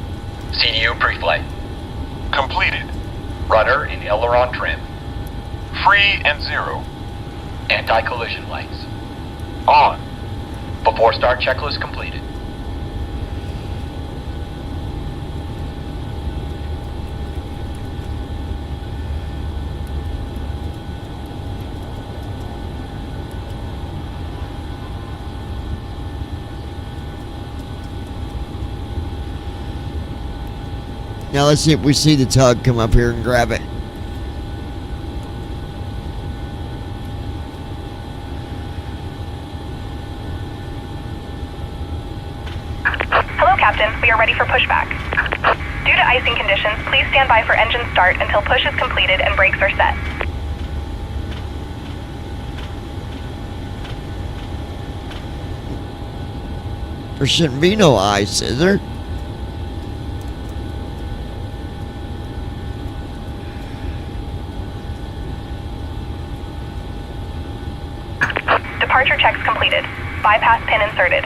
CDU pre-flight. Completed. Rudder and aileron trim. Free and zero. Anti-collision lights. On. Before start checklist completed. Now let's see if we see the tug come up here and grab it. Hello, Captain. We are ready for pushback. Due to icing conditions, please stand by for engine start until push is completed and brakes are set. There shouldn't be no ice, is there? Departure checks completed. Bypass pin inserted.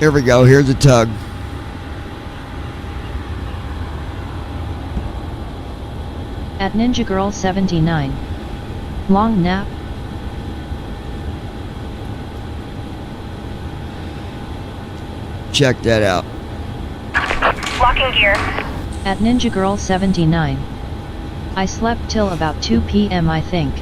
Here we go. Here's the tug. At Ninja Girl 79. Long nap. Check that out. Locking gear. At Ninja Girl 79. I slept till about 2 p.m. I think.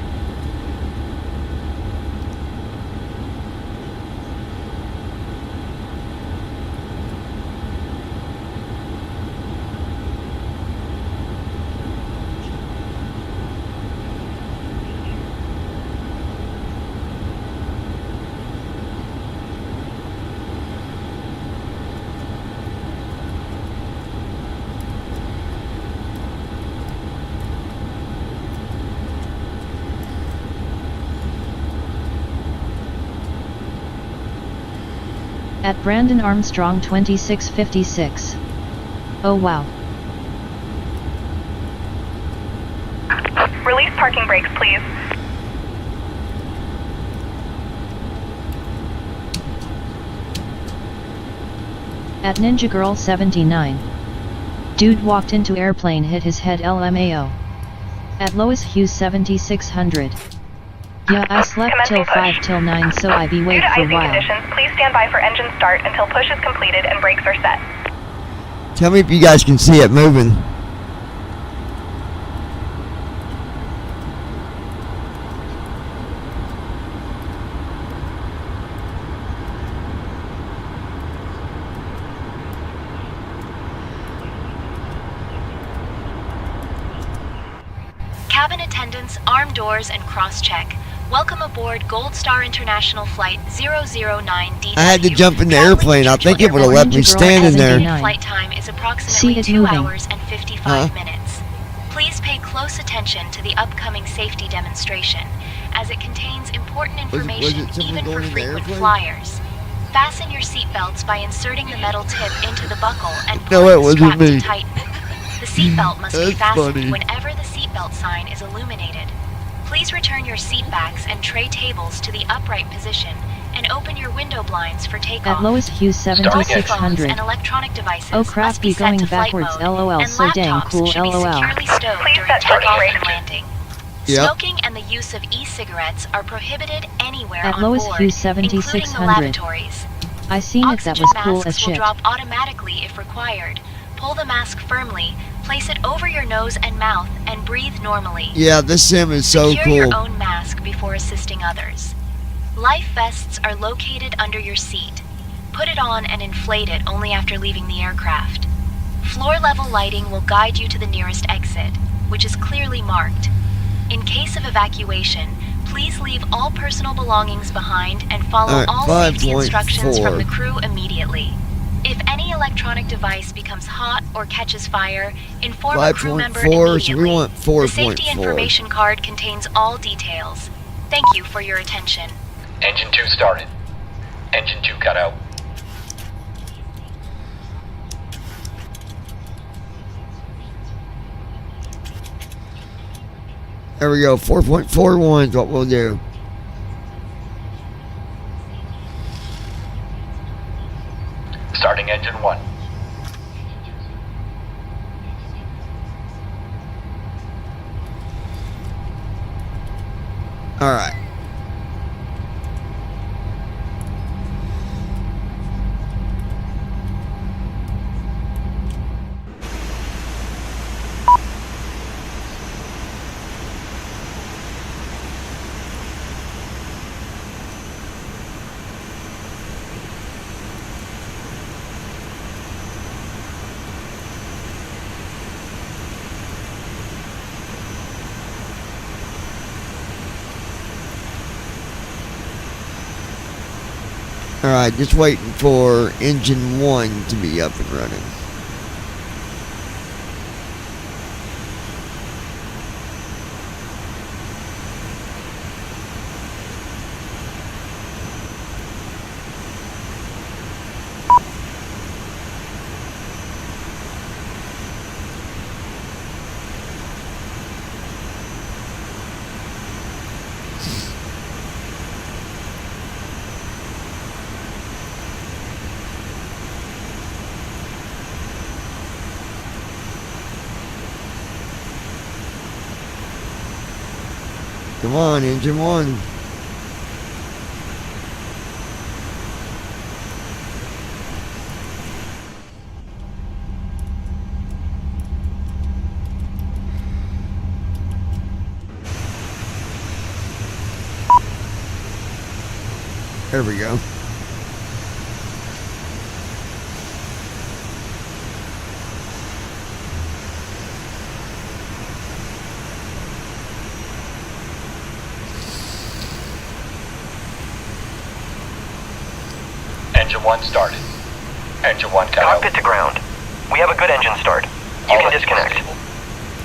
At Brandon Armstrong 2656. Oh wow. Release parking brakes, please. At Ninja Girl 79. Dude walked into airplane, hit his head, LMAO. At Lois Hughes 7600. Yeah, I slept till 5 till 9, so I be wait for a while. Due to icing conditions, please stand by for engine start until push is completed and brakes are set. Tell me if you guys can see it moving. Cabin attendants, arm doors, and cross-check. Welcome aboard Gold Star International Flight 009DW. I had to jump in the airplane. I think it would have left me standing there. Flight time is approximately 2 hours and 55 minutes. Please pay close attention to the upcoming safety demonstration, as it contains important information even for frequent flyers. Fasten your seatbelts by inserting the metal tip into the buckle and pulling the strap to tighten. The seatbelt must be fastened whenever the seatbelt sign is illuminated. Please return your seat backs and tray tables to the upright position and open your window blinds for takeoff. At Lois Hughes 7600. And electronic devices oh crap, be going backwards, LOL, so dang cool, LOL. Securely stowed during takeoff and landing. Yep. Smoking and the use of e-cigarettes are prohibited anywhere At on Louisville board, including the 7600. lavatories. I seen it, that was cool as Masks will shit. drop automatically if required. Pull the mask firmly, place it over your nose and mouth, and breathe normally. Yeah, this sim is so Secure cool. your own mask before assisting others. Life vests are located under your seat. Put it on and inflate it only after leaving the aircraft. Floor-level lighting will guide you to the nearest exit, which is clearly marked. In case of evacuation, please leave all personal belongings behind and follow all safety instructions from the crew immediately. If any electronic device becomes hot or catches fire, inform a crew member 5.4, so immediately. we want The safety 4.4. information card contains all details. Thank you for your attention. Engine 2 started. Engine 2 cut out. There we go. 4.41 is what we'll do. Starting engine 1. All right. Alright, just waiting for engine 1 to be up and running. Come on, engine 1. There we go. Engine 1 started. Engine 1 cut out. Cockpit to ground. We have a good engine start. You can disconnect.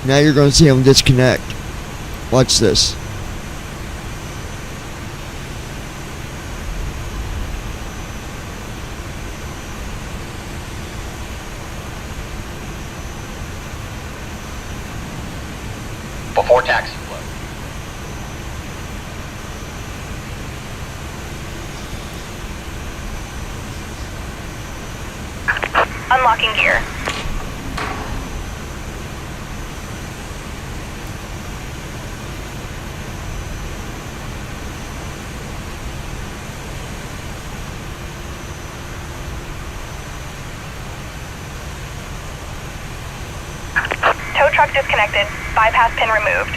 Now you're going to see them disconnect. Watch this. Before taxi flow. Unlocking gear. Tow truck disconnected. Bypass pin removed.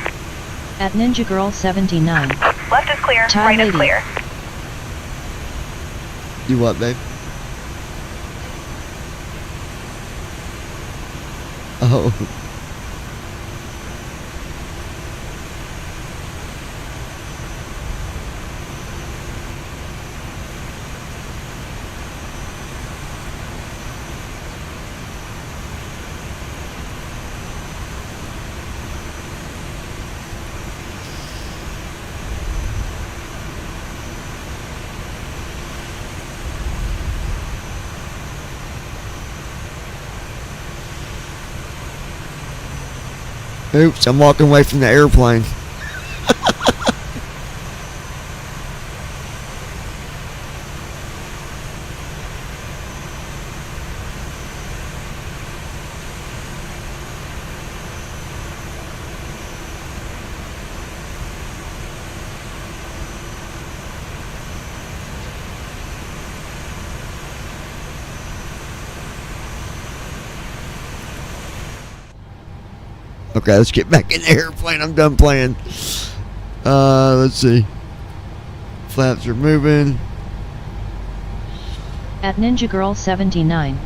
At Ninja Girl 79. Left is clear, Thai right is lady. clear. You what, babe? Oh. Oops, I'm walking away from the airplane. Okay, let's get back in the airplane. I'm done playing. Let's see. Flaps are moving. At Ninja Girl 79.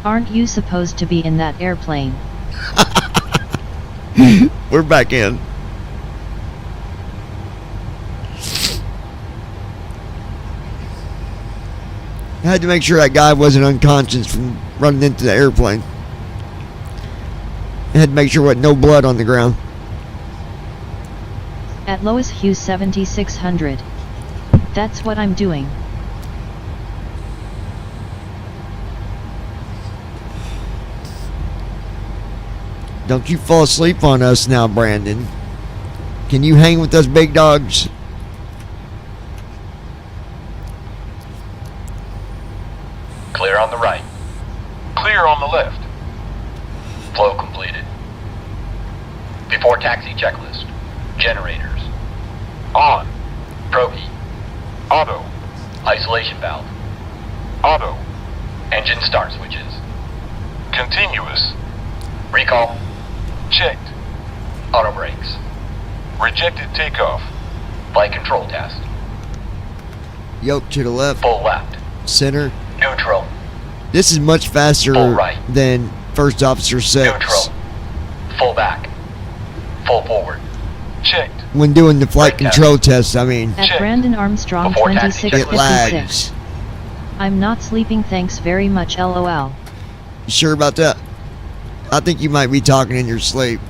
Aren't you supposed to be in that airplane? We're back in. I had to make sure that guy wasn't unconscious from running into the airplane. I had to make sure there wasn't no blood on the ground. At Lois Hughes 7600. That's what I'm doing. Don't you fall asleep on us now, Brandon. Can you hang with us big dogs? Clear on the right. Clear on the left. Flow completed. Before taxi checklist. Generators. On. Probe. Auto. Isolation valve. Auto. Engine start switches. Continuous. Recall. Checked. Auto brakes. Rejected takeoff. Flight control test. Yoke to the left. Full left. Center. Neutral. This is much faster Full right. than First Officer 6. Neutral. Full back. Full forward. Checked. When doing the flight control test, I mean, At Brandon Armstrong Before taxi it 2656. lags. I'm not sleeping, thanks very much, LOL. You sure about that? I think you might be talking in your sleep.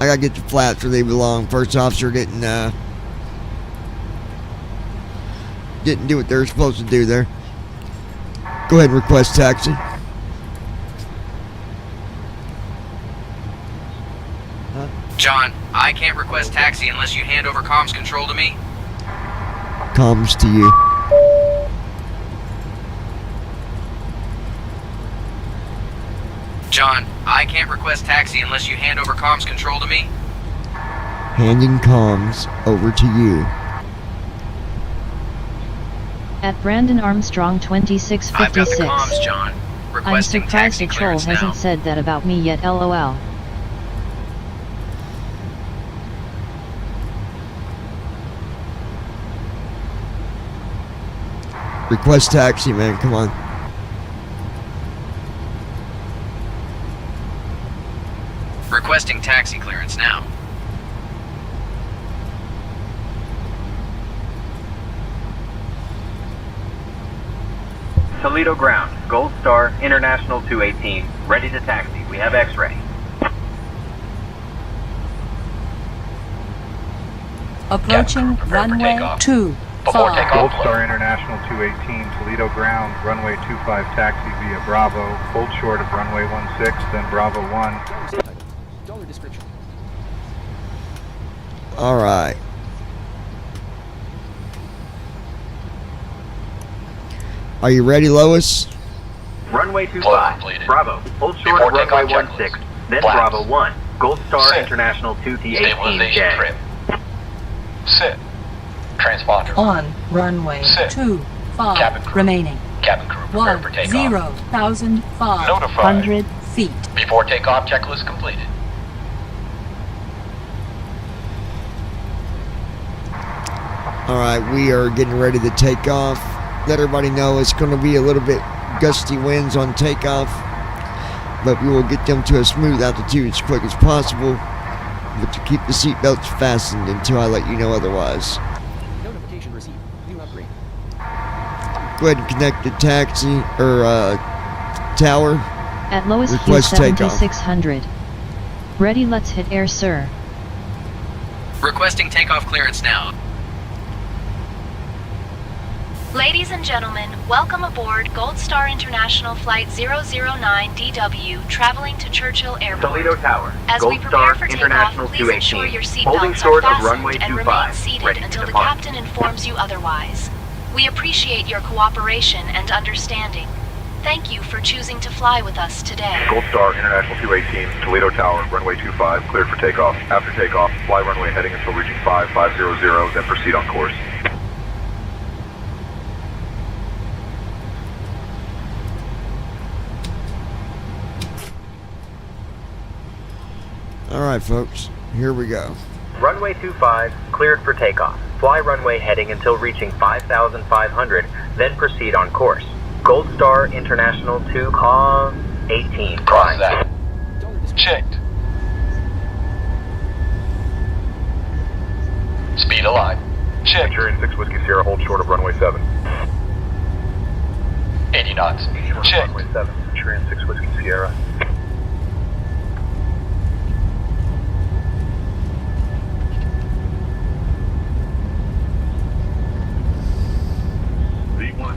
I gotta get the flaps where they belong. First officer didn't do what they were supposed to do there. Go ahead and request taxi. John, I can't request taxi unless you hand over comms control to me. Comms to you. John, I can't request taxi unless you hand over comms control to me. Handing comms over to you. At Brandon Armstrong I've got the 2656. comms, John. I'm Requesting surprised taxi a troll clearance hasn't now. said that about me yet, LOL. Request taxi, man. Come on. Requesting taxi clearance now. Toledo ground, Gold Star, International 218, ready to taxi. We have X-ray. Approaching runway takeoff. 25. Gold Star International 218, Toledo ground, runway 25 taxi via Bravo, hold short of runway 16, then Bravo 1. Dollar description. All right. Are you ready, Lois? Runway Flow 25, completed. Bravo, hold short Before of runway takeoff 16, checklist. then Flaps. Bravo 1, Gold Star Set. International 2T18 Stabilization J. trip. Set. Transponder. On runway Sit. 25. Cabin crew. Remaining Cabin crew prepared for takeoff. 1,500 feet. Before takeoff checklist completed. All right, we are getting ready to take off. Let everybody know it's going to be a little bit gusty winds on takeoff, but we will get them to a smooth altitude as quick as possible, but to keep the seatbelts fastened until I let you know otherwise. Notification received. New upgrade. Go ahead and connect the taxi or tower. At Lois Hughes Request takeoff. 7600. Ready, let's hit air, sir. Requesting takeoff clearance now. Ladies and gentlemen, welcome aboard Gold Star International Flight 009DW, traveling to Churchill Airport. Toledo Tower, As Gold we prepare Star for International takeoff, please ensure 218, your holding seatbelts short are of runway fastened and 25, remain seated ready to until the depart. captain informs you otherwise. We appreciate your cooperation and understanding. Thank you for choosing to fly with us today. Gold Star International 218, Toledo Tower, runway 25, cleared for takeoff. After takeoff, fly runway heading until reaching 5500, then proceed on course. Alright folks, here we go. Runway 25, cleared for takeoff. Fly runway heading until reaching 5,500, then proceed on course. Gold Star International 2, 18. Cross that. Checked. Speed alive. Check. Centurion 6 Whiskey Sierra, hold short of runway 7. 80 knots. Check. Runway 7, Centurion 6 Whiskey Sierra.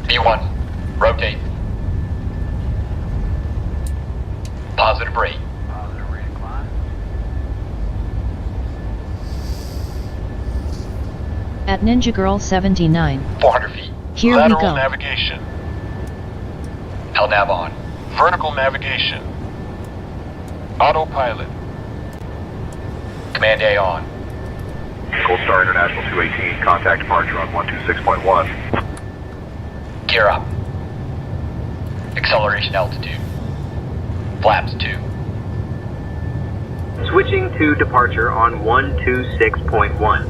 B1. Rotate. Positive rate. At Ninja Girl 79. 400 feet. Here Lateral we go. navigation. LNAV on. Vertical navigation. Autopilot. Command A on. Gold Star International 218, contact departure on 126.1. Gear up. Acceleration altitude. Flaps 2. Switching to departure on 126.1.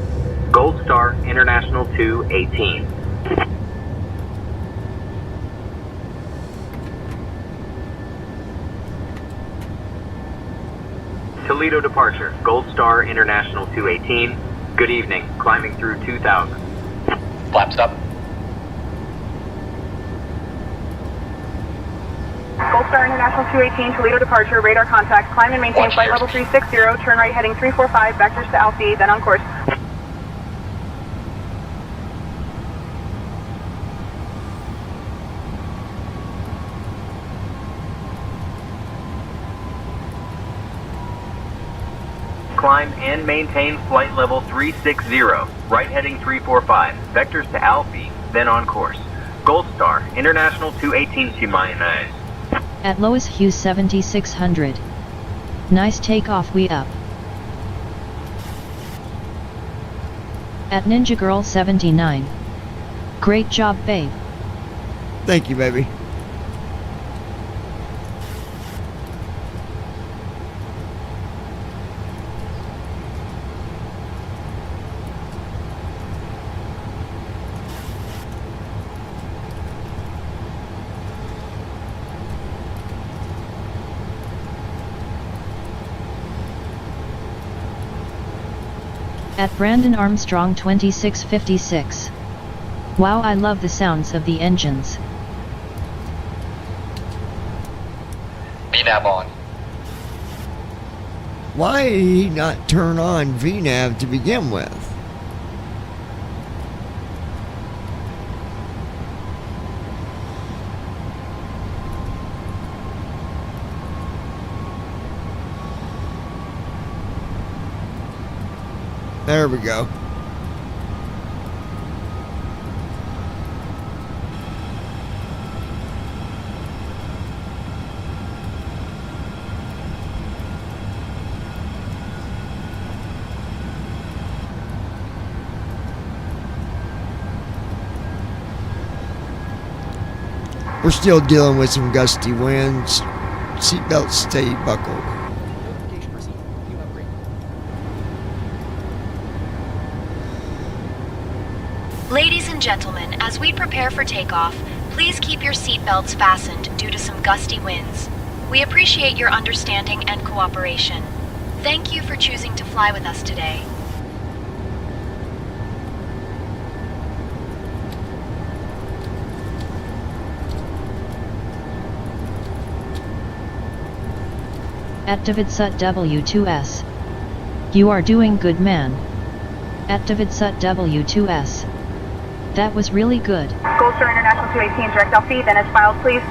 Gold Star International 218. Toledo departure. Gold Star International 218. Good evening. Climbing through 2000. Flaps up. Gold Star International 218, Toledo departure, radar contact, climb and maintain flight level 360, turn right heading 345, vectors to Alpha, then on course. Climb and maintain flight level 360, right heading 345, vectors to Alpha, then on course. Gold Star International 218 to mayonnaise. At Lois Hughes 7600. Nice takeoff, we up. At Ninja Girl 79. Great job, babe. Thank you, baby. At Brandon Armstrong 2656. Wow, I love the sounds of the engines. VNAV on. Why did he not turn on VNAV to begin with? There we go. We're still dealing with some gusty winds. Seatbelts stay buckled. Ladies and gentlemen, as we prepare for takeoff, please keep your seatbelts fastened due to some gusty winds. We appreciate your understanding and cooperation. Thank you for choosing to fly with us today. At David Sut W2S. You are doing good, man. At David Sut W2S. That was really good. Gold Star International 218, direct Alpha, then as filed, please.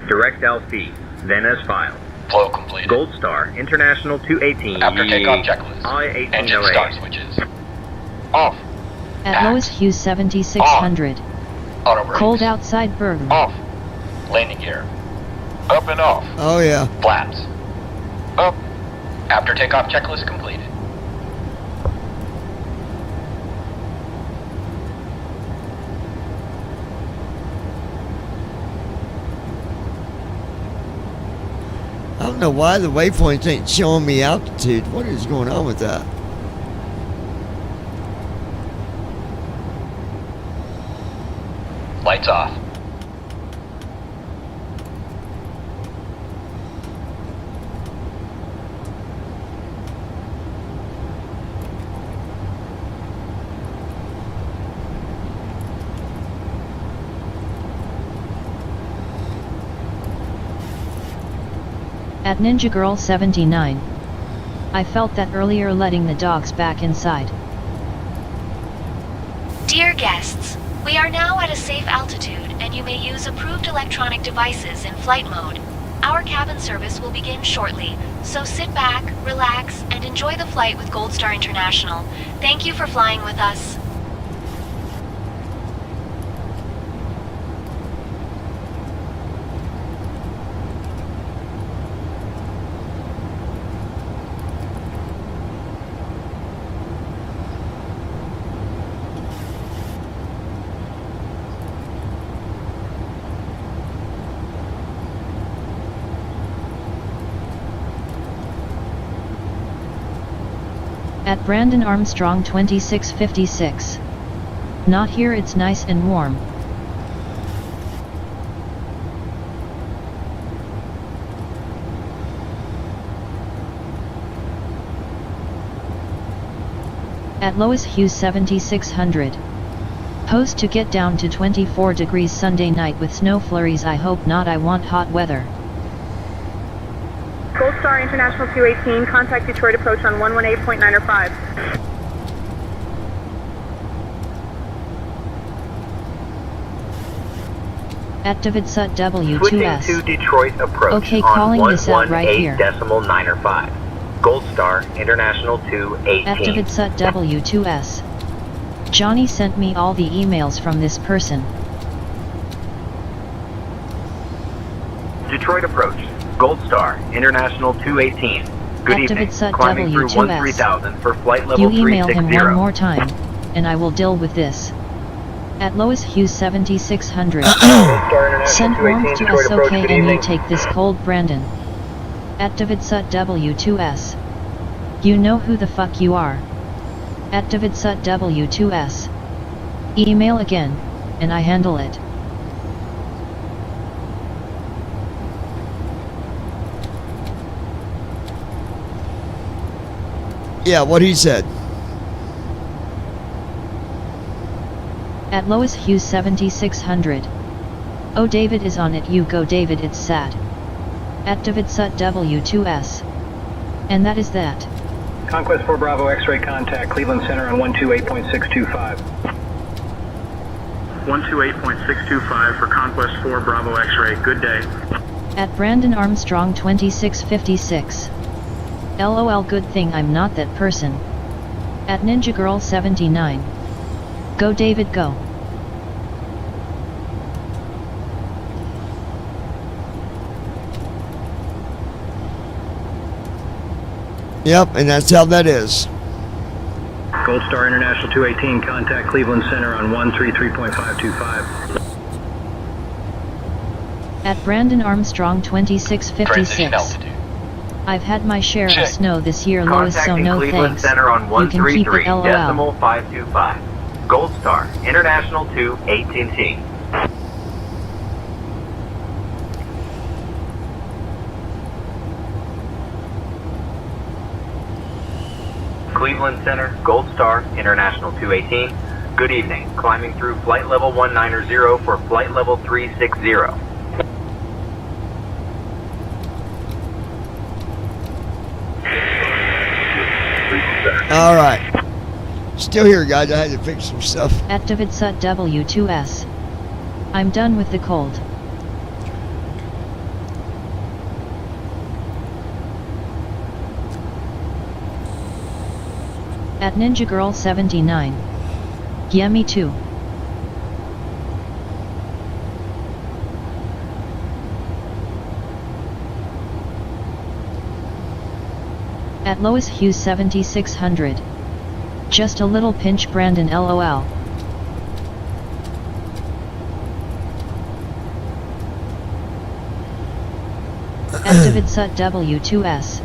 Direct Alpha, then as filed. Flow completed. Gold Star International 218. After takeoff checklist. I-1808. Engine start switches. Off. At Lois Hughes 7600. Auto brakes. Cold outside Bergen. Off. Landing gear. Up and off. Oh yeah. Flaps. Up. After takeoff checklist completed. don't know why the waypoints ain't showing me altitude. What is going on with that? Lights off. At Ninja Girl 79. I felt that earlier letting the dogs back inside. Dear guests, we are now at a safe altitude and you may use approved electronic devices in flight mode. Our cabin service will begin shortly, so sit back, relax, and enjoy the flight with Gold Star International. Thank you for flying with us. At Brandon Armstrong 2656. Not here, it's nice and warm. At Lois Hughes 7600. Post to get down to 24 degrees Sunday night with snow flurries. I hope not, I want hot weather. Gold Star International 218, contact Detroit approach on 118.905. At David Sut W2S. Switching to Detroit approach okay, on calling this out right here. 118.905. Gold Star International 218. At David Sut W2S. Johnny sent me all the emails from this person. Detroit approach. Gold Star International 218. Good evening. Climbing through 13,000 for flight level 360. You email him one more time, and I will deal with this. At Lois Hughes 7600. Send warmth to us, okay, and you take this cold, Brandon. At David Sut W2S. You know who the fuck you are. At David Sut W2S. Email again, and I handle it. Yeah, what he said. At Lois Hughes 7600. Oh, David is on it, you go David, it's sad. At David Sut W2S. And that is that. Conquest 4 Bravo X-ray contact Cleveland Center on 128.625. 128.625 for Conquest 4 Bravo X-ray. Good day. At Brandon Armstrong 2656. LOL, good thing I'm not that person. At Ninja Girl 79. Go David, go. Yep, and that's how that is. Gold Star International 218, contact Cleveland Center on 133.525. At Brandon Armstrong 2656. I've had my share of snow this year, Lois, so no Cleveland thanks. Center on You can keep it, LOL. 133.525. Gold Star International 2 AT&T. Cleveland Center, Gold Star International 218. Good evening. Climbing through flight level 190 for flight level 360. All right. Still here, guys. I had to fix some stuff. At David Sut W2S. I'm done with the cold. At Ninja Girl 79. Yeah, me too. At Lois Hughes 7600. Just a little pinch, Brandon, LOL. Activate SUT W2S.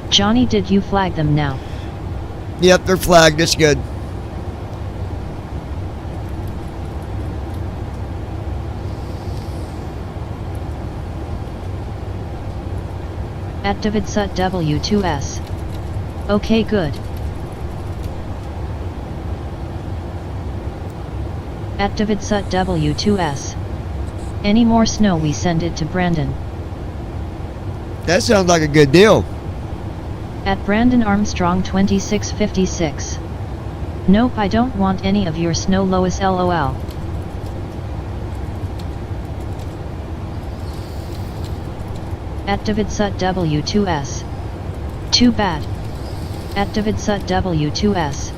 Johnny, did you flag them now? Yep, they're flagged. It's good. Activate SUT W2S. Okay, good. Activate SUT W2S. Any more snow, we send it to Brandon. That sounds like a good deal. At Brandon Armstrong 2656. Nope, I don't want any of your snow, Lois, LOL. Activate SUT W2S. Too bad. Activate SUT W2S.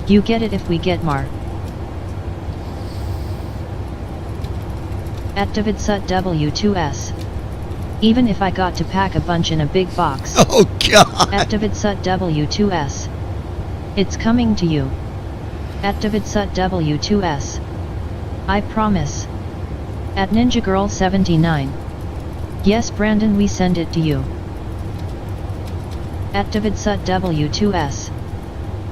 You get it if we get Mar. Activate SUT W2S. Even if I got to pack a bunch in a big box. Oh God! Activate SUT W2S. It's coming to you. Activate SUT W2S. I promise. At Ninja Girl 79. Yes, Brandon, we send it to you. Activate SUT W2S.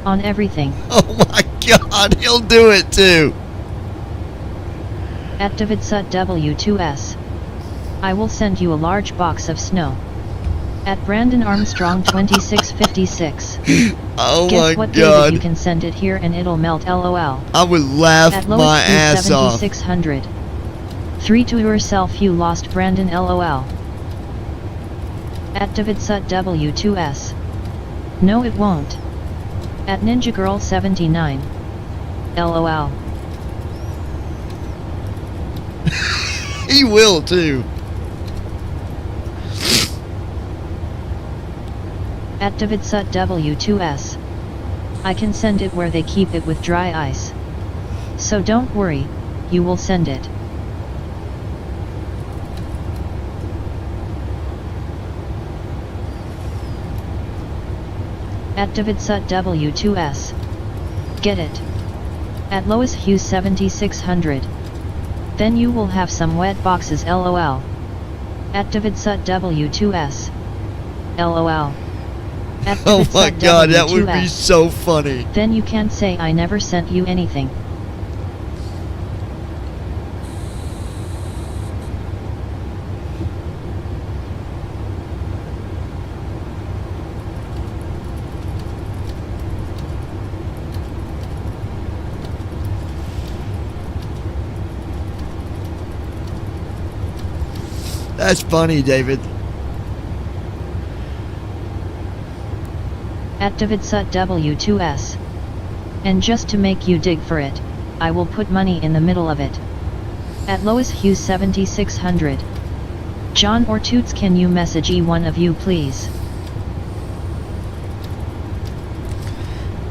On everything. Oh my God, he'll do it too. Activate SUT W2S. I will send you a large box of snow. At Brandon Armstrong 2656. Oh Guess my what, God. David, you can send it here and it'll melt, LOL. I would laugh At my ass off. 7600. 3 to yourself, you lost, Brandon, LOL. Activate SUT W2S. No, it won't. At Ninja Girl 79. LOL. He will too. Activate SUT W2S. I can send it where they keep it with dry ice. So don't worry, you will send it. Activate SUT W2S. Get it. At Lois Hughes 7600. Then you will have some wet boxes, LOL. Activate SUT W2S. LOL. Activate Oh my SUT God, that would be W2S. so funny. Then you can't say I never sent you anything. That's funny, David. Activate SUT W2S. And just to make you dig for it, I will put money in the middle of it. At Lois Hughes 7600. John or Toots, can you message one of you please?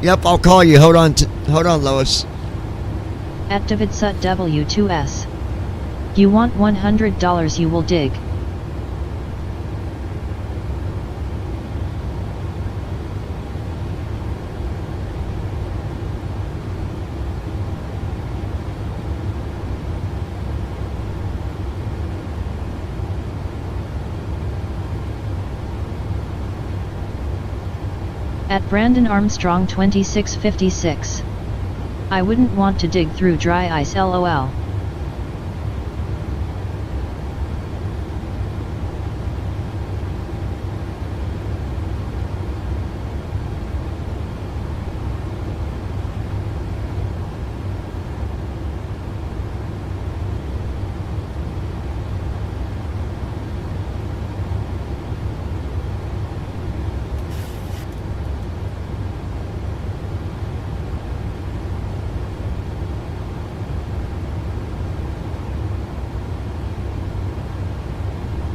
Yep, I'll call you. Hold on, Lois. Activate SUT W2S. You want $100, you will dig. At Brandon Armstrong 2656. I wouldn't want to dig through dry ice, LOL.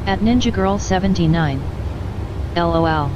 At Ninja Girl 79. LOL.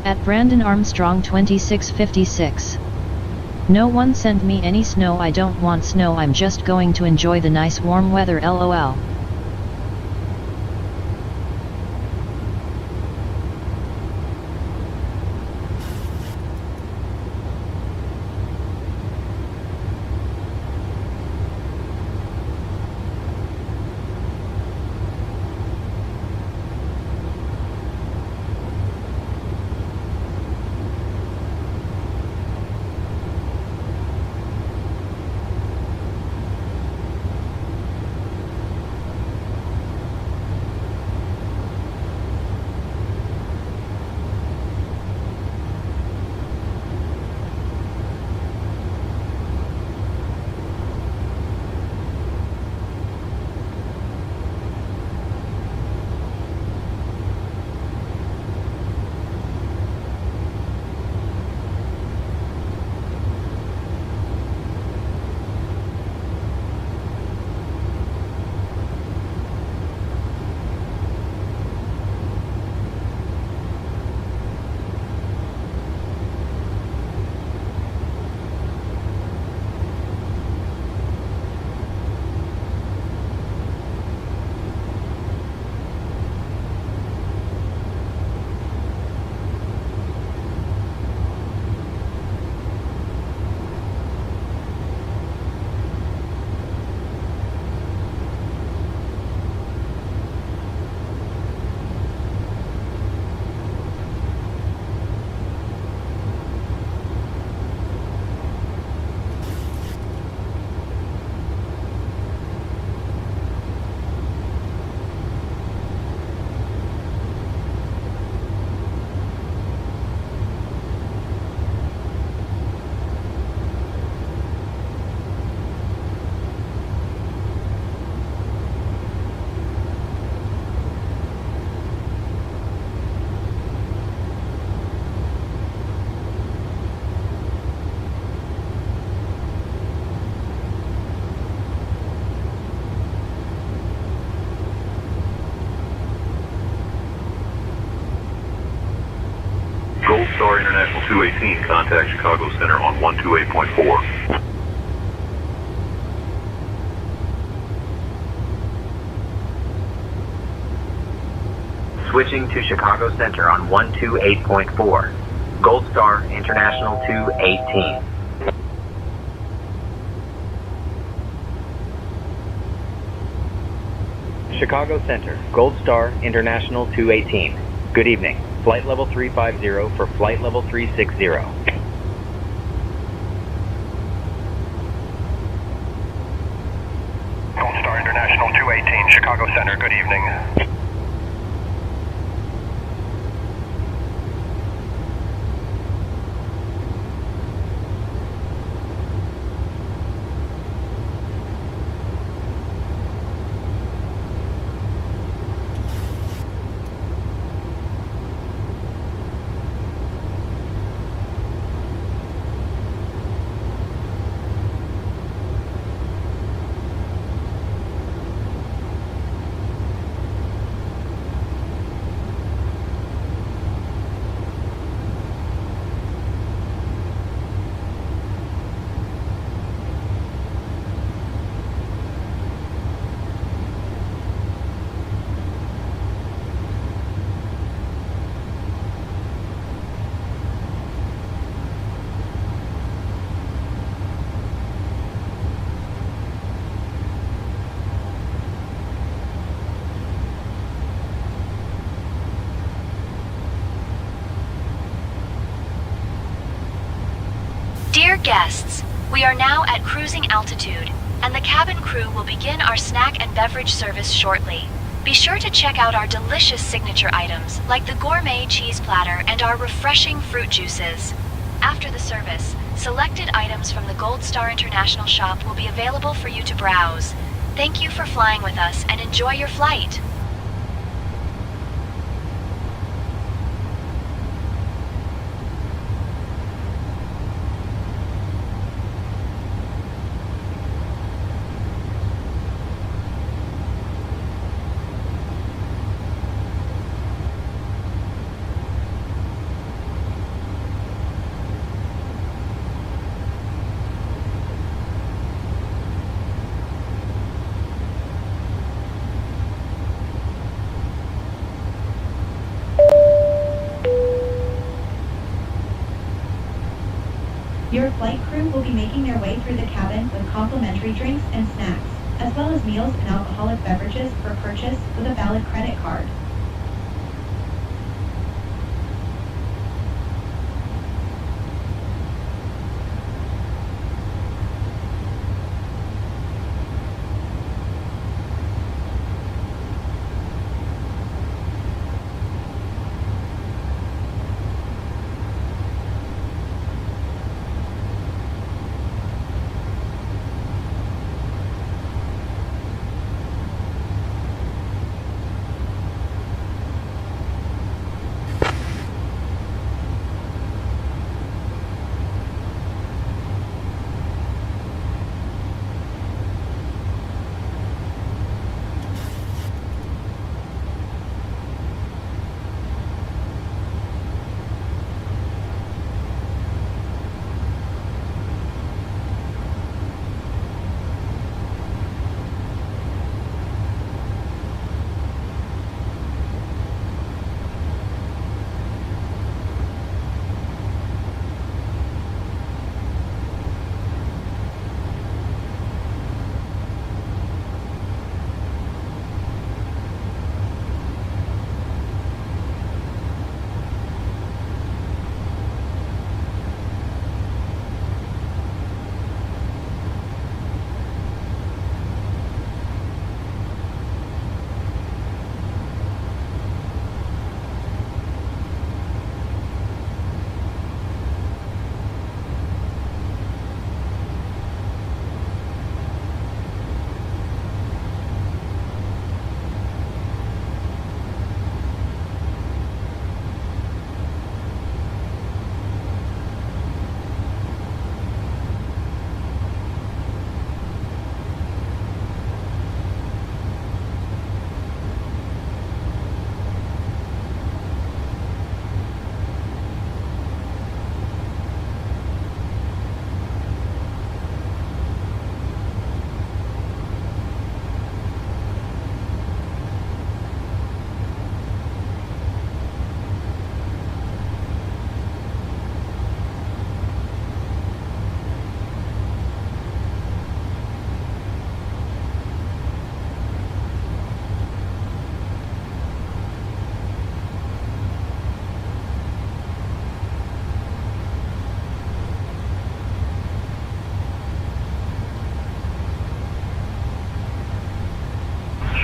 At Brandon Armstrong 2656. No one sent me any snow. I don't want snow. I'm just going to enjoy the nice warm weather. LOL. Gold Star International 218, contact Chicago Center on 128.4. Switching to Chicago Center on 128.4. Gold Star International 218. Chicago Center, Gold Star International 218. Good evening. Flight level 350 for flight level 360. Gold Star International 218, Chicago Center, good evening. Dear guests, we are now at cruising altitude, and the cabin crew will begin our snack and beverage service shortly. Be sure to check out our delicious signature items, like the gourmet cheese platter and our refreshing fruit juices. After the service, selected items from the Gold Star International shop will be available for you to browse. Thank you for flying with us and enjoy your flight. Your flight crew will be making their way through the cabin with complimentary drinks and snacks, as well as meals and alcoholic beverages for purchase with a valid credit card.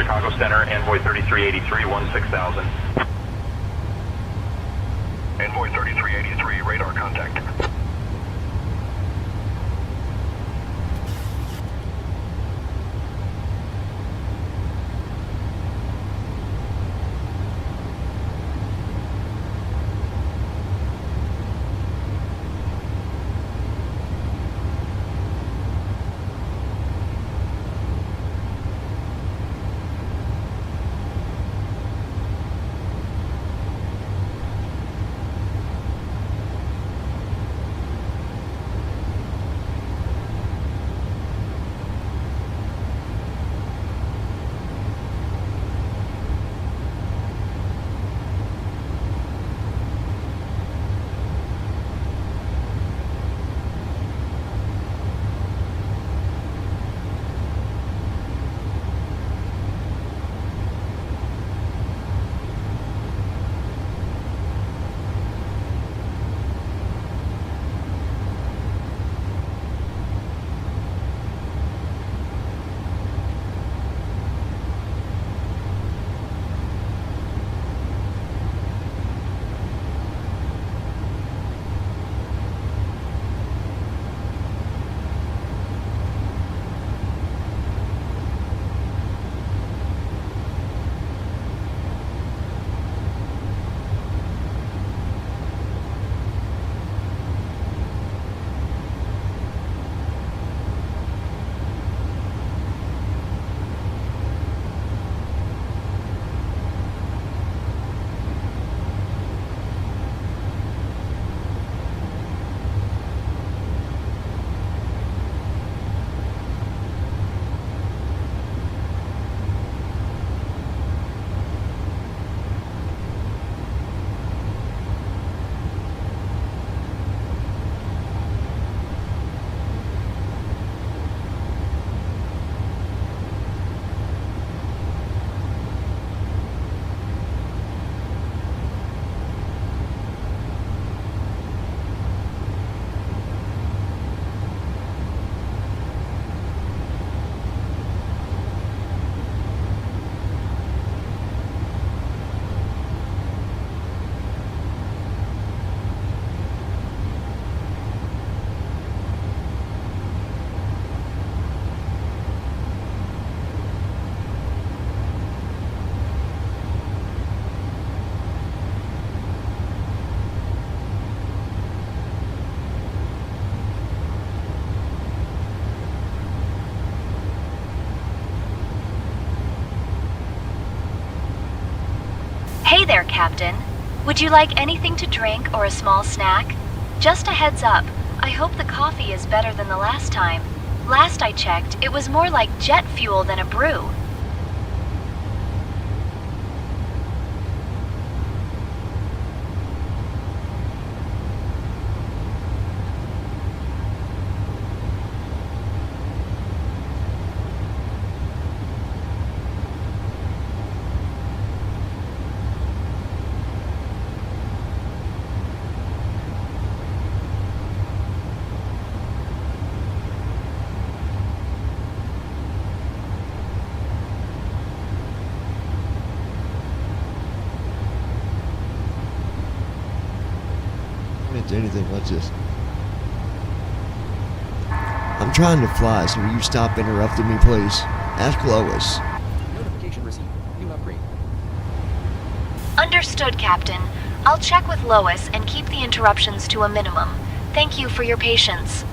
Chicago Center, Envoy 3383, 16,000. Envoy 3383, radar contact. Hey there, Captain. Would you like anything to drink or a small snack? Just a heads up, I hope the coffee is better than the last time. Last I checked, it was more like jet fuel than a brew. Anything, let's just... I'm trying to fly, so will you stop interrupting me, please? Ask Lois. Notification received. New upgrade. Understood, Captain. I'll check with Lois and keep the interruptions to a minimum. Thank you for your patience.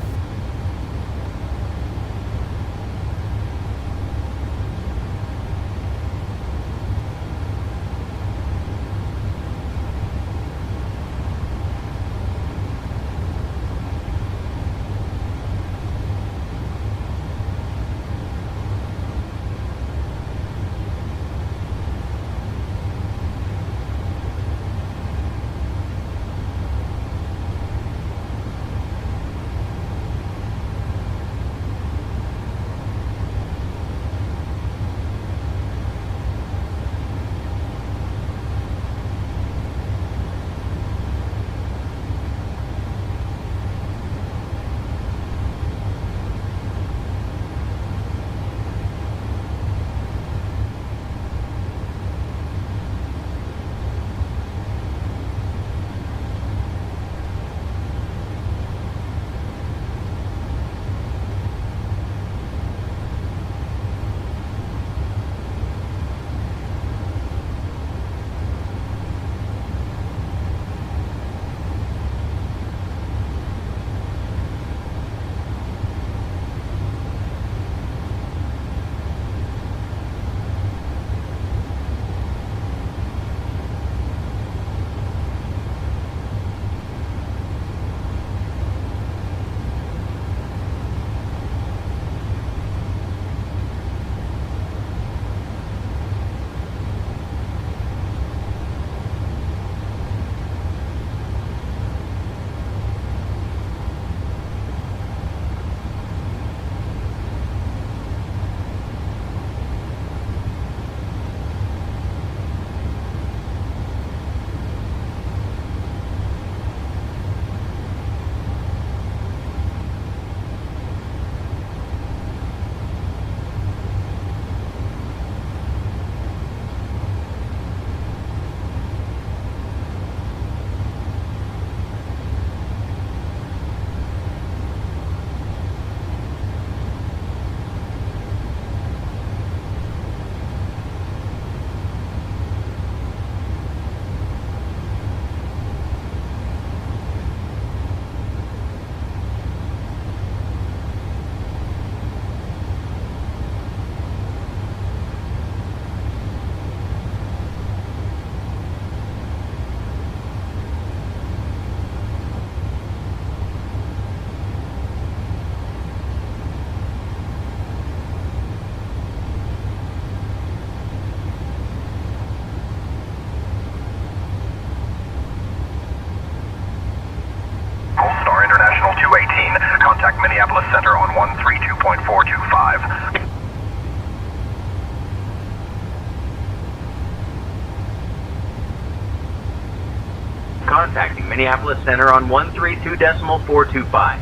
Minneapolis Center on 132.425. Contacting Minneapolis Center on 132.425.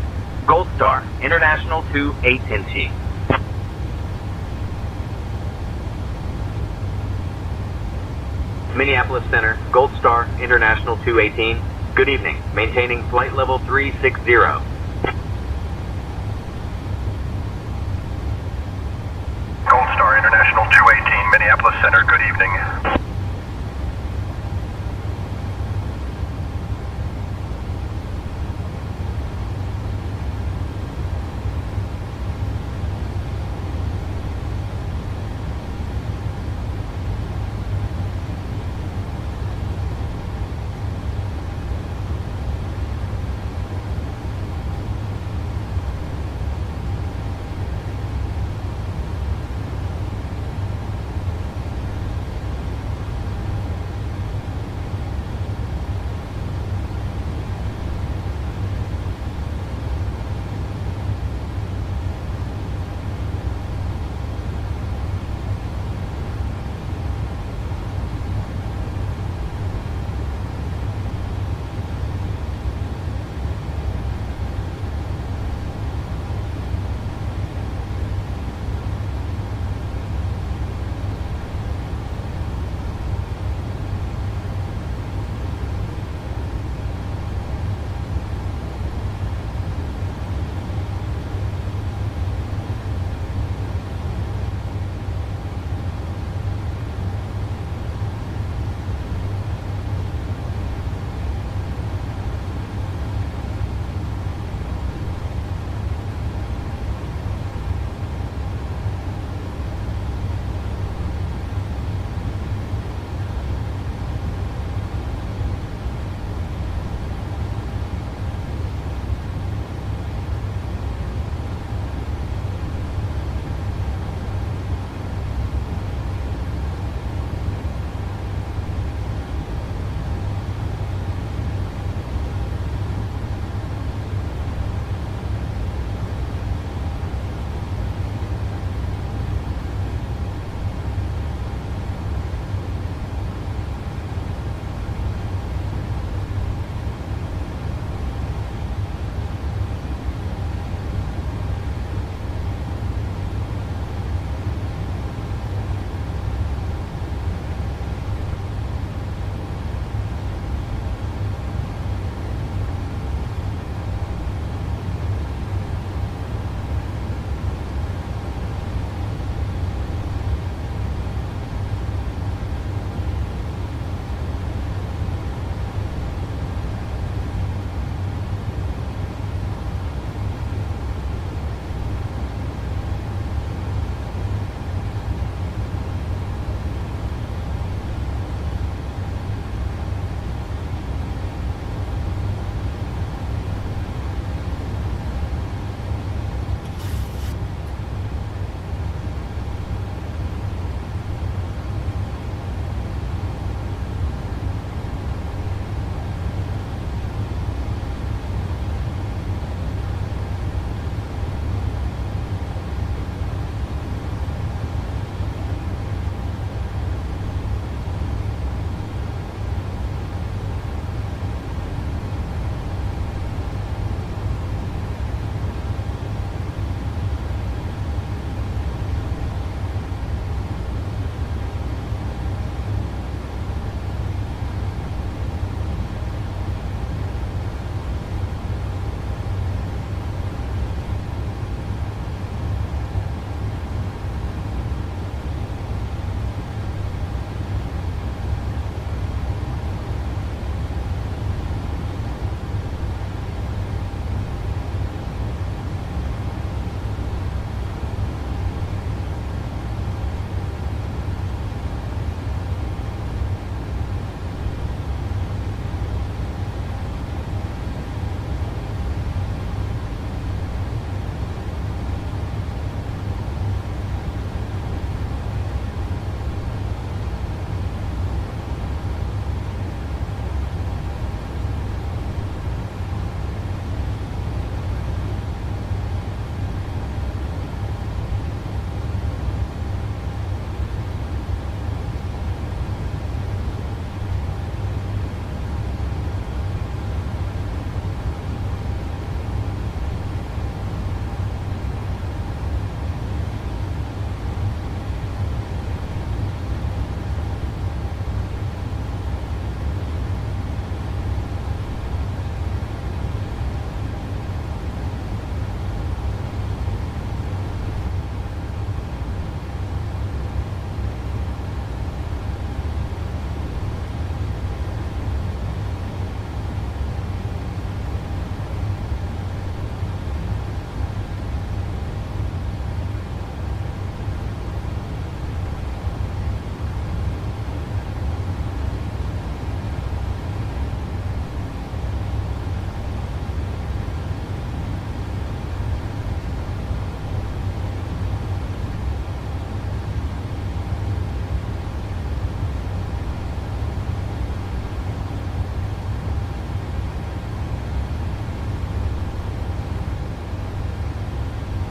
Gold Star, International 2-8-10T. Minneapolis Center, Gold Star, International 218. Good evening. Maintaining flight level 360. Gold Star, International 218, Minneapolis Center, good evening.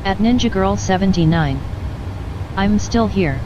At Ninja Girl 79. I'm still here.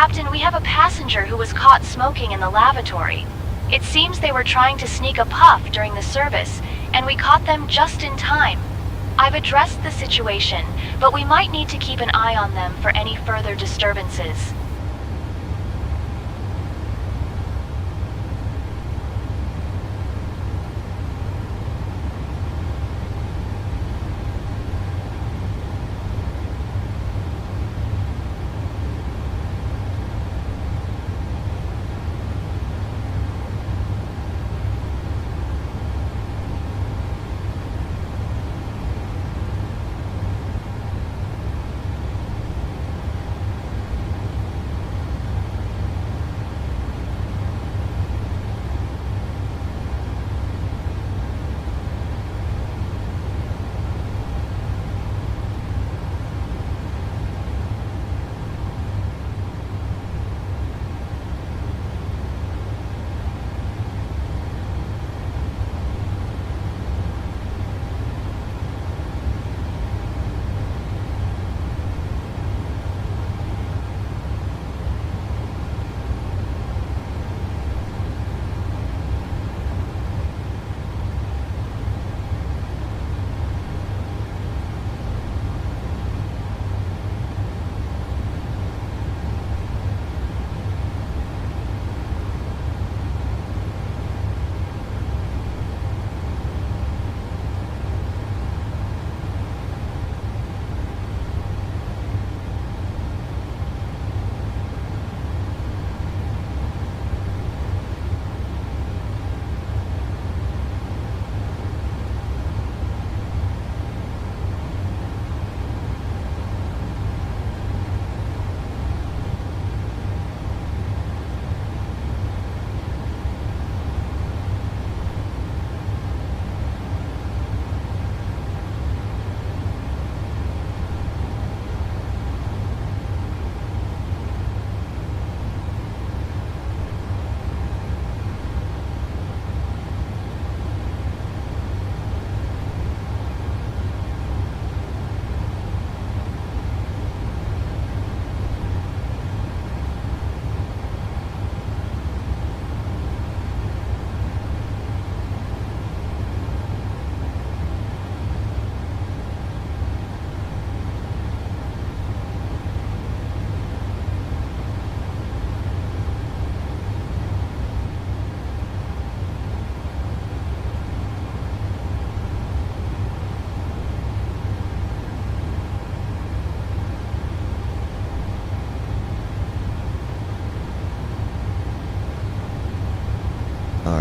Captain, we have a passenger who was caught smoking in the lavatory. It seems they were trying to sneak a puff during the service, and we caught them just in time. I've addressed the situation, but we might need to keep an eye on them for any further disturbances.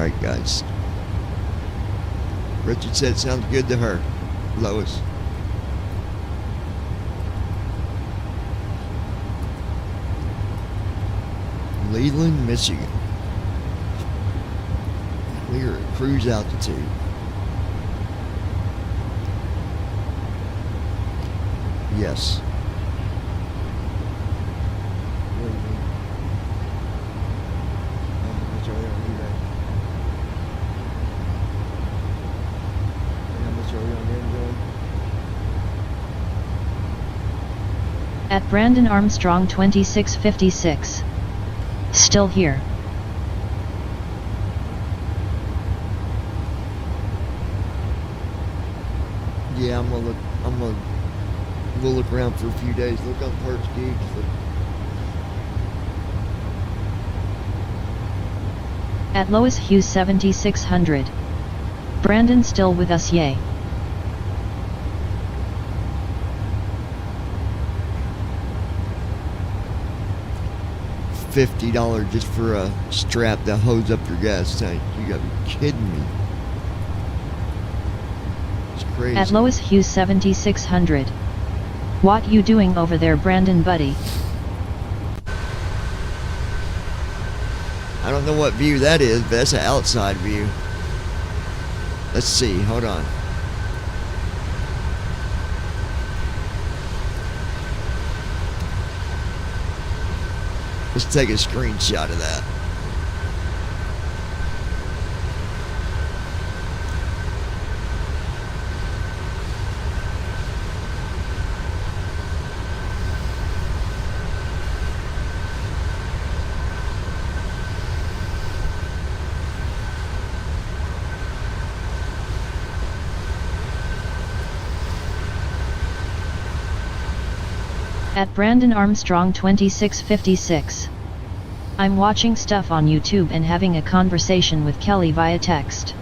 Alright, guys. Richard said it sounds good to her. Lois. Leland, Michigan. We are at cruise altitude. Yes. At Brandon Armstrong 2656. Still here. Yeah, we'll look around for a few days. Look on parts gigs. At Lois Hughes 7600. Brandon still with us, yay. $50 just for a strap that hose up your gas tank. You gotta be kidding me. It's crazy. At Lois Hughes 7600. What you doing over there, Brandon buddy? I don't know what view that is, but that's an outside view. Let's see, hold on. Let's take a screenshot of that. At Brandon Armstrong 2656. I'm watching stuff on YouTube and having a conversation with Kelly via text.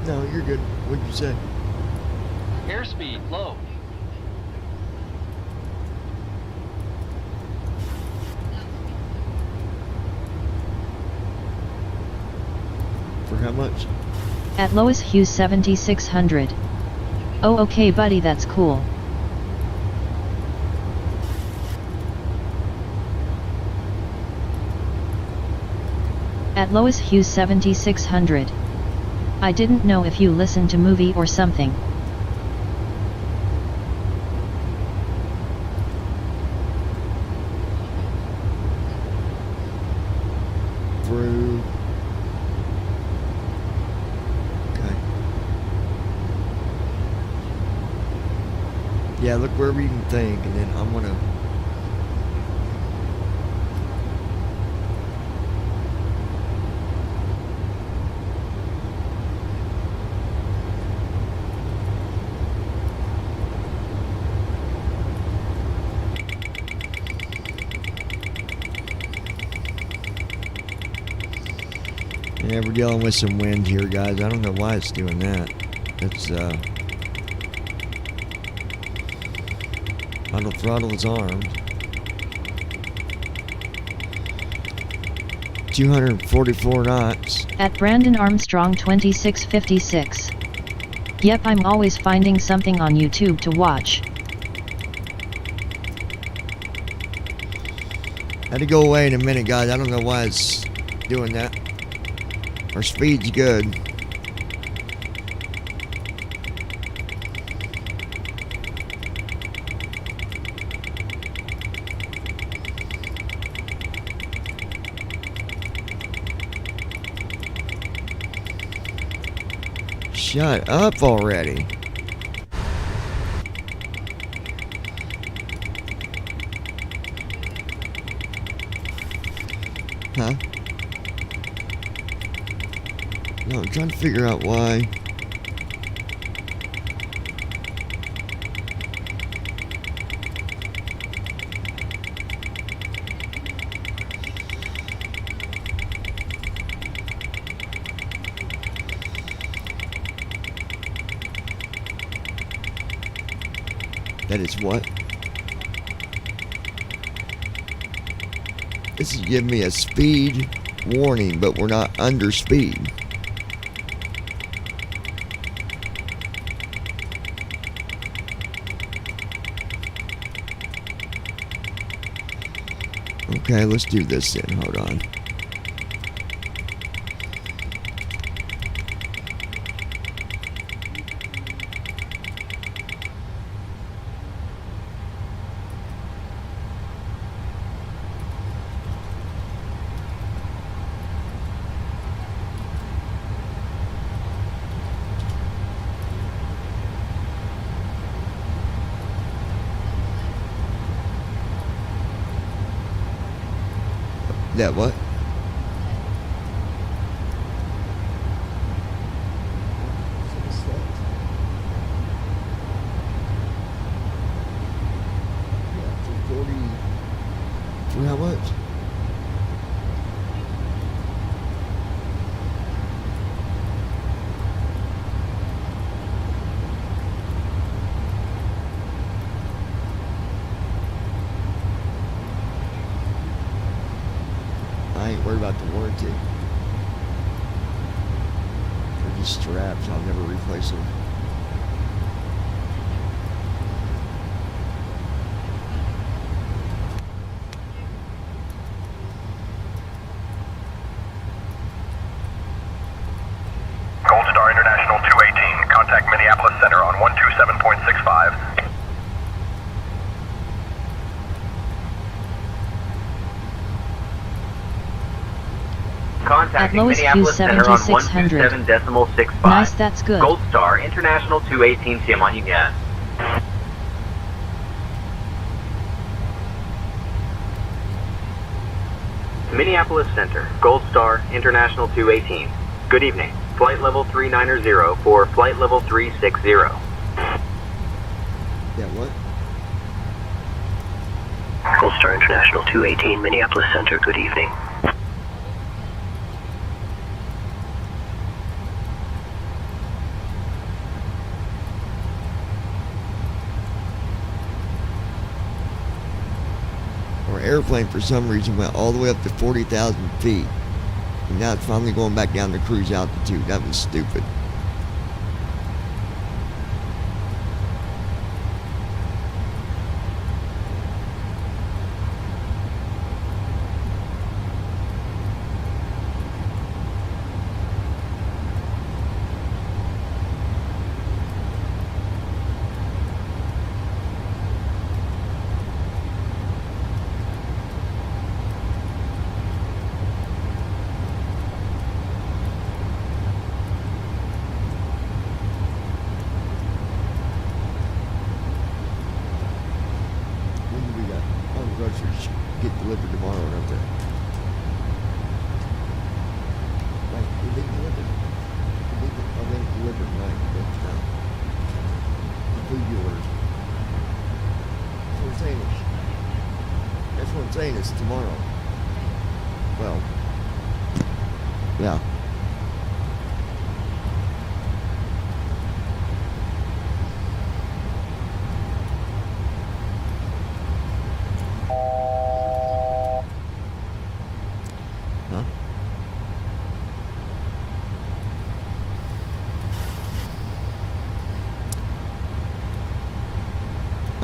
No, you're good. What'd you say? Airspeed low. For how much? At Lois Hughes 7600. Oh okay buddy, that's cool. At Lois Hughes 7600. I didn't know if you listened to movie or something. Through. Okay. Yeah, look wherever you can think, and then I'm gonna. Yeah, we're dealing with some wind here, guys. I don't know why it's doing that. It's, auto throttle is armed. 244 knots. At Brandon Armstrong 2656. Yep, I'm always finding something on YouTube to watch. Had to go away in a minute, guys. I don't know why it's doing that. Our speed's good. Shut up already. Huh? No, I'm trying to figure out why. That is what? This is giving me a speed warning, but we're not under speed. Okay, let's do this then. Hold on. That what? For how much? I ain't worried about the warranty. They're just straps. I'll never replace them. Gold Star International 218. Contact Minneapolis Center on 127.65. Contacting At Louisville Minneapolis Center on 7600. 127.65. Nice, that's good. Gold Star International 218, see him on you again. Minneapolis Center, Gold Star International 218. Good evening. Flight level 390 for flight level 360. Yeah, what? Gold Star International 218, Minneapolis Center, good evening. Our airplane, for some reason, went all the way up to 40,000 feet. And now it's finally going back down to cruise altitude. That was stupid. Groceries get delivered tomorrow, don't they? Like, they delivered. They delivered tonight. The food you ordered. That's what I'm saying. That's what I'm saying. It's tomorrow. Well, yeah.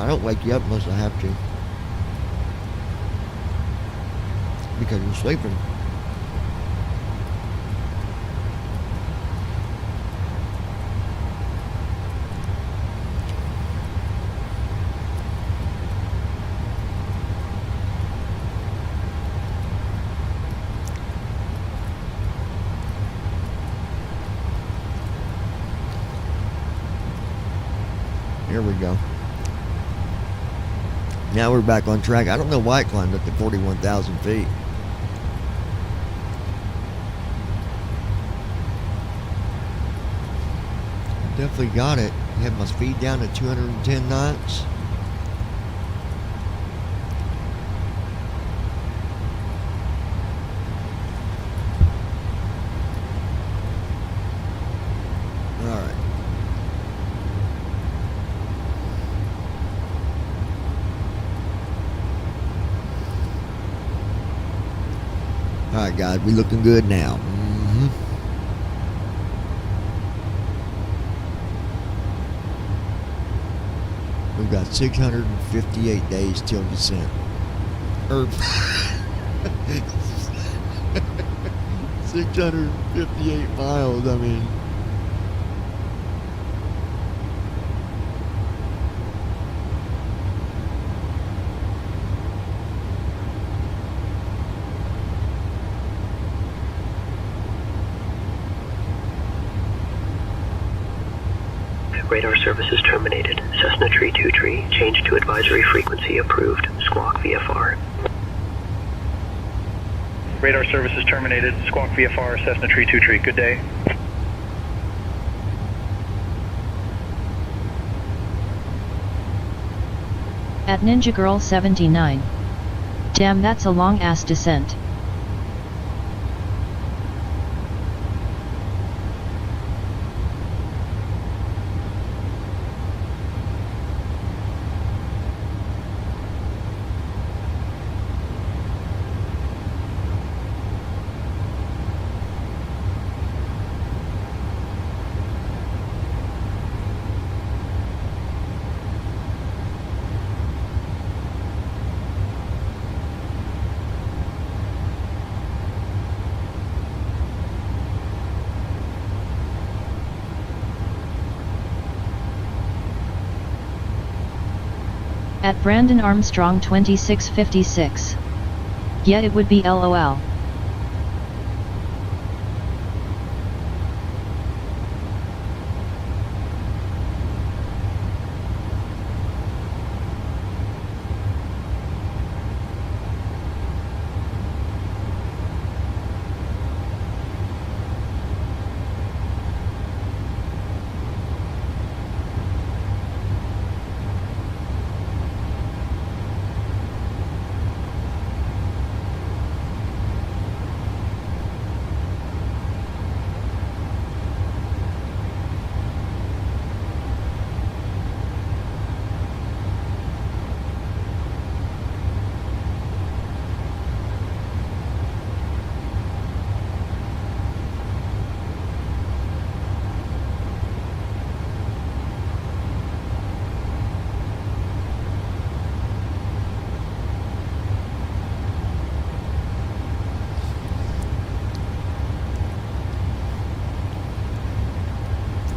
I don't wake you up unless I have to. Because you're sleeping. Here we go. Now we're back on track. I don't know why it climbed up to 41,000 feet. Definitely got it. Have my speed down to 210 knots. Alright. Alright guys, we looking good now. We've got 658 days till descent. 658 miles, I mean. Radar services terminated. Cessna Tree 2 Tree, change to advisory frequency approved. Squawk VFR. Radar services terminated. Squawk VFR, Cessna Tree 2 Tree. Good day. At Ninja Girl 79. Damn, that's a long ass descent. At Brandon Armstrong 2656. Yeah, it would be LOL.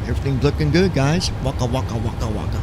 Everything's looking good, guys. Waka waka waka waka.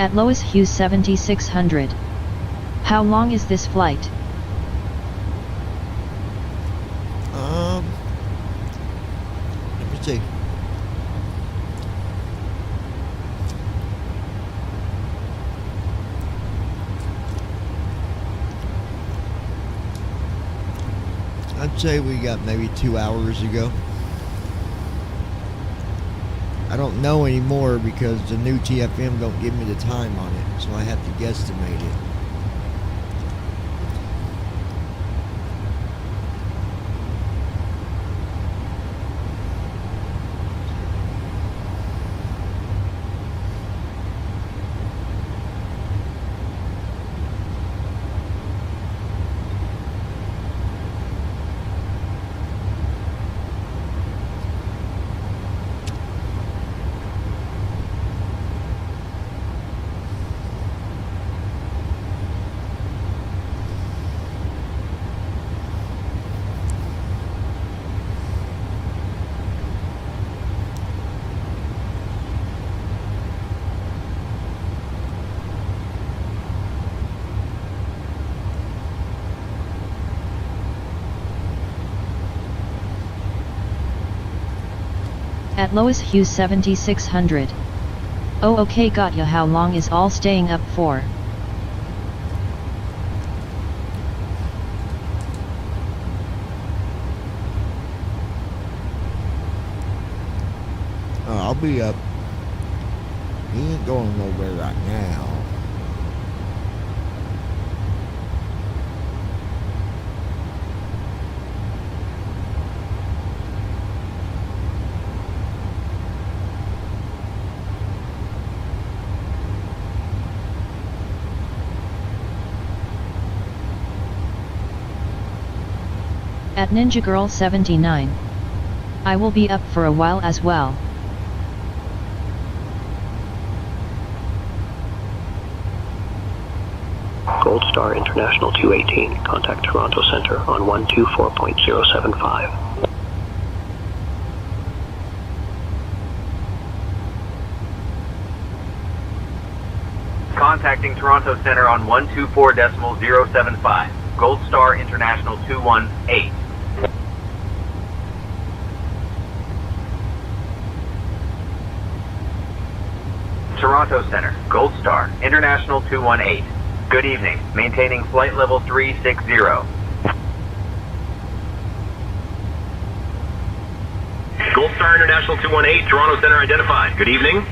At Lois Hughes 7600. How long is this flight? Let me see. I'd say we got maybe 2 hours ago. I don't know anymore because the new TFM don't give me the time on it, so I have to guesstimate it. At Lois Hughes 7600. Oh okay, got ya. How long is all staying up for? I'll be up. He ain't going nowhere right now. At Ninja Girl 79. I will be up for a while as well. Gold Star International 218, contact Toronto Center on 124.075. Contacting Toronto Center on 124.075. Gold Star International 218. Toronto Center, Gold Star International 218. Good evening. Maintaining flight level 360. Gold Star International 218, Toronto Center identified. Good evening.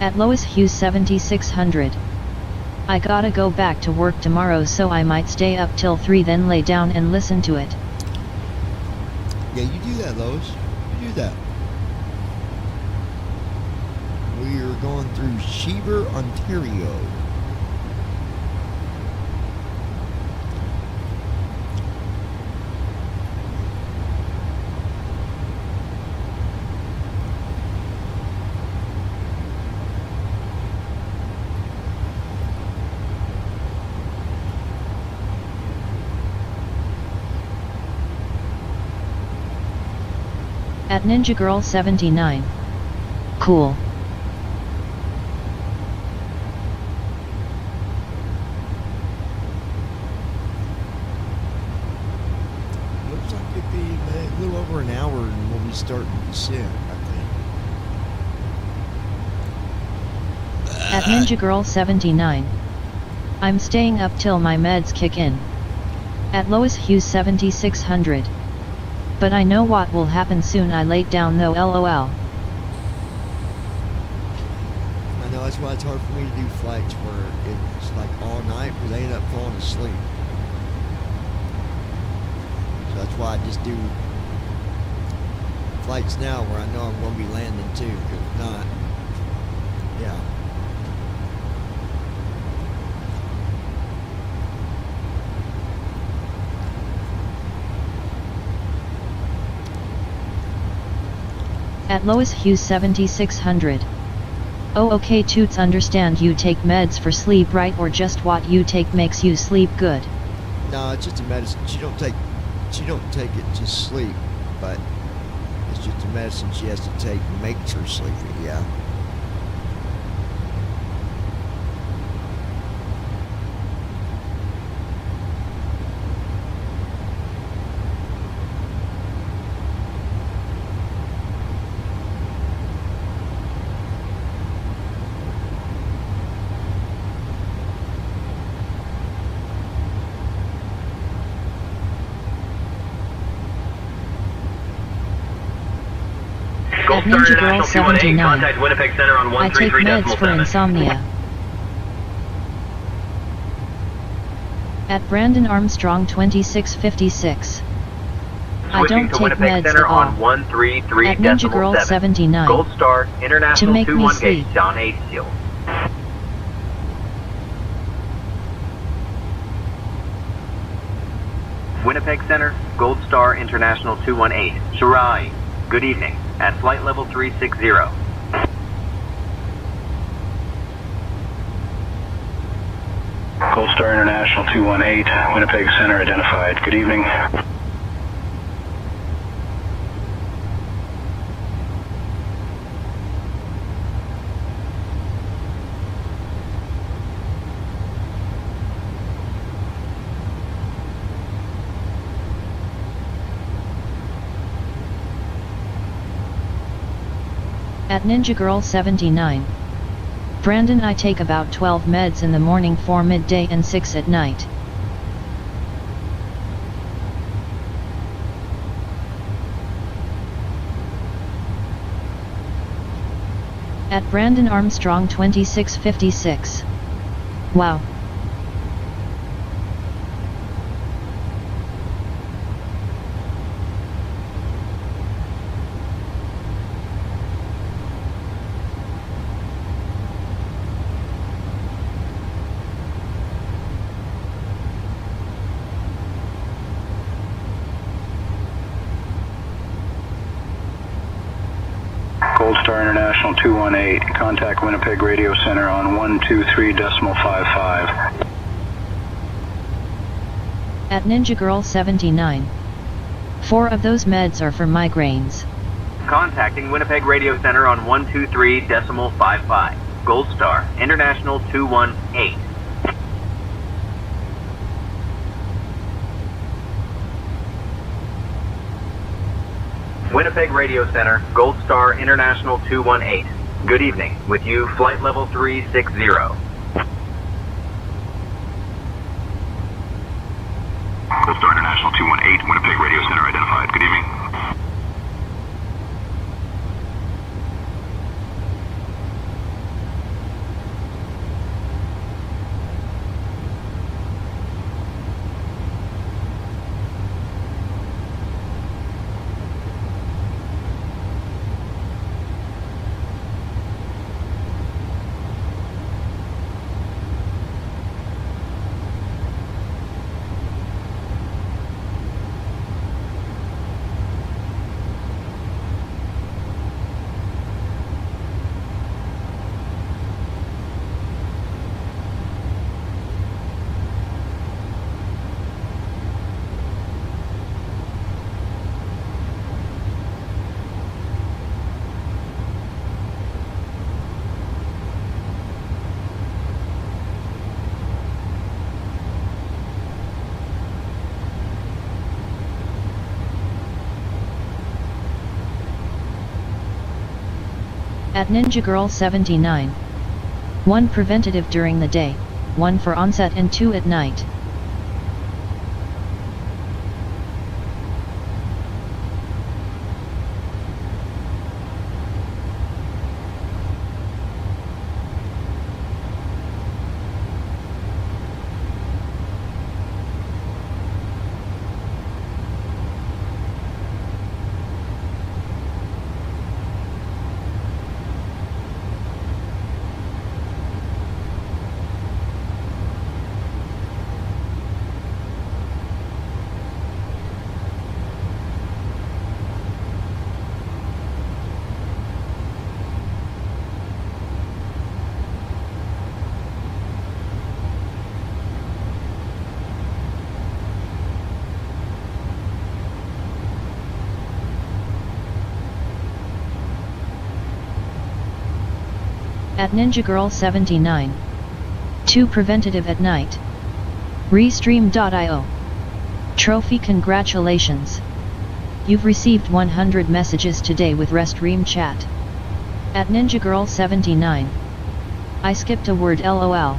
At Lois Hughes 7600. I gotta go back to work tomorrow, so I might stay up till 3 then lay down and listen to it. Yeah, you do that, Lois. You do that. We are going through Cheever, Ontario. At Ninja Girl 79. Cool. Looks like it'd be a little over an hour and we'll be starting to descend, I think. At Ninja Girl 79. I'm staying up till my meds kick in. At Lois Hughes 7600. But I know what will happen soon. I laid down though, lol. I know, that's why it's hard for me to do flights where it's like all night because I end up falling asleep. So that's why I just do flights now where I know I'm going to be landing too, because if not, yeah. At Lois Hughes 7600. Oh okay, toots, understand you take meds for sleep, right? Or just what you take makes you sleep good? No, it's just a medicine. She don't take it to sleep, but it's just a medicine she has to take to make her sleepy, yeah. At Ninja Girl 79. I take meds for insomnia. At Brandon Armstrong 2656. I don't take meds at all. At Ninja Girl 79. Gold Star International to make me 21 sleep. gate, John H. Seal. Winnipeg Center, Gold Star International 218, Shirai. Good evening. At flight level 360. Gold Star International 218, Winnipeg Center identified. Good evening. At Ninja Girl 79. Brandon, I take about 12 meds in the morning, 4 midday and 6 at night. At Brandon Armstrong 2656. Wow. Gold Star International 218, contact Winnipeg Radio Center on 123.55. At Ninja Girl 79. 4 of those meds are for migraines. Contacting Winnipeg Radio Center on 123.55. Gold Star International 218. Winnipeg Radio Center, Gold Star International 218. Good evening. With you, flight level 360. Gold Star International 218, Winnipeg Radio Center identified. Good evening. At Ninja Girl 79. 1 preventative during the day, 1 for onset and 2 at night. At Ninja Girl 79. 2 Preventative at night. Restream.io. Trophy congratulations. You've received 100 messages today with Restream chat. At Ninja Girl 79. I skipped a word LOL.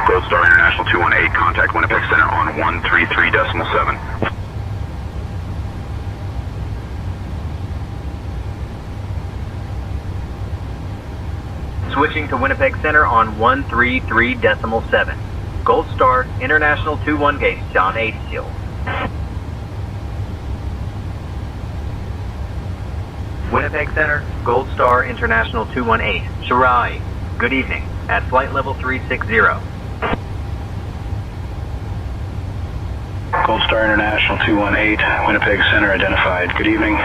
Gold Star International 218, contact Winnipeg Center on 133.7. Switching to Winnipeg Center on 133.7. Gold Star International 21 gate, John 8 still. Winnipeg Center, Gold Star International 218, Shirai. Good evening, at flight level 360. Gold Star International 218, Winnipeg Center identified. Good evening.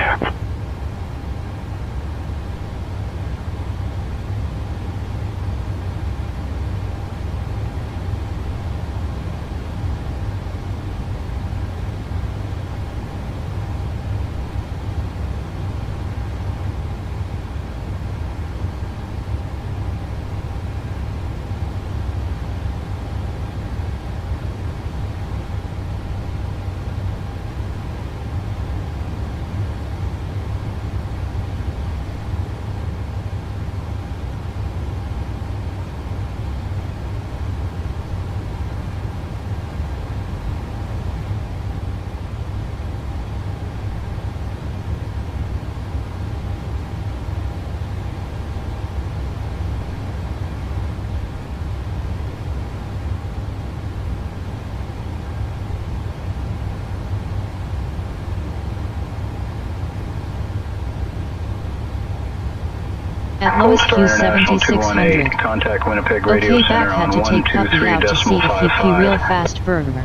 At lowest Q7600. Contact Winnipeg Radio Okay, Center back had on to take puppy out to see if he'd pee real 123.55. fast burger.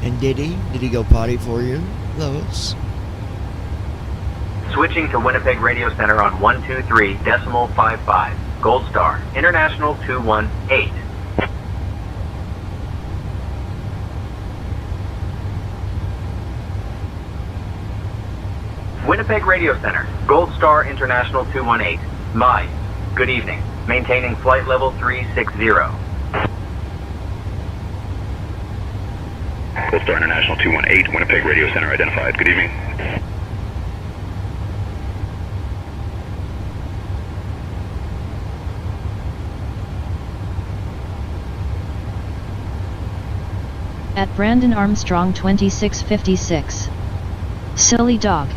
And did he? Did he go potty for you, Lois? Switching to Winnipeg Radio Center on 123.55. Gold Star, International 218. Winnipeg Radio Center, Gold Star International 218. My, good evening. Maintaining flight level 360. Gold Star International 218, Winnipeg Radio Center identified. Good evening. At Brandon Armstrong 2656. Silly dog.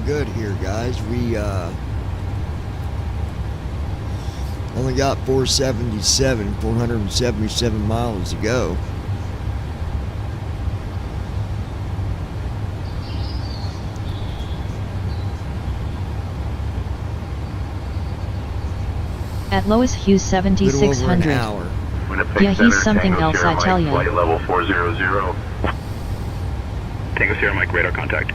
Good here, guys. We only got 477 miles to go. At Lois Hughes 7600. Hour. Yeah, he's something else, I tell you. Flight level 400. Tango Sierra Mike, radar contact.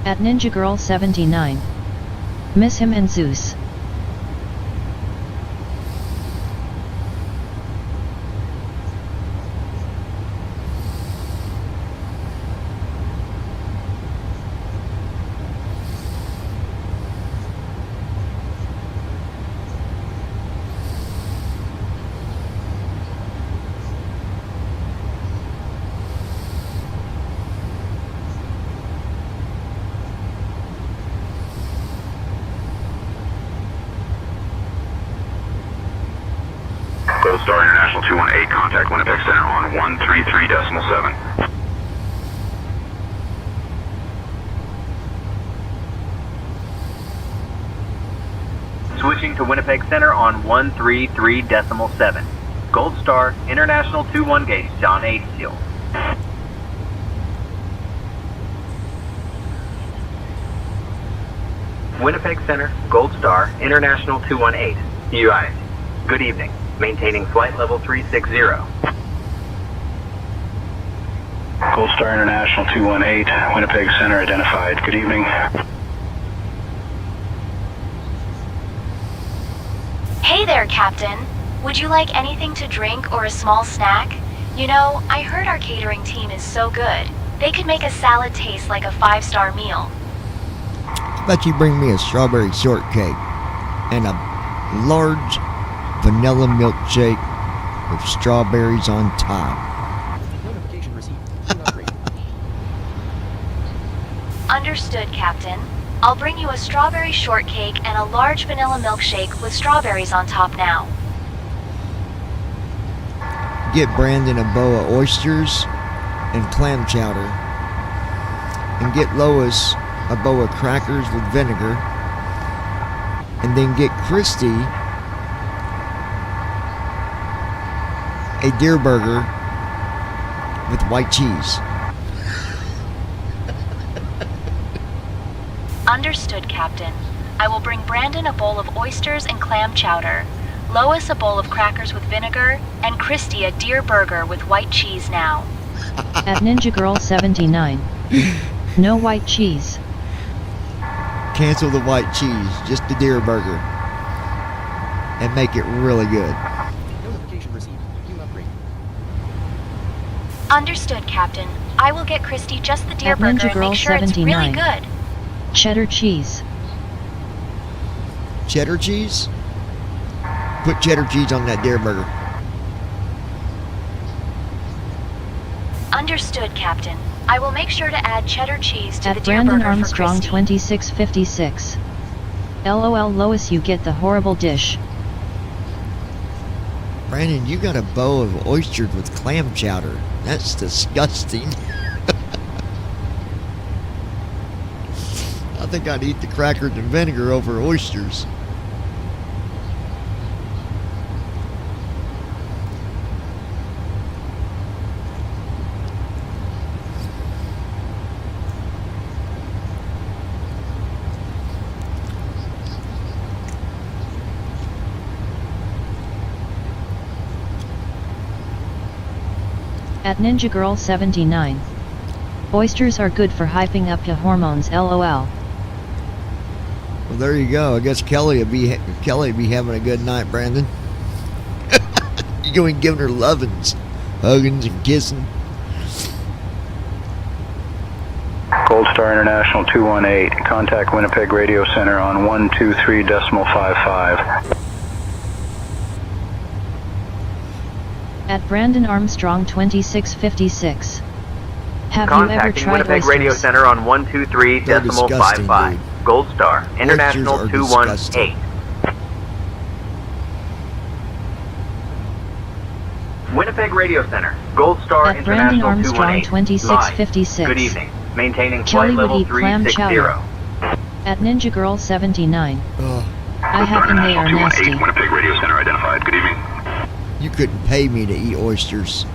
At Ninja Girl 79. Miss him and Zeus. Gold Star International 218, contact Winnipeg Center on 133.7. Switching to Winnipeg Center on 133.7. Gold Star International 21 gauge, John 8 seal. Winnipeg Center, Gold Star International 218. UI. Good evening. Maintaining flight level 360. Gold Star International 218, Winnipeg Center identified. Good evening. Hey there, Captain. Would you like anything to drink or a small snack? You know, I heard our catering team is so good. They could make a salad taste like a 5-star meal. How about you bring me a strawberry shortcake and a large vanilla milkshake with strawberries on top. Notification received. Do not read. Understood, Captain. I'll bring you a strawberry shortcake and a large vanilla milkshake with strawberries on top now. Get Brandon a bowl of oysters and clam chowder. And get Lois a bowl of crackers with vinegar, and then get Christy a deer burger with white cheese. Understood, Captain. I will bring Brandon a bowl of oysters and clam chowder, Lois a bowl of crackers with vinegar, and Christy a deer burger with white cheese now. At Ninja Girl 79. No white cheese. Cancel the white cheese, just the deer burger. And make it really good. Notification received. New upgrade. Understood, Captain. I will get Christy just the deer At burger Ninja and Girl make sure it's 79. really good. Cheddar cheese. Cheddar cheese? Put cheddar cheese on that deer burger. Understood, Captain. I will make sure to add cheddar cheese to the At deer Brandon burger for Armstrong Christy. 2656. LOL Lois, you get the horrible dish. Brandon, you got a bowl of oysters with clam chowder. That's disgusting. I think I'd eat the crackers and vinegar over oysters. At Ninja Girl 79. Oysters are good for hyping up your hormones, LOL. Well, there you go. I guess Kelly be having a good night, Brandon. You going giving her lovins, huggins and kissing. Gold Star International 218, contact Winnipeg Radio Center on 123.55. At Brandon Armstrong 2656. Have you ever Contacting tried Winnipeg oysters? Radio Center on 123.55. Gold Star International 218. Winnipeg Radio Center, Gold Star At Brandon International Armstrong 218. 2656. Live. Good evening. Maintaining Kelly flight would level eat clam 360. chowder. At Ninja Girl 79. I have, and they are nasty. Winnipeg Radio Center identified. Good evening. You couldn't pay me to eat oysters.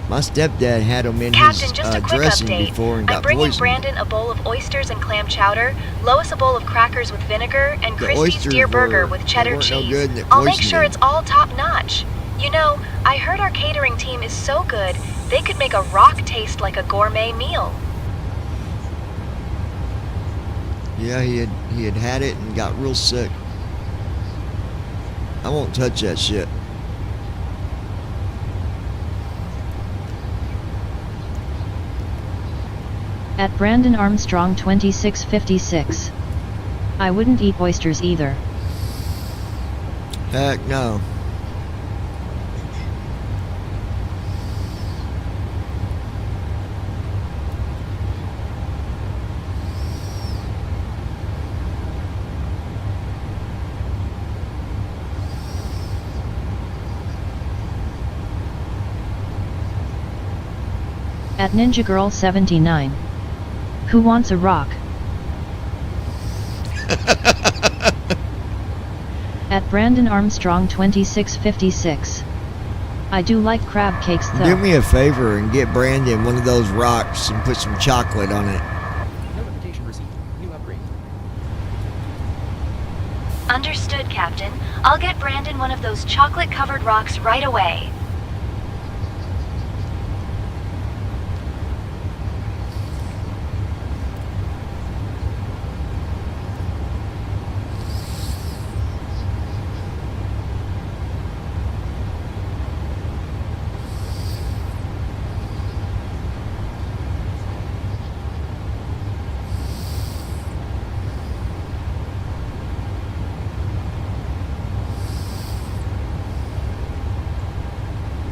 My stepdad had them in Captain, his just a quick dressing update. before and I'm got bringing poisoned. Brandon a bowl of oysters and clam chowder, Lois a bowl of crackers with vinegar, and The Christy's oysters deer burger were- with they cheddar weren't no cheese. good and it I'll make poisoned sure me. it's all top notch. You know, I heard our catering team is so good, they could make a rock taste like a gourmet meal. Yeah, he had it and got real sick. I won't touch that shit. At Brandon Armstrong 2656. I wouldn't eat oysters either. Heck no. At Ninja Girl 79. Who wants a rock? At Brandon Armstrong 2656. I do like crab cakes though. Do me a favor and get Brandon one of those rocks and put some chocolate on it. Notification received. New upgrade. Understood, Captain. I'll get Brandon one of those chocolate-covered rocks right away.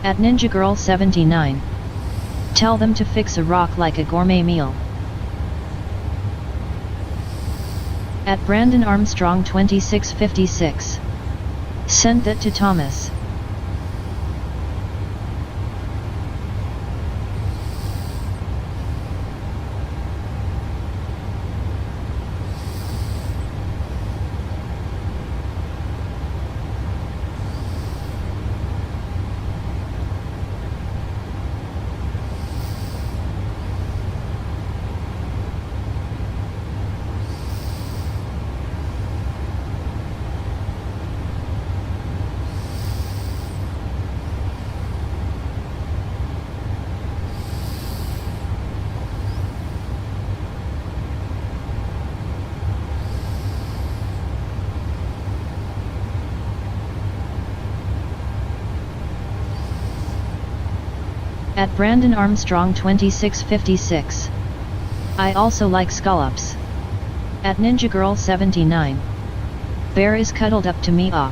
At Ninja Girl 79. Tell them to fix a rock like a gourmet meal. At Brandon Armstrong 2656. Send that to Thomas. At Brandon Armstrong 2656. I also like scallops. At Ninja Girl 79. Bear is cuddled up to me. Aw.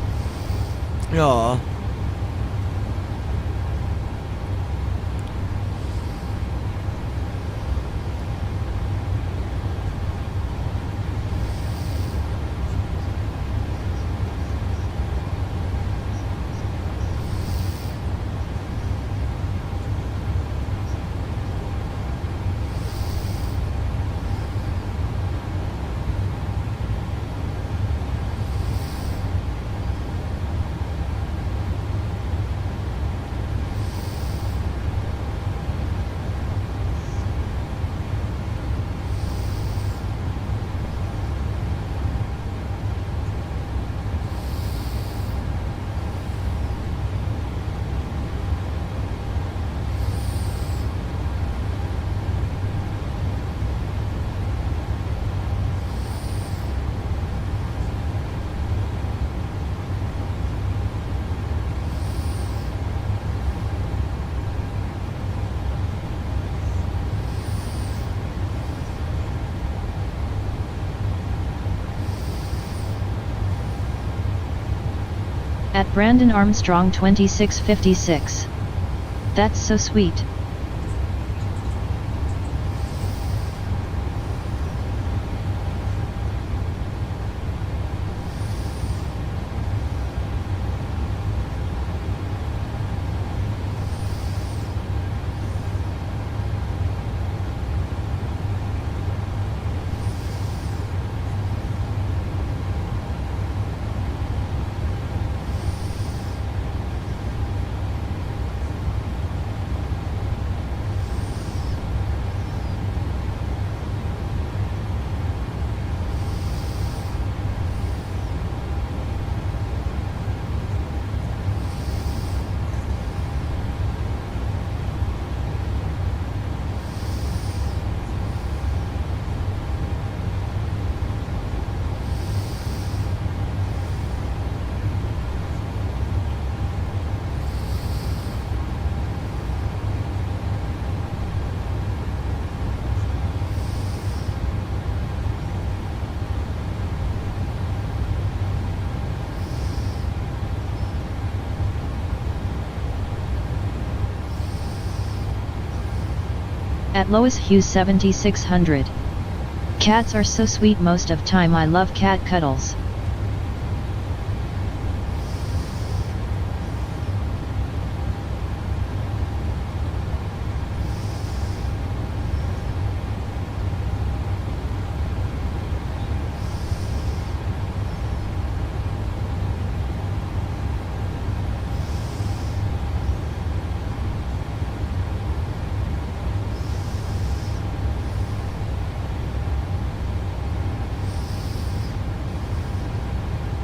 At Brandon Armstrong 2656. That's so sweet. At Lois Hughes 7600. Cats are so sweet most of time. I love cat cuddles.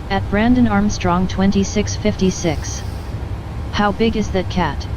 At Brandon Armstrong 2656. How big is that cat?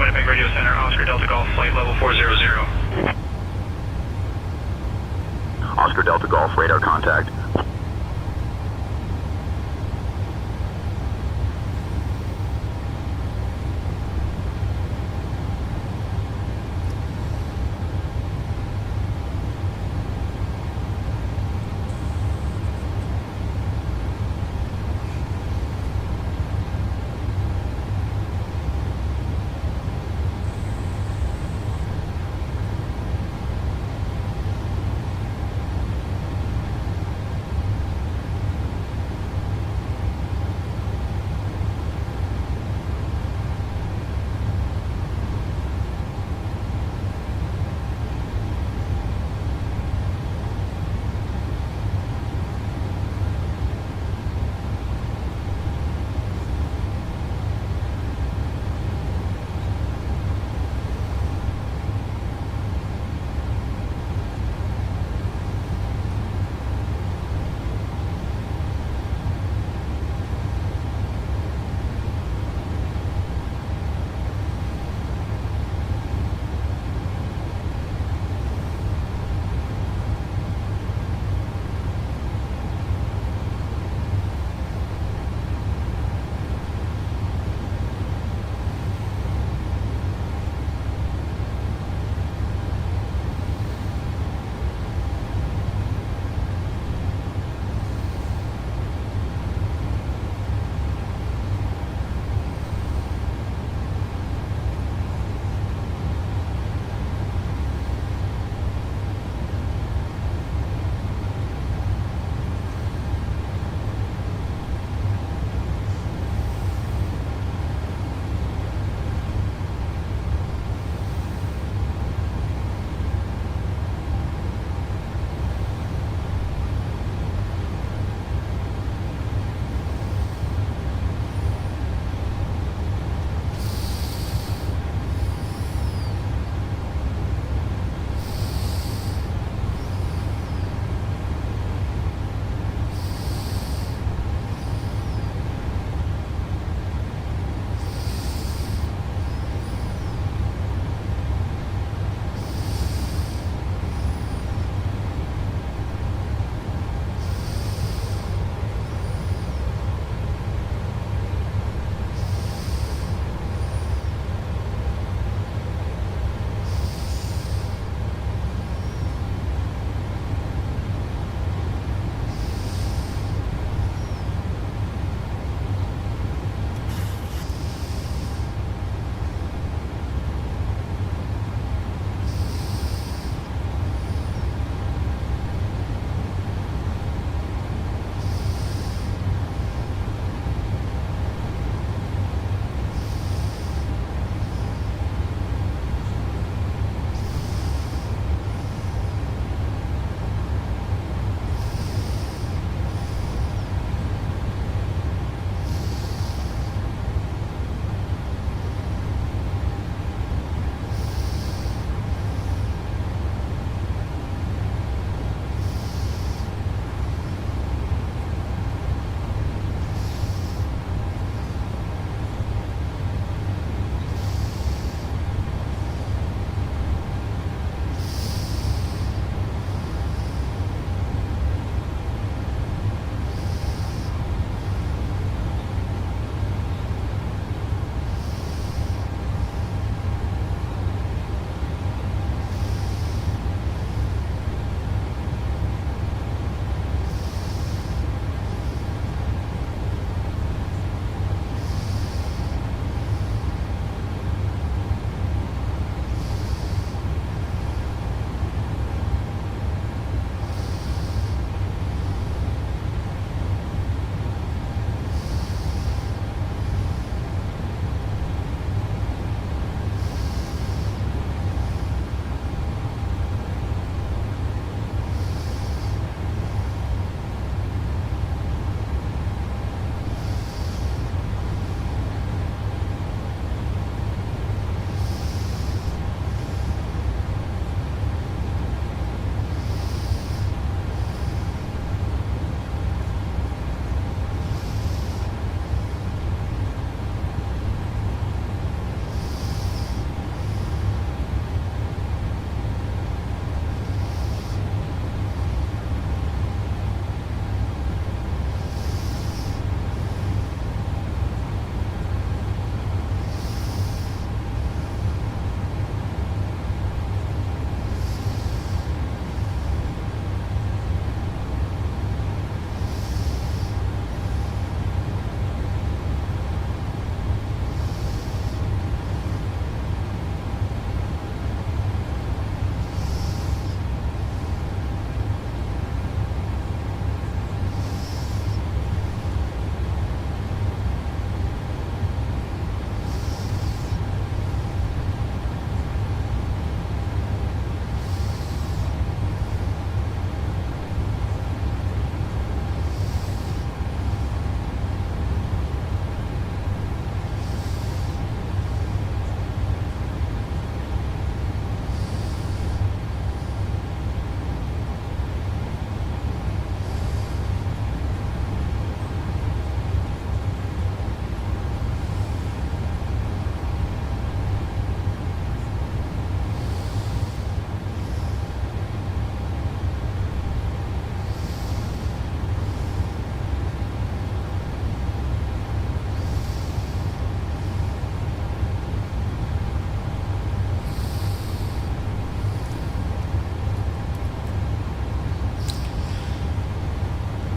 Winnipeg Radio Center, Oscar Delta Golf, flight level 400. Oscar Delta Golf, radar contact.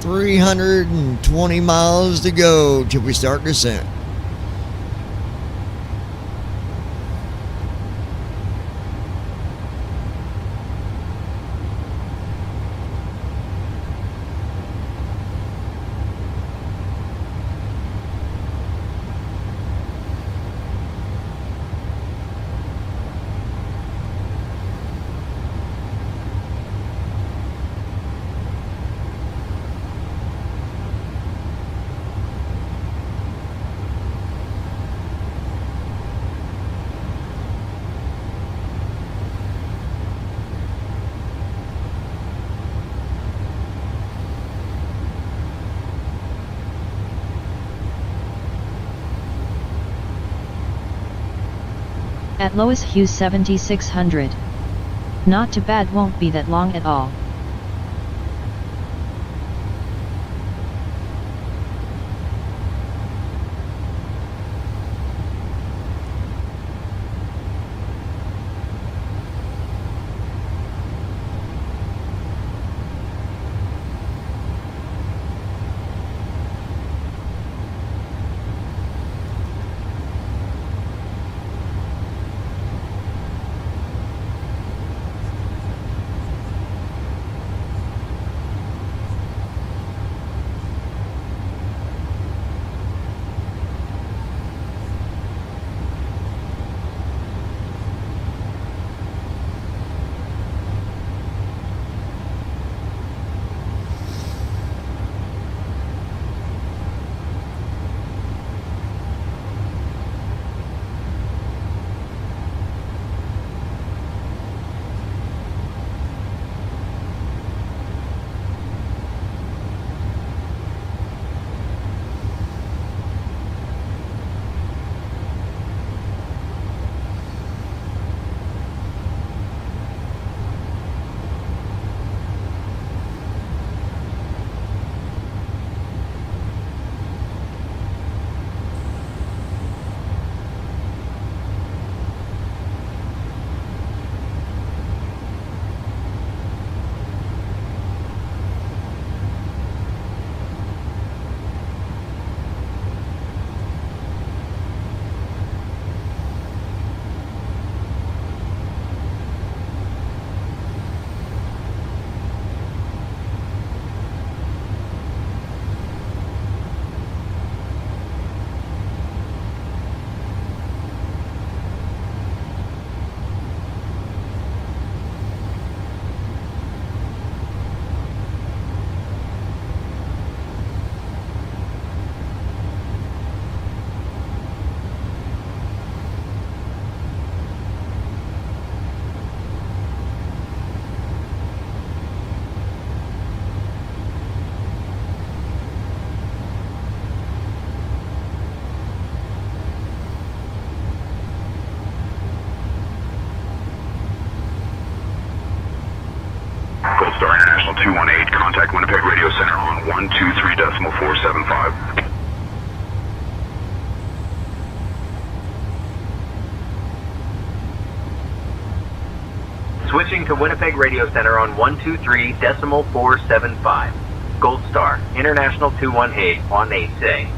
320 miles to go till we start descent. At Lois Hughes 7600. Not too bad, won't be that long at all. Gold Star International 218, contact Winnipeg Radio Center on 123.475. Switching to Winnipeg Radio Center on 123.475. Gold Star International 218 on 8-say.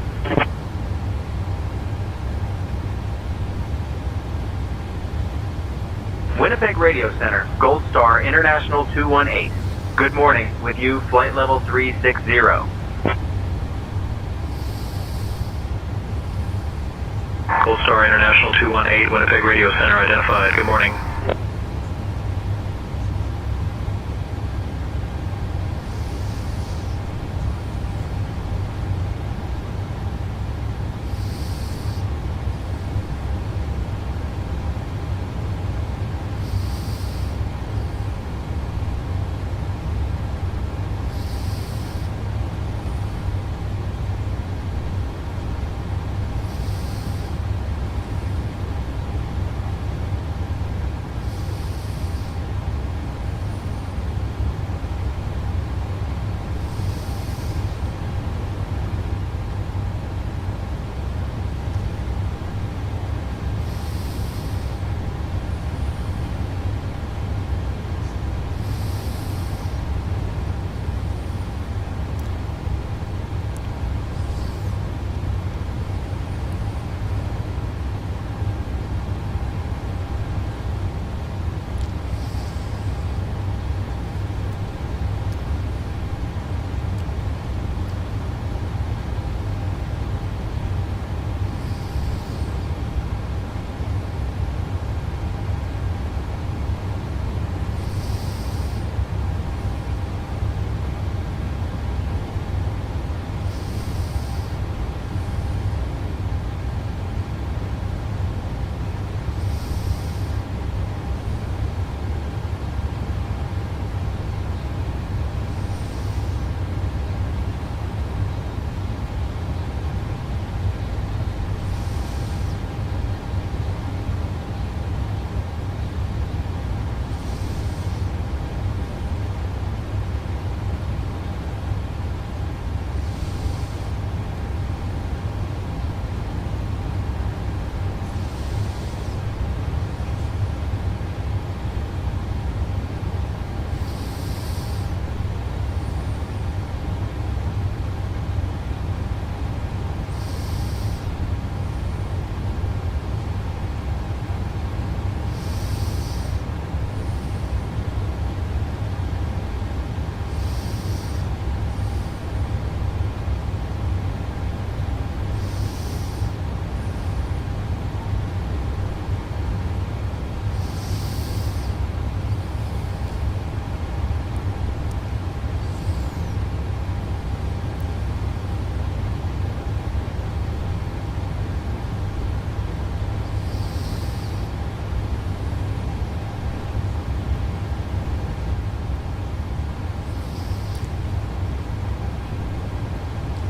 Winnipeg Radio Center, Gold Star International 218. Good morning, with you, flight level 360. Gold Star International 218, Winnipeg Radio Center identified. Good morning.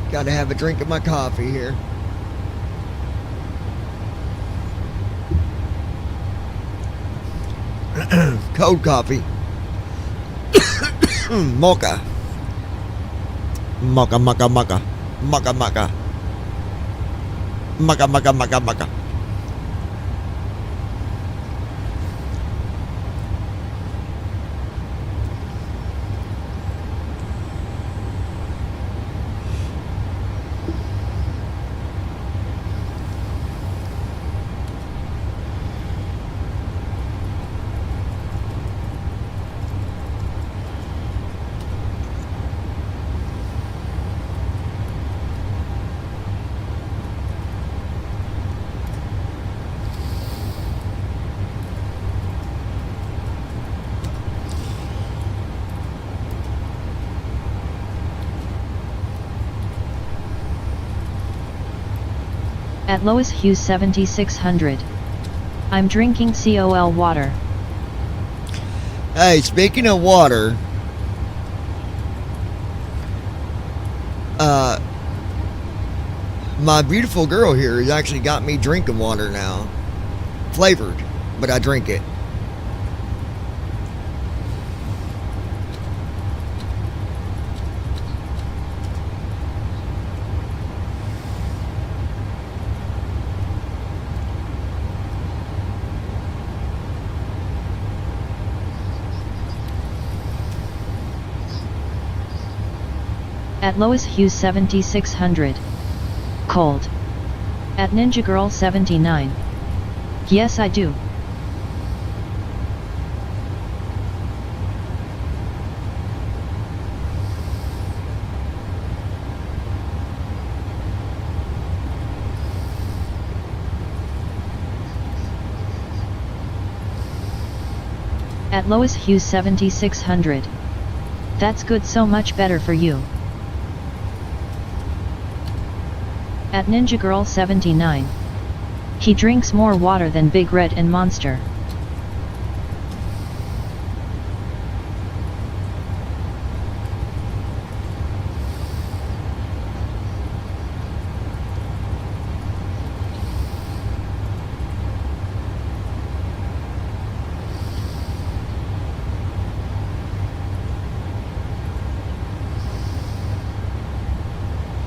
Gotta have a drink of my coffee here. Cold coffee. Mocha. Mocha, mocha, mocha. Mocha, mocha. Mocha, mocha, mocha, mocha. At Lois Hughes 7600. I'm drinking COL water. Hey, speaking of water, my beautiful girl here has actually got me drinking water now. Flavored, but I drink it. At Lois Hughes 7600. Cold. At Ninja Girl 79. Yes, I do. At Lois Hughes 7600. That's good, so much better for you. At Ninja Girl 79. He drinks more water than Big Red and Monster.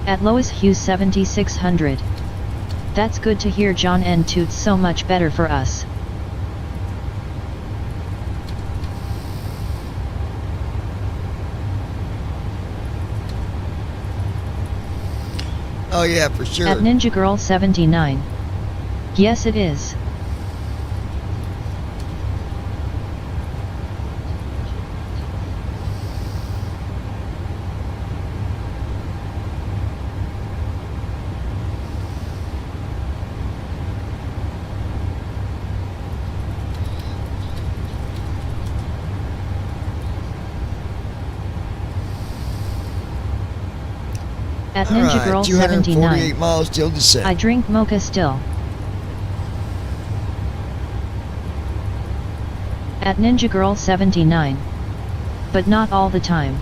At Lois Hughes 7600. That's good to hear, John N. Toots so much better for us. Oh yeah, for sure. At Ninja Girl 79. Yes, it is. At Ninja Girl 248 miles till descent. I drink mocha still. At Ninja Girl 79. But not all the time.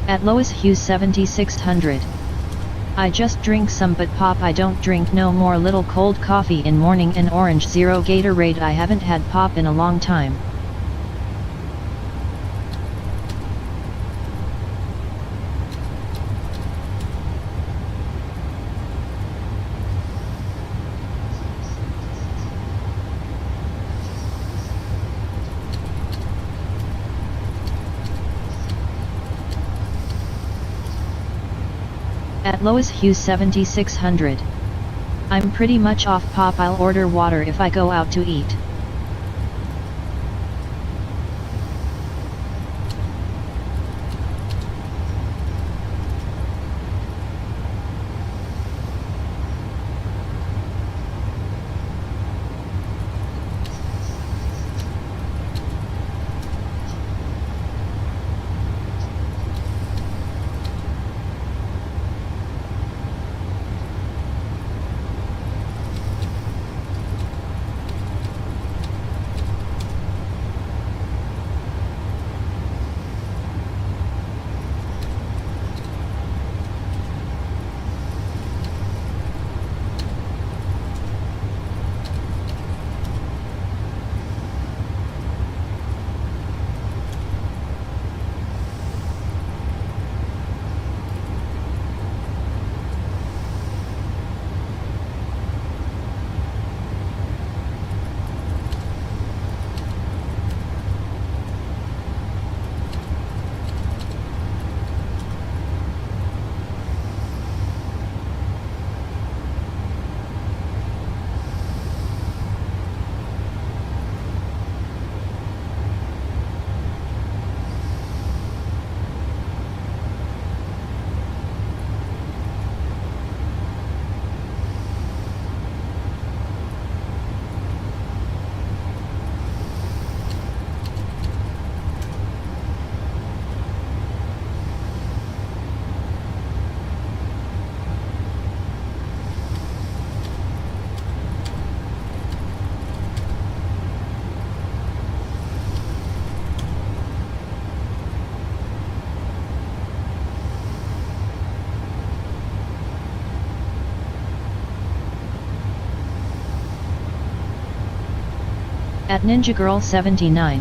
At Lois Hughes 7600. I just drink some, but pop, I don't drink no more. Little cold coffee in morning and orange zero Gatorade. I haven't had pop in a long time. At Lois Hughes 7600. I'm pretty much off pop. I'll order water if I go out to eat. At Ninja Girl 79.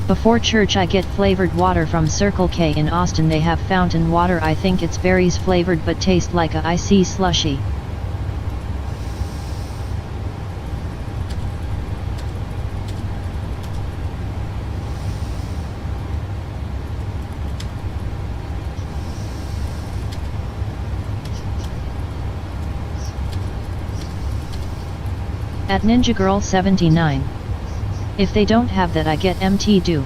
Before church I get flavored water from Circle K in Austin. They have fountain water. I think it's berries flavored but taste like a icy slushy. At Ninja Girl 79. If they don't have that I get MT Dew.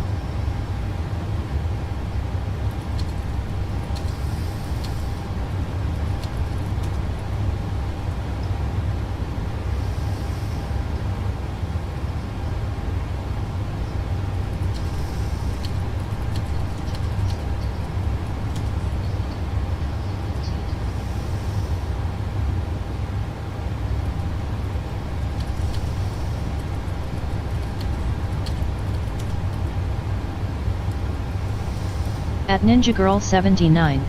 At Ninja Girl 79.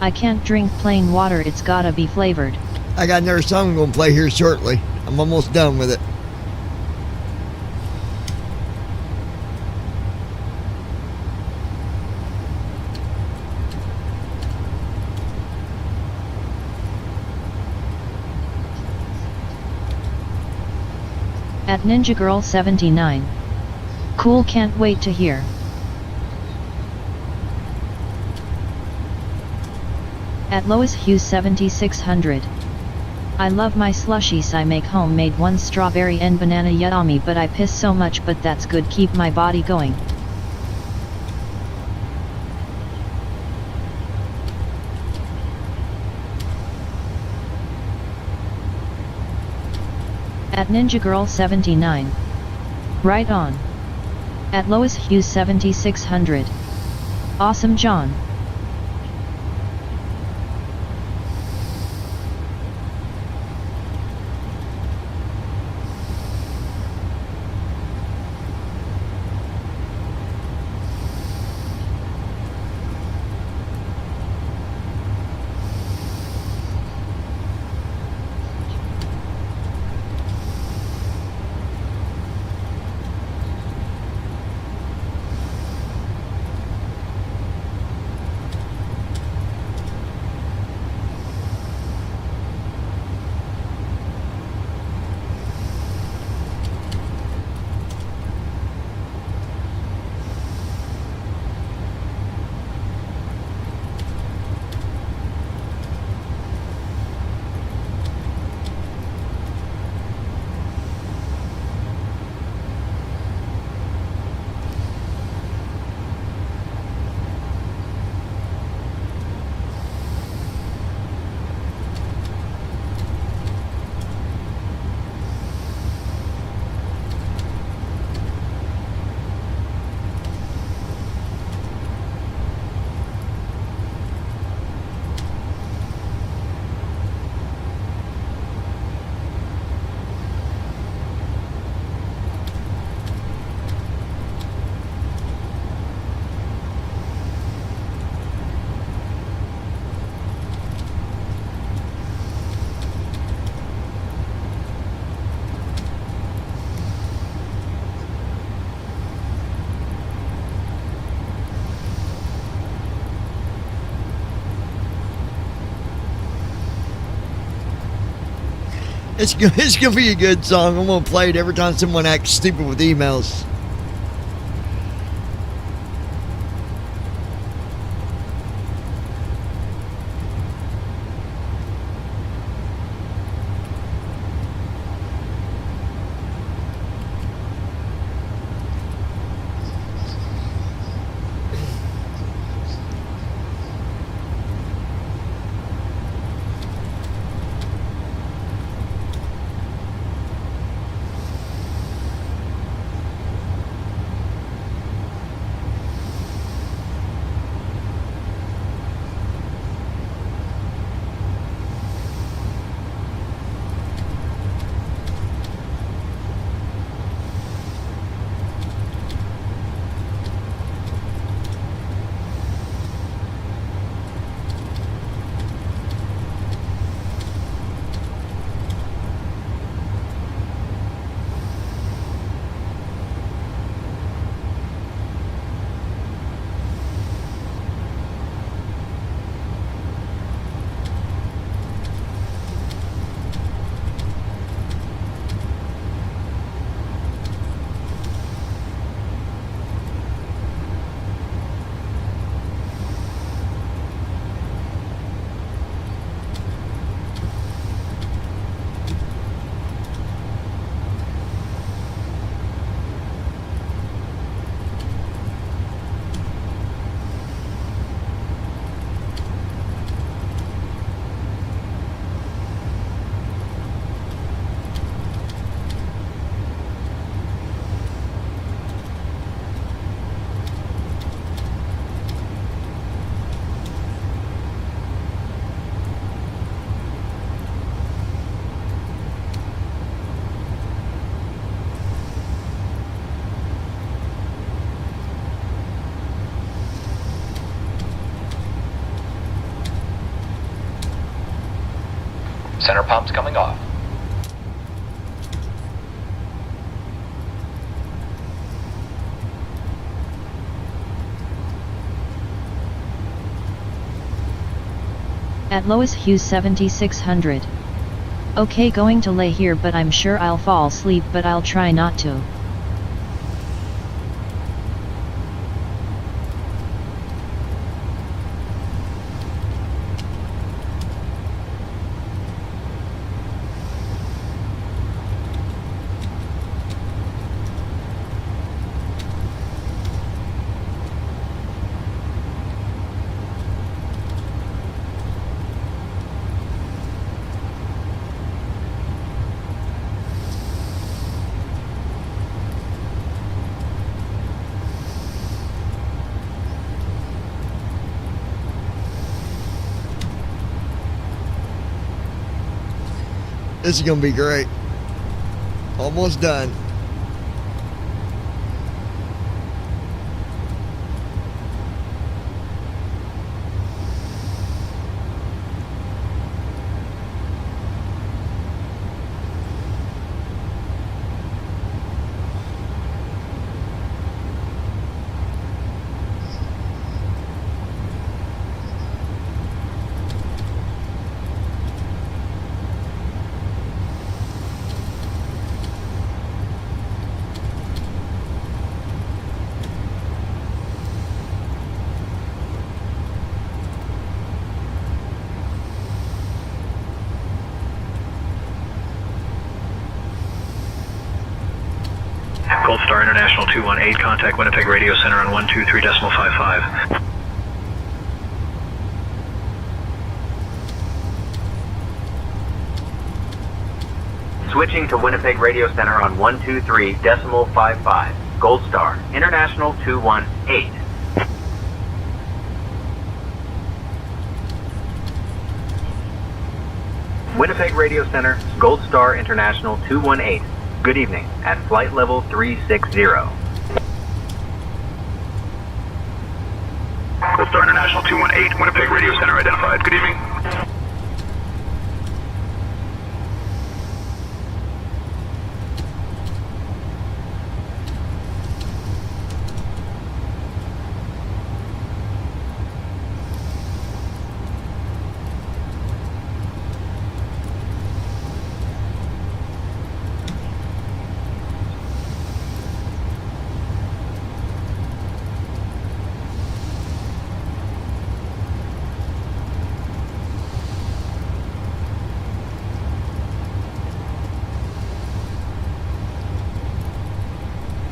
I can't drink plain water, it's gotta be flavored. I got another song I'm gonna play here shortly. I'm almost done with it. At Ninja Girl 79. Cool, can't wait to hear. At Lois Hughes 7600. I love my slushies. I make homemade ones, strawberry and banana, yummy, but I piss so much, but that's good, keep my body going. At Ninja Girl 79. Right on. At Lois Hughes 7600. Awesome John. It's gonna be a good song. I'm gonna play it every time someone acts stupid with emails. Center pump's coming off. At Lois Hughes 7600. Okay, going to lay here, but I'm sure I'll fall asleep, but I'll try not to. This is gonna be great. Almost done. Gold Star International 218, contact Winnipeg Radio Center on 123.55. Switching to Winnipeg Radio Center on 123.55. Gold Star International 218. Winnipeg Radio Center, Gold Star International 218. Good evening, at flight level 360. Gold Star International 218, Winnipeg Radio Center identified. Good evening.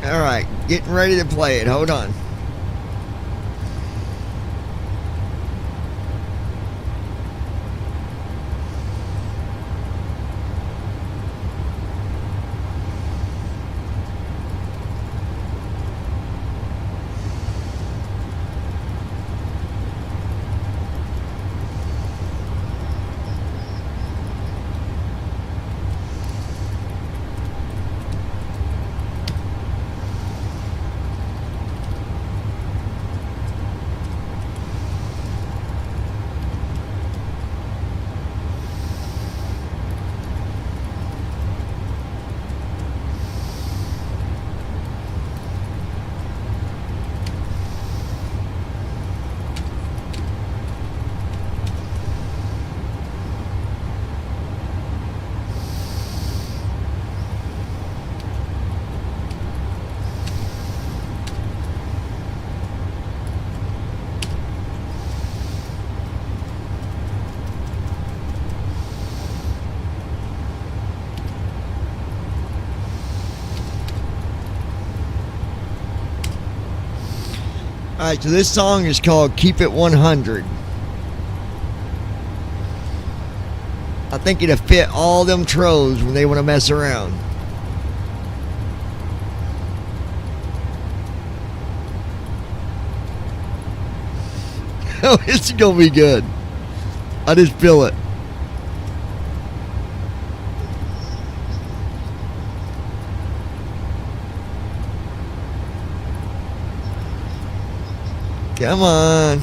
Alright, getting ready to play it. Hold on. Alright, so this song is called Keep It 100. I think it'll fit all them trolls when they want to mess around. Oh, it's gonna be good. I just feel it. Come on.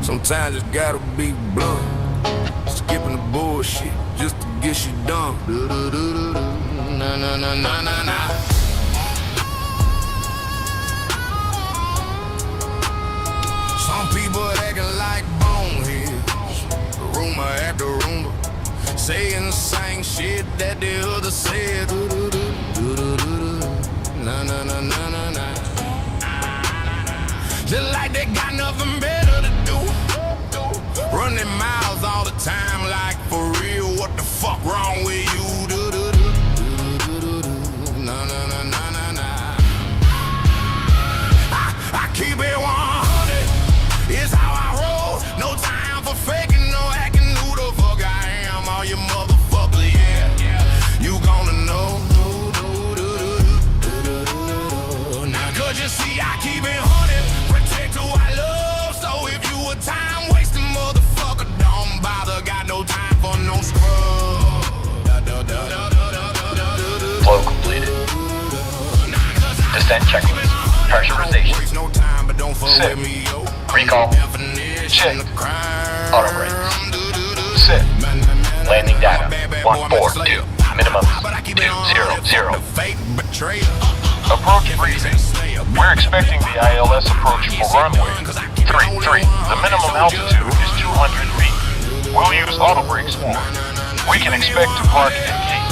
Sometimes it's gotta be blunt. Skipping the bullshit just to get you done. Na na na na na na. Some people acting like boneheads. Rumor after rumor, saying the same shit that the other said. Na na na na na na. Just like they got nothing better to do. Running miles all the time, like for real. What the fuck wrong with you? Na na na na na na. I keep it 100. It's how I roll. No time for faking, no acting. Who the fuck I am? All you motherfuckers, yeah. You gonna know. Now, cause you see, I keep it 100. Protect who I love. So if you a time wasting motherfucker, don't bother. Got no time for no scrub. Flow completed. Descent checklist. Pressurization. Sit. Recall. Check. Auto brakes. Sit. Landing data. 142. Minimum 200. Approach briefing. We're expecting the ILS approach for runway 33. The minimum altitude is 200 feet. We'll use auto brakes for it. We can expect to park at gate.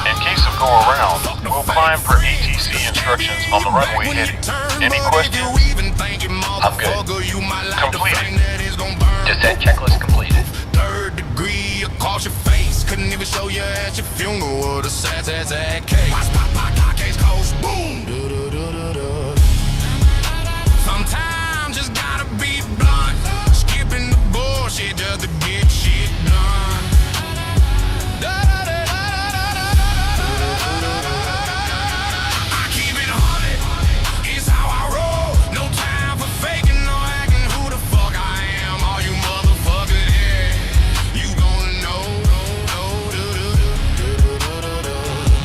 In case of go around, we'll climb per ATC instructions on the runway heading. Any questions? I'm good. Completed. Descent checklist completed. Third degree across your face. Couldn't even show you at your funeral. The sad case. Pop, case goes boom. Sometimes just gotta be blunt. Skipping the bullshit just to get shit done. I keep it 100. It's how I roll. No time for faking, no acting. Who the fuck I am? All you motherfuckers, yeah. You gonna know.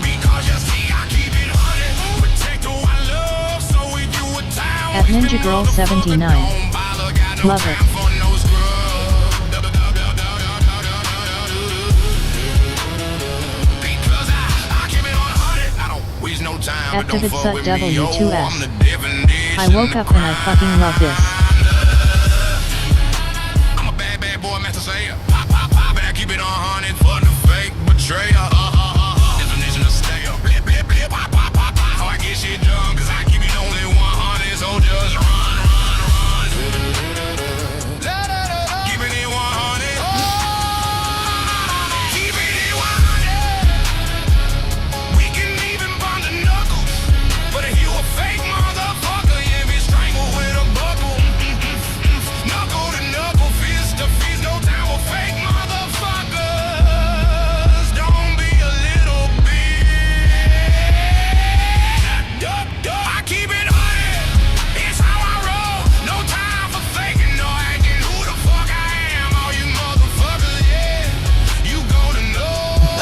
Because you see, I keep it 100. Protect who I love. So if you a time At Ninja Girl 79. Love it. Activate Sut W2S. I woke up and I fucking love this. I'm a bad boy, Master Slayer.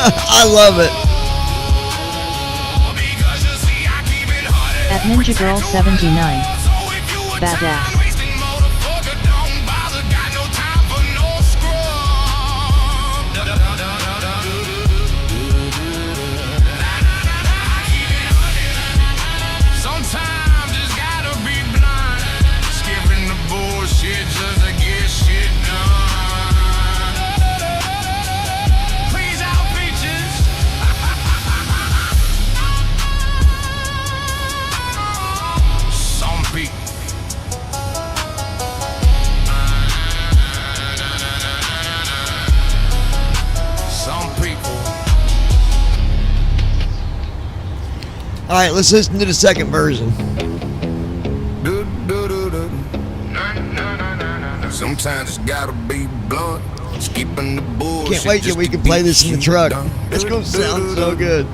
I love it. At Ninja Girl 79. Badass. Sometimes just gotta be blind, skipping the bullshit just to get shit done. Please out peaches. Some people. Some people. All right, let's listen to the second version. Sometimes it's gotta be blunt, skipping the bullshit. Can't wait till we can play this in the truck. It's gonna sound so good.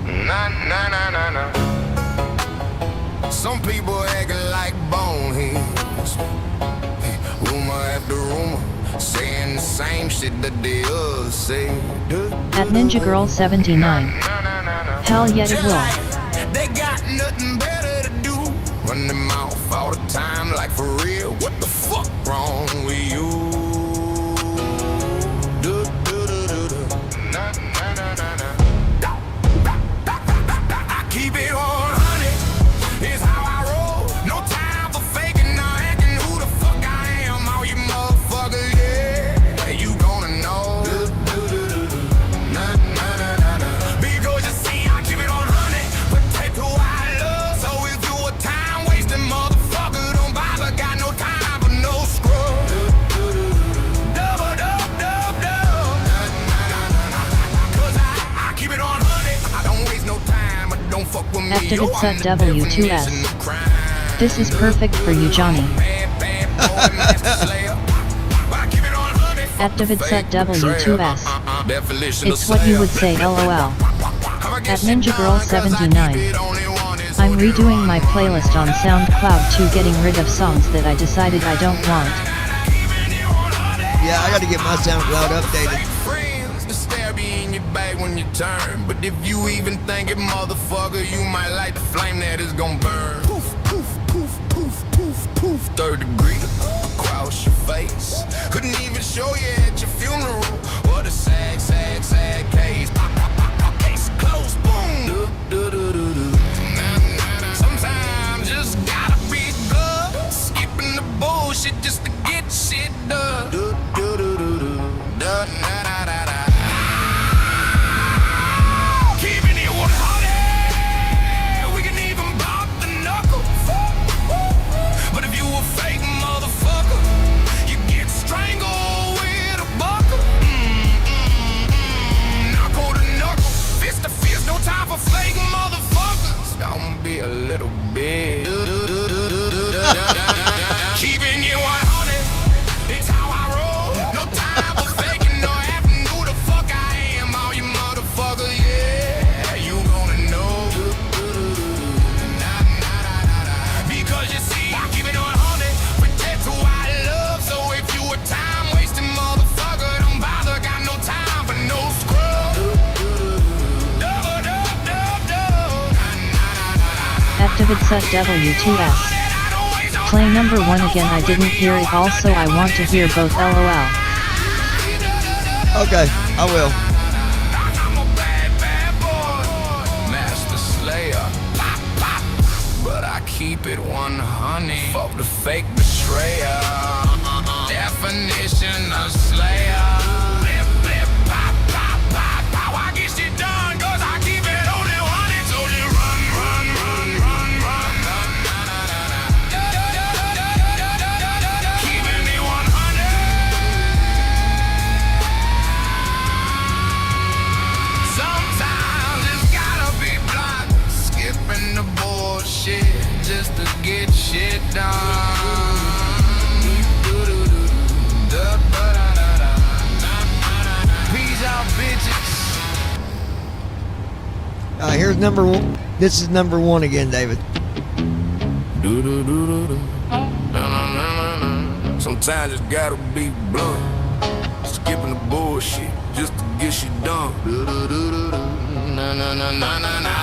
Some people acting like boneheads. Rumor after rumor, saying the same shit that the others say. At Ninja Girl 79. Hell yeah, it will. They got nothing better to do. Run their mouth all the time, like for real. What the fuck wrong with you? I keep it 100. It's how I roll. No time for faking or acting. Who the fuck I am? All you motherfuckers, yeah. You gonna know. Because you see, I keep it 100. Protect who I love. So if you a time wasting motherfucker, don't bother. Got no time for no scrub. Double, double, double, double. Cause I keep it 100. I don't waste no time. I don't fuck with me. Activate set W2S. This is perfect for you, Johnny. Activate set W2S. It's what you would say, LOL. At Ninja Girl 79. I'm redoing my playlist on SoundCloud too, getting rid of songs that I decided I don't want. Yeah, I gotta get my SoundCloud updated. Friends to stab you in your back when you turn. But if you even think it, motherfucker, you might light the flame that is gonna burn. Poof, poof, poof, poof, poof, poof. 3rd degree across your face. Couldn't even show you at your funeral. What a sad, sad, sad case. Case closed, boom. Sometimes just gotta be good. Skipping the bullshit just to get shit done. Keeping it 100. We can even pop the knuckle. But if you a fake motherfucker, you get strangled with a buckle. Knuckle to knuckle, fist to fist, no time for fake motherfuckers. Don't be a little bitch. Keeping it 100, it's how I roll. No time for faking or having who the fuck I am. All you motherfuckers, yeah, you gonna know. Because you see, I keep it 100, protect who I love. So if you a time wasting motherfucker, don't bother. Got no time for no scrub. Activate set W2S. Play number 1 again, I didn't hear it, also I want to hear both, LOL. Okay, I will. I'm a bad, bad boy. Master Slayer. But I keep it 100. Fuck the fake betrayer. Definition of slayer. Flip, flip, pop, pop, pop, pop. I get shit done, cause I keep it only 100. So you run, run, run, run, run. Keeping it 100. Sometimes it's gotta be blocked. Skipping the bullshit just to get shit done. Peace out, bitches. Here's number 1. This is number 1 again, David. Sometimes it's gotta be blunt. Skipping the bullshit just to get shit done. Na na na na na na.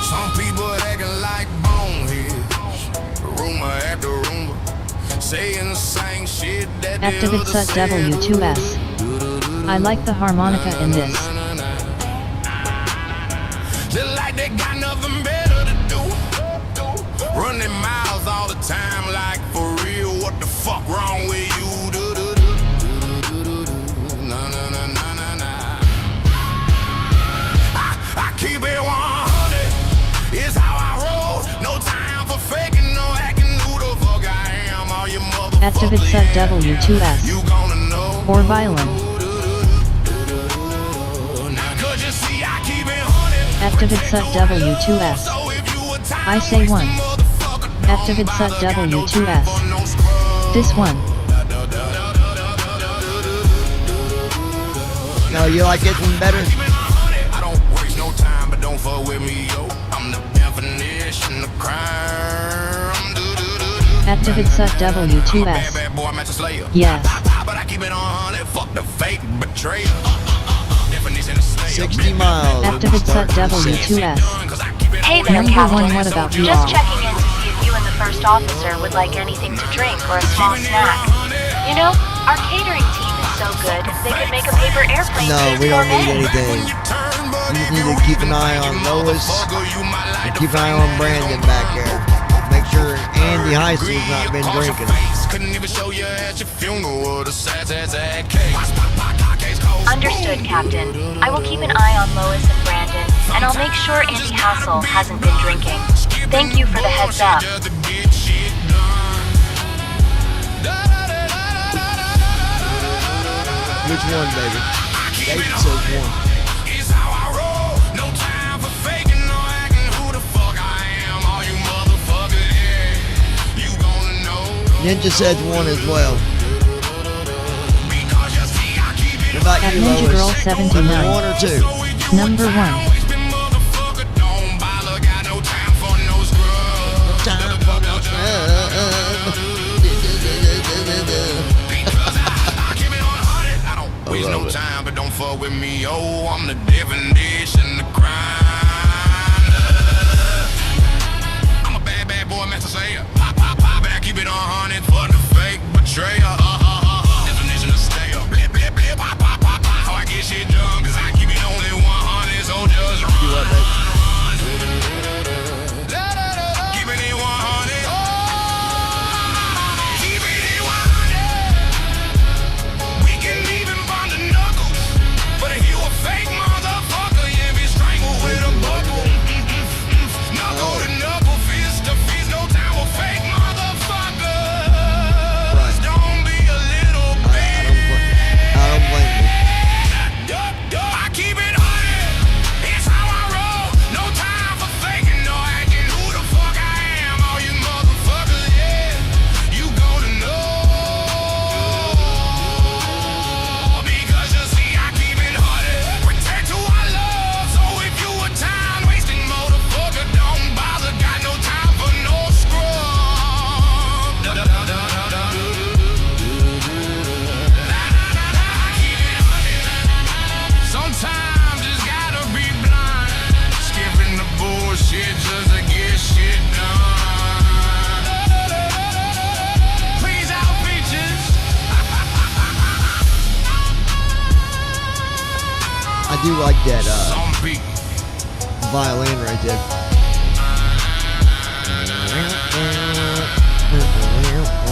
Some people acting like boneheads. Rumor after rumor, saying the same shit that the Activate others Sut said. W2S. I like the harmonica in this. Look like they got nothing better to do. Running miles all the time, like for real. What the fuck wrong with you? Na na na na na na. I keep it 100. It's how I roll. No time for faking, no acting. Who the fuck I am? All you motherfuckers. Activate Sut W2S. You gonna know. Or violin. Cause you see, I keep it 100. Activate Sut W2S. I say 1. Activate Sut W2S. This one. No, you like it one better? I don't waste no time, but don't fuck with me, yo. I'm the definition of crime. Activate Sut W2S. Yes. But I keep it on 100. Fuck the fake betrayal. 60 miles. Activate Sut W2S. Hey there, Number Captain. 1, what about you Just all? checking in to see if you and the first officer would like anything to drink or a small snack. You know, our catering team is so good, they could make a paper airplane. No, we don't need anything. We just need to keep an eye on Lois and keep an eye on Brandon back there. Make sure Andy Heisel's not been drinking. Couldn't even show you at your funeral with a sad Understood, Captain. I will keep an eye on Lois and Brandon, and I'll make sure Andy Hassel hasn't been drinking. Thank you for the heads up. Which one, baby? David says 1. It's how I roll. No time for faking or acting. Who the fuck I am? All you motherfuckers, yeah. You gonna know. Ninja says 1 as well. What about At you, Ninja Lois? Girl 79. Number 1 or 2? Number 1. Waste no time, but don't fuck with me. Oh, I'm the definition of crime. I'm a bad, bad boy, Master Slayer. Pop, pop, pop, and I keep it on 100 for the fake betrayer. Definition of stay up. Blip, blip, blip, pop, pop, pop, pop. How I get shit done, cause I keep it only 100, so just run. Keeping it 100. Keeping it 100. We can even bond the knuckles. But if you a fake motherfucker, you be strangled with a buckle. Knuckle to knuckle, fist to fist, no time for fake motherfuckers. Don't be a little bitch. I don't blame you. I keep it 100. It's how I roll. No time for faking, no acting. Who the fuck I am? All you motherfuckers, yeah. You gonna know. Because you see, I keep it 100. Protect who I love. So if you a time wasting motherfucker, don't bother. Got no time for no scrub. Sometimes just gotta be blind. Skipping the bullshit just to get shit done. Please out bitches. I do like that Some people. violin right there.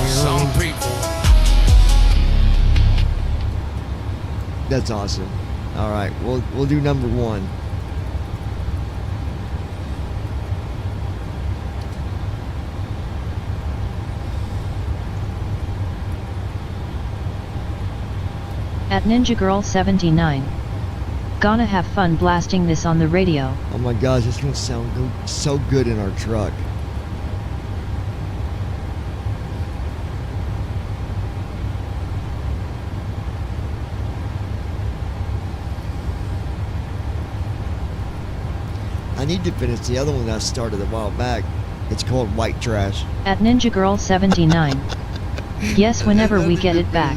Some people. That's awesome. All right, we'll do number 1. At Ninja Girl 79. Gonna have fun blasting this on the radio. Oh my gosh, it's gonna sound so good in our truck. I need to finish the other one that I started a while back. It's called White Trash. At Ninja Girl 79. Yes, whenever we get it back.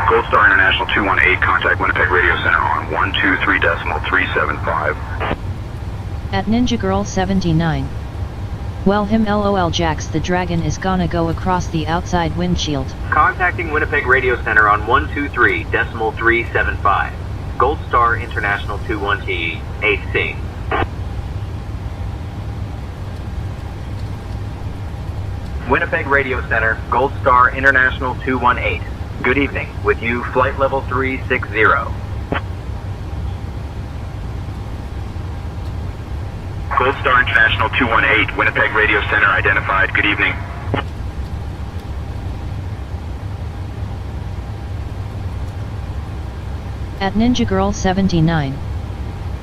Gold Star International 218, contact Winnipeg Radio Center on 123.375. At Ninja Girl 79. Well, him LOL Jax, the dragon is gonna go across the outside windshield. Contacting Winnipeg Radio Center on 123.375. Gold Star International 218 AC. Winnipeg Radio Center, Gold Star International 218. Good evening. With you, flight level 360. Gold Star International 218, Winnipeg Radio Center identified. Good evening. At Ninja Girl 79.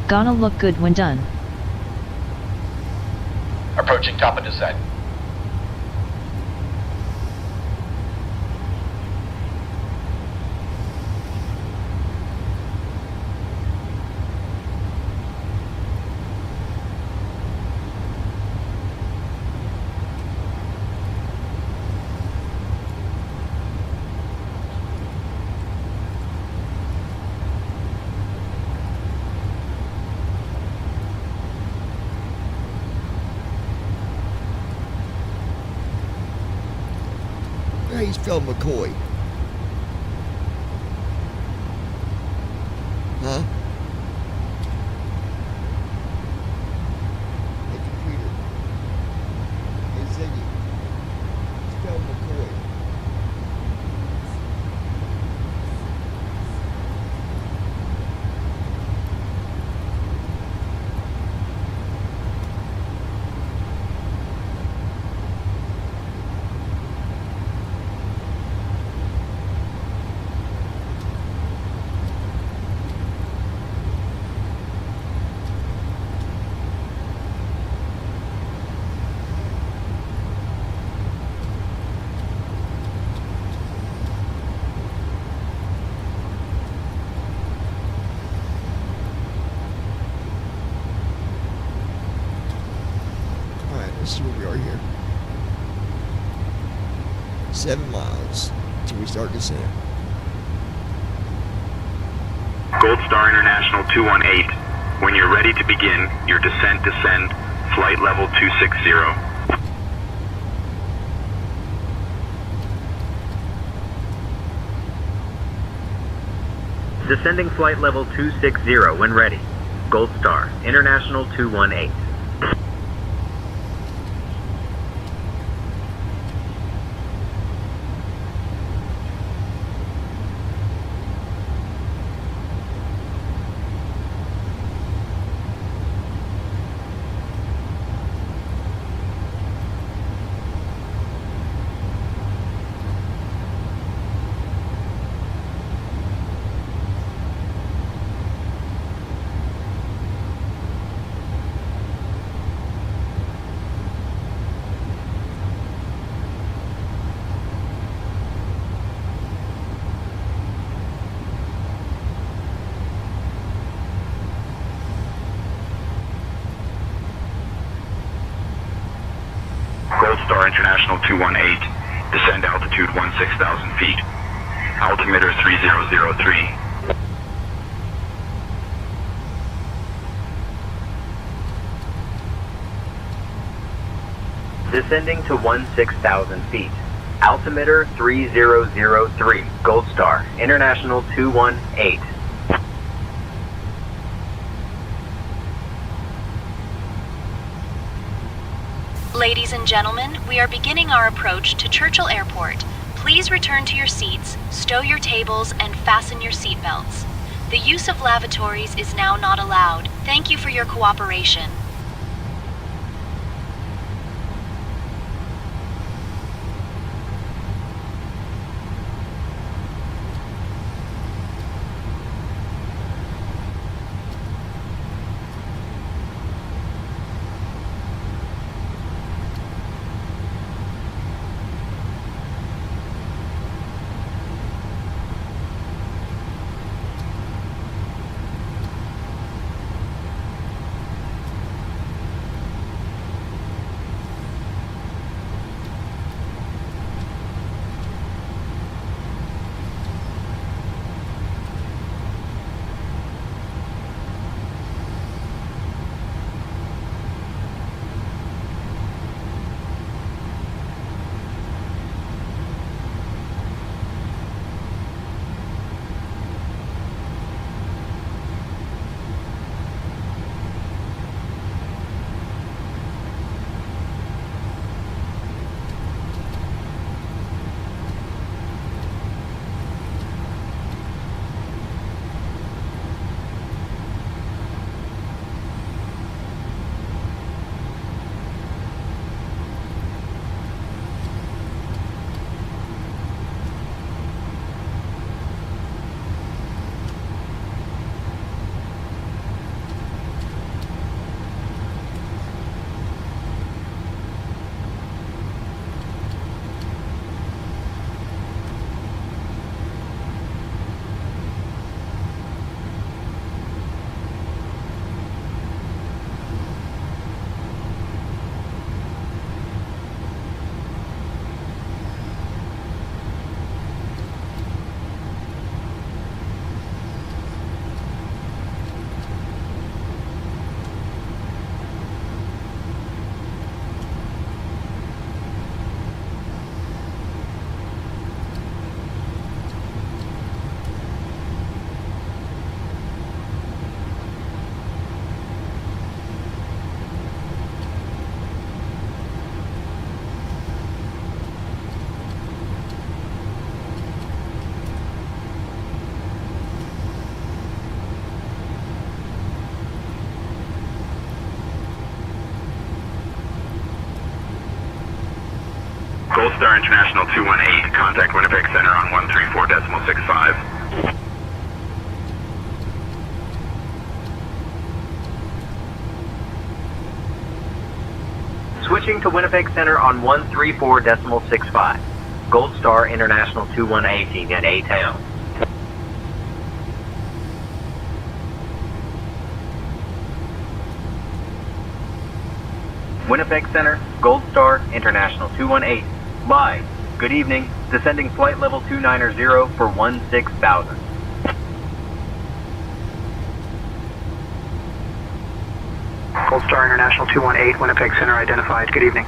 Gonna look good when done. Approaching top of descent. He's Phil McCoy. Huh? Hey, computer. Hey, Ziggy. It's Phil McCoy. This is where we are here. 7 miles till we start descent. Gold Star International 218, when you're ready to begin your descend, flight level 260. Descending flight level 260 when ready. Gold Star International 218. Gold Star International 218, descend altitude 16,000 feet, altimeter 3003. Descending to 16,000 feet, altimeter 3003, Gold Star International 218. Ladies and gentlemen, we are beginning our approach to Churchill Airport. Please return to your seats, stow your tables, and fasten your seatbelts. The use of lavatories is now not allowed. Thank you for your cooperation. Gold Star International 218, contact Winnipeg Center on 134.65. Switching to Winnipeg Center on 134.65. Gold Star International 2118 at A-Town. Winnipeg Center, Gold Star International 218. Bye. Good evening. Descending flight level 290 for 16,000. Gold Star International 218, Winnipeg Center identified. Good evening.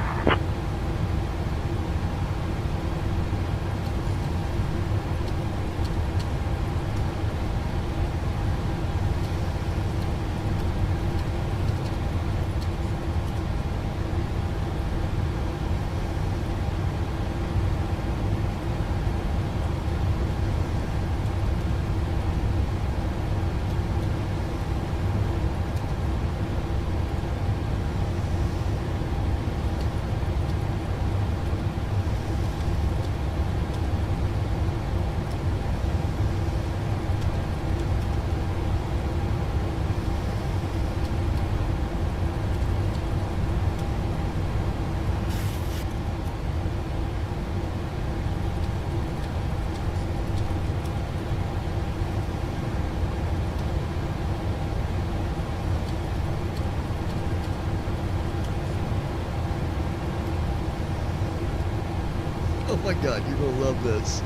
Oh my God, you're gonna love this.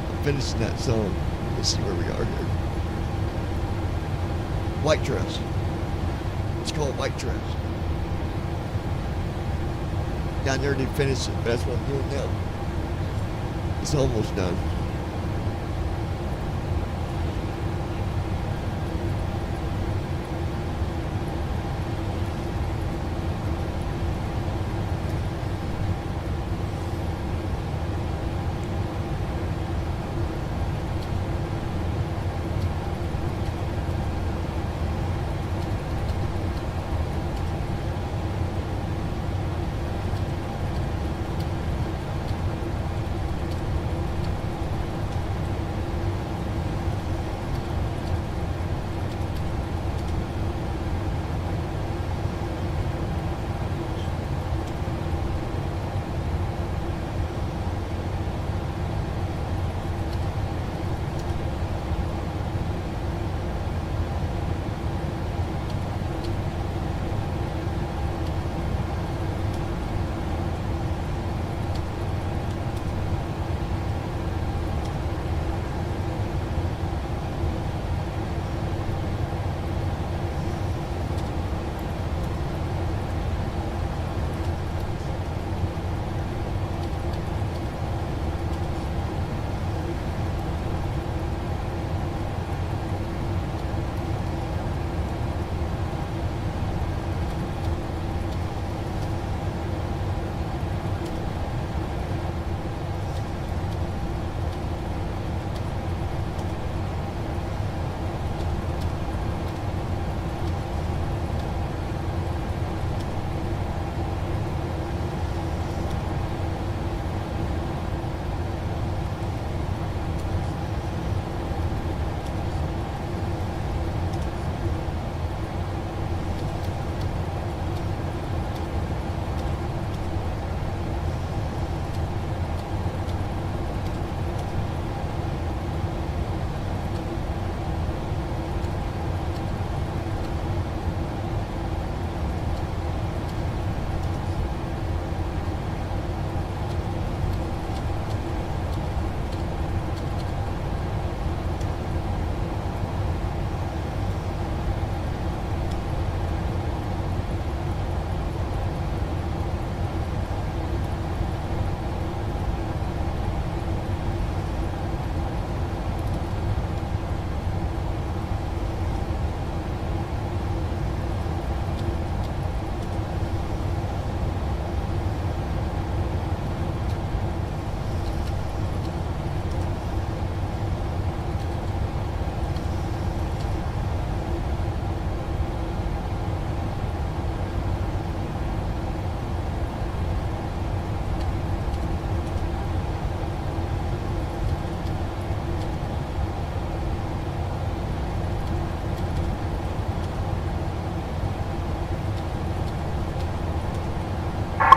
I'm finishing that song. Let's see where we are here. White dress. It's called White Dress. Yeah, I never did finish it, but that's what I'm doing now. It's almost done.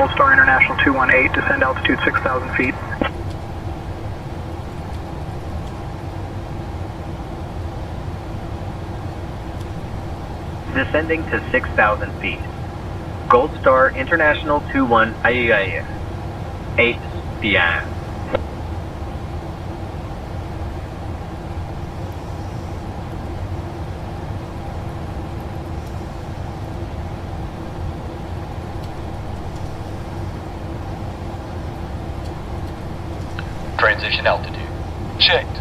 Gold Star International 218, descend altitude 6,000 feet. Descending to 6,000 feet. Gold Star International 21 8 bien. Transition altitude. Checked.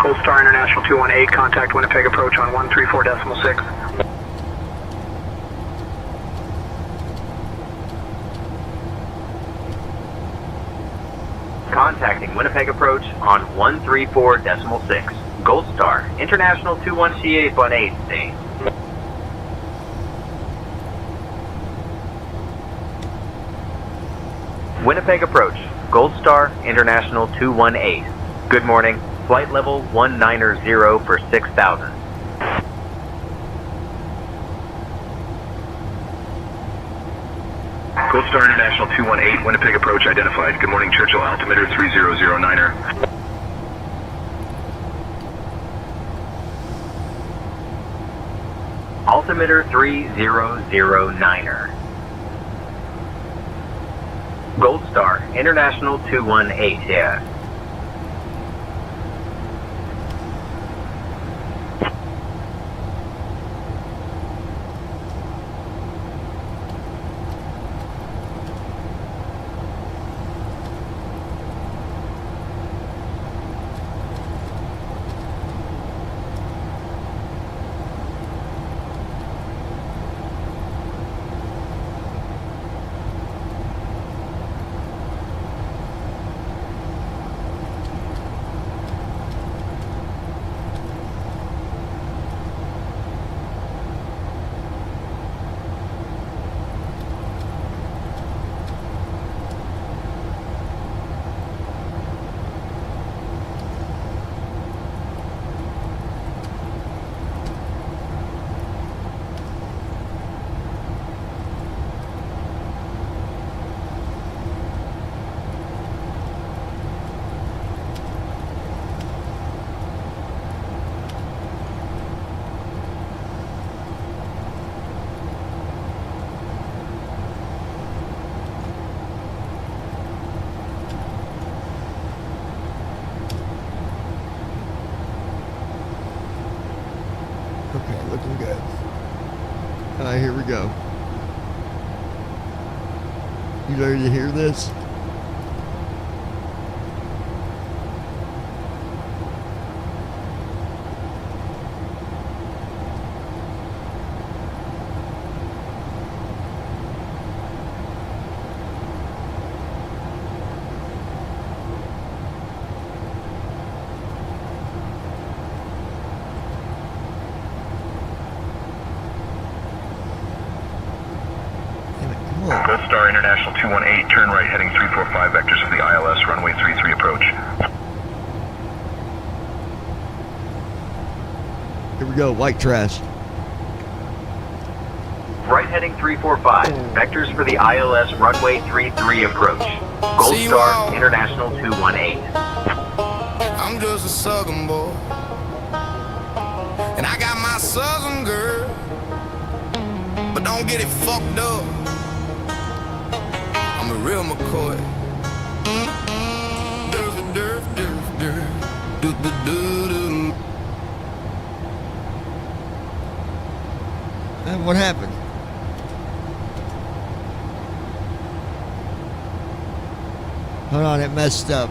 Gold Star International 218, contact Winnipeg approach on 134.6. Contacting Winnipeg approach on 134.6. Gold Star International 2118. Winnipeg approach. Gold Star International 218. Good morning. Flight level 190 for 6,000. Gold Star International 218, Winnipeg approach identified. Good morning, Churchill, altimeter 3009er. Altimeter 3009er. Gold Star International 218 here. Okay, looking good. Alright, here we go. You ready to hear this? Gold Star International 218, turn right heading 345 vectors for the ILS, runway 33 approach. Here we go, white trash. Right heading 345. Vectors for the ILS runway 33 approach. Gold Star International 218. I'm just a southern boy, and I got my southern girl, but don't get it fucked up. I'm a real McCoy. What happened? Hold on, it messed up.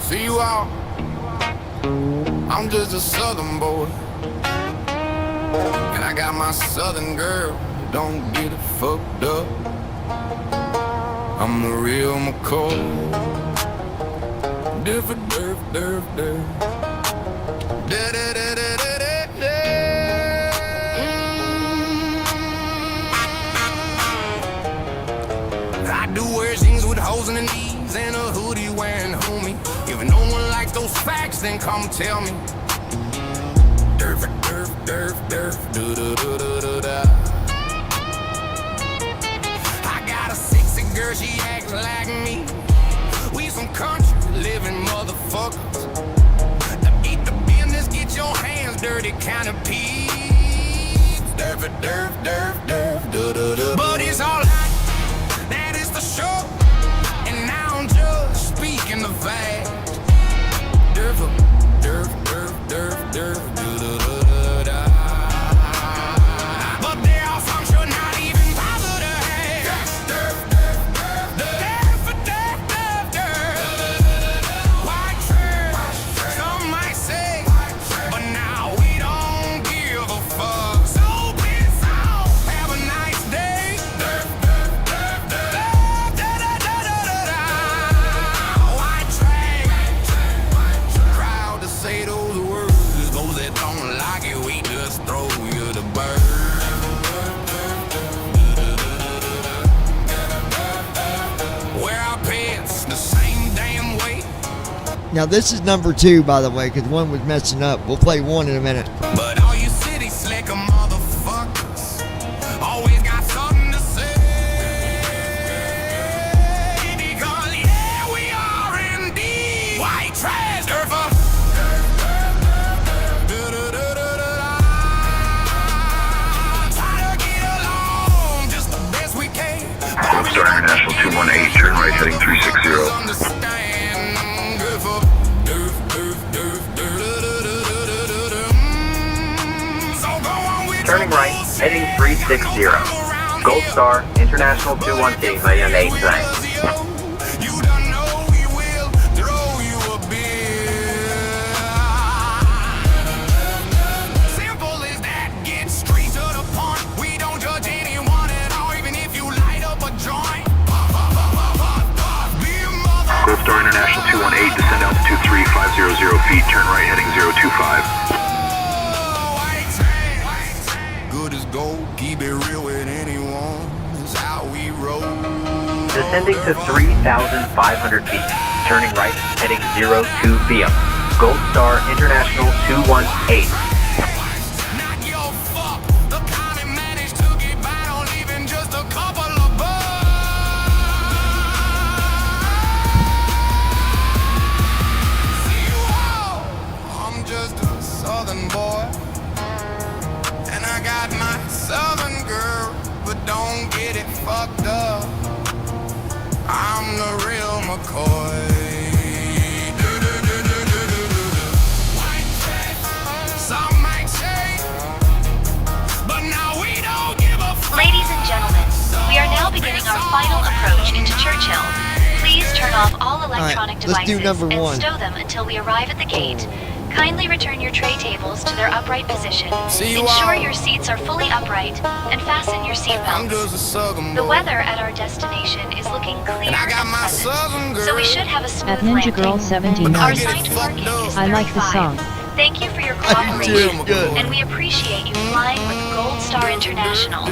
See you out. I'm just a southern boy. And I got my southern girl. Don't get it fucked up. I'm the real McCoy. Different, derf, derf, derf. Da, da, da, da, da, da, da. I do wear jeans with holes in the knees and a hoodie wearing homie. If no one likes those facts, then come tell me. Derf, derf, derf, derf, da, da, da, da, da, da. I got a sexy girl, she acts like me. We some country living motherfuckers. To eat the business, get your hands dirty kind of peeps. Derf, derf, derf, derf, da, da, da. But it's all right, that is the show. And now I'm just speaking the fact. Derf, derf, derf, derf, derf, da, da, da, da, da. But there are songs you're not even bothered to have. Derf, derf, derf, derf, derf, derf, derf, derf. White trash, some might say, but now we don't give a fuck. So peace out, have a nice day. Derf, derf, derf, derf, da, da, da, da, da, da. White trash, proud to say those words. Those that don't like it, we just throw you the bird. Wear our pants the same damn way. Now this is number 2, by the way, because one was messing up. We'll play 1 in a minute. But all you city slicker motherfuckers always got something to say. Because yeah, we are indeed white trash surfer. Try to get along just the best we can. Gold Star International 218, turn right heading 360. Turning right, heading 360. Gold Star, International 212, AM 8 tonight. Simple as that, get straight to the point. We don't judge anyone at all, even if you light up a joint. Gold Star International 218, descend altitude 3500 feet, turn right heading 025. Good as gold, keep it real with anyone. That's how we roll. Descending to 3,500 feet. Turning right, heading 02 PM. Gold Star International 218. Not your fuck. The kind that managed to get by on even just a couple of bucks. See you all. I'm just a southern boy. And I got my southern girl, but don't get it fucked up. I'm the real McCoy. Some might say, but now we don't give a fuck. Ladies and gentlemen, we are now beginning our final approach into Churchill. Please turn off all electronic let's do devices number and 1. stow them until we arrive at the gate. Kindly return your tray tables to their upright position. See you Ensure all. your seats are fully upright and fasten your I'm seatbelts. just a southern The boy. weather at our destination is looking clear And I got and my pleasant, southern girl. so we should have a smooth At Ninja Girl landing. 79. Our assigned parking is I like the 35. song. Thank you for your Dude, cooperation, good. and we appreciate you flying with Gold Star International.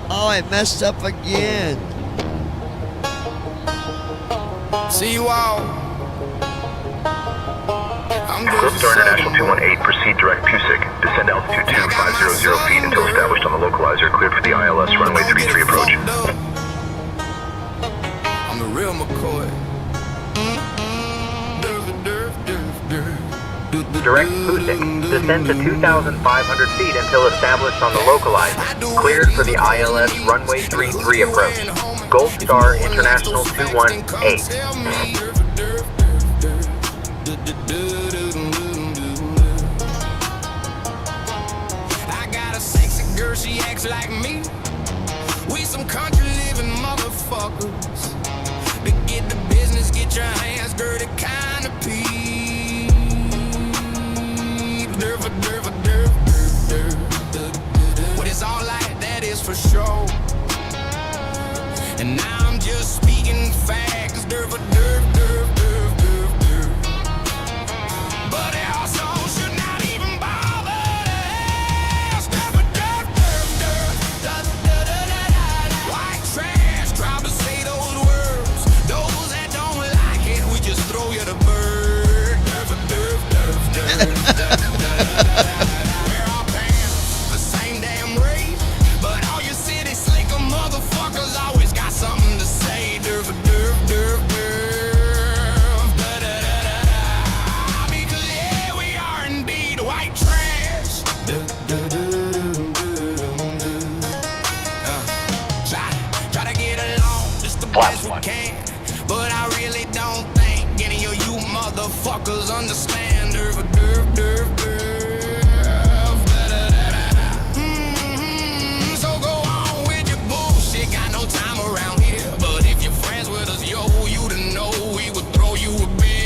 Oh, it messed up again. See you all. I'm Gold just a Star southern International boy. 218, proceed direct Pusick. Descend altitude 2500 feet until established on the localizer. Cleared for the ILS runway 33 approach. I'm the real McCoy. Direct Pusick, Descend to 2,500 feet until established on the localizer. Cleared for the ILS runway 33 approach. Gold Star International 218. I got a sexy girl, she acts like me. We some country living motherfuckers. To get the business, get your hands dirty, kind of pee. What it's all like, that is for sure. And now I'm just speaking facts. But it also should not even bother us. White trash, try to say those words. Those that don't like it, we just throw you the bird. Wear our pants the same damn rate, but all you city slicker motherfuckers always got something to say. Because yeah, we are indeed white trash. Try to get along just the best we can, but I really don't think any of you motherfuckers understand. So go on with your bullshit, got no time around here. But if you're friends with us, yo, you to know we would throw you a beer.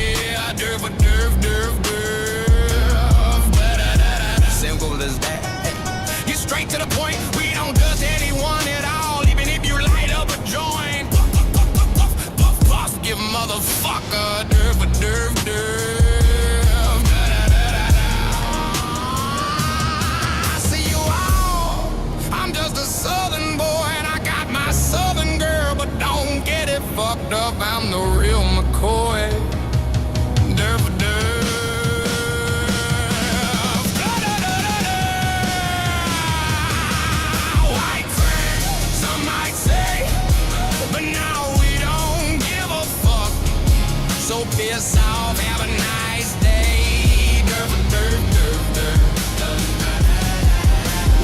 Simple as that. Get straight to the point, we don't judge anyone at all, even if you light up a joint. Puff, give motherfucker I see you all. I'm just a southern boy and I got my southern girl, but don't get it fucked up, I'm the real McCoy. White trash, some might say, but now we don't give a fuck. So piss off, have a nice day.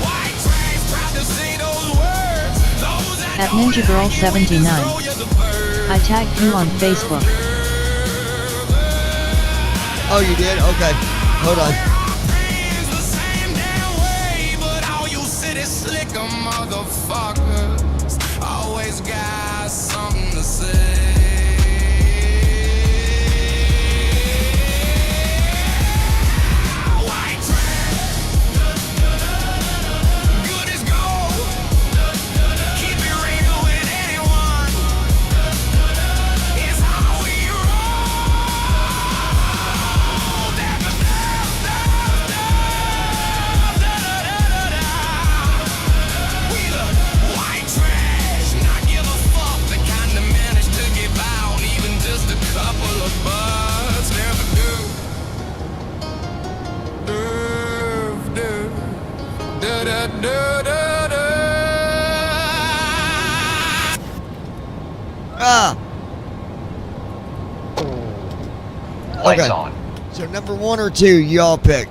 White trash, tried to say those words. Those that At Ninja Girl 79. I tagged you on Facebook. Oh, you did? Okay. Hold on. Slicker motherfuckers always got something to say. White trash, good as gold. Keep it real with anyone. It's how we white trash, not give a fuck. The kind that managed to give out even just a couple of bucks. Never do. Ah! Lights Okay. on. So number 1 or 2, you all pick.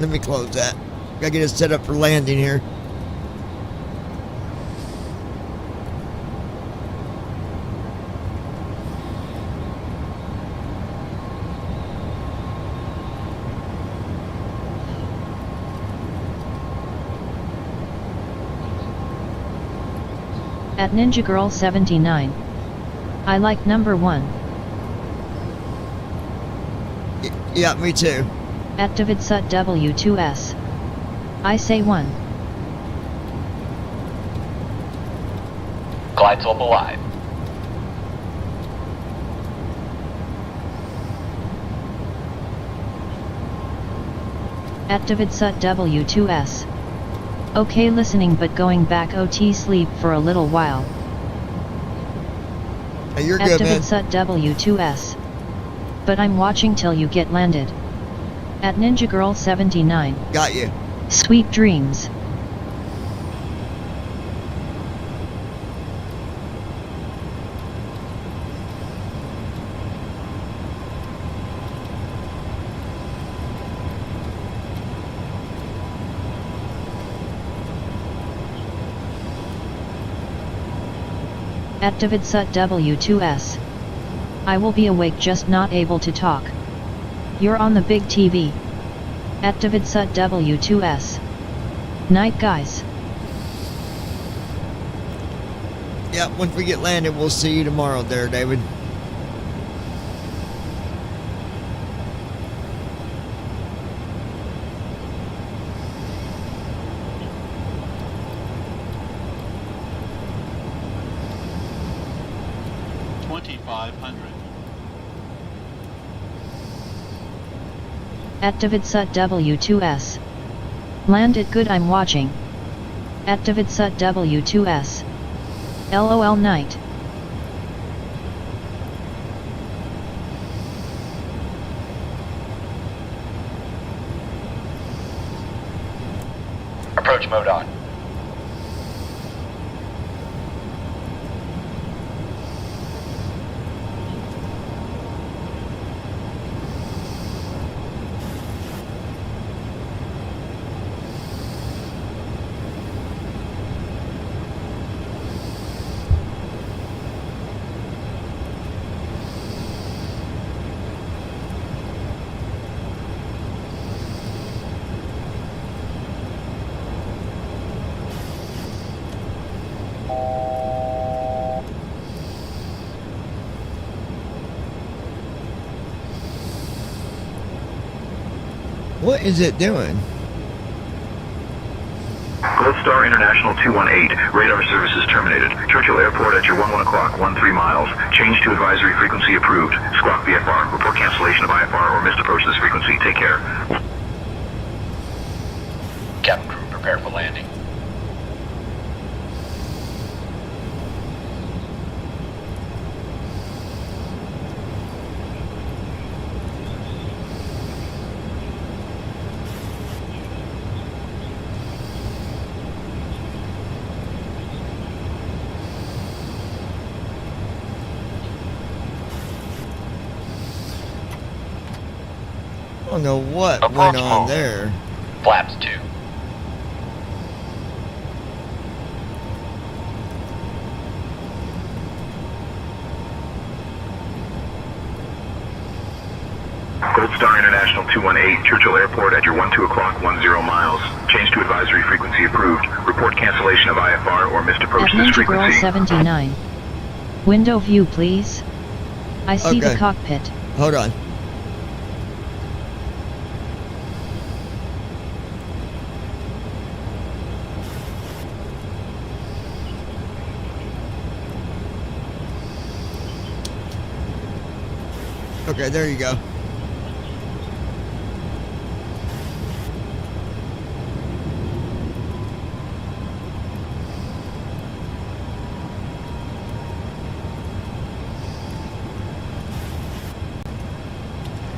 Let me close that. Gotta get it set up for landing here. At Ninja Girl 79. I like number 1. Yeah, me too. At David Sut W2S. I say 1. Glide slope alive. At David Sut W2S. Okay, listening but going back OT sleep for a little while. Hey, you're At good, David man. Sut W2S. But I'm watching till you get landed. At Ninja Girl 79. Got you. Sweet dreams. At David Sut W2S. I will be awake, just not able to talk. You're on the big TV. At David Sut W2S. Night, guys. Yeah, once we get landed, we'll see you tomorrow there, David. At David Sut W2S. Landed good, I'm watching. At David Sut W2S. LOL night. Approach mode on. What is it doing? Gold Star International 218, radar services terminated. Churchill Airport at your 11 o'clock, 13 miles. Change to advisory frequency approved. Squawk VFR. Report cancellation of IFR or missed approach to this frequency. Take care. Cabin crew, prepare for landing. I don't know what went on there. Flaps 2. Gold Star International 218, Churchill Airport at your 12 o'clock, 10 miles. Change to advisory frequency approved. Report cancellation of IFR or missed approach At to this Ninja Girl frequency. 79. Window view, please. I see the Okay. cockpit. Hold on. Okay, there you go.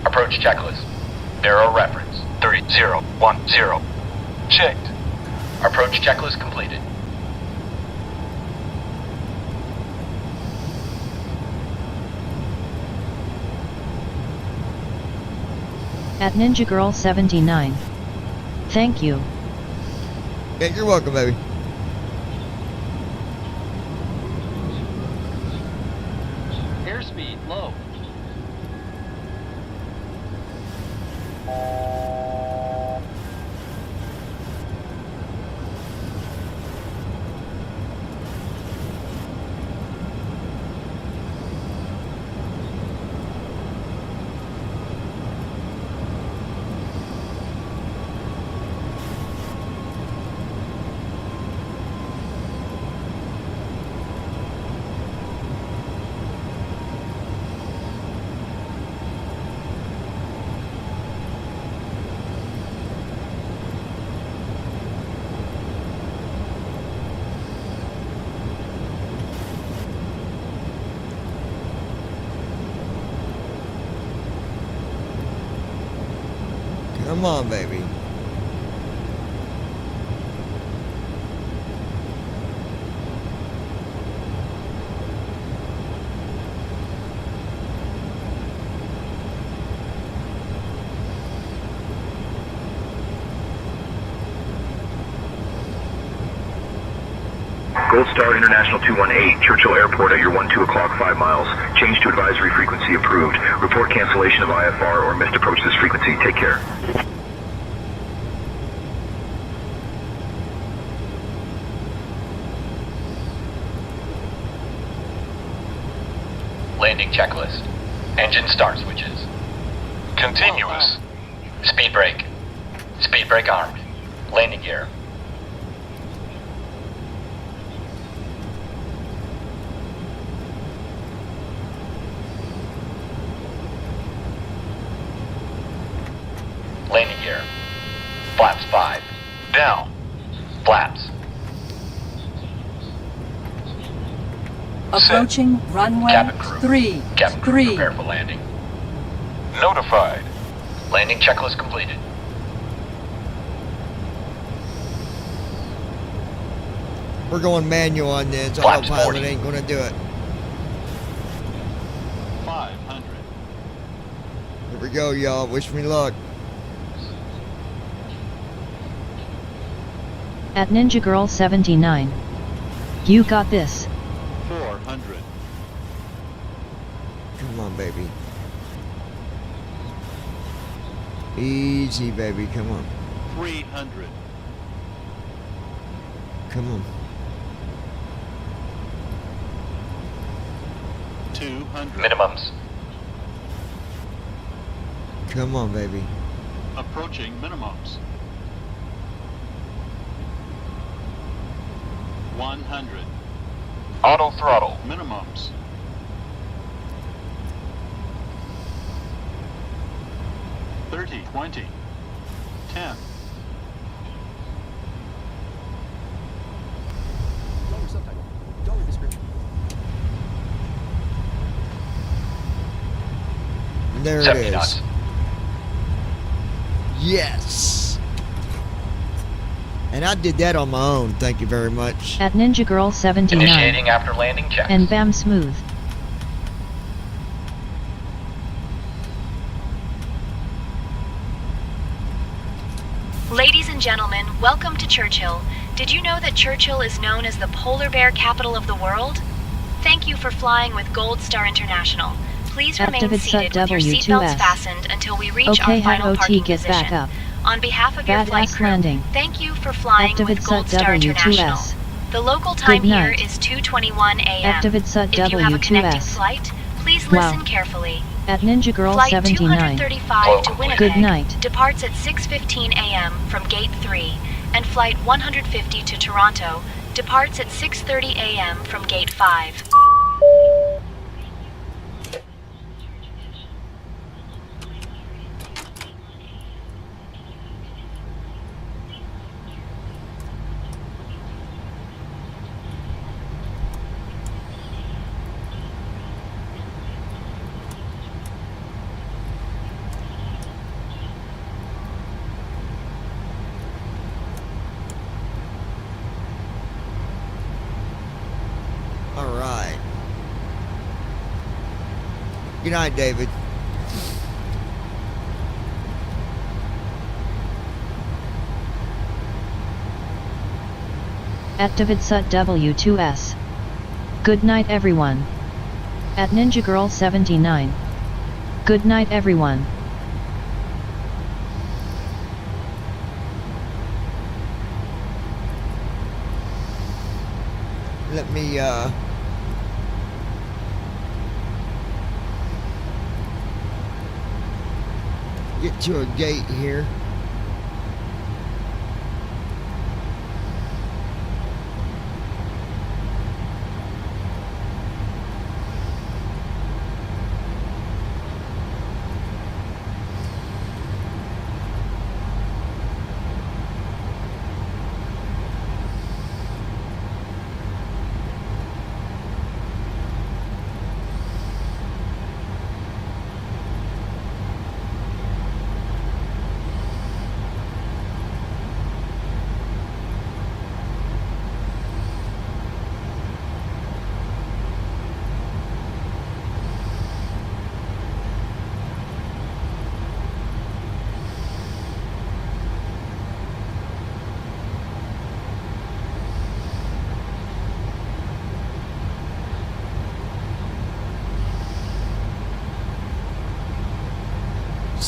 Approach checklist. Barrel reference 3010. Checked. Approach checklist completed. At Ninja Girl 79. Thank you. Yeah, you're welcome, baby. Airspeed low. Come on, baby. Gold Star International 218, Churchill Airport at your 12 o'clock 5 miles. Change to advisory frequency approved. Report cancellation of IFR or missed approach this frequency. Take care. Landing checklist. Engine start switches. Continuous. Speed brake. Speed brake armed. Landing gear. Landing gear. Flaps 5. Down. Flaps. Approaching runway Cabin crew. 3. Cabin crew prepare for landing. Notified. Landing checklist completed. We're going manual on this. Flaps Autopilot 40. ain't gonna do it. 500. Here we go, y'all. Wish me luck. At Ninja Girl 79. You got this. 400. Come on, baby. Easy, baby. Come on. 300. Come on. 200. Minimums. Come on, baby. Approaching minimums. 100. Auto throttle. Minimums. 30, 20. 10. Dollar subtitle. Dollar description. There it 70 is. knots. Yes. And I did that on my own. Thank you very much. At Ninja Girl 79. Initiating after landing checks. And bam smooth. Ladies and gentlemen, welcome to Churchill. Did you know that Churchill is known as the polar bear capital of the world? Thank you for flying with Gold Star International. Please remain Activate seated with your W2S. seatbelts fastened until we reach Okay, our final OT parking get position. back up. On behalf of your Badass flight crew, landing. thank you for flying Activate with Gold Star W2S. International. The local time Good here night. is 2:21 a.m. Activate If you have a connecting W2S. flight, please Wow. listen carefully. At Ninja Girl Flight 79. 235 to Winnipeg Good night. departs at 6:15 a.m. from Gate 3, and Flight 150 to Toronto departs at 6:30 a.m. from Gate 5. All right. Good night, David. Activate SUT W2S. Good night, everyone. At Ninja Girl 79. Good night, everyone. Let me get to a gate here.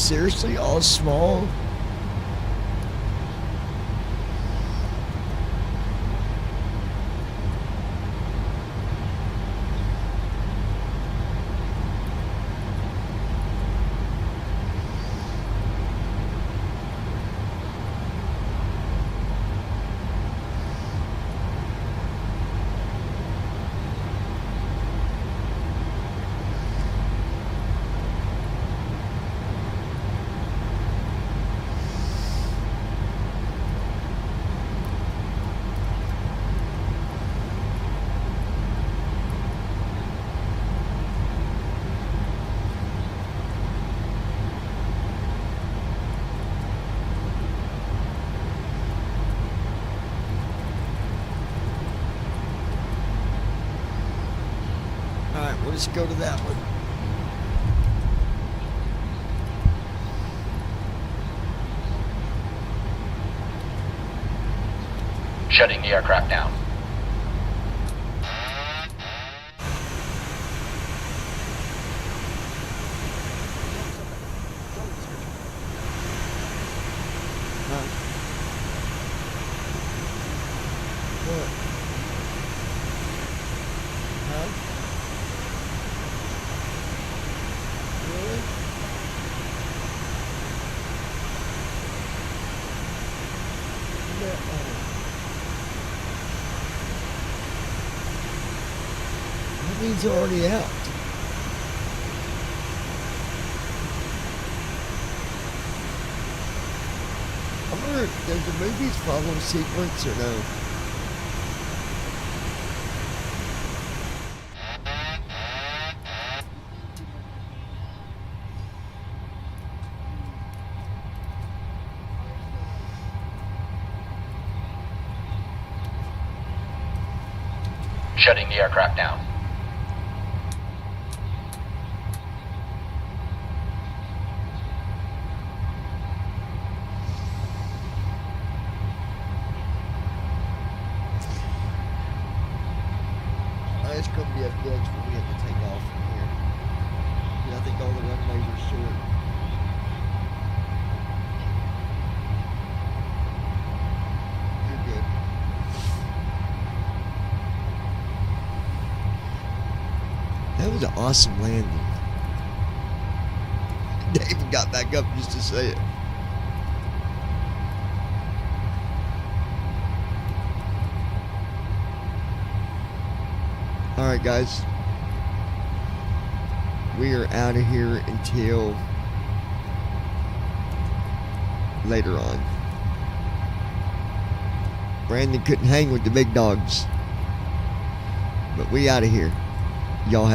seriously all small? Alright, we'll just go to that one. Shutting the aircraft down. What? Huh? Really? That means they're already out. I wonder if does the movies follow sequence or no? Shutting the aircraft down. It's going to be a bitch when we have to take off from here. Yeah, I think all the runways are short. You're good. That was an awesome landing. David got back up just to say it. Alright guys, we are out of here until later on. Brandon couldn't hang with the big dogs, but we out of here. Y'all have